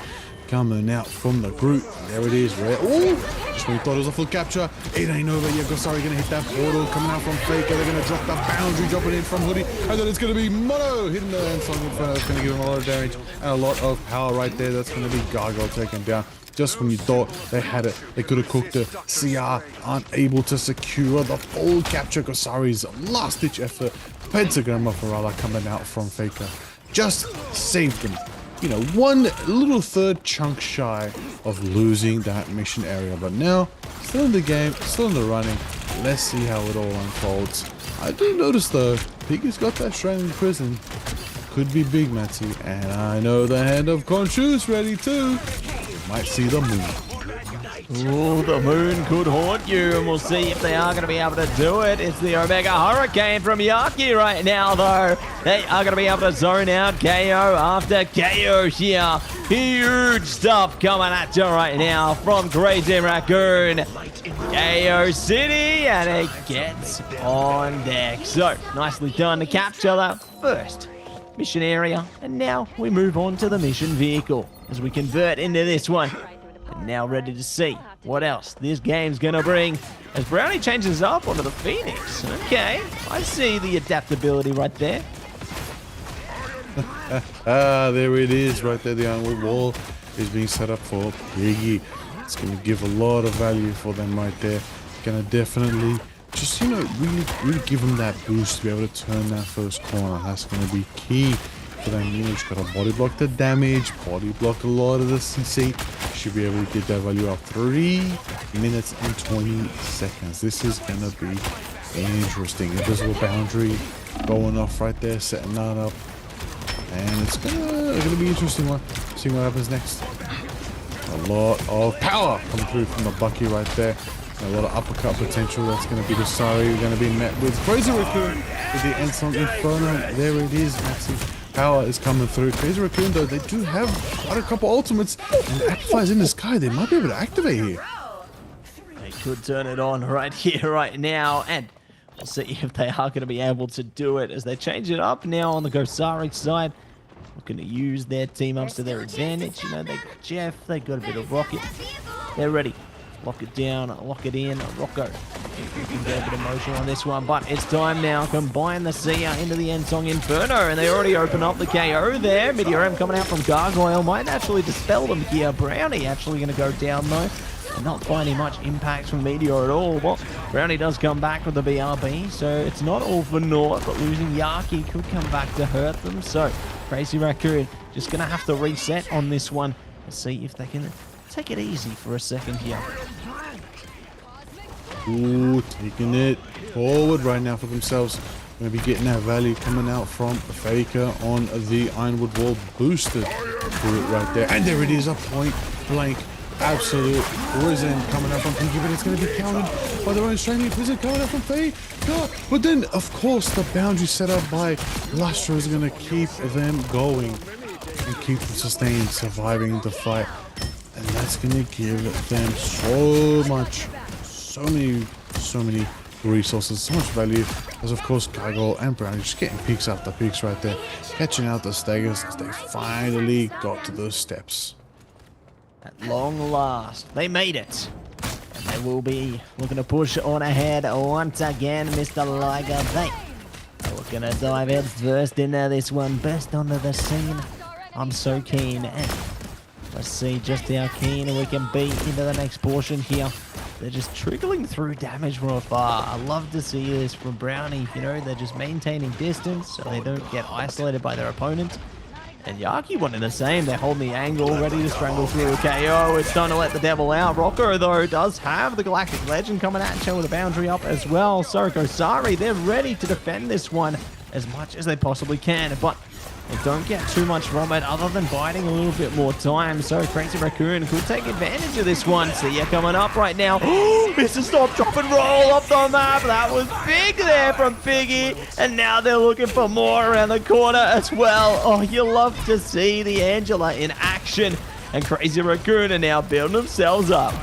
Coming out from the group. There it is. Ooh! Just when you thought it was a full capture. It ain't over yet. Gosari gonna hit that portal. Coming out from Faker. They're gonna drop the boundary. Dropping in from Hoodie. And then it's gonna be Mono hitting the Ensong Inferno. It's gonna give him a lot of damage and a lot of power right there. That's gonna be Gargoyle taken down. Just when you thought they had it, they could have cooked it. CR aren't able to secure the full capture. Gosari's last-ditch effort. Pentagram of Farala coming out from Faker. Just saved them. You know, one little third chunk shy of losing that mission area. But now, still in the game, still in the running. Let's see how it all unfolds. I do notice though, Piggy's got that shrine in prison. Could be big, Matty. And I know the Hand of Conchu's ready too. Might see the moon. Ooh, the moon could haunt you, and we'll see if they are going to be able to do it. It's the Omega Hurricane from Yaki right now, though. They are going to be able to zone out KO after KO here. Huge stuff coming at you right now from Crazy Raccoon. KO City, and it gets on deck. So, nicely done to capture that first mission area, and now we move on to the mission vehicle as we convert into this one. And now ready to see what else this game's gonna bring as Brownie changes up onto the Phoenix. Okay, I see the adaptability right there. There it is right there. The ironwood wall is being set up for Piggy. It's going to give a lot of value for them right there. Going to definitely just, you know, really give them that boost to be able to turn that first corner. That's going to be key for them. You know, just got to body block the damage, body block a lot of the CC. Should be able to get that value up. 3 minutes and 20 seconds. This is going to be interesting. Invisible boundary going off right there, setting that up. And it's gonna be interesting one. See what happens next. A lot of power coming through from the Bucky right there. A lot of uppercut potential. That's gonna be the Sari. We're gonna be met with Crazy Raccoon with the Ensong Inferno. There it is. Massive power is coming through. Crazy Raccoon though, they do have quite a couple ultimates and Amplify's in the sky. They might be able to activate here. They could turn it on right here, right now, and we'll see if they are going to be able to do it as they change it up now on the Gosari side. Looking to use their team ups to their advantage. You know, they got Jeff, they got a bit of Rocket. They're ready. Lock it down, lock it in. Rocco, you can get a bit emotional on this one, but it's time now. Combine the Sia into the Ensong Inferno, and they already open up the KO there. Meteor M coming out from Gargoyle might actually dispel them here. Brownie actually going to go down though. Not finding much impact from Meteor at all. Well, Brownie does come back with the BRB, so it's not all for naught, but losing Yaki could come back to hurt them. So, Crazy Raccoon just going to have to reset on this one and see if they can take it easy for a second here. Ooh, taking it forward right now for themselves. Going to be getting that value coming out from Faker on the Ironwood Wall, boosted through it right there. And there it is, a point blank. Absolute Risen coming up from Pinky, but it's going to be countered by their own straining. Risen coming up from Faye. But then, of course, the boundary set up by Lastro is going to keep them going and keep them sustained, surviving the fight. And that's going to give them so many resources, so much value. As of course, Gargoyle and Brownie just getting peaks after peaks right there, catching out the Staggers as they finally got to those steps. At long last, they made it. And they will be looking to push on ahead once again, Mr. Liger. We're going to dive head first into this one. Best onto the scene. I'm so keen. And let's see just how keen we can be into the next portion here. They're just trickling through damage from afar. I love to see this from Brownie. You know, they're just maintaining distance so they don't get isolated by their opponent. And Yaki wanting the same. They're holding the angle, ready to strangle through a KO. It's time to let the devil out. Rocco, though, does have the Galactic Legend coming out and showing the boundary up as well. So Gosari, they're ready to defend this one as much as they possibly can. But they don't get too much from it other than biding a little bit more time. So Crazy Raccoon could take advantage of this one. See ya coming up right now. Mr. Stop, drop and roll off the map. That was big there from Piggy. And now they're looking for more around the corner as well. Oh, you love to see the Angela in action. And Crazy Raccoon are now building themselves up.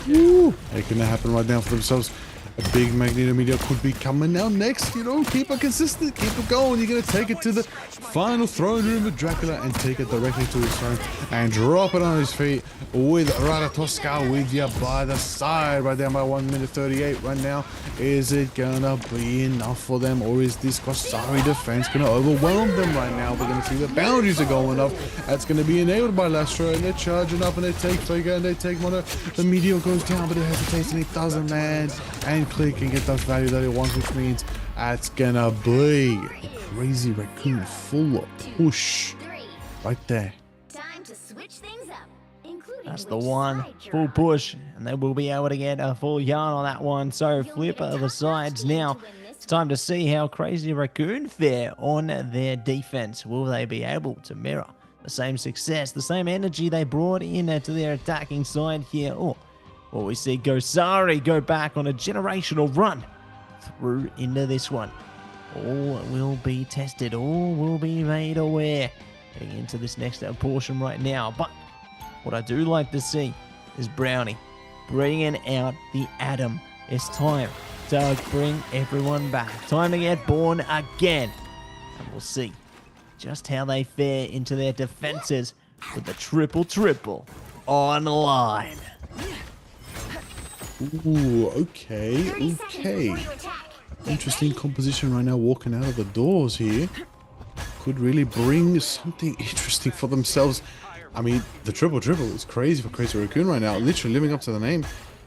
Woo. Making that happen right now for themselves. A big Magneto Meteor could be coming now next. You know, keep it consistent, keep it going. You're going to take it to the final throne room with Dracula and take it directly to his throne and drop it on his feet with Ratatoska with you by the side right there by 1 minute 38 right now. Is it going to be enough for them, or is this Gosari defense going to overwhelm them right now? We're going to see the boundaries are going up. That's going to be enabled by Lastro, and they're charging up and they take Faker and they take Mono. The Meteor goes down, but it hesitates and it doesn't land. And Click and get that value that it wants, which means that's gonna be Crazy Raccoon full push right there. Time to switch things up, including That's the one, full push, and they will be able to get a full yarn on that one. So flip of the sides now. It's time to see how Crazy Raccoon fare on their defense. Will they be able to mirror the same success, the same energy they brought in to their attacking side here? Or will we see Gosari go back on a generational run through into this one? All will be tested, all will be made aware heading into this next portion right now. But what I do like to see is Brownie bringing out the Atom. It's time to bring everyone back. Time to get born again. And we'll see just how they fare into their defenses with the triple on the line. Ooh, okay. Interesting composition right now, walking out of the doors here. Could really bring something interesting for themselves. I mean, the triple is crazy for Crazy Raccoon right now, literally living up to the name.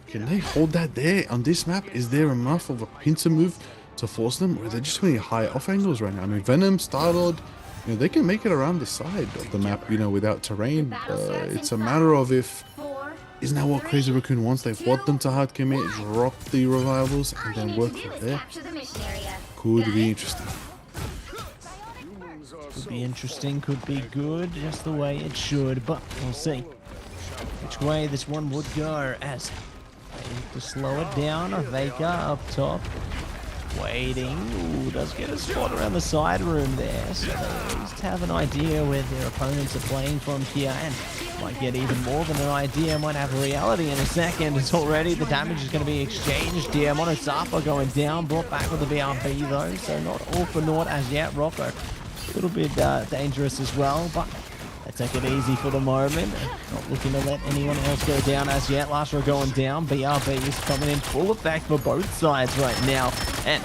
Can they hold that there on this map? Is there enough of a pincer move to force them, or are they just really high off angles right now? I mean, Venom, Star-Lord, you know, they can make it around the side of the map, you know, without terrain. It's a matter of if, isn't that what Crazy Raccoon wants? They want them to hard commit, drop the revivals, and then work from there. Could be interesting. Could be interesting, could be good, just the way it should, but we'll see which way this one would go as they need to slow it down. Vega up top, waiting. Ooh, does get a spot around the side room there, so they at least have an idea where their opponents are playing from here, and might get even more than an idea, might have a reality in a second. It's already, the damage is going to be exchanged here. Monosapa going down, brought back with the BRB though, so not all for naught as yet. Rocco a little bit dangerous as well, but they take it easy for the moment. Not looking to let anyone else go down as yet. Last row going down. BRB is coming in full effect for both sides right now. And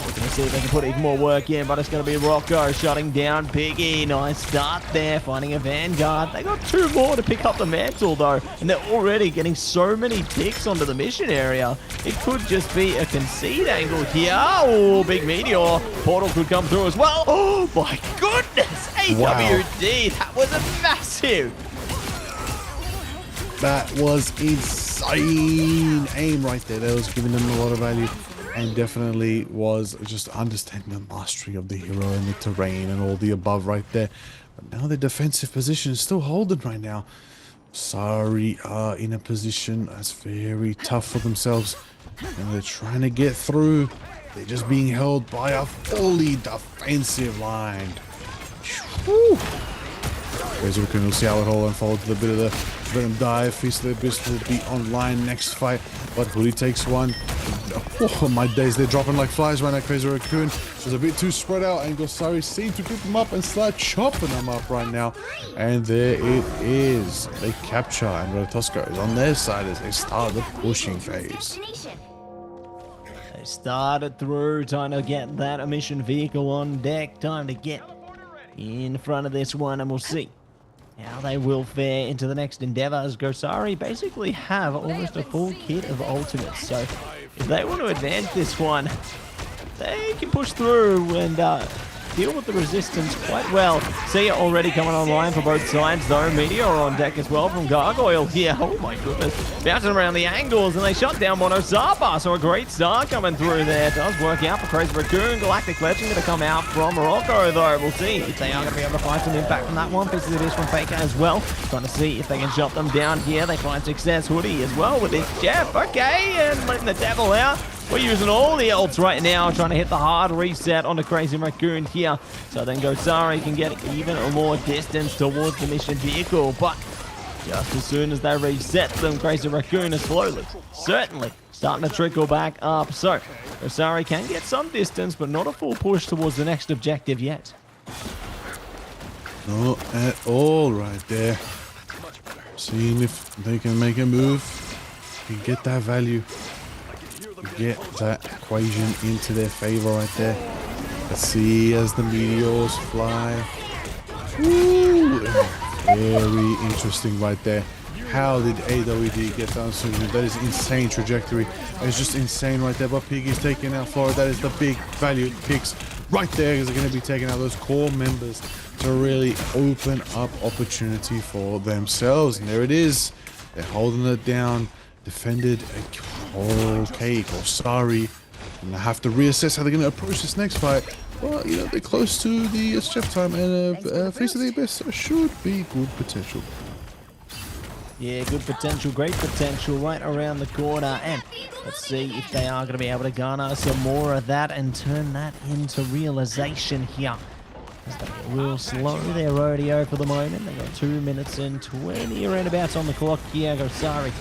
we're going to see if they can put even more work in, but it's going to be Rocco shutting down Piggy. Nice start there, finding a Vanguard. They got 2 more to pick up the mantle though, and they're already getting so many picks onto the mission area. It could just be a concede angle here. Oh, big meteor. Portal could come through as well. Oh my goodness. AWD, that was a massive. That was insane aim right there. That was giving them a lot of value, and definitely was just understanding the mastery of the hero and the terrain and all the above right there. But now the defensive position is still holding right now. Sari are in a position that's very tough for themselves, and they're trying to get through. They're just being held by a fully defensive line. Whew. Crazy Raccoon, we'll see how it all unfolds. A bit of the Venom dive. Feast of the Abyss will be online next fight, but Hoodie takes one. Oh my days, they're dropping like flies right now. Crazy Raccoon was a bit too spread out, and Gosari seemed to grip them up and start chopping them up right now. And there it is. They capture, and Rotosco is on their side as they start the pushing phase. They started through, trying to get that emission vehicle on deck. Time to get in front of this one, and we'll see how they will fare into the next endeavor, as Gosari basically have almost a full kit of ultimates. So if they want to advance this one, they can push through and deal with the resistance quite well. See it already coming online for both sides though. Meteor on deck as well from Gargoyle here. Oh my goodness. Bouncing around the angles, and they shut down Monosapa. So a great start coming through there. Does work out for Crazy Raccoon. Galactic Legend going to come out from Morocco though. We'll see if they are going to be able to find some impact from that one. Pieces of this from Faker as well. Trying to see if they can shut them down here. They find success. Hoodie as well with this Jeff. Okay, and letting the devil out. We're using all the ults right now, trying to hit the hard reset on the Crazy Raccoon here. So then Gosari can get even more distance towards the mission vehicle. But just as soon as they reset them, Crazy Raccoon is slowly, certainly starting to trickle back up. So Gosari can get some distance, but not a full push towards the next objective yet. Not at all right there. Seeing if they can make a move and get that value. Get that equation into their favor right there. Let's see as the meteors fly. Woo! Very interesting right there. How did AWD get down so good? That is insane trajectory. It's just insane right there. But Piggy's taking out Flora. That is the big value picks right there, because they're going to be taking out those core members to really open up opportunity for themselves. And there it is. They're holding it down. Defended. Okay, Gosari. And I have to reassess how they're going to approach this next fight. Well, you know, they're close to the chef time, and Face of the Abyss, so should be good potential. Yeah, good potential, great potential right around the corner. And let's see if they are going to be able to garner some more of that and turn that into realization here. As they will slow their rodeo for the moment. They got 2 minutes and 20 roundabouts on the clock here. Gosari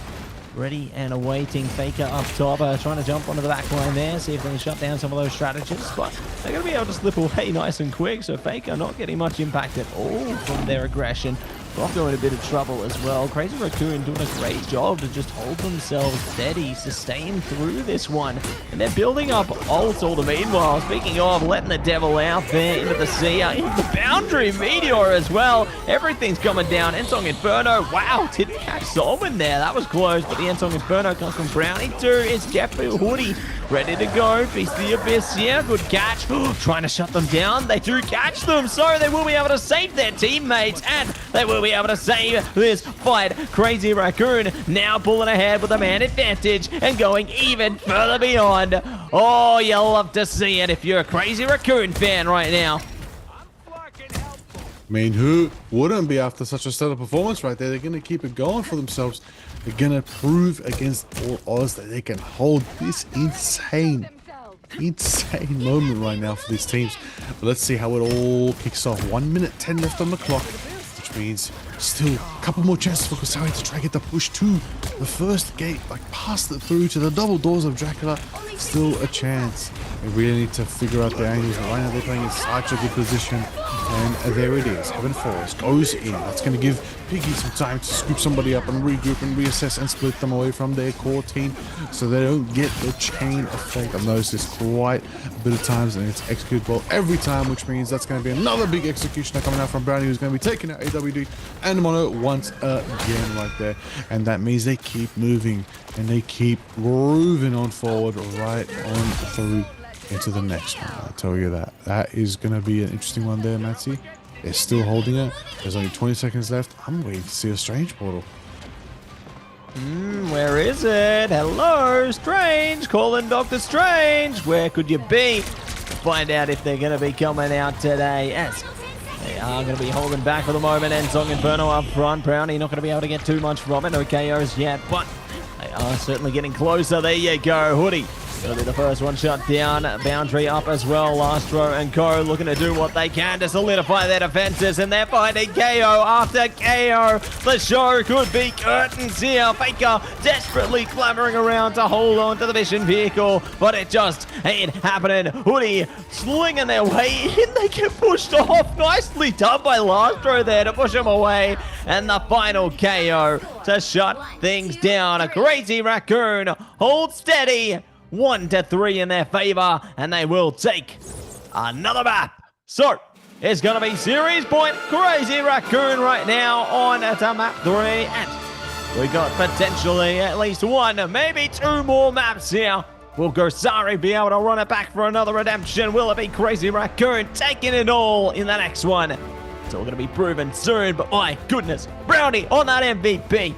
ready and awaiting. Faker up top, trying to jump onto the back line there, see if they can shut down some of those strategists, but they're going to be able to slip away nice and quick, so Faker not getting much impact at all from their aggression. Rocco in a bit of trouble as well. Crazy Raccoon doing a great job to just hold themselves steady, sustain through this one. And they're building up ult all the meanwhile. Speaking of letting the devil out there into the sea, into the boundary meteor as well. Everything's coming down. Ensong Inferno, wow, didn't catch Solomon there. That was close, but the Ensong Inferno comes from Brownie too. It's Jeffrey Hoodie ready to go. Feast the Abyss here. Good catch. Trying to shut them down. They do catch them, so they will be able to save their teammates, and they will be able to save this fight. Crazy Raccoon now pulling ahead with a man advantage and going even further beyond. Oh, you love to see it if you're a Crazy Raccoon fan right now. I mean, who wouldn't be after such a stellar performance right there? They're going to keep it going for themselves. They're going to prove against all odds that they can hold this insane moment right now for these teams. But let's see how it all kicks off. 1 minute 10 left on the clock, which means still a couple more chances for Kosari to try and get the push to the first gate, like past it through to the double doors of Dracula. Still a chance. They really need to figure out their angles. Right now they're playing in such a good position. And there it is. Heaven Falls goes in. That's going to give Piggy some time to scoop somebody up and regroup and reassess and split them away from their core team so they don't get the chain effect. I've noticed this quite a bit of times and it's executable every time, which means that's going to be another big executioner coming out from Brownie, who's going to be taking out AWD and Mono once again right there. And that means they keep moving and they keep grooving on forward right on through into the next one. I'll tell you that. That is going to be an interesting one there, Matty. They're still holding it. There's only 20 seconds left. I'm waiting to see a Strange portal. Where is it? Hello, Strange. Calling Dr. Strange. Where could you be? Find out if they're going to be coming out today. As they are going to be holding back for the moment. Ensong Inferno up front. Brownie not going to be able to get too much from it. No KOs yet, but they are certainly getting closer. There you go, Hoodie. Gonna be the first one shut down. Boundary up as well. Lastro and Co looking to do what they can to solidify their defenses, and they're finding KO after KO. The show could be curtains here. Faker desperately clambering around to hold on to the mission vehicle, but it just ain't happening. Hoodie slinging their way in. They get pushed off. Nicely done by Lastro there to push them away. And the final KO to shut things down. A Crazy Raccoon hold steady. 1-3 in their favor, and they will take another map. So it's going to be series point. Crazy Raccoon right now on to map 3, and we got potentially at least one, maybe two more maps here. Will Gosari be able to run it back for another redemption? Will it be Crazy Raccoon taking it all in the next one? It's all going to be proven soon, but my goodness, Brownie on that MVP.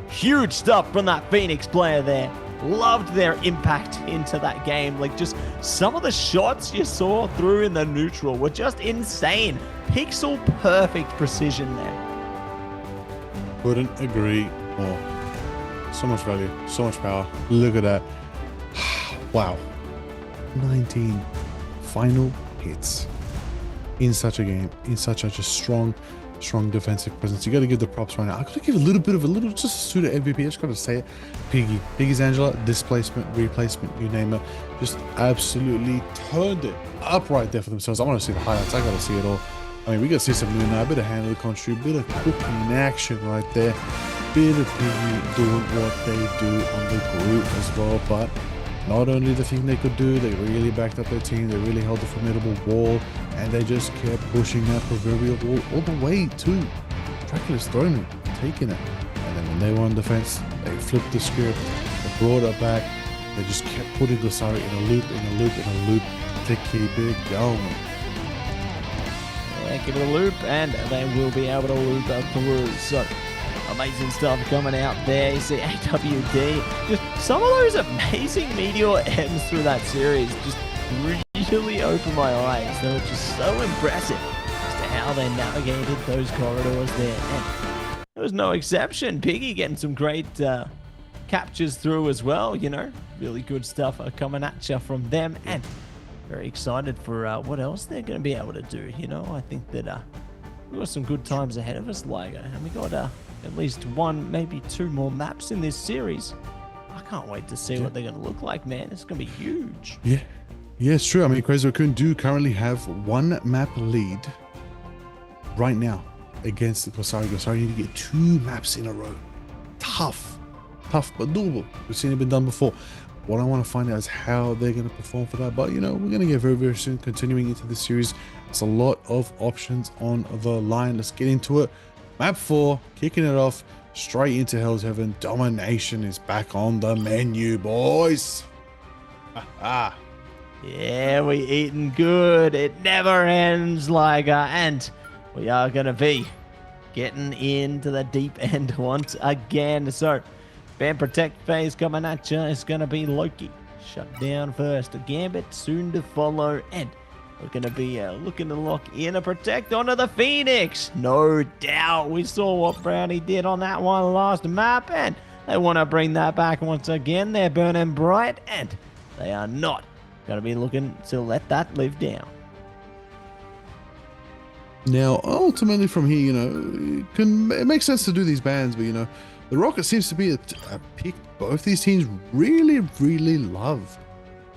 Huge stuff from that Phoenix player there. Loved their impact into that game. Like, just some of the shots you saw through in the neutral were just insane. Pixel perfect precision there. Couldn't agree more. So much value, so much power. Look at that. Wow. 19 final hits in such a game, in such a just strong defensive presence. You got to give the props right now. I got to give a little just to the MVP. I just got to say it. Piggy's Angela, displacement, replacement, you name it, just absolutely turned it up right there for themselves. I want to see the highlights. I got to see it all. I mean, we got to see some Luna, a bit of handle control, bit of cooking action right there, bit of Piggy doing what they do on the group as well. But not only the thing they could do, they really backed up their team. They really held a formidable wall, and they just kept pushing that proverbial wall all the way to Dracula's throne, taking it. And then when they were on defense, they flipped the script, they brought it back. They just kept putting Gosari in a loop, to keep it going. Yeah, give it a loop, and they will be able to loop it through. So amazing stuff coming out there. You see AWD, just some of those amazing Meteor M's through that series just really opened my eyes. They were just so impressive as to how they navigated those corridors there. And there was no exception. Piggy getting some great captures through as well, you know. Really good stuff coming at you from them, and very excited for what else they're going to be able to do. You know, I think that we've got some good times ahead of us, Ligo, and we got at least one, maybe two more maps in this series. I can't wait to see what they're going to look like, man. It's going to be huge. Yeah, it's true. I mean, Crazy Raccoon do currently have one map lead right now against Gosari. Gosari need to get 2 maps in a row. Tough, but doable. We've seen it been done before. What I want to find out is how they're going to perform for that. But, you know, we're going to get very, very soon continuing into this series. It's a lot of options on the line. Let's get into it. Map 4, kicking it off straight into Hell's Heaven. Domination is back on the menu, boys. Yeah, we eating good. It never ends, Liger. And we are going to be getting into the deep end once again. So, Ban Protect phase coming at you. It's going to be Loki. Shut down first. A Gambit soon to follow. And we're going to be looking to lock in a Protect onto the Phoenix. No doubt. We saw what Brownie did on that one last map. And they want to bring that back once again. They're burning bright. And they are not going to be looking to let that live down. Now, ultimately from here, you know, it makes sense to do these bans, but, you know, the Rocket seems to be a pick both these teams really, really love.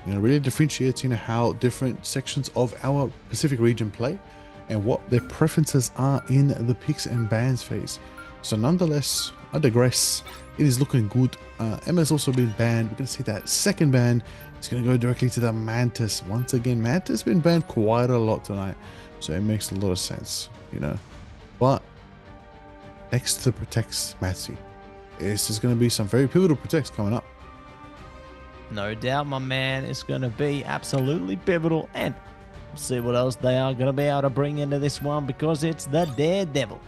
You know, really differentiates, you know, how different sections of our Pacific region play and what their preferences are in the picks and bans phase. So nonetheless, I digress. It is looking good. Emma's also been banned. We're going to see that second ban. It's going to go directly to the Mantis. Once again, Mantis has been banned quite a lot tonight. So it makes a lot of sense, you know. But next to the Protects, Matsy, this is going to be some very pivotal Protects coming up. No doubt, my man. It's going to be absolutely pivotal. And we'll see what else they are going to be able to bring into this one, because it's the Daredevil.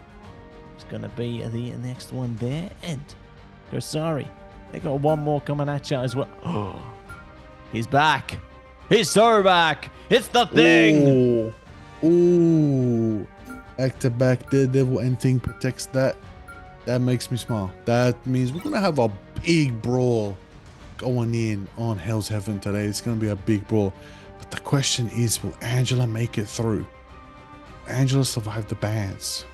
It's going to be the next one there. And Gosari, they got one more coming at you as well. Oh, he's back. He's so back. It's the Thing. Ooh. Back-to-back Daredevil and Thing Protects. That makes me smile. That means we're going to have a big brawl going in on Hell's Heaven today. It's going to be a big brawl. But the question is, will Angela make it through? Angela survived the bans.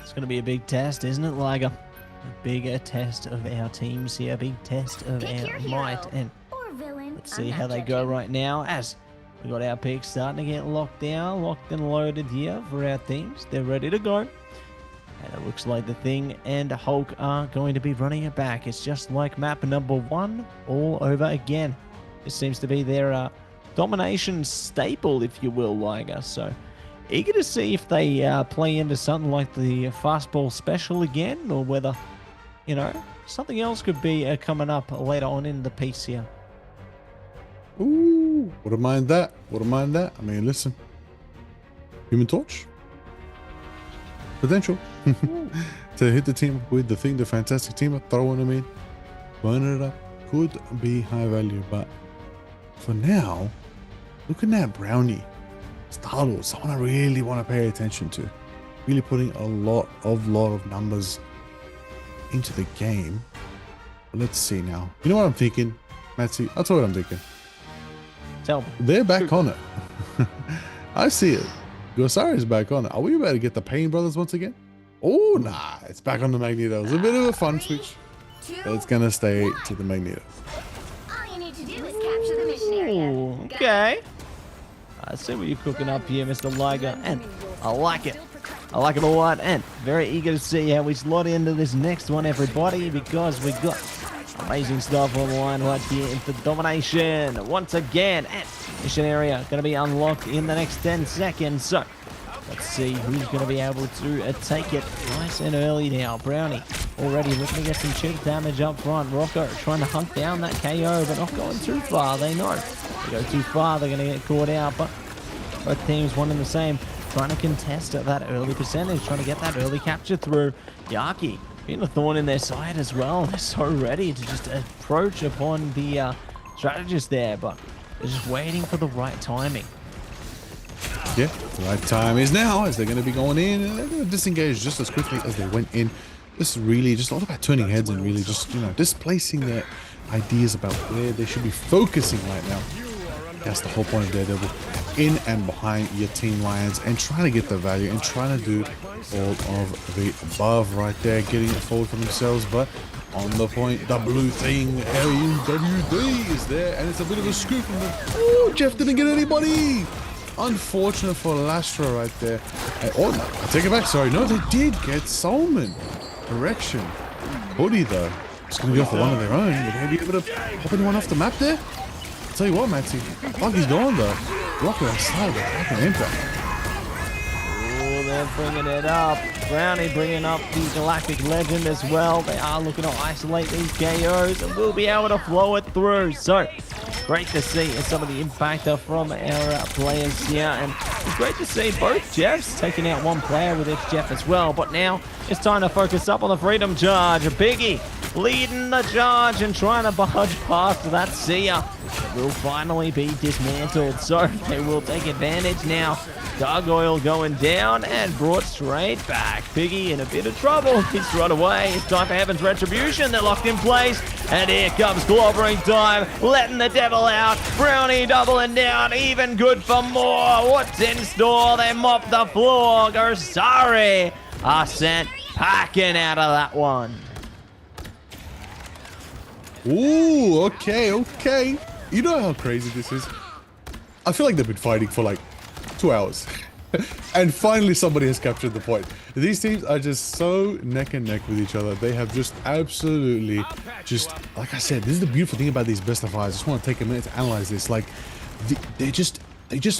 It's going to be a big test, isn't it, Liger? A bigger test of our teams here. A big test of our might. And let's see how they go right now, as we got our picks starting to get locked down, locked and loaded here for our teams. They're ready to go. And it looks like the Thing and Hulk are going to be running it back. It's just like map number 1 all over again. This seems to be their domination staple, if you will, Liger. So eager to see if they play into something like the fastball special again, or whether, you know, something else could be coming up later on in the piece here. Ooh, wouldn't mind that. Wouldn't mind that. I mean, listen. Human Torch. Potential to hit the team with the Thing, the fantastic team, throwing them in, burning it up. Could be high value, but for now, looking at Brownie, Star-Lord, someone I really want to pay attention to. Really putting a lot of numbers into the game. But let's see now. You know what I'm thinking, Matsy? I'll tell you what I'm thinking. Tell me. They're back on it. I see it. Gosari is back on it. Are we about to get the Payne brothers once again? Oh, nah. It's back on the Magneto. It's a bit of a fun switch. But it's going to stay to the Magneto. All you need to do is capture the mission area. Ooh, okay. I see what you're cooking up here, Mr. Liger, and I like it. I like it a lot, and very eager to see how we slot into this next one, everybody, because we got amazing stuff on the line right here into Domination once again, and mission area going to be unlocked in the next 10 seconds. So let's see who's going to be able to take it nice and early now. Brownie already looking to get some chip damage up front. Rocco trying to hunt down that KO, but not going too far. They know if they go too far, they're going to get caught out. But both teams one and the same, trying to contest at that early percentage, trying to get that early capture through. Yaki being a thorn in their side as well. They're so ready to just approach upon the strategist there, but they're just waiting for the right timing. Yeah, the right time is now, as they're going to be going in, and they're going to disengage just as quickly as they went in. This is really just all about turning heads and really just, you know, displacing their ideas about where they should be focusing right now. That's the whole point of Daredevil. In and behind your team lions and trying to get the value and trying to do all of the above right there, getting it forward for themselves. But on the point, the blue thing, LUWD is there, and it's a bit of a scoop from them. Oh, Jeff didn't get anybody. Unfortunate for Lastra right there. And, oh, I take it back. Sorry, no, they did get Solomon. Correction. Hoodie though. It's going to go for one of their own. Would they be able to pop anyone off the map there? I'll tell you what, Matty. Buggy's gone though. Rocker outside, back an impact. Oh, they're bringing it up. Brownie bringing up the Galactic Legend as well. They are looking to isolate these KOs and will be able to flow it through. So, great to see some of the impact from our players here. And it's great to see both Jeffs taking out one player with each Jeff as well. But now it's time to focus up on the Freedom Charge. Biggie leading the charge and trying to barge past that Seer. It will finally be dismantled, so they will take advantage now. Gargoyle going down and brought straight back. Piggy in a bit of trouble. He's run away. It's time for Heaven's Retribution. They're locked in place. And here comes clobbering time. Letting the devil out. Brownie doubling down. Even good for more. What's in store? They mop the floor. Gosari are sent packing out of that one. Ooh, okay. You know how crazy this is? I feel like they've been fighting for like 2 hours. And finally somebody has captured the point. These teams are just so neck and neck with each other. They have just absolutely just, like I said, this is the beautiful thing about these best of fives. I just want to take a minute to analyze this. Like, they just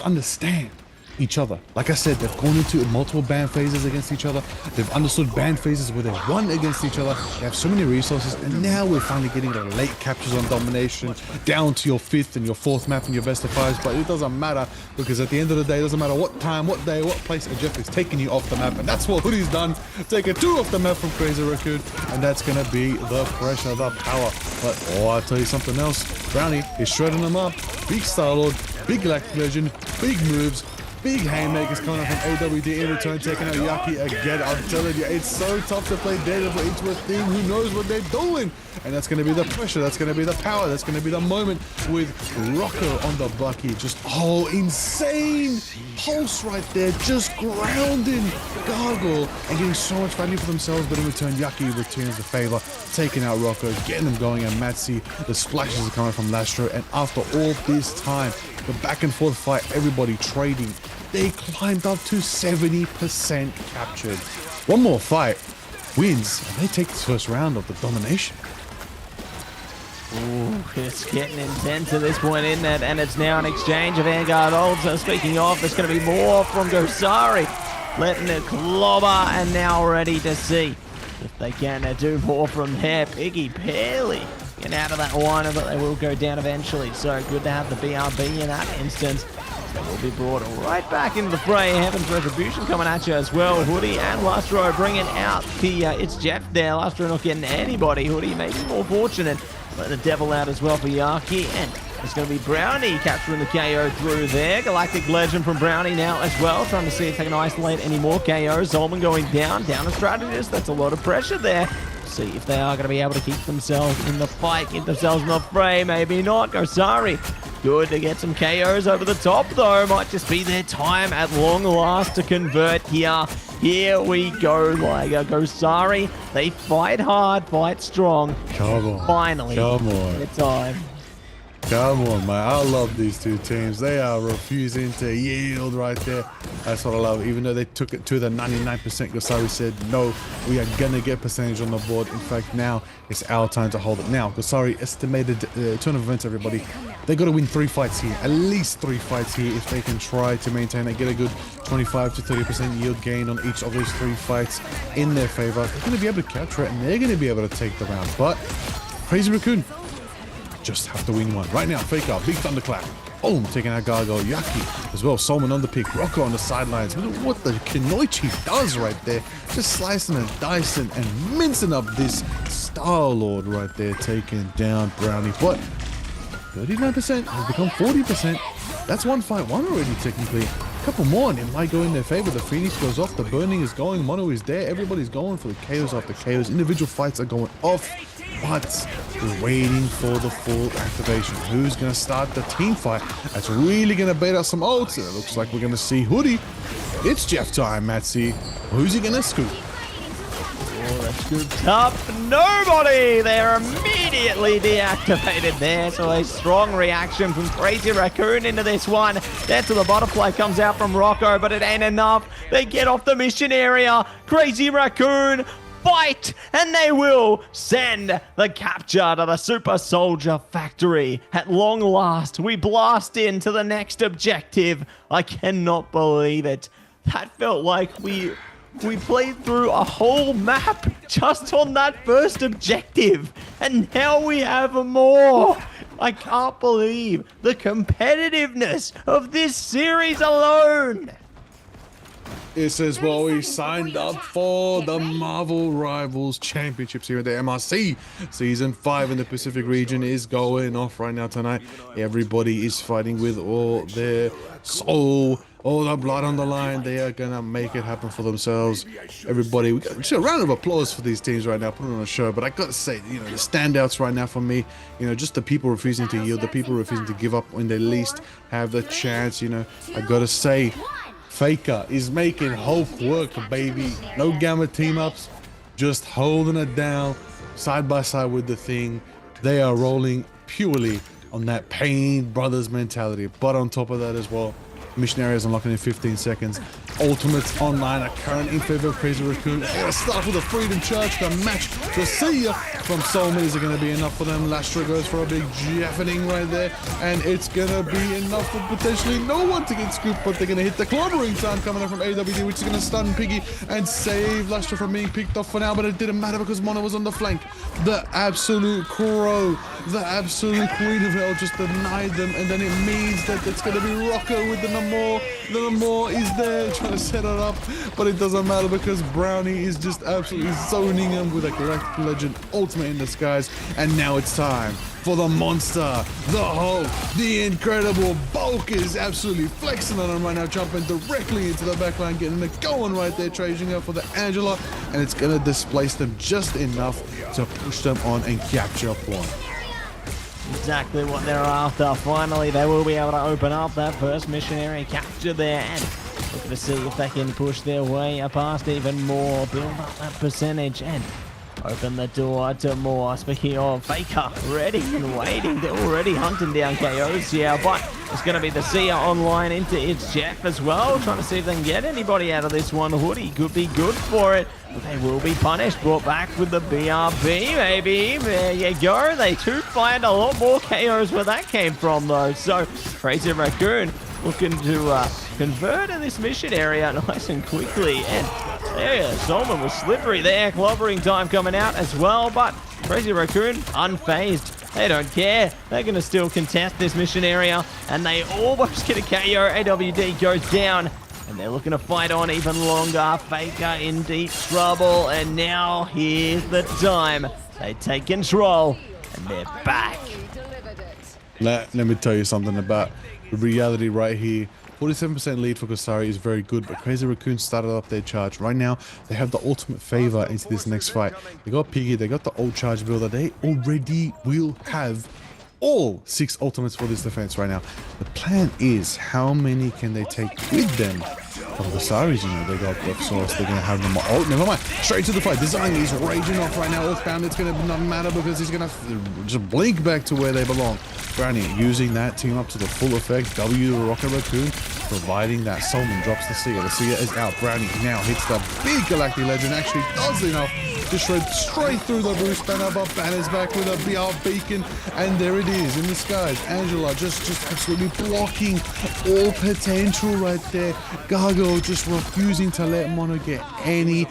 understand each other. Like I said, they've gone into multiple ban phases against each other. They've understood ban phases where they've won against each other. They have so many resources, and now we're finally getting the late captures on domination down to your 5th and your 4th map and your best of fives. But it doesn't matter, because at the end of the day, it doesn't matter what time, what day, what place a Jeff is taking you off the map, and that's what Hoodie's done. Taking 2 off the map from Crazy Raccoon, and that's gonna be the pressure, the power. But I'll tell you something else. Brownie is shredding them up. Big Star-Lord, big Galactic Legend, big moves. Big haymakers coming up from AWD in return, taking out Yaki again. I'm telling you, it's so tough to play Daredevil into a team who knows what they're doing. And that's going to be the pressure, that's going to be the power, that's going to be the moment with Rocco on the Bucky. Just, oh, insane pulse right there, just grounding Gargoyle and getting so much value for themselves. But in return, Yaki returns the favor, taking out Rocco, getting them going. And Matsy, the splashes are coming from Lastro. And after all this time, the back and forth fight, everybody trading, they climbed up to 70% captured. One more fight wins, and they take the first round of the domination. Ooh, it's getting intense at this point, isn't it? And it's now an exchange of Vanguard ults. So speaking of, there's going to be more from Gosari. Letting it clobber, and now ready to see if they can do more from there. Piggy barely getting out of that one, but they will go down eventually. So good to have the BRB in that instance. They will be brought right back into the fray. Heaven's Retribution coming at you as well. Hoodie and Lastro bringing out the, it's Jeff there. Lastro not getting anybody. Hoodie maybe more fortunate. Letting the devil out as well for Yaki. And it's going to be Brownie capturing the KO through there. Galactic Legend from Brownie now as well. Trying to see if they can isolate any more KOs. Zolman going down a strategist. That's a lot of pressure there. See if they are going to be able to keep themselves in the fight, get themselves in the fray. Maybe not. Gosari, good to get some KOs over the top, though. Might just be their time at long last to convert here. Here we go, Liger. Gosari, they fight hard, fight strong. Come on. Finally, come on. it's time. Come on, man. I love these two teams. They are refusing to yield right there. That's what I love. Even though they took it to the 99%, Gosari said, no, we are going to get percentage on the board. In fact, now it's our time to hold it. Now, Gosari estimated turn of events, everybody. They got to win 3 fights here. At least 3 fights here if they can try to maintain and get a good 25 to 30% yield gain on each of those 3 fights in their favor. They're going to be able to capture it, and they're going to be able to take the round. But Crazy Raccoon just have to win one. Right now, Fake Out, big thunderclap. Boom, taking out Gargoyle. Yaki as well. Solomon on the pick. Rocco on the sidelines. Look at what the Kinoichi does right there. Just slicing and dicing and mincing up this Star-Lord right there. Taking down Brownie. But 39% has become 40%. That's 1 fight won already, technically. A couple more and it might go in their favor. The Phoenix goes off. The Burning is going. Mono is there. Everybody's going for the KOs after KOs. Individual fights are going off. but we're waiting for the full activation. Who's going to start the team fight? That's really going to bait out some ults. It looks like we're going to see Hoodie. It's Jeff time, Matsy. Who's he going to scoop? Scooped up. Nobody! They're immediately deactivated there. So a strong reaction from Crazy Raccoon into this one. There to the butterfly comes out from Rocco, but it ain't enough. They get off the mission area. Crazy Raccoon fight, and they will send the capture to the Super Soldier Factory. At long last, we blast into the next objective. I cannot believe it. That felt like we played through a whole map just on that first objective, and now we have more. I can't believe the competitiveness of this series alone. It says, well, we signed up for the Marvel Rivals Championships here at the MRC. Season 5 in the Pacific region is going off right now tonight. Everybody is fighting with all their soul, all the blood on the line. They are going to make it happen for themselves. Everybody, we got just a round of applause for these teams right now, putting on a show. But I got to say, the standouts right now for me, just the people refusing to yield, the people refusing to give up when they least have the chance. I got to say, Faker is making Hulk work, baby. No Gamma team-ups, just holding it down side by side with the Thing. They are rolling purely on that Pain Brothers mentality. But on top of that as well, mission areas unlocking in 15 seconds. Ultimates online are current in favor of Crazy Raccoon. They're gonna start with a freedom charge to match the Seer from Soulmate. Is it gonna be enough for them? Lastra goes for a big jaffening right there, and it's gonna be enough for potentially no one to get scooped, but they're gonna hit the clobbering time coming in from AWD, which is gonna stun Piggy and save Lastra from being picked off for now, but it didn't matter because Mono was on the flank. The absolute crow, the absolute queen of hell just denied them, and then it means that it's gonna be Rocco with the Namor. The Namor is there trying to set it up, but it doesn't matter because Brownie is just absolutely zoning him with a Galactic Legend ultimate in disguise. And now it's time for the monster, the Hulk, the incredible Bulk is absolutely flexing on him right now, jumping directly into the backline, getting it going right there, trading up for the Angela, and it's gonna displace them just enough to push them on and capture point. Exactly what they're after. Finally, they will be able to open up that first missionary capture there, and looking to see if they can push their way past even more, build up that percentage, and open the door to more. Speaking of, Faker ready and waiting. They're already hunting down KOs here, but it's going to be the Seer online into its Jeff as well, trying to see if they can get anybody out of this one. Hoodie could be good for it, but they will be punished. Brought back with the BRB, maybe. There you go. They too find a lot more KOs where that came from, though. So, Crazy Raccoon looking to convert in this mission area nice and quickly. And there, Solomon was slippery there. Clobbering time coming out as well, but Crazy Raccoon unfazed. They don't care. They're going to still contest this mission area, and they almost get a KO. AWD goes down, and they're looking to fight on even longer. Faker in deep trouble, and now here's the time. They take control, and they're back. Let me tell you something about the reality right here. 47% lead for Kasari is very good, but Crazy Raccoon started up their charge. Right now, they have the ultimate favor into this next fight. They got Piggy, they got the old charge builder. They already will have all 6 ultimates for this defense right now. The plan is, how many can they take with them? From the Saris, they got Death Source, they're gonna have them. Oh, never mind. Straight to the fight. Design is raging off right now. Earthbound, it's gonna not matter because he's gonna just blink back to where they belong. Brownie using that team up to the full effect. W Rocket Raccoon providing that. Solomon drops the Seer. The Seer is out. Brownie now hits the big Galactic Legend. Actually does enough to shred straight through the Bruce Banner, but Banner's back with a BR Beacon, and there it is in the skies. Angela just absolutely blocking all potential right there. Gargo just refusing to let Mono get any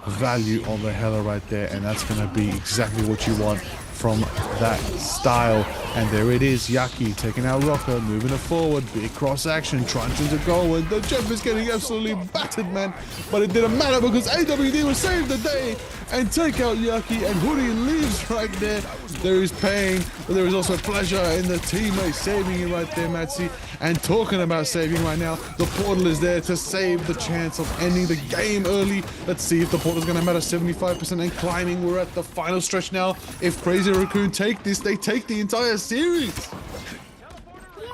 value on the Hela right there, and that's going to be exactly what you want from that style. And there it is, Yaki taking out Rocker, moving it forward, big cross action, trunching to go, and the Jeff is getting absolutely battered, man. But it didn't matter because AWD will save the day, and take out Yaki, and Hoodie lives right there. There is pain, but there is also pleasure in the teammate saving you right there, Matsy. And talking about saving right now, the portal is there to save the chance of ending the game early. Let's see if the portal is going to matter. 75% and climbing. We're at the final stretch now. If Crazy Raccoon take this, they take the entire series.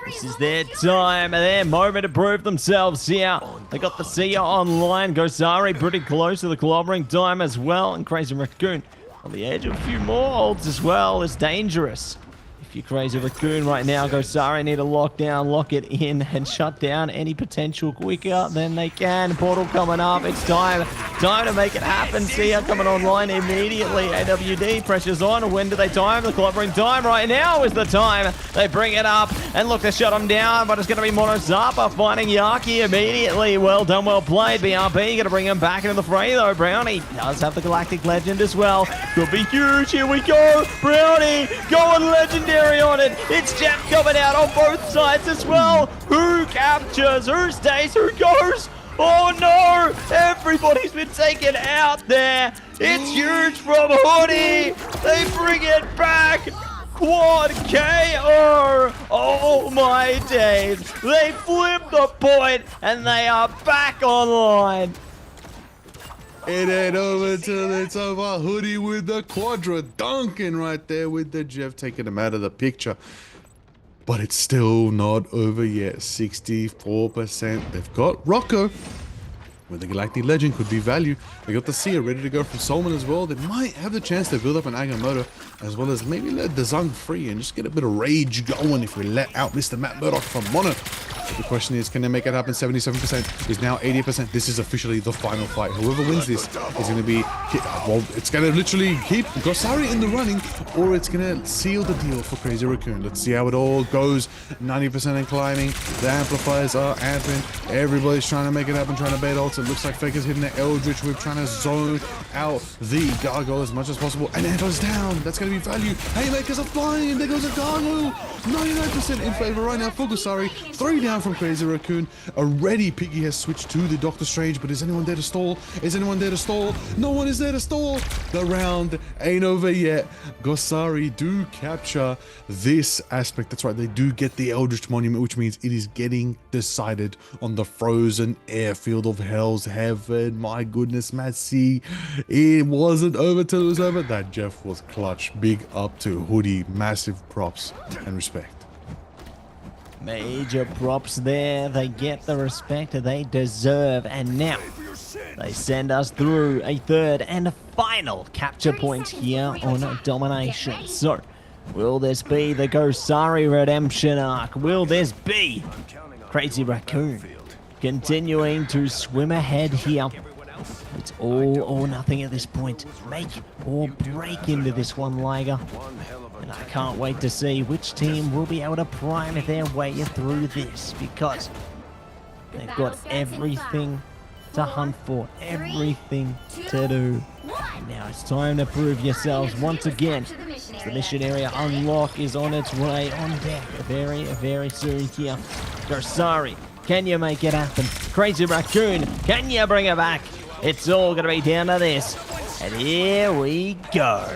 This is their time, their moment to prove themselves here. They got the Sia online. Gosari pretty close to the clobbering time as well. And Crazy Raccoon on the edge of a few more holds as well. It's dangerous. If you're Crazy Raccoon right now, Gosari need to lock down, lock it in, and shut down any potential quicker than they can. Portal coming up. It's time to make it happen. Sia coming online immediately. AWD pressure's on. When do they time? The clobbering time right now is the time. They bring it up and look to shut him down, but it's going to be Mono Zappa finding Yaki immediately. Well done, well played. BRB going to bring him back into the fray though. Brownie does have the Galactic Legend as well. Could be huge. Here we go. Brownie going legendary on it. It's Jeff coming out on both sides as well. Who captures? Who stays? Who goes? Oh no! Everybody's been taken out there. It's huge from Hoodie. They bring it back. Quad KO. Oh my days. They flip the point and they are back online. It ain't over till it's over. Hoodie with the quadra dunking right there with the Jeff taking him out of the picture. But it's still not over yet. 64%. They've got Rocco with the Galactic Legend, could be value. They got the Sia ready to go from Solman as well. They might have the chance to build up an Agamotto, as well as maybe let the Zung free and just get a bit of rage going if we let out Mr. Matt Murdoch from Mono. The question is, can they make it happen? 77% is now 80%. This is officially the final fight. Whoever wins this is going to be, well, it's going to literally keep Gosari in the running, or it's going to seal the deal for Crazy Raccoon. Let's see how it all goes. 90% in climbing. The amplifiers are amping. Everybody's trying to make it happen, trying to bait ults. It looks like Faker's hitting the Eldritch Whip, trying to zone out the Gargoyle as much as possible. And Anto's down. That's going to be value. Haymakers are flying. There goes a Gargoyle. 99% in favor right now for Gosari. 3 down from Crazy Raccoon. Already Piggy has switched to the Doctor Strange, but is anyone there to stall? Is anyone there to stall? No one is there to stall. The round ain't over yet. Gosari do capture this aspect. That's right, they do get the Eldritch Monument, which means it is getting decided on the frozen airfield of Hell's Heaven. My goodness, Matsy. It wasn't over till it was over. That Jeff was clutch. Big up to Hoodie. Massive props and respect. Major props there. They get the respect they deserve. And now they send us through a third and a final capture point here on Domination. So, will this be the Gosari redemption arc? Will this be Crazy Raccoon continuing to swim ahead here? It's all or nothing at this point. Make or break into this one, Liger. And I can't wait to see which team will be able to prime their way through this, because they've got everything to hunt for, everything to do. And now it's time to prove yourselves once again. The mission area unlock is on its way on deck very, very soon here. Gosari, can you make it happen? Crazy Raccoon, can you bring it back? It's all going to be down to this. And here we go.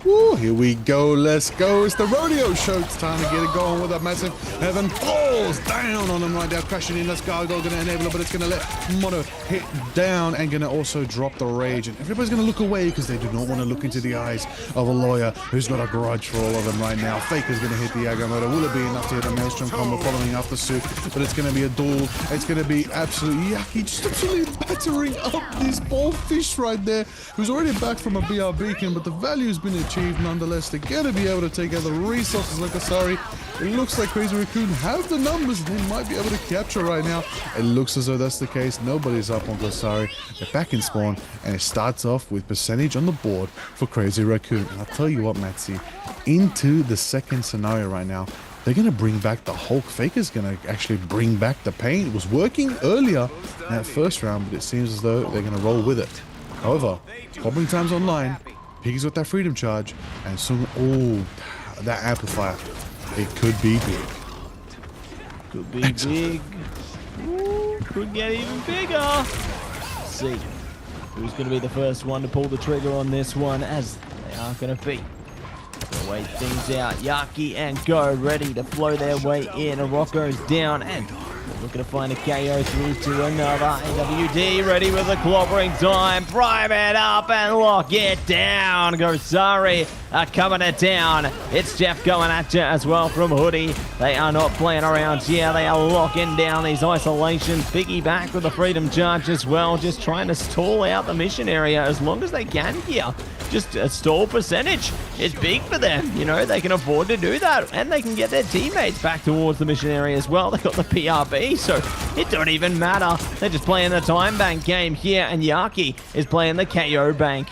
Woo, here we go, let's go. It's the rodeo show. It's time to get it going with a massive Heaven falls down on them right now, crashing in. That's Gargoyle going to enable it, but it's going to let Mono hit down and going to also drop the rage. And everybody's going to look away because they do not want to look into the eyes of a lawyer who's got a grudge for all of them right now. Faker's going to hit the Agamotto. Will it be enough to hit a Maelstrom combo following after suit? But it's going to be a duel. It's going to be absolutely yucky. Just absolutely battering up this ball fish right there, who's already back from a BR beacon, but the value has been achieved nonetheless. They're going to be able to take out the resources like Gosari. It looks like Crazy Raccoon have the numbers they might be able to capture right now. It looks as though that's the case. Nobody's up on Gosari. They're back in spawn, and it starts off with percentage on the board for Crazy Raccoon. And I'll tell you what, Matsy, into the second scenario right now, they're going to bring back the Hulk. Faker's going to actually bring back the pain. It was working earlier in that first round, but it seems as though they're going to roll with it. However, Goblin Time's online. Piggy's got that freedom charge, and soon, oh, that amplifier. It could be big. Could be big. Ooh, could get even bigger. See. who's going to be the first one to pull the trigger on this one, as they are going to be. They'll wait things out. Yaki and Go ready to flow their way in. Rocco's down and looking to find a KO through to another. AWD ready with a clobbering time. Prime it up and lock it down. Gosari are coming it down. It's Jeff going at you as well from Hoodie. They are not playing around here. They are locking down these isolations. Biggie back with the freedom charge as well. Just trying to stall out the mission area as long as they can here. Just a stall percentage is big for them. You know, they can afford to do that. And they can get their teammates back towards the mission area as well. They got the PRB, so it don't even matter. They're just playing the time bank game here, and Yaki is playing the KO bank.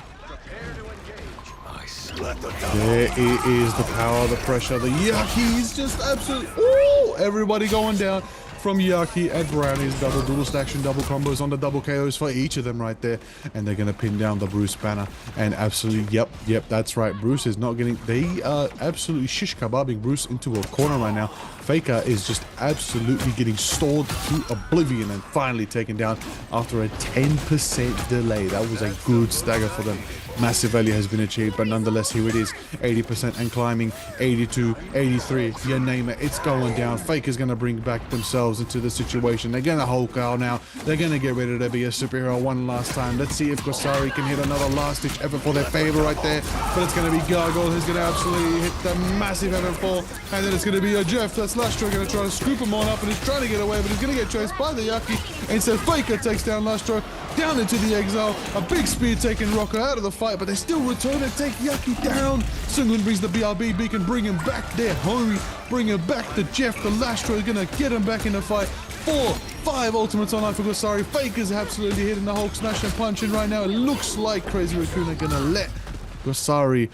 There it is, the power, the pressure, the Yaki is just absolutely... Ooh, everybody going down from Yaki and Brownies. Double dual stacks and double combos on the double KOs for each of them right there. And they're going to pin down the Bruce banner. And absolutely, yep, that's right. Bruce is not getting... They are absolutely shish kebabbing Bruce into a corner right now. Faker is just absolutely getting stalled to oblivion and finally taken down after a 10% delay. That was a good stagger for them. Massive value has been achieved, but nonetheless, here it is. 80% and climbing. 82, 83, you name it. It's going down. Faker's going to bring back themselves into the situation. They're going to Hulk out now. They're going to get ready to be a superhero one last time. Let's see if Gosari can hit another last-ditch effort for their favor right there. But it's going to be Gargoyle who's going to absolutely hit the massive heaven fall. And then it's going to be a Jeff. That's Lastro going to try to scoop him on up, and he's trying to get away, but he's going to get chased by the Yaki. Instead, Faker takes down Lastro down into the exile. A big spear taking Rocco out of the fight, but they still return and take Yaki down. Sungun brings the BRB beacon, bring him back there, homie. Bring him back to Jeff. The Lastro is going to get him back in the fight. 4, 5 ultimates online for Gosari. Faker's absolutely hitting the Hulk smash and punching right now. It looks like Crazy Raccoon are going to let Gosari,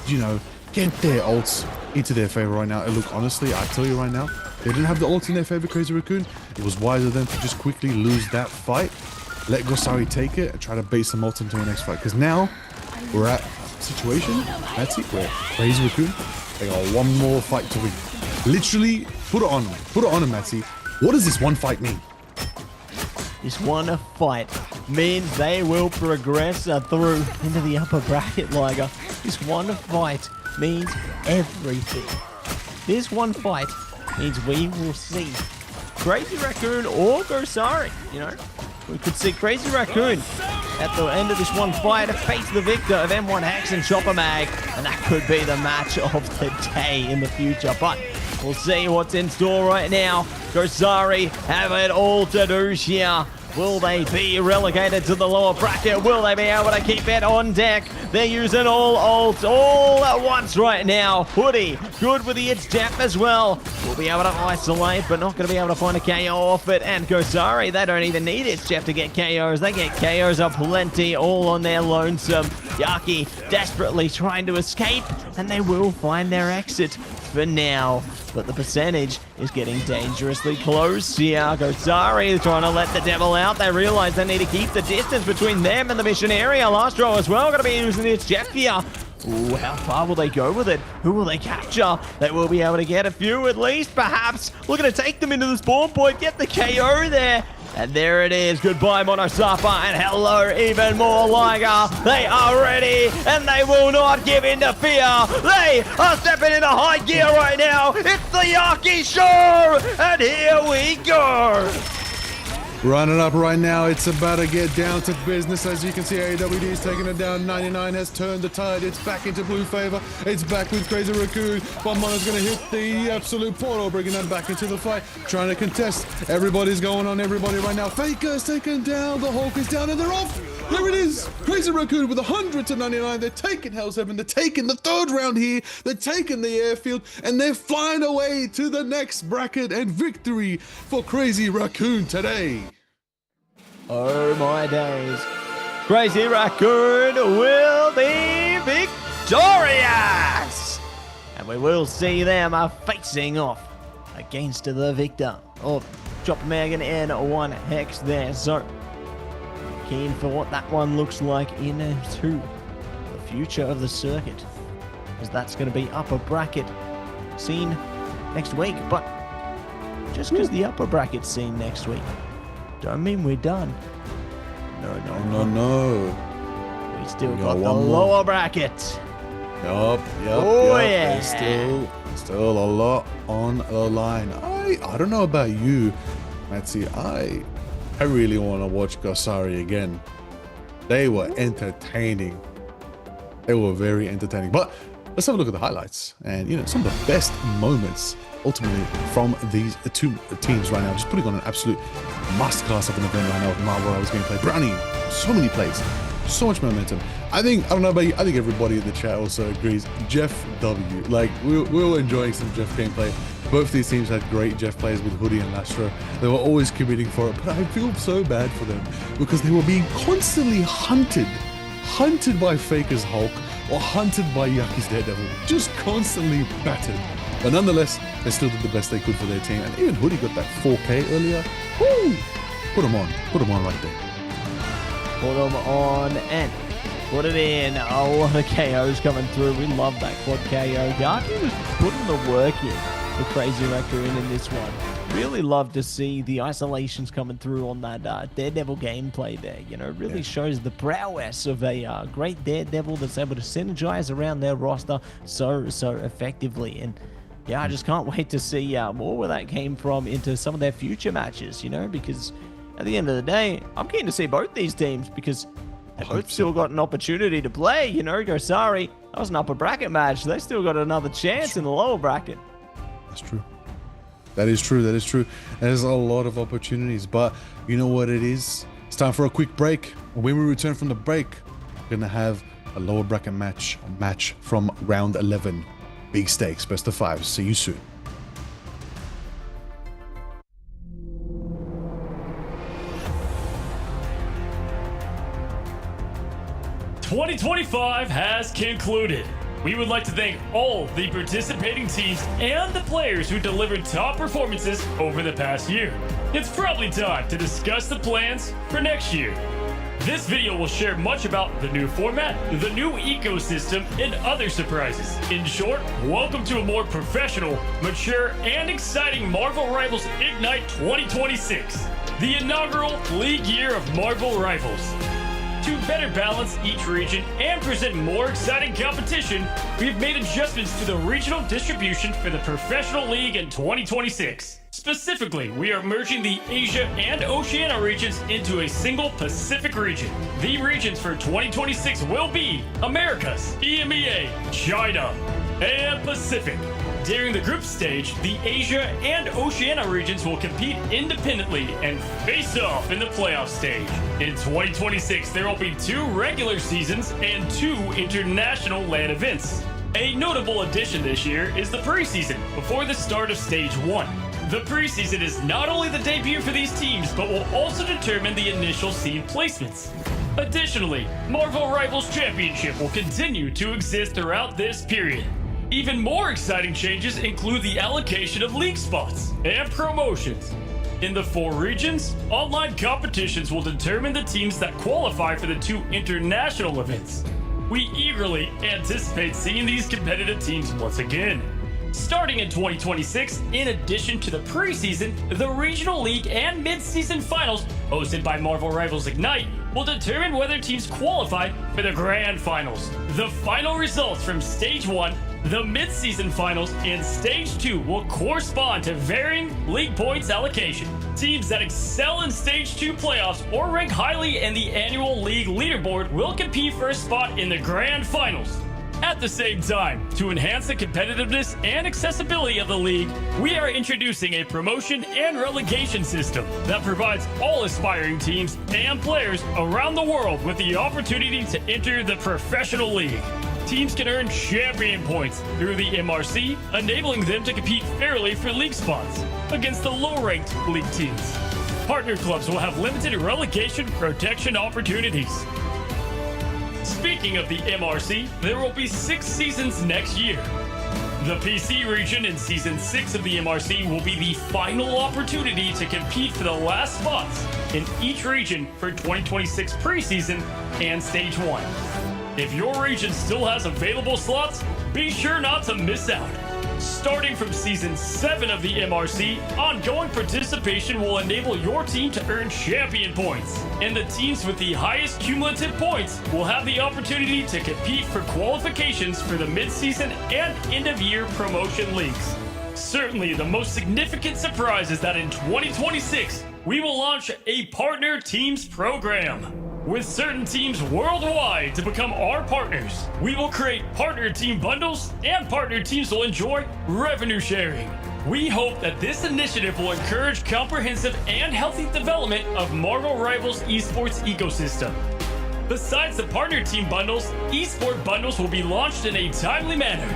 you know, get their ults into their favor right now. And look, honestly, I tell you right now, they didn't have the ults in their favor, Crazy Raccoon. It was wiser than to just quickly lose that fight. Let Gosari take it and try to bait some ults into the next fight. Because now we're at a situation, that's it, where Crazy Raccoon, they got one more fight to win. Literally, put it on him, Matsy. What does this one fight mean? This one fight means they will progress through into the upper bracket, Liger. This one fight means everything. This one fight means we will see Crazy Raccoon or Gosari, you know. We could see Crazy Raccoon at the end of this one fight face the victor of M1 Hex and Chopper Mag, and that could be the match of the day in the future. But we'll see what's in store right now. Gosari have it all to do here. Will they be relegated to the lower bracket? Will they be able to keep it on deck? They're using all ults all at once right now. Hoodie, good with the It's Jeff as well. Will be able to isolate, but not going to be able to find a KO off it. And Gosari, they don't even need It's Jeff to get KOs. They get KOs aplenty, all on their lonesome. Yaki desperately trying to escape, and they will find their exit for now. But the percentage is getting dangerously close here. Gosari is trying to let the devil out. They realize they need to keep the distance between them and the mission area. Lastro as well, going to be using It's Jeff here. Ooh, how far will they go with it? Who will they capture? They will be able to get a few at least, perhaps. Looking to take them into the spawn point, get the KO there. And there it is. Goodbye, Monosapa, and hello, even more Liger. They are ready, and they will not give in to fear. They are stepping into high gear right now. It's the Yaki Show, and here we go. Running up right now, it's about to get down to business. As you can see, AWD is taking it down. 99 has turned the tide. It's back into blue favor. It's back with Crazy Raccoon. Bombona's going to hit the absolute portal, bringing them back into the fight, trying to contest. Everybody's going on everybody right now. Faker's taken down. The Hulk is down, and they're off. There it is. Crazy Raccoon with 100 to 99. They're taking Hell's Heaven. They're taking the third round here. They're taking the airfield, and they're flying away to the next bracket and victory for Crazy Raccoon today. Oh my days. Crazy Raccoon will be victorious! And we will see them facing off against the victor of Chopper Mag and M1 Hex there. So, keen for what that one looks like into the future of the circuit. Because that's going to be upper bracket seen next week. But just because the upper bracket's seen next week, don't mean we're done. No. We still We got the got one more. lower bracket. Yup. Oh, yeah. There's still a lot on the line. I don't know about you, Matsy. I really want to watch Gasari again. They were entertaining. They were very entertaining. But let's have a look at the highlights and some of the best moments ultimately from these two teams right now. Just putting on an absolute masterclass of an event right now with Marvel Rivals gameplay. Brownie, so many plays, so much momentum. I don't know about you, I think everybody in the chat also agrees. Jeff W. Like, we were enjoying some Jeff gameplay. Both these teams had great Jeff plays with Hoodie and Lastro. They were always committing for it, but I feel so bad for them because they were being constantly hunted by Faker's Hulk or hunted by Yaki's Daredevil, just constantly battered. But nonetheless, they still did the best they could for their team. And even Hoodie got that 4K earlier. Woo! Put him on right there. Put them on and put it in. A lot of KOs coming through. We love that quad KO. Yaki was putting the work in. The Crazy Raccoon in this one. Really love to see the isolations coming through on that Daredevil gameplay there. Really shows the prowess of a great Daredevil that's able to synergize around their roster so effectively. And yeah, I just can't wait to see more where that came from into some of their future matches, because at the end of the day, I'm keen to see both these teams because they both still got an opportunity to play. Gosari, that was an upper bracket match. They still got another chance in the lower bracket. That's true. That is true. There's a lot of opportunities, but you know what it is? It's time for a quick break. When we return from the break, we're going to have a lower bracket match from round 11. Big stakes, best of 5. See you soon. "2025 has concluded. We would like to thank all the participating teams and the players who delivered top performances over the past year. It's probably time to discuss the plans for next year. This video will share much about the new format, the new ecosystem, and other surprises. In short, welcome to a more professional, mature, and exciting Marvel Rivals Ignite 2026, the inaugural league year of Marvel Rivals. To better balance each region and present more exciting competition, we've made adjustments to the regional distribution for the Professional League in 2026. Specifically, we are merging the Asia and Oceania regions into a single Pacific region. The regions for 2026 will be Americas, EMEA, China, and Pacific. During the group stage, the Asia and Oceania regions will compete independently and face off in the playoff stage. In 2026, there will be 2 regular seasons and 2 international LAN events. A notable addition this year is the preseason before the start of Stage 1. The preseason is not only the debut for these teams, but will also determine the initial seed placements. Additionally, Marvel Rivals Championship will continue to exist throughout this period. Even more exciting changes include the allocation of league spots and promotions. In the 4 regions, online competitions will determine the teams that qualify for the 2 international events. We eagerly anticipate seeing these competitive teams once again. Starting in 2026, in addition to the preseason, the Regional League and Mid-Season Finals, hosted by Marvel Rivals Ignite, will determine whether teams qualify for the Grand Finals. The final results from Stage 1, the Mid-Season Finals, and Stage 2 will correspond to varying league points allocation. Teams that excel in Stage 2 playoffs or rank highly in the annual league leaderboard will compete for a spot in the Grand Finals. At the same time, to enhance the competitiveness and accessibility of the league, we are introducing a promotion and relegation system that provides all aspiring teams and players around the world with the opportunity to enter the professional league. Teams can earn champion points through the MRC, enabling them to compete fairly for league spots against the low-ranked league teams. Partner clubs will have limited relegation protection opportunities. Speaking of the MRC, there will be 6 seasons next year. The PC region in Season 6 of the MRC will be the final opportunity to compete for the last spots in each region for 2026 preseason and Stage 1. If your region still has available slots, be sure not to miss out. Starting from Season 7 of the MRC, ongoing participation will enable your team to earn champion points. And the teams with the highest cumulative points will have the opportunity to compete for qualifications for the mid-season and end-of-year promotion leagues. Certainly, the most significant surprise is that in 2026, we will launch a Partner Teams program. With certain teams worldwide to become our partners, we will create partner team bundles, and partner teams will enjoy revenue sharing. We hope that this initiative will encourage comprehensive and healthy development of Marvel Rivals esports ecosystem. Besides the partner team bundles, esport bundles will be launched in a timely manner.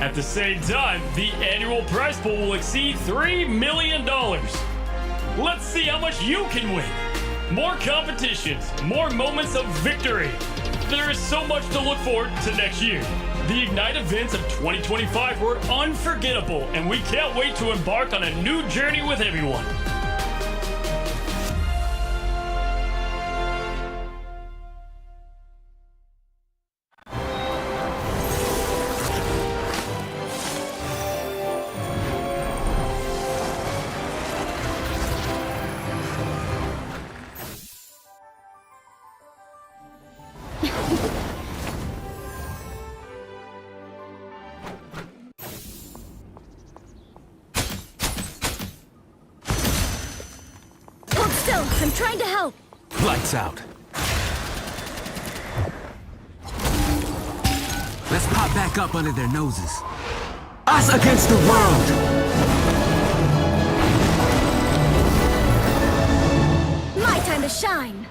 At the same time, the annual prize pool will exceed $3 million. Let's see how much you can win. More competitions, more moments of victory. There is so much to look forward to next year. The Ignite events of 2025 were unforgettable, and we can't wait to embark on a new journey with everyone. Hold still, I'm trying to help. Lights out. Let's pop back up under their noses. Us against the world! My time to shine.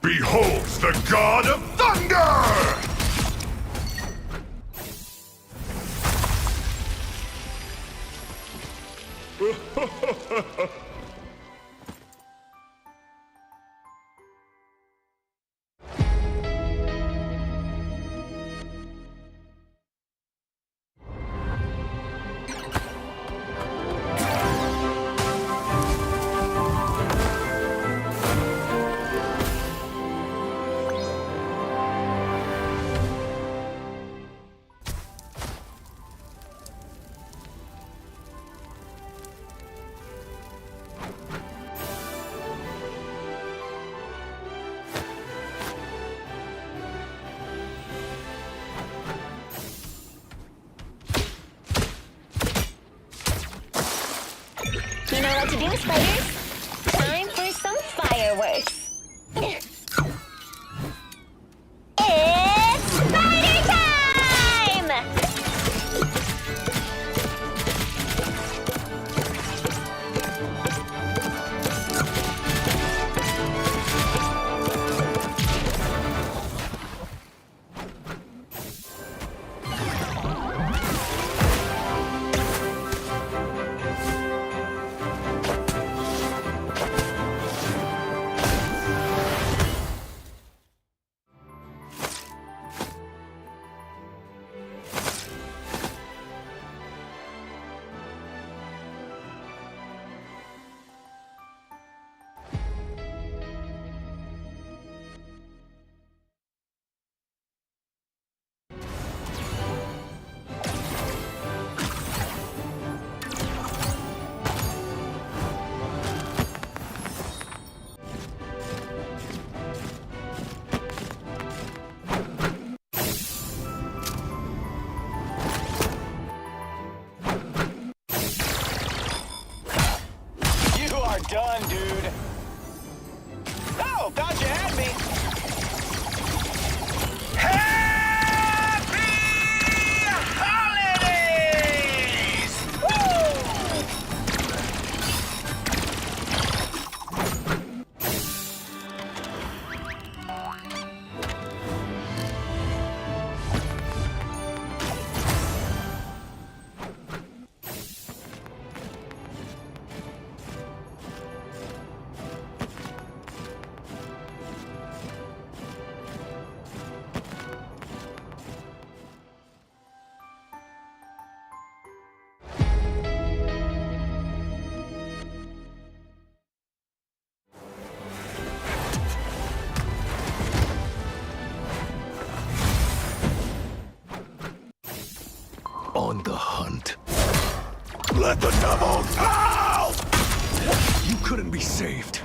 Beholds the God of Thunder! You know what to do, spiders? Time for some fireworks. It's spider time! Let the devils out! You couldn't be saved.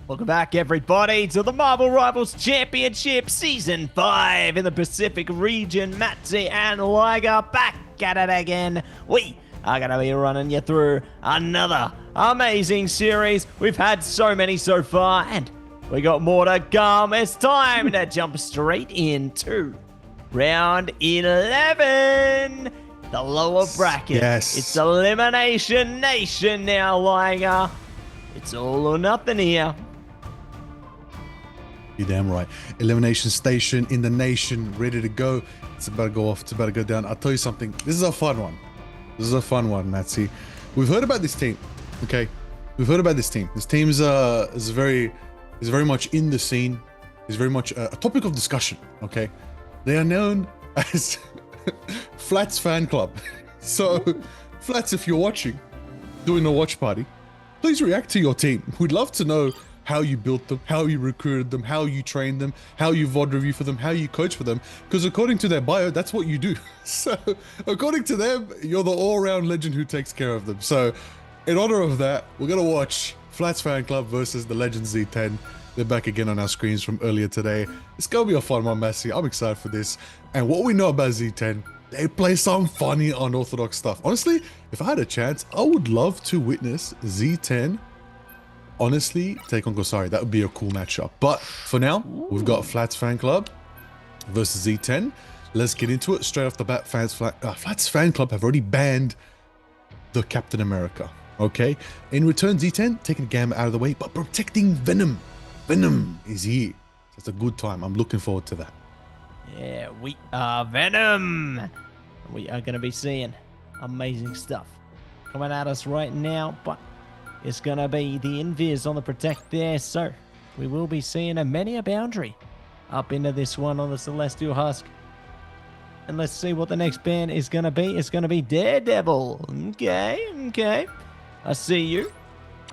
Welcome back, everybody, to the Marvel Rivals Championship Season 5 in the Pacific region. Matzy and Liger back at it again. We are going to be running you through another amazing series. We've had so many so far, and we got more to come. It's time to jump straight into round 11. The lower bracket. Yes. It's Elimination Nation now, Liger. It's all or nothing here. You're damn right. Elimination station in the nation, ready to go. It's about to go off. It's about to go down. I'll tell you something. This is a fun one. This is a fun one, Matsy. We've heard about this team. Okay, we've heard about this team. This team is very much in the scene. Is very much a topic of discussion. Okay, they are known as Flats Fan Club. So, Flats, if you're watching, doing a watch party, please react to your team. We'd love to know how you built them, how you recruited them, how you trained them, how you VOD review for them, how you coach for them. Because according to their bio, that's what you do. So according to them, you're the all-round legend who takes care of them. So in honor of that, we're going to watch Flats Fan Club versus the Legend Z10. They're back again on our screens from earlier today. It's going to be a fun one, Massey. I'm excited for this. And what we know about Z10, they play some funny unorthodox stuff. Honestly, if I had a chance, I would love to witness Z10 honestly take on Gosari. That would be a cool matchup. But for now, we've got Flats Fan Club versus Z10. Let's get into it straight off the bat. Flats Fan Club have already banned the Captain America. Okay, in return, Z10 taking Gamma out of the way, but protecting Venom. Venom is here. It's a good time. I'm looking forward to that. Yeah, we are Venom. We are going to be seeing amazing stuff coming at us right now, but it's going to be the invis on the protect there, so we will be seeing many a boundary up into this one on the Celestial Husk. And let's see what the next ban is going to be. It's going to be Daredevil. Okay. I see you.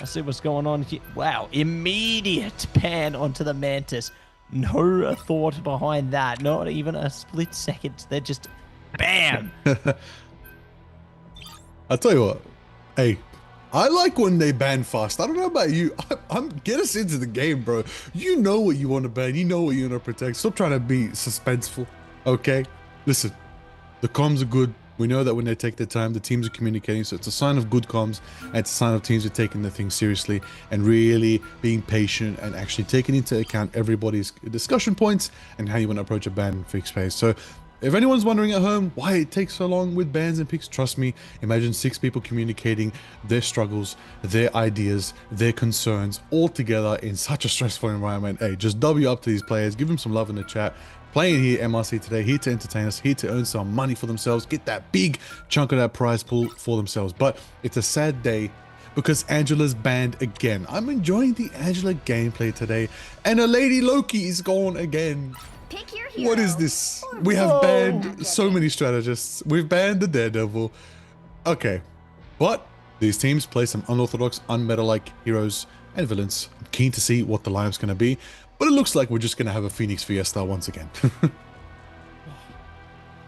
I see what's going on here. Wow, immediate pan onto the Mantis. No thought behind that. Not even a split second. They're just bam. I'll tell you what. Hey, I like when they ban fast. I don't know about you. Get us into the game, bro. You know what you want to ban. You know what you want to protect. Stop trying to be suspenseful. Okay? Listen, the comms are good. We know that when they take their time, the teams are communicating. So it's a sign of good comms. And it's a sign of teams are taking the thing seriously and really being patient and actually taking into account everybody's discussion points and how you want to approach a ban in fixed phase. So if anyone's wondering at home why it takes so long with bans and picks, trust me, imagine 6 people communicating their struggles, their ideas, their concerns all together in such a stressful environment. Hey, just W up to these players, give them some love in the chat. Playing here MRC today, here to entertain us, here to earn some money for themselves, get that big chunk of that prize pool for themselves. But it's a sad day because Angela's banned again. I'm enjoying the Angela gameplay today, and a Lady Loki is gone again. Pick your hero. What is this? We have banned so many strategists. We've banned the Daredevil. Okay, but these teams play some unorthodox, unmeta-like heroes and villains. I'm keen to see what the lineup's going to be, but it looks like we're just going to have a Phoenix Fiesta once again.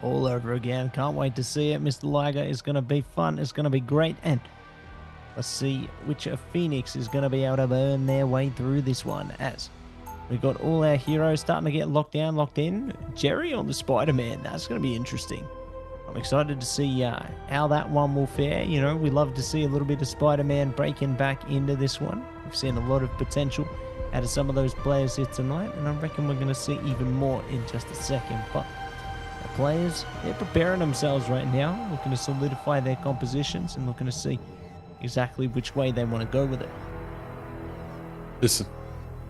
All over again. Can't wait to see it. Mr. Liger is going to be fun. It's going to be great. And let's see which Phoenix is going to be able to burn their way through this one, as we've got all our heroes starting to get locked down, locked in. Jerry on the Spider-Man. That's going to be interesting. I'm excited to see how that one will fare. You know, we love to see a little bit of Spider-Man breaking back into this one. We've seen a lot of potential out of some of those players here tonight, and I reckon we're going to see even more in just a second. But the players, they're preparing themselves right now, looking to solidify their compositions and looking to see exactly which way they want to go with it. Listen,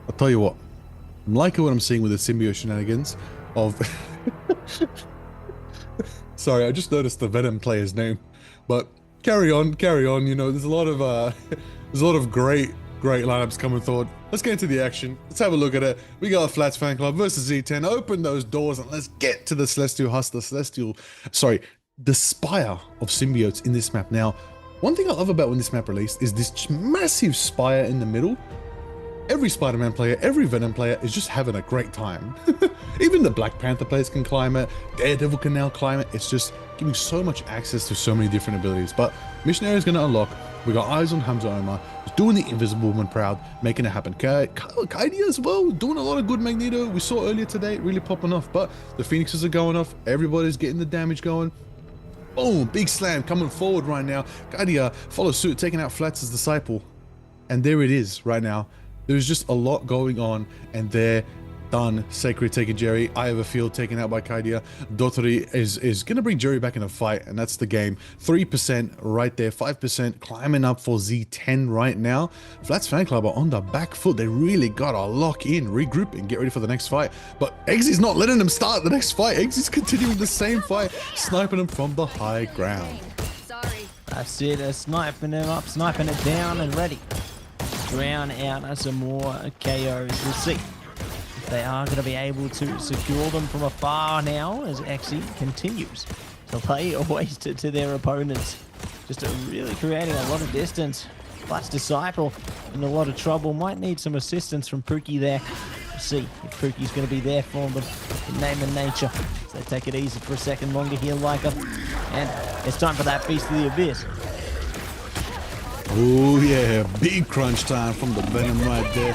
I'll tell you what. I'm liking what I'm seeing with the symbiote shenanigans of... Sorry, I just noticed the Venom player's name. But carry on. You know, there's a lot of great lineups coming forward. Let's get into the action. Let's have a look at it. We got a Flats Fan Club versus Z10. Open those doors and let's get to the Celestial Husk, the spire of symbiotes in this map. Now, one thing I love about when this map released is this massive spire in the middle. Every Spider-Man player, every Venom player is just having a great time. Even the Black Panther players can climb it, Daredevil can now climb it. It's just giving so much access to so many different abilities. But Missionary is going to unlock. We got eyes on Hamza Omar, who's doing the Invisible Woman proud, making it happen. Kaidi as well, doing a lot of good Magneto. We saw earlier today, really popping off. But the Phoenixes are going off. Everybody's getting the damage going. Boom, big slam coming forward right now. Kaidi follows suit, taking out Flats' disciple. And there it is right now. There's just a lot going on, and they're done. Sacred taking Jerry. I have a field taken out by Kaidia. Dotori is going to bring Jerry back in a fight, and that's the game. 3% right there, 5% climbing up for Z10 right now. Flats Fan Club are on the back foot. They really got to lock in, regroup, and get ready for the next fight. But Eggsy's not letting them start the next fight. Eggsy's continuing the same fight, sniping them from the high ground. Sorry. That's it, sniping them up, sniping it down, and ready. Drown out some more KOs. We'll see if they are going to be able to secure them from afar now as Exy continues to lay waste to their opponents. Just really creating a lot of distance. Flats Disciple in a lot of trouble. Might need some assistance from Pookie there. We'll see if Pookie's going to be there for them in name and nature. So they take it easy for a second longer here, Leica. And it's time for that Feast of the Abyss. Oh yeah, big crunch time from the Venom right there.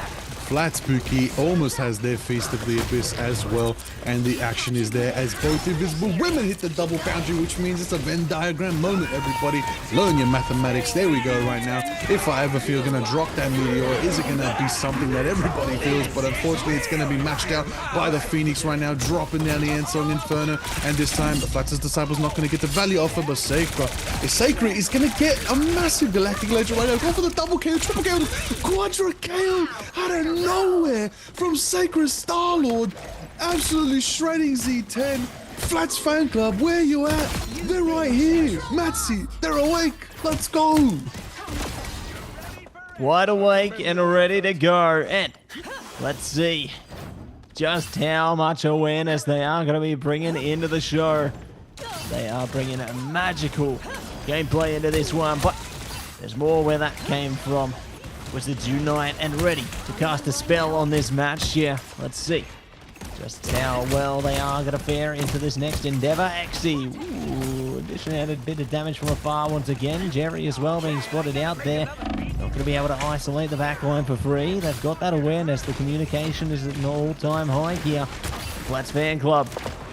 Flat Spooky almost has their Feast of the Abyss as well, and the action is there as both Invisible Women hit the double boundary, which means it's a Venn diagram moment, everybody. Learn your mathematics. There we go right now. If I ever feel gonna drop that meteor, is it gonna be something that everybody feels? But unfortunately, it's gonna be matched out by the Phoenix right now, dropping down the Ansong Inferno, and this time the Flats' Disciple's not gonna get the value offer, but Sacred is gonna get a massive Galactic Legend right now. Go for the double KO, triple KO, quadra KO out of nowhere from Sacred Star-Lord, absolutely shredding Z10. Flats Fan Club, where you at? They're right here. Matsy, they're awake. Let's go. Wide awake and ready to go. And let's see just how much awareness they are going to be bringing into the show. They are bringing a magical gameplay into this one, but there's more where that came from. Was it Unite and ready to cast a spell on this match? Yeah, let's see just how well they are going to fare into this next endeavor. Exy, addition added a bit of damage from afar once again. Jerry as well being spotted out there. Not going to be able to isolate the backline for free. They've got that awareness. The communication is at an all-time high here. Flats Fan Club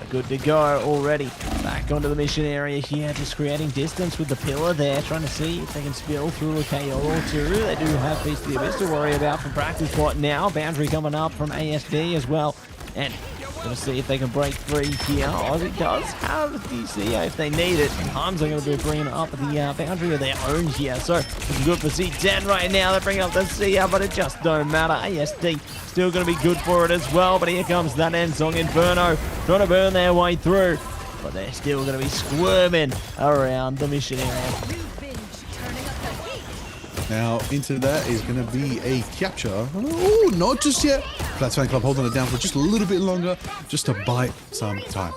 good to go already. Back onto the mission area here, just creating distance with the pillar there, trying to see if they can spill through a KO or two. They do have Feast of the Abyss to worry about from practice spot now. Boundary coming up from ASD as well. And going to see if they can break free here. Ozzy does have the DC if they need it. Harms are going to be bringing up the boundary of their own here. So it's good for C10 right now. They're bringing up the CR, but it just don't matter. ASD still going to be good for it as well. But here comes that Ansong Inferno trying to burn their way through. But they're still going to be squirming around the mission area. Now into that is going to be a capture. Oh, not just yet. Flats Fan Club holding it down for just a little bit longer, just to buy some time.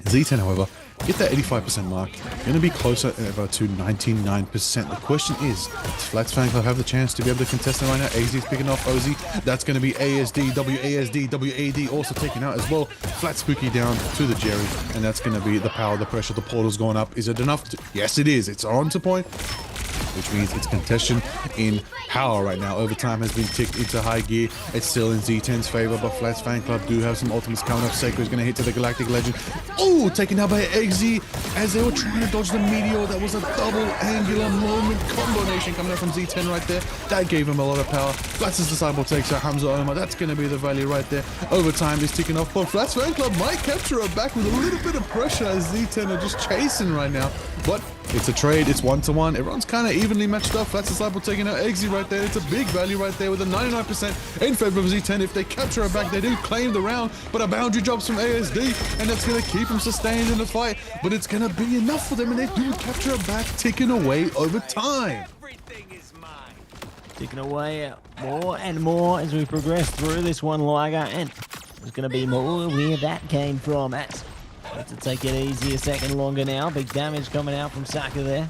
Z10, however, get that 85% mark. Going to be closer ever to 99%. The question is, does Flats Fan Club have the chance to be able to contest it right now? AZ is picking off Ozzy. That's going to be ASD, WASD, WAD also taken out as well. Flat Spooky down to the Jerry, and that's going to be the power, the pressure. The portal's going up. Is it enough? Yes, it is. It's on to point, which means it's contention in power right now. Overtime has been ticked into high gear. It's still in Z10's favor, but Flats Fan Club do have some ultimates coming up. Sacred is going to hit to the Galactic Legend. Oh, taken out by XZ as they were trying to dodge the meteor. That was a double angular moment combination coming up from Z10 right there. That gave him a lot of power. Flats' Disciple takes out Hamza Omar. That's going to be the value right there. Overtime is ticking off, but Flats Fan Club might capture her back with a little bit of pressure as Z10 are just chasing right now. But it's a trade. It's 1-to-1. Everyone's kind of evenly matched up. Flats Disciple taking out Eggsy right there. It's a big value right there with a 99% in favor of Z10. If they capture her back, they do claim the round, but a boundary drops from ASD, and that's going to keep them sustained in the fight. But it's going to be enough for them, and they do capture her back, ticking away over time. Everything is mine. Ticking away more and more as we progress through this one, Liger, and there's going to be more where that came from. As Need to take it easy a second longer now. Big damage coming out from Saka there.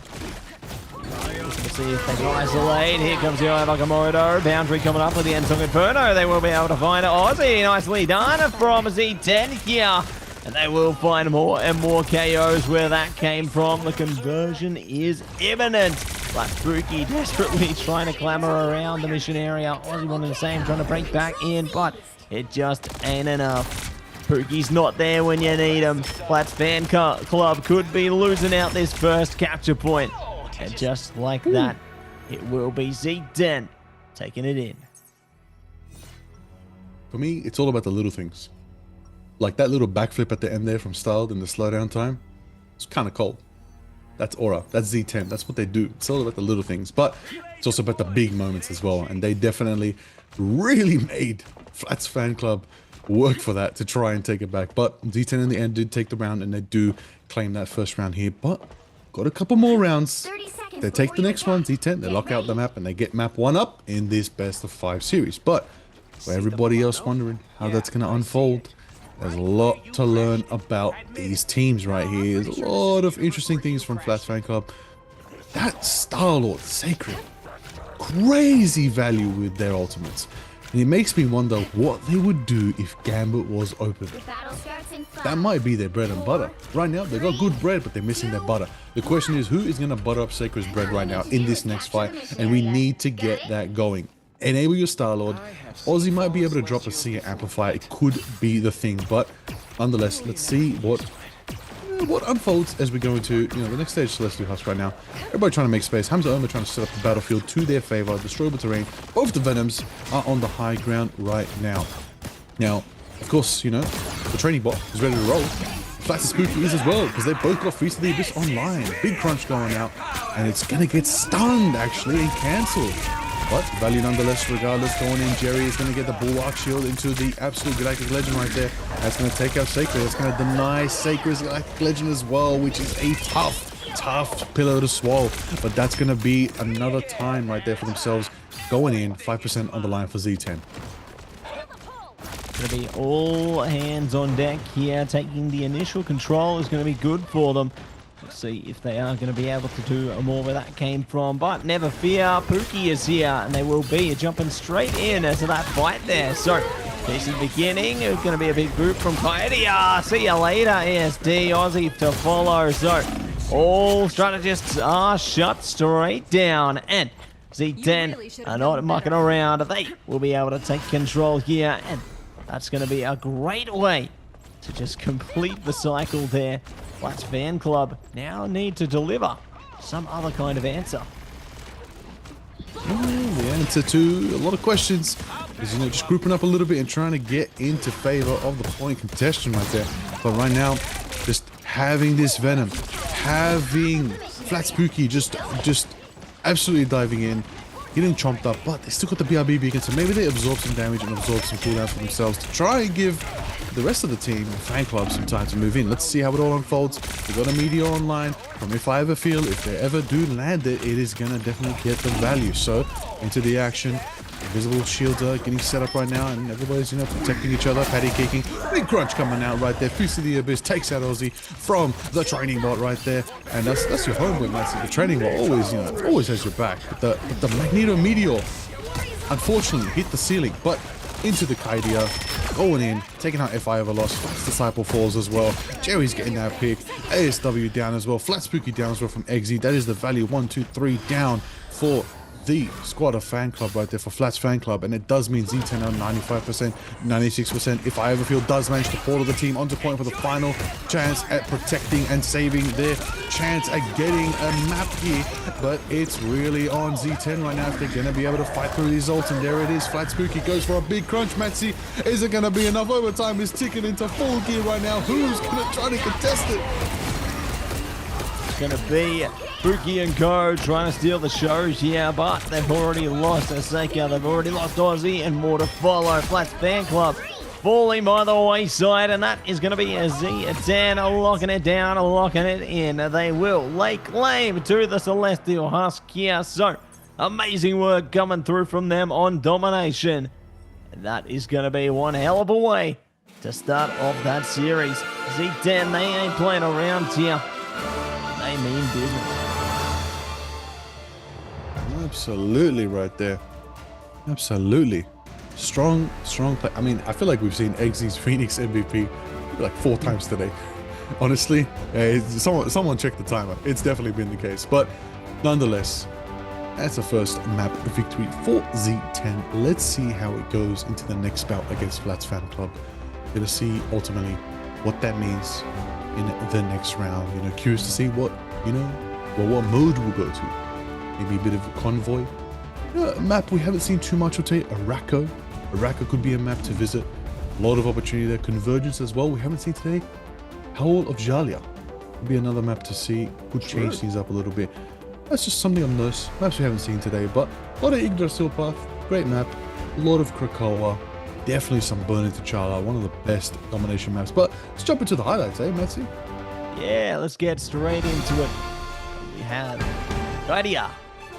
Let's see if they can isolate. Here comes the eye of Okamoto. Boundary coming up with the Ensong Inferno. They will be able to find it. Aussie, nicely done from Z10 here. And they will find more and more KOs where that came from. The conversion is imminent. But Spooky desperately trying to clamber around the mission area. Aussie wanting the same, trying to break back in, but it just ain't enough. Pookie's not there when you need him. Flats Fan Club could be losing out this first capture point. And just like that, it will be Z10 taking it in. For me, it's all about the little things. Like that little backflip at the end there from Styled in the slowdown time. It's kind of cold. That's Aura. That's Z10. That's what they do. It's all about the little things. But it's also about the big moments as well. And they definitely really made Flats Fan Club work for that to try and take it back. But Z10 in the end did take the round, and they do claim that first round here. But got a couple more rounds. They take the next one, Z10. They lock out the map, and they get map 1 up in this best of 5 series. But for everybody else wondering how that's going to unfold, there's a lot to learn about these teams right here. There's a lot of interesting things from Flats Fan Club. That Star-Lord Sacred, crazy value with their ultimates. And it makes me wonder what they would do if Gambit was open. That might be their bread and butter. Right now, they got good bread, but they're missing their butter. The question is, who is going to butter up Sacred's bread right now in this next fight? And we need to get that going. Enable your Star-Lord. Aussie might be able to drop a Seer Amplifier. It could be the thing, but nonetheless, let's see what unfolds as we go into the next stage. Celestial Husk right now. Everybody trying to make space. Hamza Oma trying to set up the battlefield to their favor. Destroyable terrain. Both the Venoms are on the high ground right now. Now, of course, the training bot is ready to roll. Flats and Spooky is as well, because they both got Feast of the Abyss online. Big crunch going out, and it's gonna get stunned actually and cancelled. But value nonetheless, regardless, going in. Jerry is going to get the Bulwark Shield into the absolute Galactic Legend right there. That's going to take out Sacred. That's going to deny Sacred's Galactic Legend as well, which is a tough pillar to swallow. But that's going to be another time right there for themselves. Going in, 5% on the line for Z10. Going to be all hands on deck here. Taking the initial control is going to be good for them. Let's see if they are going to be able to do more where that came from. But never fear, Pookie is here, and they will be jumping straight in to that fight there. So, this is the beginning. It's going to be a big group from Coyote. See you later, ASD. Aussie to follow. So, all strategists are shut straight down. And Z10 are not mucking around. They will be able to take control here. And that's going to be a great way to just complete the cycle there. Flats Fan Club now need to deliver some other kind of answer. The answer to a lot of questions is, just grouping up a little bit and trying to get into favor of the point contention right there. But right now, just having this Venom, having Flat Spooky just absolutely diving in, getting chomped up, but they still got the BRB beacon, so maybe they absorb some damage and absorb some cooldowns for themselves to try and give the rest of the team, Fan Club, some time to move in. Let's see how it all unfolds. We got a Meteor online from If I Ever Feel. If they ever do land it, it is going to definitely get the value. So, into the action. Invisible shields are getting set up right now, and everybody's, protecting each other, patty kicking. Big crunch coming out right there. Feast of the Abyss takes out Aussie from the training bot right there. And that's your home win, that's the training bot always has your back. But the Magneto Meteor, unfortunately, hit the ceiling, but into the Kaidia, going in, taking out If I Ever Lost. Flats Disciple falls as well. Jerry's getting that pick. ASW down as well. Flat Spooky down as well from Eggsy. That is the value. 1, 2, 3 down for the squad of Fan Club right there for Flats Fan Club, and it does mean Z10 are 95%, 96%. If I Ever Feel does manage to portal the team onto point for the final chance at protecting and saving their chance at getting a map here, but it's really on Z10 right now if they're going to be able to fight through these ults. And there it is, Flat Spooky goes for a big crunch. Metzi, is it going to be enough? Overtime is ticking into full gear right now. Who's going to try to contest it? It's going to be Spooky and Co trying to steal the show here, but they've already lost Aseka, they've already lost Aussie, and more to follow. Flats Fan Club falling by the wayside, and that is going to be a Z10 locking it down, locking it in. They will lay claim to the Celestial Husk here, so amazing work coming through from them on domination. And that is going to be one hell of a way to start off that series. Z10, they ain't playing around here. They mean business. Absolutely right there. Absolutely. Strong play. I mean, I feel like we've seen Eggsy's Phoenix MVP like 4 times today. Honestly, someone check the timer. It's definitely been the case. But nonetheless, that's the first map victory for Z10. Let's see how it goes into the next bout against Flats Fan Club. Gonna see ultimately what that means in the next round. You know, curious to see what mode we'll go to. Maybe a bit of a convoy. A map we haven't seen too much of today. Araco. Araco could be a map to visit. A lot of opportunity there. Convergence as well. We haven't seen today. Howl of Jalia could be another map to see. Could change things up a little bit. That's just something on those maps we haven't seen today. But a lot of Yggdrasil Path. Great map. A lot of Krakoa. Definitely some Burn into Chala. One of the best domination maps. But let's jump into the highlights, eh, Metsi? Yeah, let's get straight into it. We have Guardia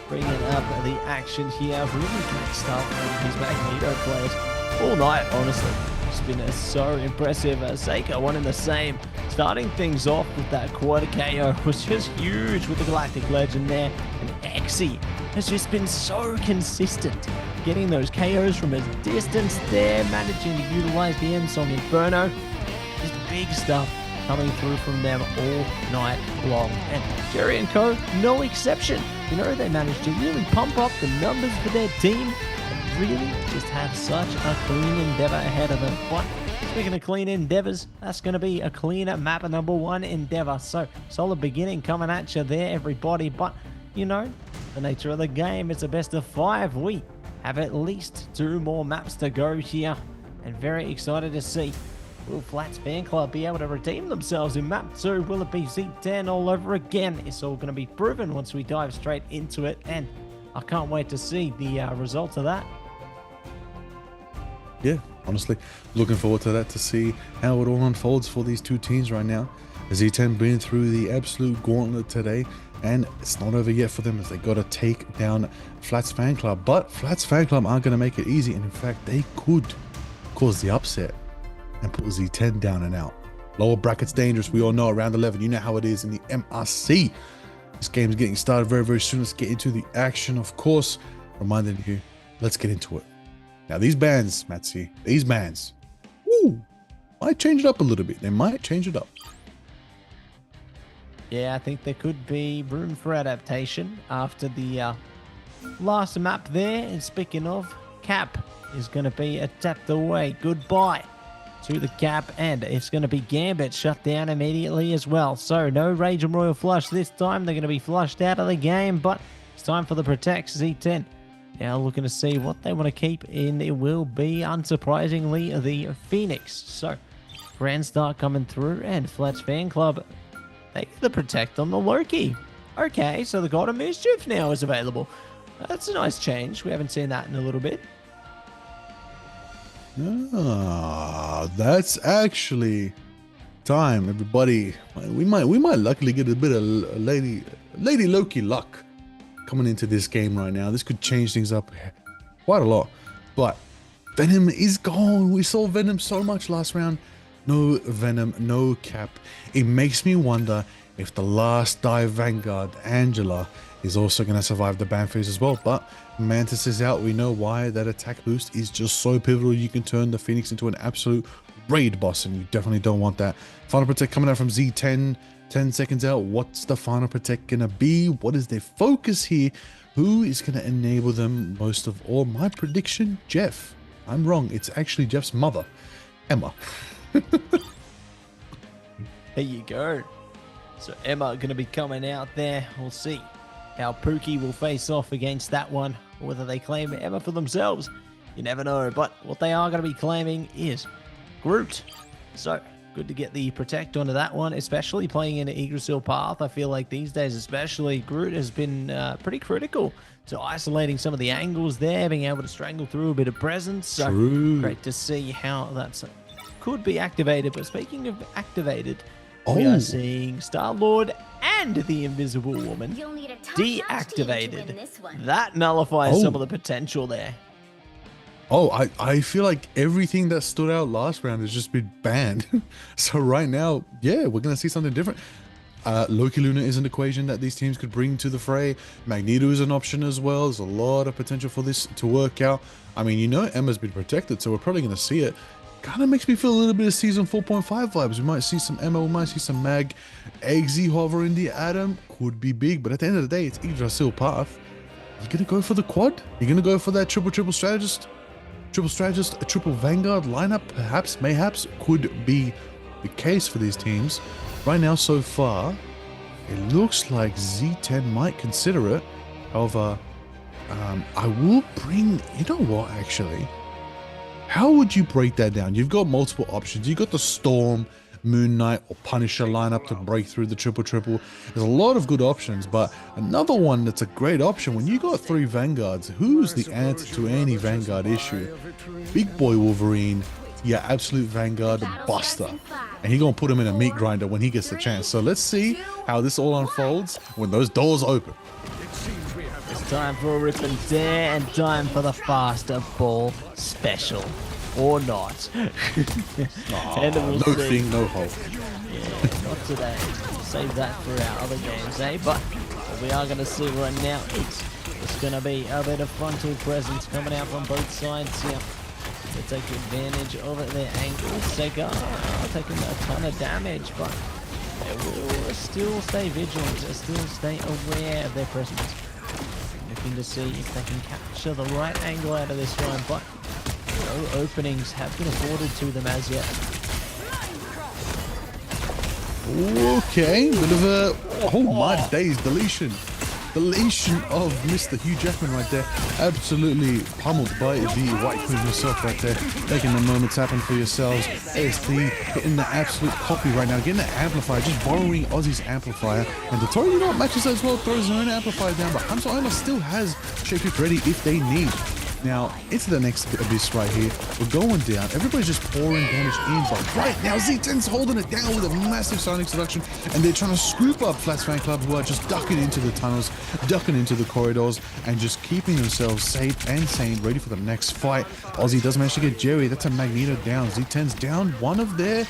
bringing up the action here. Really great stuff from his Magneto players all night, honestly. It's been so impressive. Seiko, one in the same. Starting things off with that quarter KO was just huge with the Galactic Legend there. And Exy has just been so consistent. Getting those KOs from a distance there, managing to utilize the end song Inferno. Just big stuff coming through from them all night long. And Jerry and Co, no exception. You know, they managed to really pump up the numbers for their team and really just have such a clean endeavor ahead of them. But speaking of clean endeavors, that's going to be a cleaner map number 1 endeavor. So solid beginning coming at you there, everybody. But, you know, the nature of the game, it's a best of 5. We have at least 2 more maps to go here. And very excited to see, will Flats Fan Club be able to redeem themselves in map 2? Will it be Z10 all over again? It's all going to be proven once we dive straight into it. And I can't wait to see the results of that. Yeah, honestly, looking forward to that, to see how it all unfolds for these 2 teams right now. Z10 been through the absolute gauntlet today, and it's not over yet for them as they got to take down Flats Fan Club. But Flats Fan Club aren't going to make it easy, and in fact, they could cause the upset and put Z10 down and out. Lower brackets dangerous. We all know round 11. You know how it is in the MRC. This game is getting started very, very soon. Let's get into the action, of course. Reminding you, let's get into it. Now, these bands, Matsi, these bands, might change it up a little bit. They might change it up. Yeah, I think there could be room for adaptation after the last map there. And speaking of, Cap is going to be tapped away. Goodbye to the Cap, and it's going to be Gambit shut down immediately as well. So no Rage and Royal Flush this time. They're going to be flushed out of the game, but it's time for the Protect Z10. Now looking to see what they want to keep in. It will be, unsurprisingly, the Phoenix. So grand start coming through, and Flats Fan Club, they get the Protect on the Loki. Okay, so the God of Mischief now is available. That's a nice change. We haven't seen that in a little bit. Ah, that's actually time, everybody. We might luckily get a bit of Lady Loki luck coming into this game right now. This could change things up quite a lot. But Venom is gone. We saw Venom so much last round. No Venom, no Cap. It makes me wonder if the last dive Vanguard, Angela, is also going to survive the ban phase as well. But Mantis is out. We know why. That attack boost is just so pivotal. You can turn the Phoenix into an absolute raid boss, and you definitely don't want that. Final Protect coming out from Z10. 10 seconds out. What's the Final Protect going to be? What is their focus here? Who is going to enable them most of all? My prediction, Jeff. I'm wrong. It's actually Jeff's mother, Emma. There you go. So Emma going to be coming out there. We'll see how Pookie will face off against that one, or whether they claim Emma for themselves. You never know, but what they are going to be claiming is Groot. So good to get the Protect onto that one, especially playing in an Yggdrasil Path. I feel like these days especially, Groot has been pretty critical to isolating some of the angles there, being able to strangle through a bit of presence. So great to see how that's could be activated. But speaking of activated, we are seeing Star-Lord and the Invisible Woman deactivated. That nullifies some of the potential there. Oh, I feel like everything that stood out last round has just been banned. So right now, yeah, we're going to see something different. Loki Luna is an equation that these teams could bring to the fray. Magneto is an option as well. There's a lot of potential for this to work out. I mean, you know, Emma's been protected, so we're probably going to see it. Kind of makes me feel a little bit of season 4.5 vibes. We might see some Emma, we might see some Mag. Eggsy hover in the Atom could be big, but at the end of the day, it's Yggdrasil path. You gonna go for the quad? You're gonna go for that triple strategist? A triple Vanguard lineup, perhaps, mayhaps, could be the case for these teams. Right now, so far, it looks like Z10 might consider it. However, I will bring, you know what, actually? How would you break that down? You've got multiple options. You've got the Storm, Moon Knight, or Punisher lineup to break through the triple. There's a lot of good options, but another one that's a great option, when you got 3 Vanguards, who's the answer to any Vanguard issue? Big boy Wolverine, yeah, absolute Vanguard buster. And he's gonna put him in a meat grinder when he gets the chance. So let's see how this all unfolds when those doors open. It's time for a rip and tear and time for the faster ball special. Or not. And we'll No see. thing, no hope. Yeah, not today. Save that for our other games, eh? But what we are going to see right now, it's going to be a bit of frontal presence coming out from both sides here. They take advantage of their angles. Sega taking a ton of damage, but they will still stay vigilant, still stay aware of their presence. Looking to see if they can capture the right angle out of this one, but no openings have been afforded to them as yet. Okay, bit of a, oh my days, deletion of Mr. Hugh Jackman right there. Absolutely pummeled by the White Queen herself right there. Making the moments happen for yourselves. AST hitting the absolute copy right now, getting the amplifier, just borrowing Aussie's amplifier. And Dottore, you know what, matches as well, throws his own amplifier down, but Hamza Omar still has Shape ready if they need. Now, into the next abyss right here. We're going down. Everybody's just pouring damage in, but right now, Z10's holding it down with a massive Sonic seduction, and they're trying to scoop up Flats Fan Club, who are just ducking into the tunnels, ducking into the corridors, and just keeping themselves safe and sane, ready for the next fight. Aussie does manage to get Jerry. That's a Magneto down. Z10's down one of their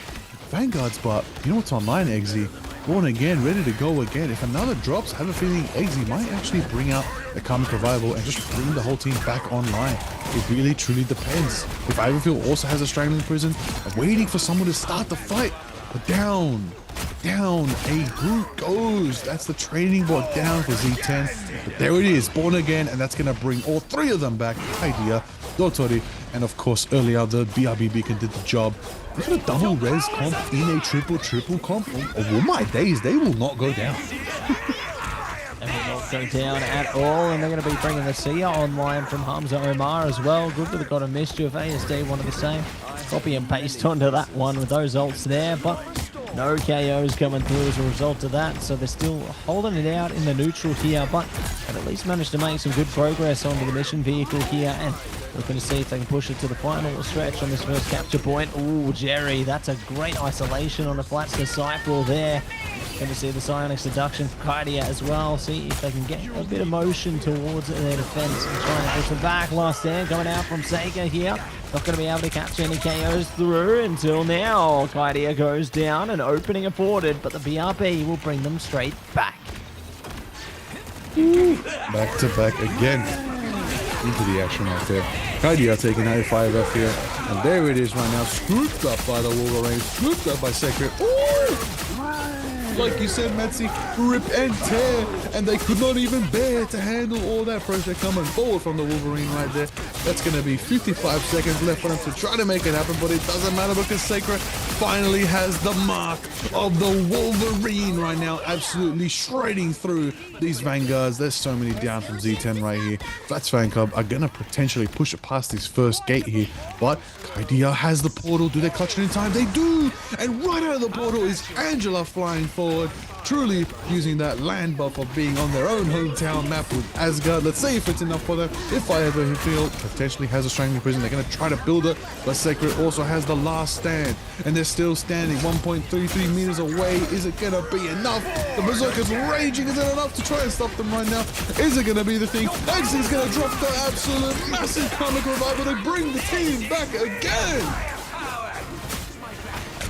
Vanguards, but you know what's online, Eggsy? Born again, ready to go again. If another drops, I have a feeling Eggsy might actually bring out the Karmic Revival and just bring the whole team back online. It really, truly depends. If Ivorfield also has a Strangling Prison, I'm waiting for someone to start the fight. But down, a group goes. That's the training board down for Z10. But there it is, Born Again, and that's going to bring all 3 of them back. Idea, Dotori, and of course, earlier the BRB Beacon did the job. Look at a double res comp in a triple comp. Oh my days, they will not go down. They will not go down at all, and they're going to be bringing the Sia online from Hamza Omar as well. Good for the God of Mischief. ASD, one of the same. Copy and paste onto that one with those ults there, but no KOs coming through as a result of that, so they're still holding it out in the neutral here, but have at least managed to make some good progress onto the mission vehicle here, and looking to see if they can push it to the final stretch on this first capture point. Ooh, Jerry, that's a great isolation on the Flats Disciple there. Going to see the Psionic Seduction for Kaidia as well. See if they can get a bit of motion towards their defense and try and push them back. Last stand coming out from Sega here. Not going to be able to capture any KOs through until now. Kaidia goes down and opening afforded, but the BRB will bring them straight back. Back to back again. Into the action right there. Kaidia taking 95 up here. And there it is right now. Scooped up by the Wolverine. Scooped up by Secret. Ooh! Like you said, Metzi, rip and tear. And they could not even bear to handle all that pressure coming forward from the Wolverine right there. That's going to be 55 seconds left for them to try to make it happen. But it doesn't matter because Sacred finally has the mark of the Wolverine right now. Absolutely shredding through these Vanguards. There's so many down from Z10 right here. Flats Fan Club are going to potentially push it past this first gate here. But Kaidia has the portal. Do they clutch it in time? They do! And right out of the portal is Angela flying forward. truly using that land buff of being on their own hometown map with Asgard. Let's see if it's enough for them. If I ever feel potentially has a strangling prison, they're going to try to build it, but Sacred also has the last stand, and they're still standing 1.33 meters away. Is it going to be enough? The Berserker's raging. Is it enough to try and stop them right now? Is it going to be the thing? Exy's going to drop the absolute massive comic revival to bring the team back again.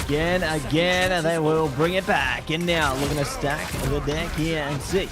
Again, and they will bring it back. And now looking to stack the deck here and see.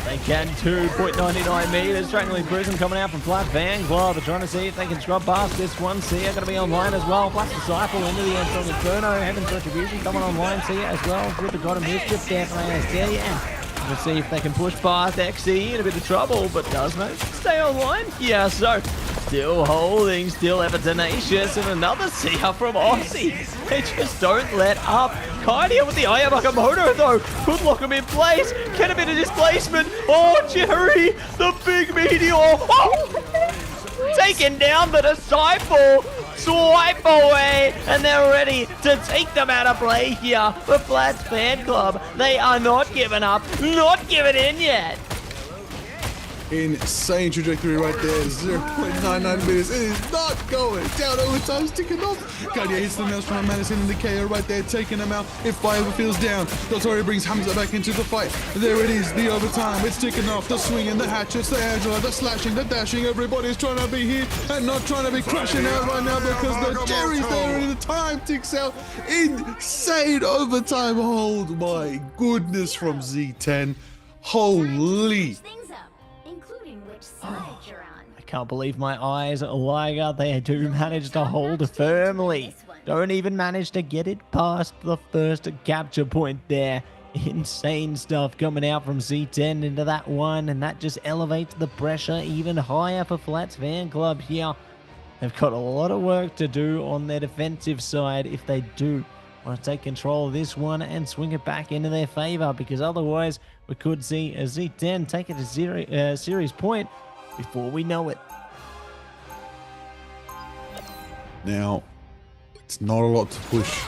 They can 2.99 meters. Strangling Prison coming out from Flat Van Club. They're trying to see if they can scrub past this one. Sia going to be online as well. Blast Disciple into the end from Inferno. Heaven's Retribution coming online. Sia as well. With the God of Mischief there from ASD. And we'll see if they can push past XE in a bit of trouble. But does manage to stay online? Yeah, so still holding, still ever tenacious. And another Sia from Aussie. They just don't let up. Kaidia with the Eye of Akamoto though. Could lock him in place. Get a bit of displacement. Oh, Jerry, the big meteor. Oh! Taking down the Disciple. Swipe away. And they're ready to take them out of play here. The Flats Fan Club, they are not giving up. Not giving in yet. Insane trajectory right there. 0.99 meters. It is not going down. Overtime's ticking off. Kaidia hits the Maelstrom of Madison and the KO right there, taking them out. If Fire feels down, Dotori brings Hamza back into the fight. There it is, the overtime. It's ticking off. The swinging, the hatchets, the Angela, the slashing, the dashing. Everybody's trying to be here and not trying to be crashing out right now because the Jerry's there and the time ticks out. Insane overtime. Oh my goodness from Z10. Holy. Things up, including which side you're on. I can't believe my eyes, Liger. They do manage to hold firmly. Don't even manage to get it past the first capture point there. Insane stuff coming out from Z10 into that one, and that just elevates the pressure even higher for Flats Fan Club here. They've got a lot of work to do on their defensive side if they do want to take control of this one and swing it back into their favor, because otherwise we could see a Z10 take it to series point before we know it. Now, it's not a lot to push.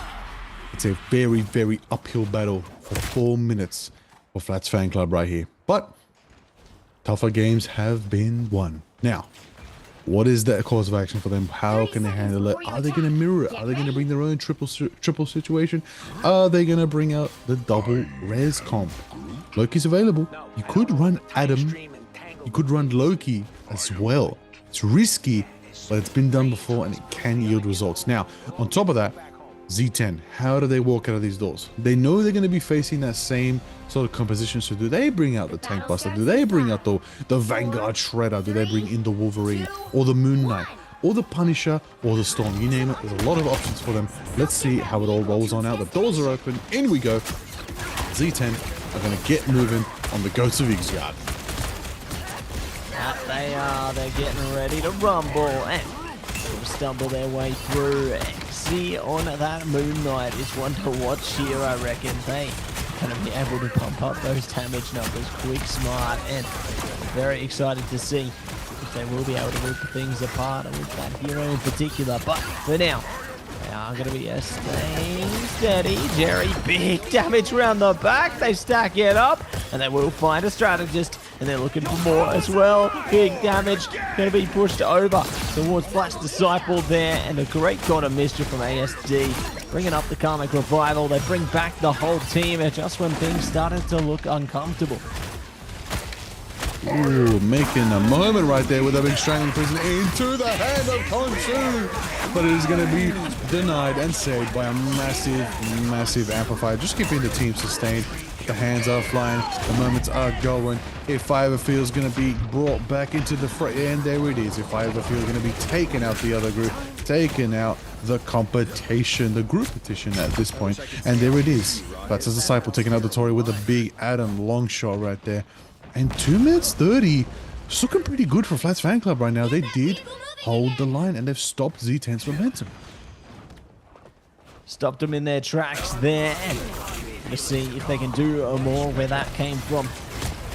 It's a very, very uphill battle for 4 minutes for Flats Fan Club right here. But tougher games have been won. Now, what is that course of action for them? How can they handle it? Are they going to mirror it? Are they going to bring their own triple situation? Are they going to bring out the double res comp? Loki's available. You could run Adam. You could run Loki as well. It's risky, but it's been done before and it can yield results. Now, on top of that, Z10, how do they walk out of these doors? They know they're going to be facing that same sort of composition. So do they bring out the Tank Buster? Do they bring out the Vanguard Shredder? Do they bring in the Wolverine or the Moon Knight or the Punisher or the Storm? You name it. There's a lot of options for them. Let's see how it all rolls on out. The doors are open. In we go. Z10 are going to get moving on the Goats of Ixyard. That they are. They're getting ready to rumble and stumble their way through. See on that Moon Knight is one to watch here, I reckon. They going to be able to pump up those damage numbers quick, smart, and very excited to see if they will be able to rip things apart with that hero in particular. But for now, they are going to be staying steady. Jerry, big damage around the back. They stack it up, and they will find a strategist. And they're looking for more as well. Big damage going to be pushed over towards Blast Disciple there. And a great God of Mischief from ASD. Bringing up the Karmic Revival. They bring back the whole team. And just when things started to look uncomfortable. Ooh, making a moment right there with a big strangling prison into the hand of Khonshu. But it is going to be denied and saved by a massive amplifier. Just keeping the team sustained. The hands are flying, the moments are going. If Fire Feel is going to be brought back into the fray, and there it is. If Fire Feel is going to be taking out the other group, taking out the competition, the group petition at this point, and there it is. That's his Disciple taking out the Tory with a big Adam long shot right there. And 2 minutes 30, it's looking pretty good for Flats Fan Club right now. They did hold the line, and they've stopped Z10's momentum. Stopped them in their tracks there. To see if they can do more where that came from.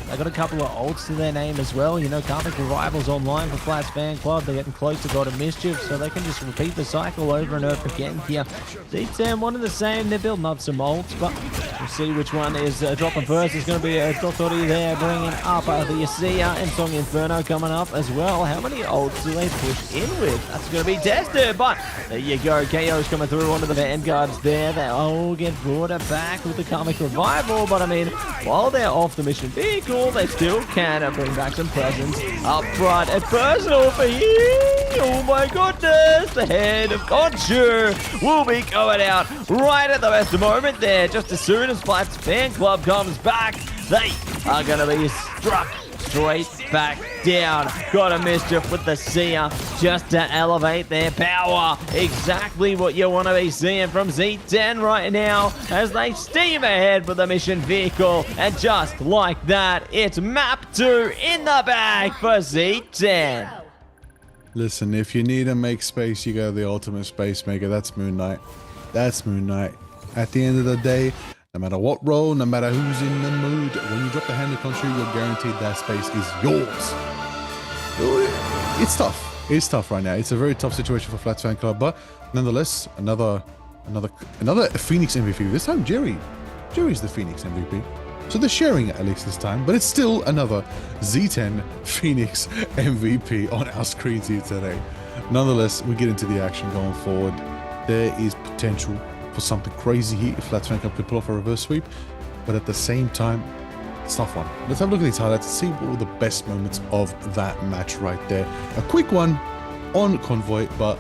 They got a couple of ults to their name as well. You know, Karmic Revival's online for Flats Fan Club. They're getting close to God of Mischief, so they can just repeat the cycle over and over again here. D10, one of the same. They're building up some ults, but we'll see which one is dropping first. It's going to be a Dotori there, bringing up the Yasia and Song Inferno coming up as well. How many ults do they push in with? That's going to be tested, but there you go. KO's coming through onto the Vanguards there. They all get brought back with the Karmic Revival, but I mean, while they're off the mission vehicle, they still can bring back some presents up front and personal for you. Oh my goodness, the head of Conjure will be going out right at the best moment there. Just as soon as Flats Fan Club comes back, they are going to be struck straight back down. Got a Mischief with the Seer just to elevate their power. Exactly what you want to be seeing from Z10 right now as they steam ahead with the mission vehicle. And just like that, it's map 2 in the bag for Z10. Listen, if you need to make space, you go to the ultimate space maker. That's Moon Knight. That's Moon Knight. At the end of the day, no matter what role, no matter who's in the mood, when you drop the hand of country, you're guaranteed that space is yours. It's tough. It's tough right now. It's a very tough situation for Flats Fan Club, but nonetheless, another Phoenix MVP. This time, Jerry's the Phoenix MVP. So they're sharing it at least this time, but it's still another Z10 Phoenix MVP on our screens here today. Nonetheless, we get into the action going forward. There is potential for something crazy here if Flats Fan Club could pull off a reverse sweep, but at the same time, it's a tough one. Let's have a look at these highlights and see what were the best moments of that match right there. A quick one on Convoy, but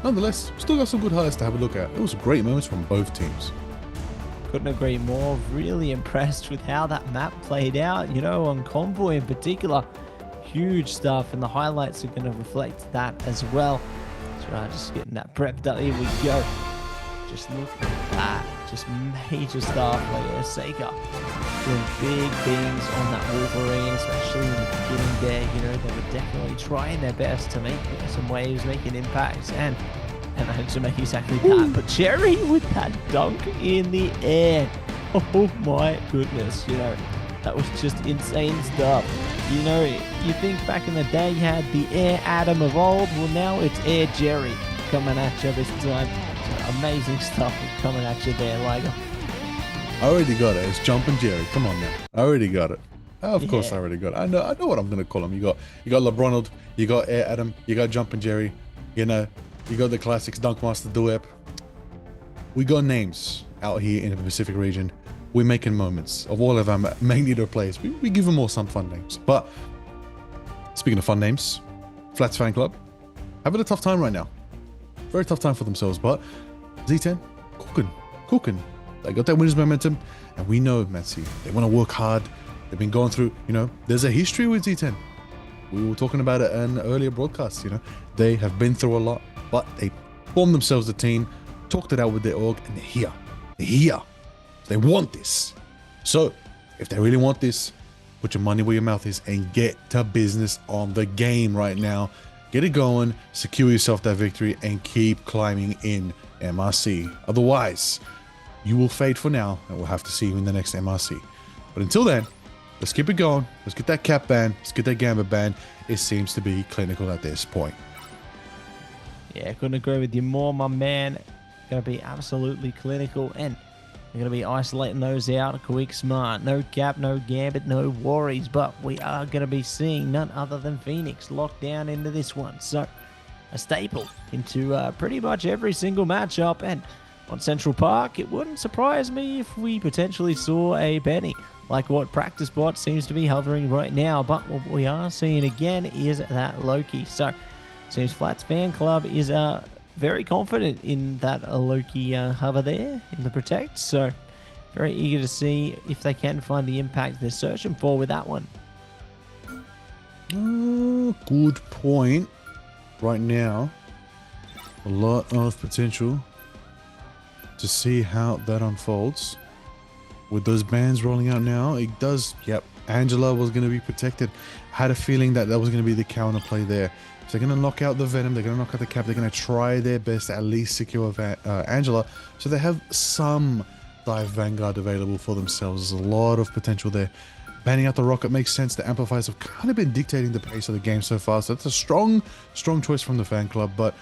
nonetheless, still got some good highlights to have a look at. It was great moments from both teams. Couldn't agree more. Really impressed with how that map played out, you know, on Convoy in particular. Huge stuff, and the highlights are going to reflect that as well. So just getting that prepped up. Here we go. Just look at that. Just major stuff like Seika doing big things on that Wolverine, especially in the beginning there. You know, they were definitely trying their best to make some waves, making impacts, and to make exactly that. But Cherry with that dunk in the air. Oh my goodness, you know, that was just insane stuff. You know, you think back in the day you had the Air Adam of old, well now it's Air Jerry coming at you this time. So amazing stuff coming at you there, Liger. I already got it. It's Jumpin' Jerry. Come on now. I already got it. Of course I already got it. I know what I'm gonna call him. You got LeBronald, you got Air Adam, you got Jumpin' Jerry, you know. You got the classics, Dunkmaster Duep. We got names out here in the Pacific region. We're making moments of all of our main leader players. We give them all some fun names. But speaking of fun names, Flats Fan Club having a tough time right now. Very tough time for themselves. But Z10, cooking. They got that winner's momentum. And we know, Matsi, they want to work hard. They've been going through, you know, there's a history with Z10. We were talking about it in an earlier broadcast, you know. They have been through a lot. But they formed themselves a team, talked it out with their org, and they're here. They're here. They want this. So, if they really want this, put your money where your mouth is and get to business on the game right now. Get it going, secure yourself that victory, and keep climbing in MRC. Otherwise, you will fade for now, and we'll have to see you in the next MRC. But until then, let's keep it going. Let's get that cap ban. Let's get that Gambit ban. It seems to be clinical at this point. Yeah, couldn't agree with you more, my man. Going to be absolutely clinical, and we're going to be isolating those out quick, smart. No cap, no Gambit, no worries, but we are going to be seeing none other than Phoenix locked down into this one. So, a staple into pretty much every single matchup, and on Central Park, it wouldn't surprise me if we potentially saw a Benny, like what Practice Bot seems to be hovering right now, but what we are seeing again is that Loki. So, seems Flats Fan Club is very confident in that Loki hover there in the Protect. So very eager to see if they can find the impact they're searching for with that one. Good point. Right now, a lot of potential to see how that unfolds. With those bans rolling out now, it does, yep, Angela was going to be protected. Had a feeling that was going to be the counter play there. So they're going to knock out the Venom, they're going to knock out the Cap, they're going to try their best to at least secure Angela, so they have some dive Vanguard available for themselves. There's a lot of potential there. banning out the rocket makes sense. The amplifiers have kind of been dictating the pace of the game so far, so that's a strong choice from the fan club. But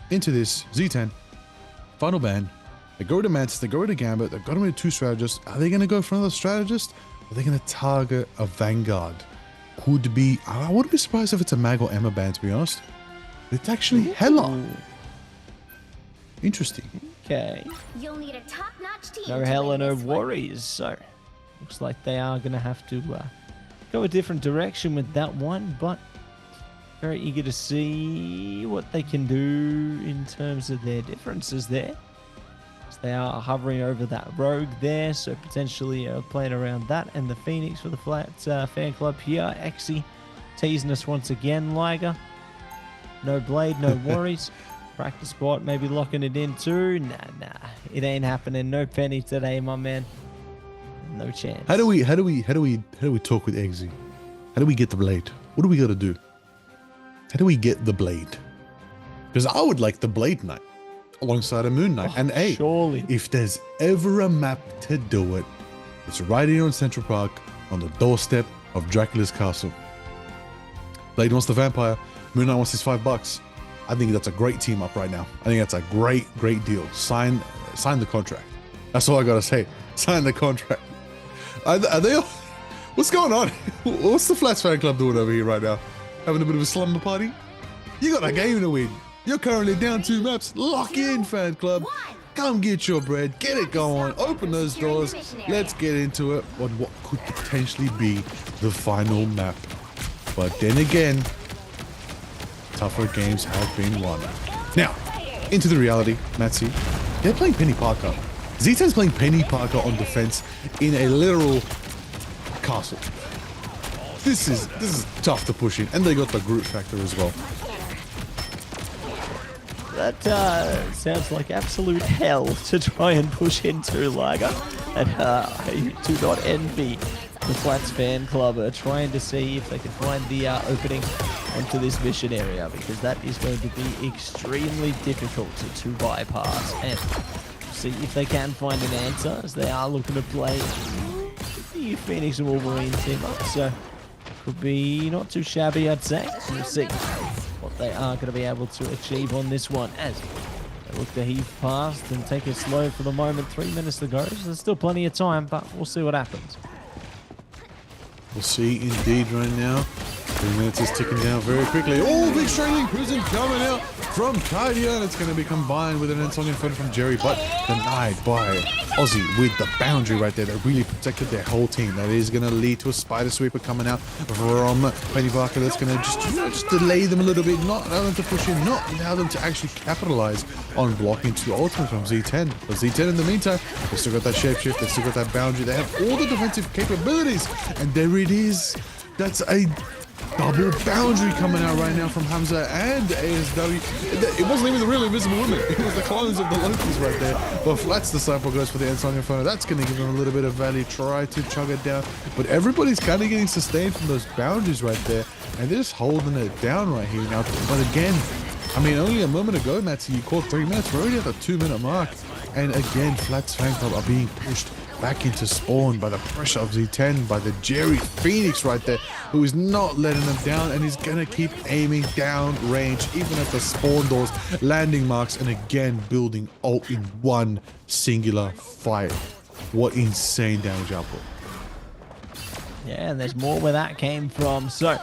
into this, Z10, final ban. They go to Mantis, they go to Gambit, they've got him with 2 strategists. Are they going to go for another strategist? Are they going to target a Vanguard? Could be, I wouldn't be surprised if it's a Mag or Emma ban, to be honest. It's actually Hela. Interesting. Okay. You'll need a top-notch team. No to Hela, win no this one. worries. So, looks like they are going to have to go a different direction with that one, but very eager to see what they can do in terms of their differences there. As they are hovering over that rogue there, so potentially playing around that. And the Phoenix for the Flats fan club here. Exy teasing us once again, Liger. No blade, no worries. Practice spot, maybe locking it in too. Nah, it ain't happening. No penny today, my man. No chance. How do we talk with Eggsy? How do we get the blade? What do we got to do? How do we get the blade? Because I would like the Blade Knight alongside a Moon Knight. And hey, surely, if there's ever a map to do it, it's right here on Central Park on the doorstep of Dracula's castle. Blade wants the vampire. Moon Knight wants his $5. I think that's a great team up right now. I think that's a great deal. Sign the contract. That's all I gotta say. Sign the contract. Are they? What's going on? What's the Flats fan club doing over here right now? Having a bit of a slumber party? You got a game to win. You're currently down 2 maps. Lock in, fan club. Come get your bread. Get it going. Open those doors. Let's get into it on what could potentially be the final map. But then again, tougher games have been won. Now, into the reality, Matsi. They're playing Penny Parker. Z10's playing Penny Parker on defense in a literal castle. This is tough to push in, and they got the group factor as well. That sounds like absolute hell to try and push into, Liger. And I do not envy the Flats fan club trying to see if they can find the opening onto this mission area, because that is going to be extremely difficult to bypass. And see if they can find an answer, as they are looking to play the Phoenix and Wolverine team up. So could be not too shabby, I'd say. We'll see what they are going to be able to achieve on this one, as they look to heave past and take it slow for the moment. 3 minutes to go, so there's still plenty of time, but we'll see what happens. We'll see indeed right now. 3 minutes is ticking down very quickly. Oh, big straight prison coming out from Kaidia, and it's going to be combined with an Ensong in front from Jerry, but denied by Aussie with the boundary right there that really protected their whole team. That is going to lead to a spider sweeper coming out from Penny Parker. That's going to just delay them a little bit, not allow them to push in, not allow them to actually capitalize on blocking 2 ultimates from Z10. But Z10 in the meantime, they still got that shapeshift, they still got that boundary, they have all the defensive capabilities, and there it is. That's a double boundary coming out right now from Hamza and ASW. It wasn't even the real Invisible Women. It was the clones of the Lokis right there. But Flats Disciple goes for the Ensong Inferno. That's going to give them a little bit of value. Try to chug it down. But everybody's kind of getting sustained from those boundaries right there. And they're just holding it down right here now. But again, I mean, only a moment ago, Matty, you called 3 minutes. We're already at the 2-minute mark. And again, Flats fan club are being pushed back into spawn by the pressure of Z10, by the Jerry Phoenix right there, who is not letting them down, and he's gonna keep aiming down range, even at the spawn doors, landing marks, and again building ult in one singular fight. What insane damage output. Yeah, and there's more where that came from. So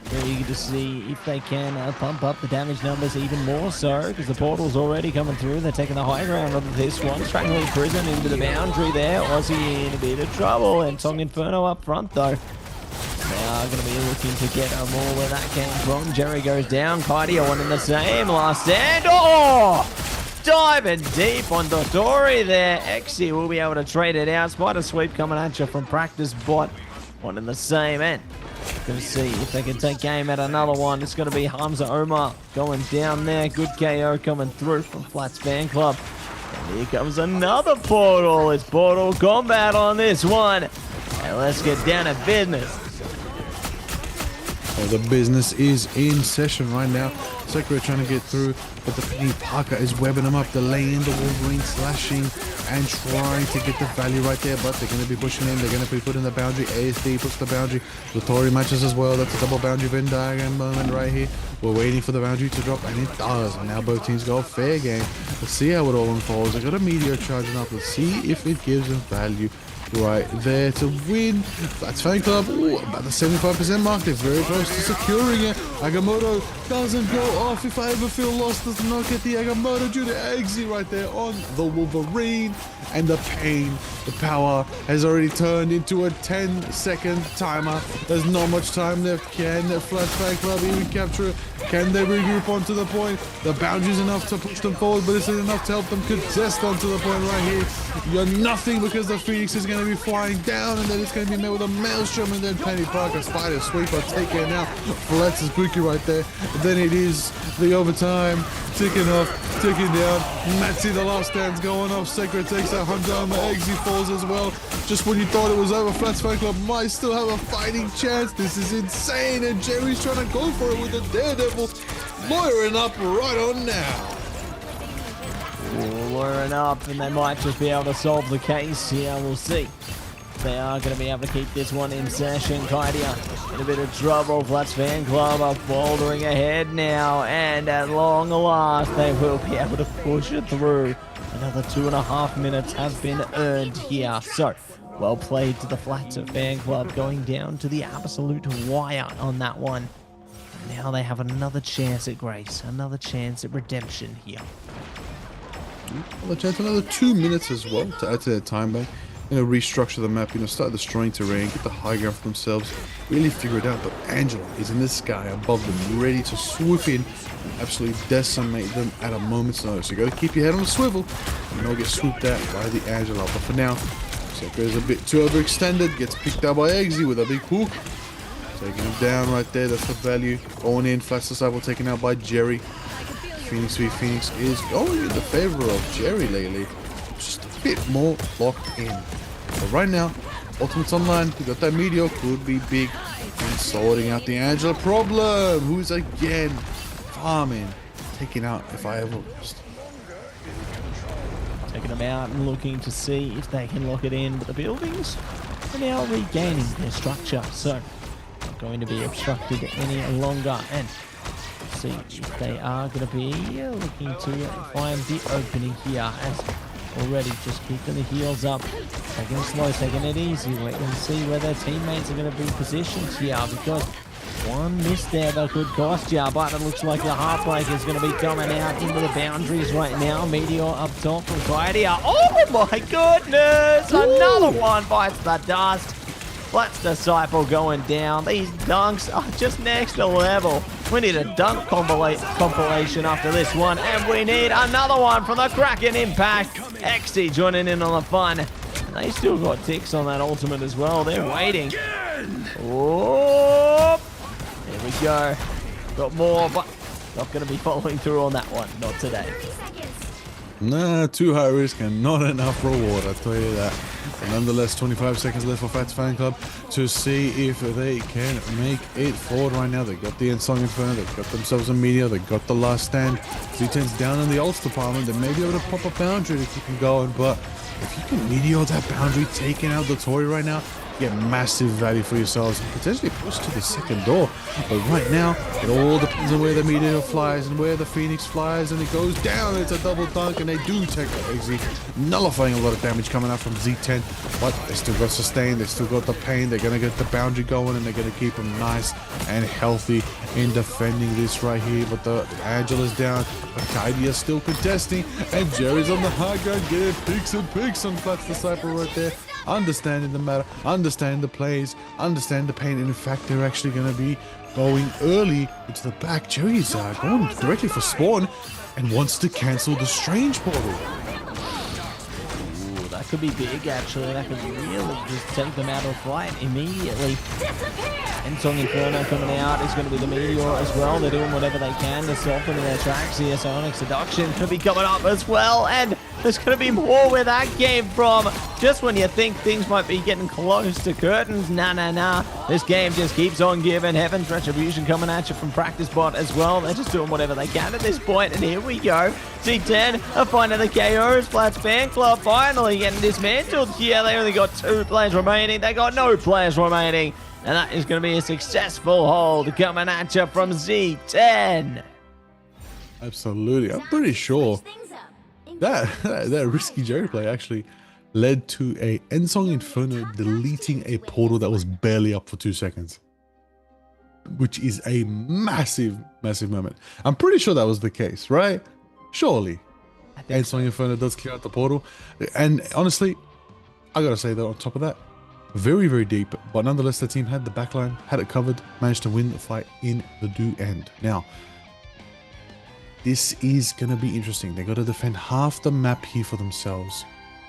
very eager to see if they can pump up the damage numbers even more so, because the portal's already coming through. They're taking the high ground on this one. Strangling Prison into the boundary there. Aussie in a bit of trouble, and Song Inferno up front though. They are going to be looking to get more where that came from. Jerry goes down. Kaidia one in the same. Last stand. Oh! Diving deep on Dotori there. Exy will be able to trade it out. Spider sweep coming at you from practice bot. One in the same end. Gonna see if they can take game at another one. It's gonna be Hamza Omar going down there. Good KO coming through from Flats fan club. And here comes another portal. It's portal combat on this one. And let's get down to business. Well, the business is in session right now. Sekiro trying to get through, but the Penny Parker is webbing him up, delaying the Wolverine, slashing and trying to get the value right there, but they're going to be pushing in, they're going to be putting the boundary. ASD puts the boundary. The Tori matches as well. That's a double boundary Venn diagram moment right here. We're waiting for the boundary to drop, and it does. And now both teams go fair game. Let's see how it all unfolds. I got a meteor charging up. Let's see if it gives them value right there to win. That's Fan Club. Ooh, about the 75% mark. They're very close to securing it. Agamotto doesn't go off. If I ever feel lost, does not get the Agamotto due to Eggsy right there on the Wolverine. And the pain, the power has already turned into a 10-second timer. There's not much time left. Can the Flash Fan Club even capture it? Can they regroup onto the point? The boundary's enough to push them forward, but it's enough to help them contest onto the point right here. You're nothing because the Phoenix is going to be flying down, and then it's going to be met with a Maelstrom, and then Penny Parker, Spider Sweeper, take it now. Flats is quickly right there. And then it is the overtime, ticking off, ticking down. Matzy, the last stand's going off. Sekiro takes that hunt down, the Eggsy falls as well. Just when you thought it was over, Flats Fan Club might still have a fighting chance. This is insane, and Jerry's trying to go for it with the Daredevil. Lawyering up right on now. Lawyering up, and they might just be able to solve the case here. We'll see. They are going to be able to keep this one in session. Kaidia in a bit of trouble. Flats Fan Club are bouldering ahead now, and at long last, they will be able to push it through. Another 2.5 minutes have been earned here. So, well played to the Flats Fan Club, going down to the absolute wire on that one. Now they have another chance at grace, another chance at redemption here. Another chance, another 2 minutes as well to add to their time bank. Restructure the map, start destroying terrain, get the high ground for themselves, really figure it out. But Angela is in the sky above them, ready to swoop in and absolutely decimate them at a moment's notice. You got to keep your head on the swivel and not get swooped at by the Angela. But for now, Sekiro is a bit too overextended, gets picked up by Eggsy with a big hook. Taking him down right there, that's the value. Going in, Flash Disciple taken out by Jerry. Phoenix v Phoenix is going in the favor of Jerry lately. Just a bit more locked in. But right now, Ultimate's online. We got that Meteor, could be big. And sorting out the Angela problem. Who's again farming, taking out if I ever lost. Taking them out and looking to see if they can lock it in. But the buildings are now regaining their structure. So, going to be obstructed any longer, and see if they are going to be looking to find the opening here, as already just keeping the heels up, taking it slow, taking it easy. Wait and see where their teammates are going to be positioned here, because one miss there that could cost you, but it looks like the Heartbreaker is going to be coming out into the boundaries right now. Meteor up top from Kaidia. Oh my goodness! Another one bites the dust. Flats Disciple going down. These dunks are just next level. We need a dunk compilation after this one, and we need another one from the Kraken Impact. XT joining in on the fun. And they still got ticks on that ultimate as well. They're waiting. Oh, there we go. Got more, but not going to be following through on that one. Not today. Nah, too high risk and not enough reward, I tell you that. And nonetheless, 25 seconds left for Flats Fan Club to see if they can make it forward right now. They got the Ensong Inferno, they've got themselves a Meteor, they got the last stand. Z10's down in the ults department, they may be able to pop a boundary to keep him going, but if you can Meteor that boundary, taking out the Tori right now, get massive value for yourselves and potentially push to the second door. But right now, it all depends on where the Meteor flies and where the Phoenix flies, and it goes down. It's a double dunk, and they do take the Eggsy, nullifying a lot of damage coming out from Z10. But they still got sustain, they still got the pain. They're gonna get the boundary going, and they're gonna keep them nice and healthy in defending this right here. But the Angela's down, but Kaidia's still contesting, and Jerry's on the high ground getting picks and picks on Flats Disciple right there. Understanding the matter, understanding the plays, understand the pain. And in fact, they're actually going to be going early into the back. Jerry's going directly for spawn and wants to cancel the strange portal. Ooh, that could be big actually. That could really just take them out of flight immediately. Ensong Inferno coming out is going to be the Meteor as well. They're doing whatever they can to soften their tracks here. Sonic Seduction could be coming up as well. And there's going to be more where that came from. Just when you think things might be getting close to curtains. Nah. This game just keeps on giving. Heaven's Retribution coming at you from Practice Bot as well. They're just doing whatever they can at this point. And here we go. Z10 are finding the KOs. Flats Fan Club finally getting dismantled. Yeah, they only got 2 players remaining. They got no players remaining. And that is going to be a successful hold coming at you from Z10. Absolutely. I'm pretty sure that risky Jerry play actually led to a Ensong Inferno deleting a portal that was barely up for 2 seconds, which is a massive moment. I'm pretty sure that was the case, right? Surely. Ensong Inferno does clear out the portal. And honestly, I gotta say though, on top of that, very deep, but nonetheless the team had the backline, had it covered, managed to win the fight in the do end. Now, this is gonna be interesting. They gotta defend half the map here for themselves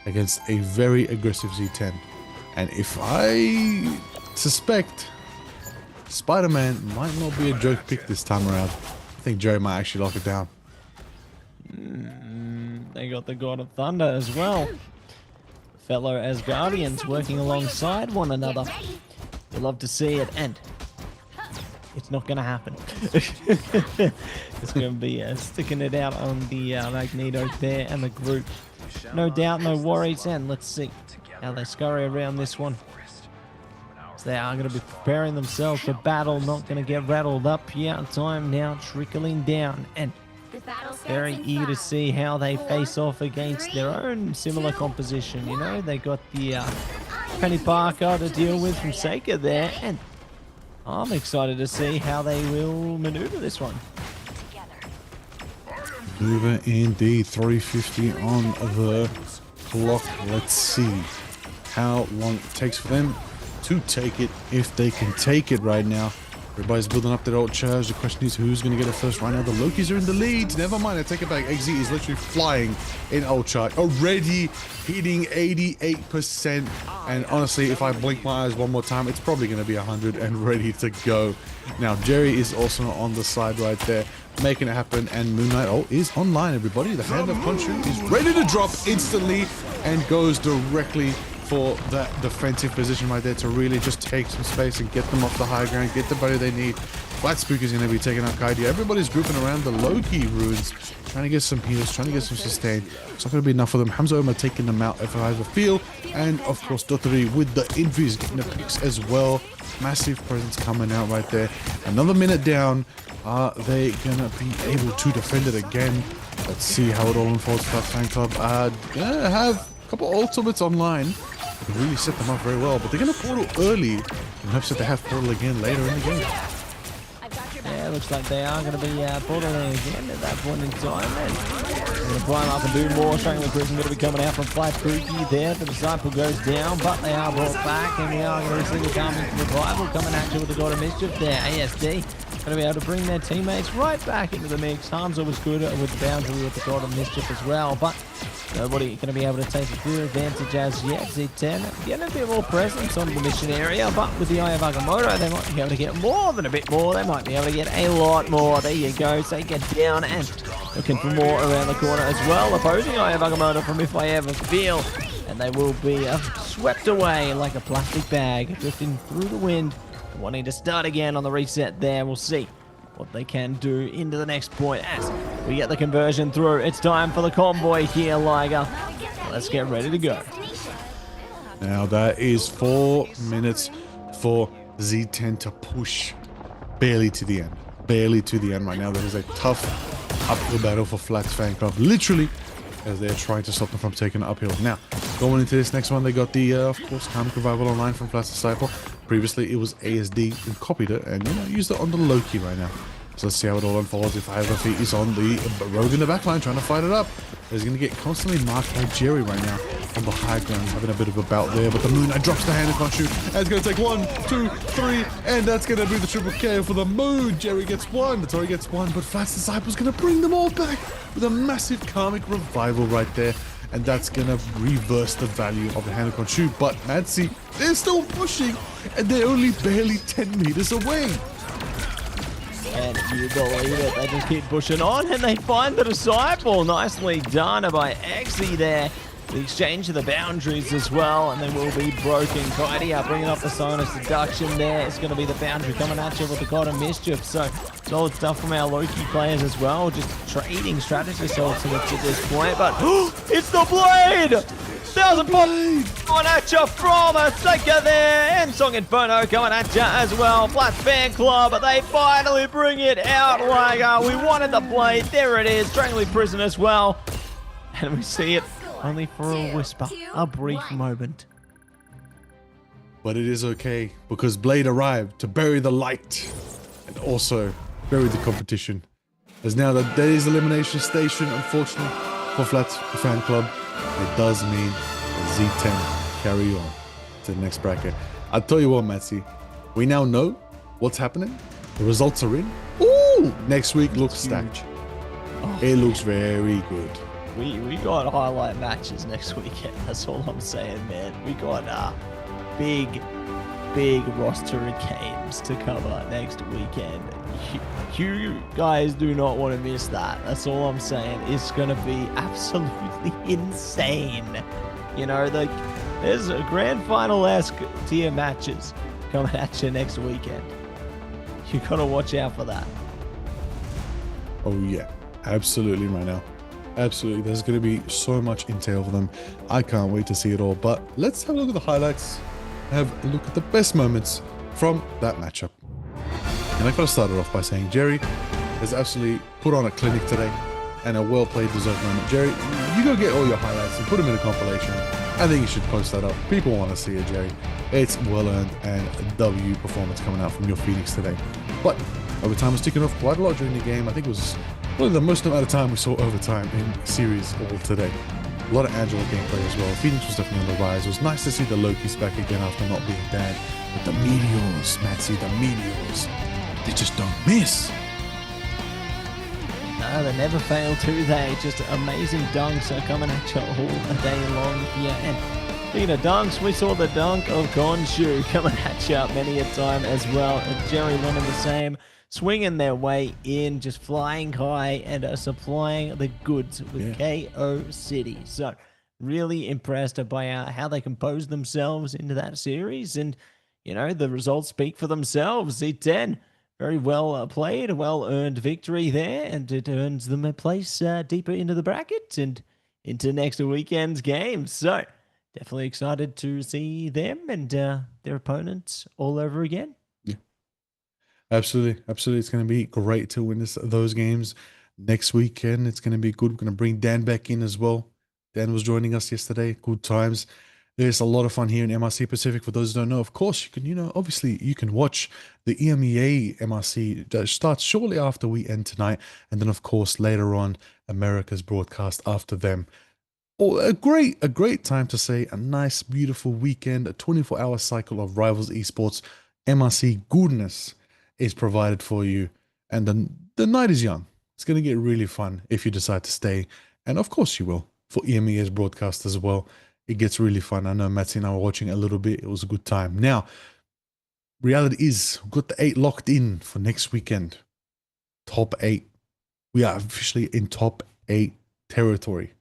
against a very aggressive Z10. And if I suspect, Spider-Man might not be a joke pick this time around. I think Jerry might actually lock it down. They got the God of Thunder as well. Fellow Asgardians working alongside one another. You love to see it, and it's not going to happen. It's going to be sticking it out on the Magneto there and the group. No doubt, no worries, and let's see how they scurry around this one. So they are going to be preparing themselves for battle, not going to get rattled up here. Time now trickling down, and very eager to see how they face off against their own similar composition. You know, they got the Penny Parker to deal with from Seika there, and I'm excited to see how they will maneuver this one. Maneuver indeed. 350 on the clock. Let's see how long it takes for them to take it, if they can take it right now. Everybody's building up their old charge. The question is who's going to get it first right now. The Lokis are in the lead. Never mind, I take it back. XZ is literally flying in ult charge. Already hitting 88%. And honestly, if I blink my eyes one more time, it's probably going to be 100 and ready to go. Now, Jerry is also on the side right there, making it happen. And Moon Knight ult is online, everybody. The Hand of Punchu is ready to drop instantly and goes directly for that defensive position right there to really just take some space and get them off the high ground, get the body they need. Flat Spook is going to be taking out Kaidia. Everybody's grouping around the Loki runes, trying to get some heals, trying to get some sustain. It's not going to be enough for them. Hamza Oma taking them out if I have a feel. And of course, Dottery with the invis getting the picks as well. Massive presence coming out right there. Another minute down. Are they going to be able to defend it again? Let's see how it all unfolds for that fan club. Gonna have a couple ultimates online. They can really set them up very well, but they're going to portal early in hopes that they have portal again later in the game. Yeah, looks like they are going to be portaling again at that point in time. And they're going to prime up and do more. Strangling Prison going to be coming out from Fly Spooky there. The Disciple goes down, but they are brought back, and we are going to see the Carmen Revival coming at you with the God of Mischief there. ASD going to be able to bring their teammates right back into the mix. Hamza was good with the boundary with the God of Mischief as well, but nobody going to be able to take a clear advantage as yet. Z10 getting a bit more presence on the mission area, but with the Eye of Agamotto, they might be able to get more than a bit more. They might be able to get a lot more. There you go. So they get down and looking for more around the corner as well. Opposing Eye of Agamotto from If I Ever Feel, and they will be swept away like a plastic bag, drifting through the wind, wanting to start again on the reset there. We'll see what they can do into the next point as we get the conversion through. It's time for the convoy here, Liger. Let's get ready to go. Now that is 4 minutes for Z10 to push barely to the end. Barely to the end right now. That is a tough uphill battle for Flats Fan Club. Literally, as they're trying to stop them from taking uphill. Now, going into this next one, they got the, of course, Karmic Revival online from Flats Disciple. Previously, it was ASD who copied it and, you know, used it on the Loki right now. So let's see how it all unfolds. If Ivor Feet is on the rogue in the backline trying to fight it up. He's going to get constantly marked by Jerry right now on the high ground, having a bit of a bout there. But the Moon Knight drops the Hand of Punchu. And it's going to take 1, 2, 3, and that's going to be the triple KO for the Moon. Jerry gets 1, the Tori gets 1, but Flats Disciple's going to bring them all back with a massive Karmic Revival right there. and that's gonna reverse the value of the Hanacon shoe. But Matsy, they're still pushing, and they're only barely 10 meters away. And you believe it, they just keep pushing on, and they find the Disciple. Nicely done by Exy there. The exchange of the boundaries as well, and they will be broken. Kaidia bringing up the Sonus Seduction there. It's going to be the boundary coming at you with the God of Mischief. So solid stuff from our Loki players as well. Just trading strategy salts at this point. But it's the Blade! 1,000 Blade coming at you from a Seika there. And Song Inferno coming at you as well. Flat Fan Club, they finally bring it out. Like, we wanted the Blade. There it is. Strangely Prison as well. And we see it. Only for a whisper, a brief moment. But it is okay, because Blade arrived to bury the light and also bury the competition. As now the day's elimination station, unfortunately, for Flat Fan Club, it does mean the Z10 carry on to the next bracket. I'll tell you what, Matsy, we now know what's happening. The results are in. Ooh! Next week looks stacked. It looks very good. We got highlight matches next weekend. That's all I'm saying, man. We got big roster of games to cover next weekend. You guys do not want to miss that. That's all I'm saying. It's gonna be absolutely insane. You know, there's a grand final-esque tier matches coming at you next weekend. You gotta watch out for that. Oh yeah, absolutely right now. Absolutely, there's going to be so much intel for them. I can't wait to see it all. But let's have a look at the highlights, have a look at the best moments from that matchup. And I got to start it off by saying Jerry has absolutely put on a clinic today and a well-played deserved moment. Jerry, you go get all your highlights and put them in a compilation. I think you should post that up. People want to see it, Jerry. It's well-earned and a W performance coming out from your Phoenix today. But overtime was ticking off quite a lot during the game. I think it was probably the most amount of time we saw overtime in series all today. A lot of agile gameplay as well. Phoenix was definitely on the rise. It was nice to see the Lokis back again after not being bad. But the Meteors, Matsy, the Meteors, they just don't miss. No, they never fail to. They just amazing dunks are coming at you all day long here. And speaking of dunks, we saw the dunk of Gonshu coming at you many a time as well. And Jerry Lennon the same. Swinging their way in, just flying high and supplying the goods with KO City. So really impressed by how they composed themselves into that series. And, you know, the results speak for themselves. Z10, very well played, well-earned victory there. And it earns them a place deeper into the bracket and into next weekend's games. So definitely excited to see them and their opponents all over again. Absolutely. Absolutely. It's going to be great to witness those games next weekend. It's going to be good. We're going to bring Dan back in as well. Dan was joining us yesterday. Good times. There's a lot of fun here in MRC Pacific. For those who don't know, of course, you can, obviously you can watch the EMEA MRC that starts shortly after we end tonight. And then, of course, later on, America's broadcast after them. Oh, a great time to say a nice, beautiful weekend, a 24-hour cycle of Rivals Esports MRC goodness is provided for you, and the night is young. It's going to get really fun if you decide to stay, and of course you will, for EMEA's broadcast as well. It gets really fun. I know Matty and I were watching a little bit. It was a good time. Now, reality is, we've got the 8 locked in for next weekend. Top 8. We are officially in top 8 territory.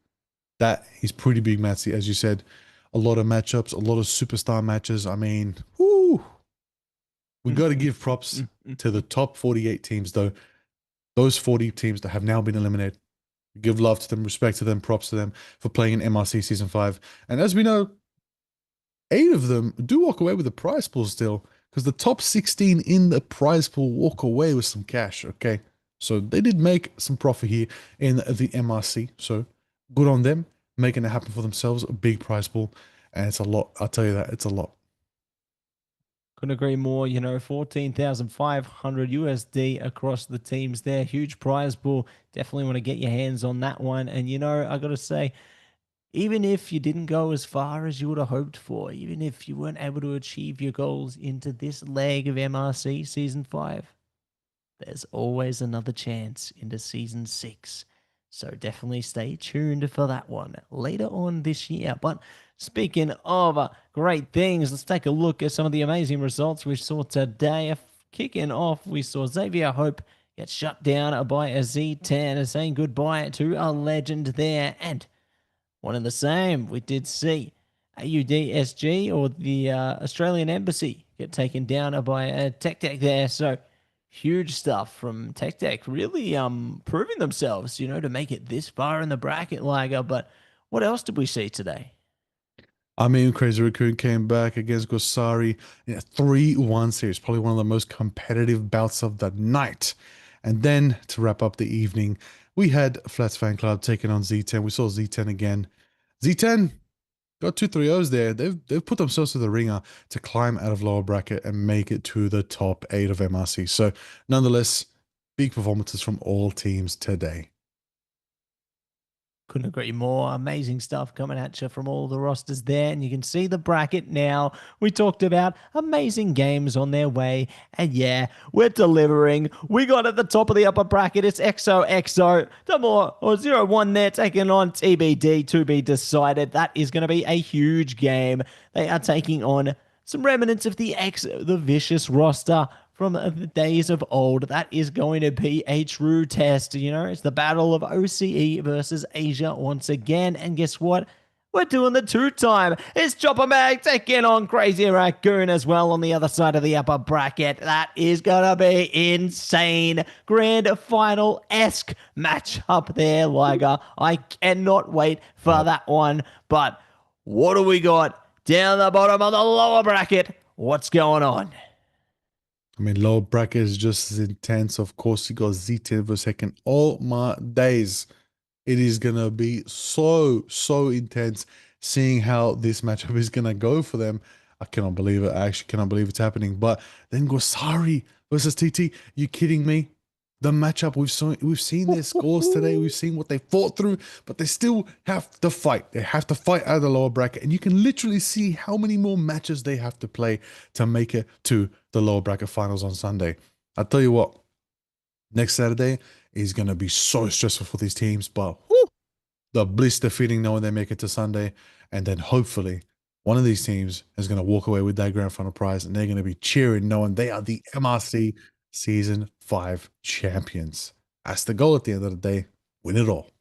That is pretty big, Matty. As you said, a lot of matchups, a lot of superstar matches. I mean, whoo! We got to give props to the top 48 teams, though. Those 40 teams that have now been eliminated. Give love to them, respect to them, props to them for playing in MRC Season 5. And as we know, 8 of them do walk away with the prize pool still, because the top 16 in the prize pool walk away with some cash, okay? So they did make some profit here in the MRC. So good on them, making it happen for themselves. A big prize pool. And it's a lot. I'll tell you that. It's a lot. Couldn't agree more. 14,500 USD across the teams there. Huge prize pool. Definitely want to get your hands on that one. And, I got to say, even if you didn't go as far as you would have hoped for, even if you weren't able to achieve your goals into this leg of MRC Season 5, there's always another chance into Season 6. So definitely stay tuned for that one later on this year. But speaking of great things, let's take a look at some of the amazing results we saw today. Kicking off, we saw Xavier Hope get shut down by a Z10, saying goodbye to a legend there. And one and the same, we did see AUDSG, or the Australian Embassy, get taken down by a Tech there. So huge stuff from Tech, really proving themselves, to make it this far in the bracket, Liger. But what else did we see today? I mean, Crazy Raccoon came back against Gosari in a 3-1 series, probably one of the most competitive bouts of the night. And then to wrap up the evening, we had Flats Fan Club taking on Z10. We saw Z10 again. Z10 got 2 3-0s there. They've put themselves to the ringer to climb out of lower bracket and make it to the top 8 of MRC. So nonetheless, big performances from all teams today. Couldn't agree more. Amazing stuff coming at you from all the rosters there. And you can see the bracket now. We talked about amazing games on their way. And yeah, we're delivering. We got at the top of the upper bracket. It's XOXO. More or 0-1 there, taking on TBD to be decided. That is going to be a huge game. They are taking on some remnants of the Vicious roster from the days of old. That is going to be a true test. It's the battle of OCE versus Asia once again. And guess what? We're doing the 2-time. It's Chopper Mag taking on Crazy Raccoon as well on the other side of the upper bracket. That is going to be insane. Grand final-esque match up there, Liger. I cannot wait for that one. But what do we got down the bottom of the lower bracket? What's going on? I mean, lower bracket is just as intense. Of course, you got Z10 for second. All my days, it is going to be so intense seeing how this matchup is going to go for them. I cannot believe it. I actually cannot believe it's happening. But then Gosari versus TT. You kidding me? The matchup, we've seen their scores today. We've seen what they fought through, but they still have to fight. They have to fight out of the lower bracket. And you can literally see how many more matches they have to play to make it to the lower bracket finals on Sunday. I'll tell you what, next Saturday is going to be so stressful for these teams, but the blister feeling knowing they make it to Sunday. And then hopefully one of these teams is going to walk away with that grand final prize, and they're going to be cheering knowing they are the MRC Season 5 champions. That's the goal at the end of the day. Win it all.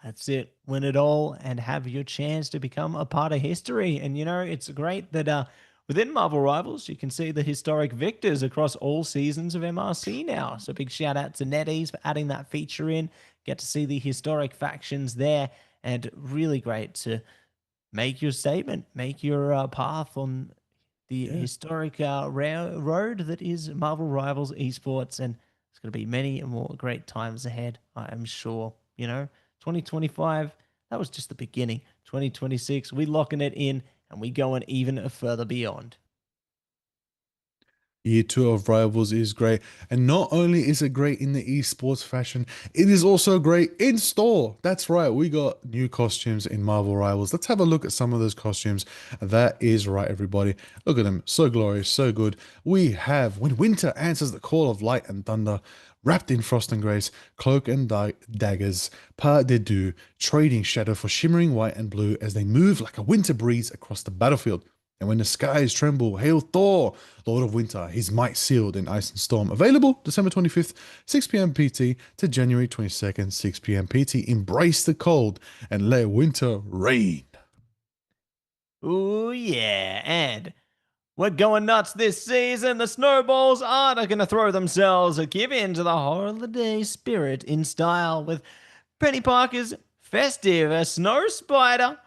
That's it. Win it all and have your chance to become a part of history. And, it's great that within Marvel Rivals, you can see the historic victors across all seasons of MRC now. So big shout out to NetEase for adding that feature in. Get to see the historic factions there. And really great to make your statement, make your path on the historic road that is Marvel Rivals Esports. And it's going to be many more great times ahead, I am sure. 2025, that was just the beginning. 2026, we locking it in and we going even further beyond. Year 2 of Rivals is great. And not only is it great in the esports fashion, it is also great in store. That's right, we got new costumes in Marvel Rivals. Let's have a look at some of those costumes. That is right, everybody. Look at them, so glorious, so good. We have When Winter Answers the Call of Light and Thunder, Wrapped in Frost and Grace, Cloak and Daggers, Pas de Deux, trading shadow for shimmering white and blue as they move like a winter breeze across the battlefield. And when the skies tremble, hail Thor, Lord of Winter, his might sealed in ice and storm. Available December 25th, 6 p.m. PT to January 22nd, 6 p.m. PT. Embrace the cold and let winter reign. Ooh, yeah. And we're going nuts this season. The snowballs aren't going to throw themselves or give in to the holiday spirit in style with Penny Parker's festive Snow Spider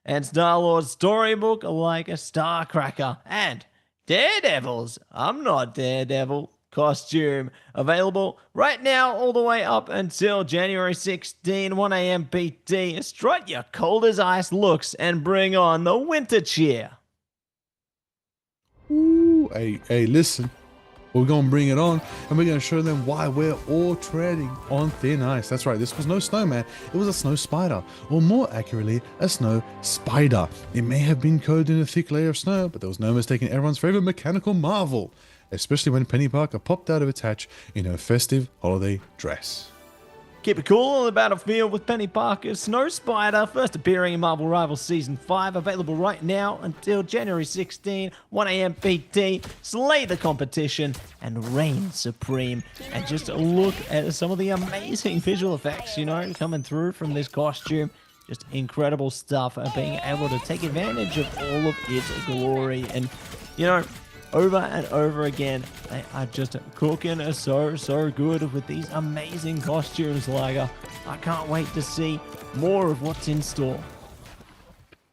and Star-Lord's storybook like a Starcracker, and Daredevil's I'm Not Daredevil costume. Available right now all the way up until January 16, 1 a.m. PT. Strut your cold as ice looks and bring on the winter cheer. Ooh, hey, listen. We're going to bring it on, and we're going to show them why we're all treading on thin ice. That's right, this was no snowman, it was a snow spider, or more accurately, a snow spider. It may have been coated in a thick layer of snow, but there was no mistaking everyone's favorite mechanical marvel, especially when Penny Parker popped out of its hatch in her festive holiday dress. Keep it cool on the battlefield with Penny Parker's Snow Spider, first appearing in Marvel Rivals Season 5, available right now until January 16, 1 a.m. PT. Slay the competition and reign supreme. And just look at some of the amazing visual effects, coming through from this costume. Just incredible stuff, being able to take advantage of all of its glory. And, over and over again, they are just cooking so good with these amazing costumes, Liger. I can't wait to see more of what's in store.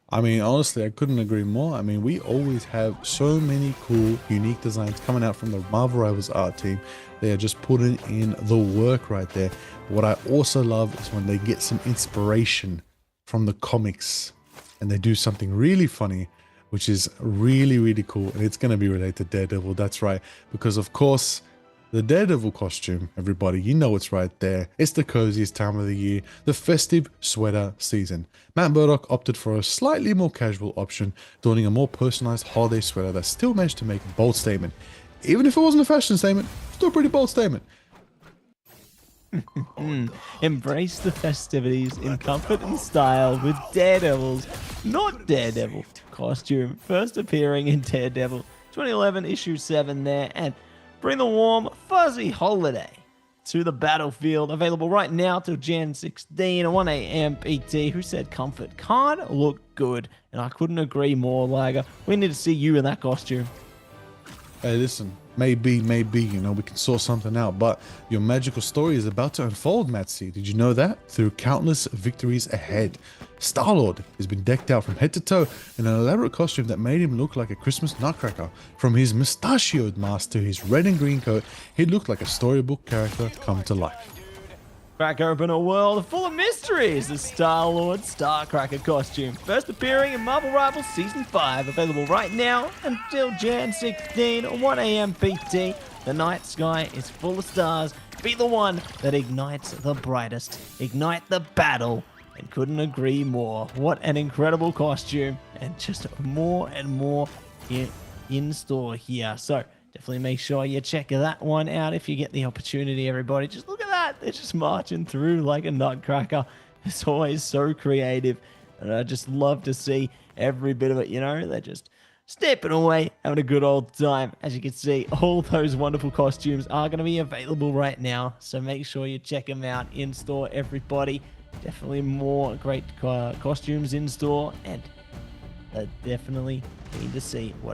I mean, honestly, I couldn't agree more. I mean, we always have so many cool, unique designs coming out from the Marvel Rivals art team. They are just putting in the work right there. What I also love is when they get some inspiration from the comics and they do something really funny, which is really cool, and it's going to be related to Daredevil. That's right, because of course the Daredevil costume, everybody, it's right there. It's the coziest time of the year, the festive sweater season. Matt Murdock opted for a slightly more casual option, donning a more personalized holiday sweater that still managed to make a bold statement. Even if it wasn't a fashion statement, still a pretty bold statement. Embrace the festivities in comfort and style with Daredevil's Not Daredevil costume, first appearing in Daredevil 2011 issue 7 there, and bring the warm, fuzzy holiday to the battlefield. Available right now till Jan 16 at 1 a.m. PT. Who said comfort can't look good? And I couldn't agree more, Liger. We need to see you in that costume. Hey, listen, maybe, we can sort something out, but your magical story is about to unfold, Matsy. Did you know that? Through countless victories ahead. Star-Lord has been decked out from head to toe in an elaborate costume that made him look like a Christmas nutcracker. From his mustachioed mask to his red and green coat, he looked like a storybook character come to life. Crack open a world full of mysteries. The Star-Lord Starcracker costume, first appearing in Marvel Rivals Season 5, available right now until Jan 16, 1 a.m. PT. The night sky is full of stars. Be the one that ignites the brightest. Ignite the battle. And couldn't agree more. What an incredible costume. And just more and more in store here. So definitely make sure you check that one out if you get the opportunity, everybody. Just look at that. They're just marching through like a nutcracker. It's always so creative. And I just love to see every bit of it, They're just stepping away, having a good old time. As you can see, all those wonderful costumes are going to be available right now. So make sure you check them out in store, everybody. Definitely more great costumes in store. And definitely need to see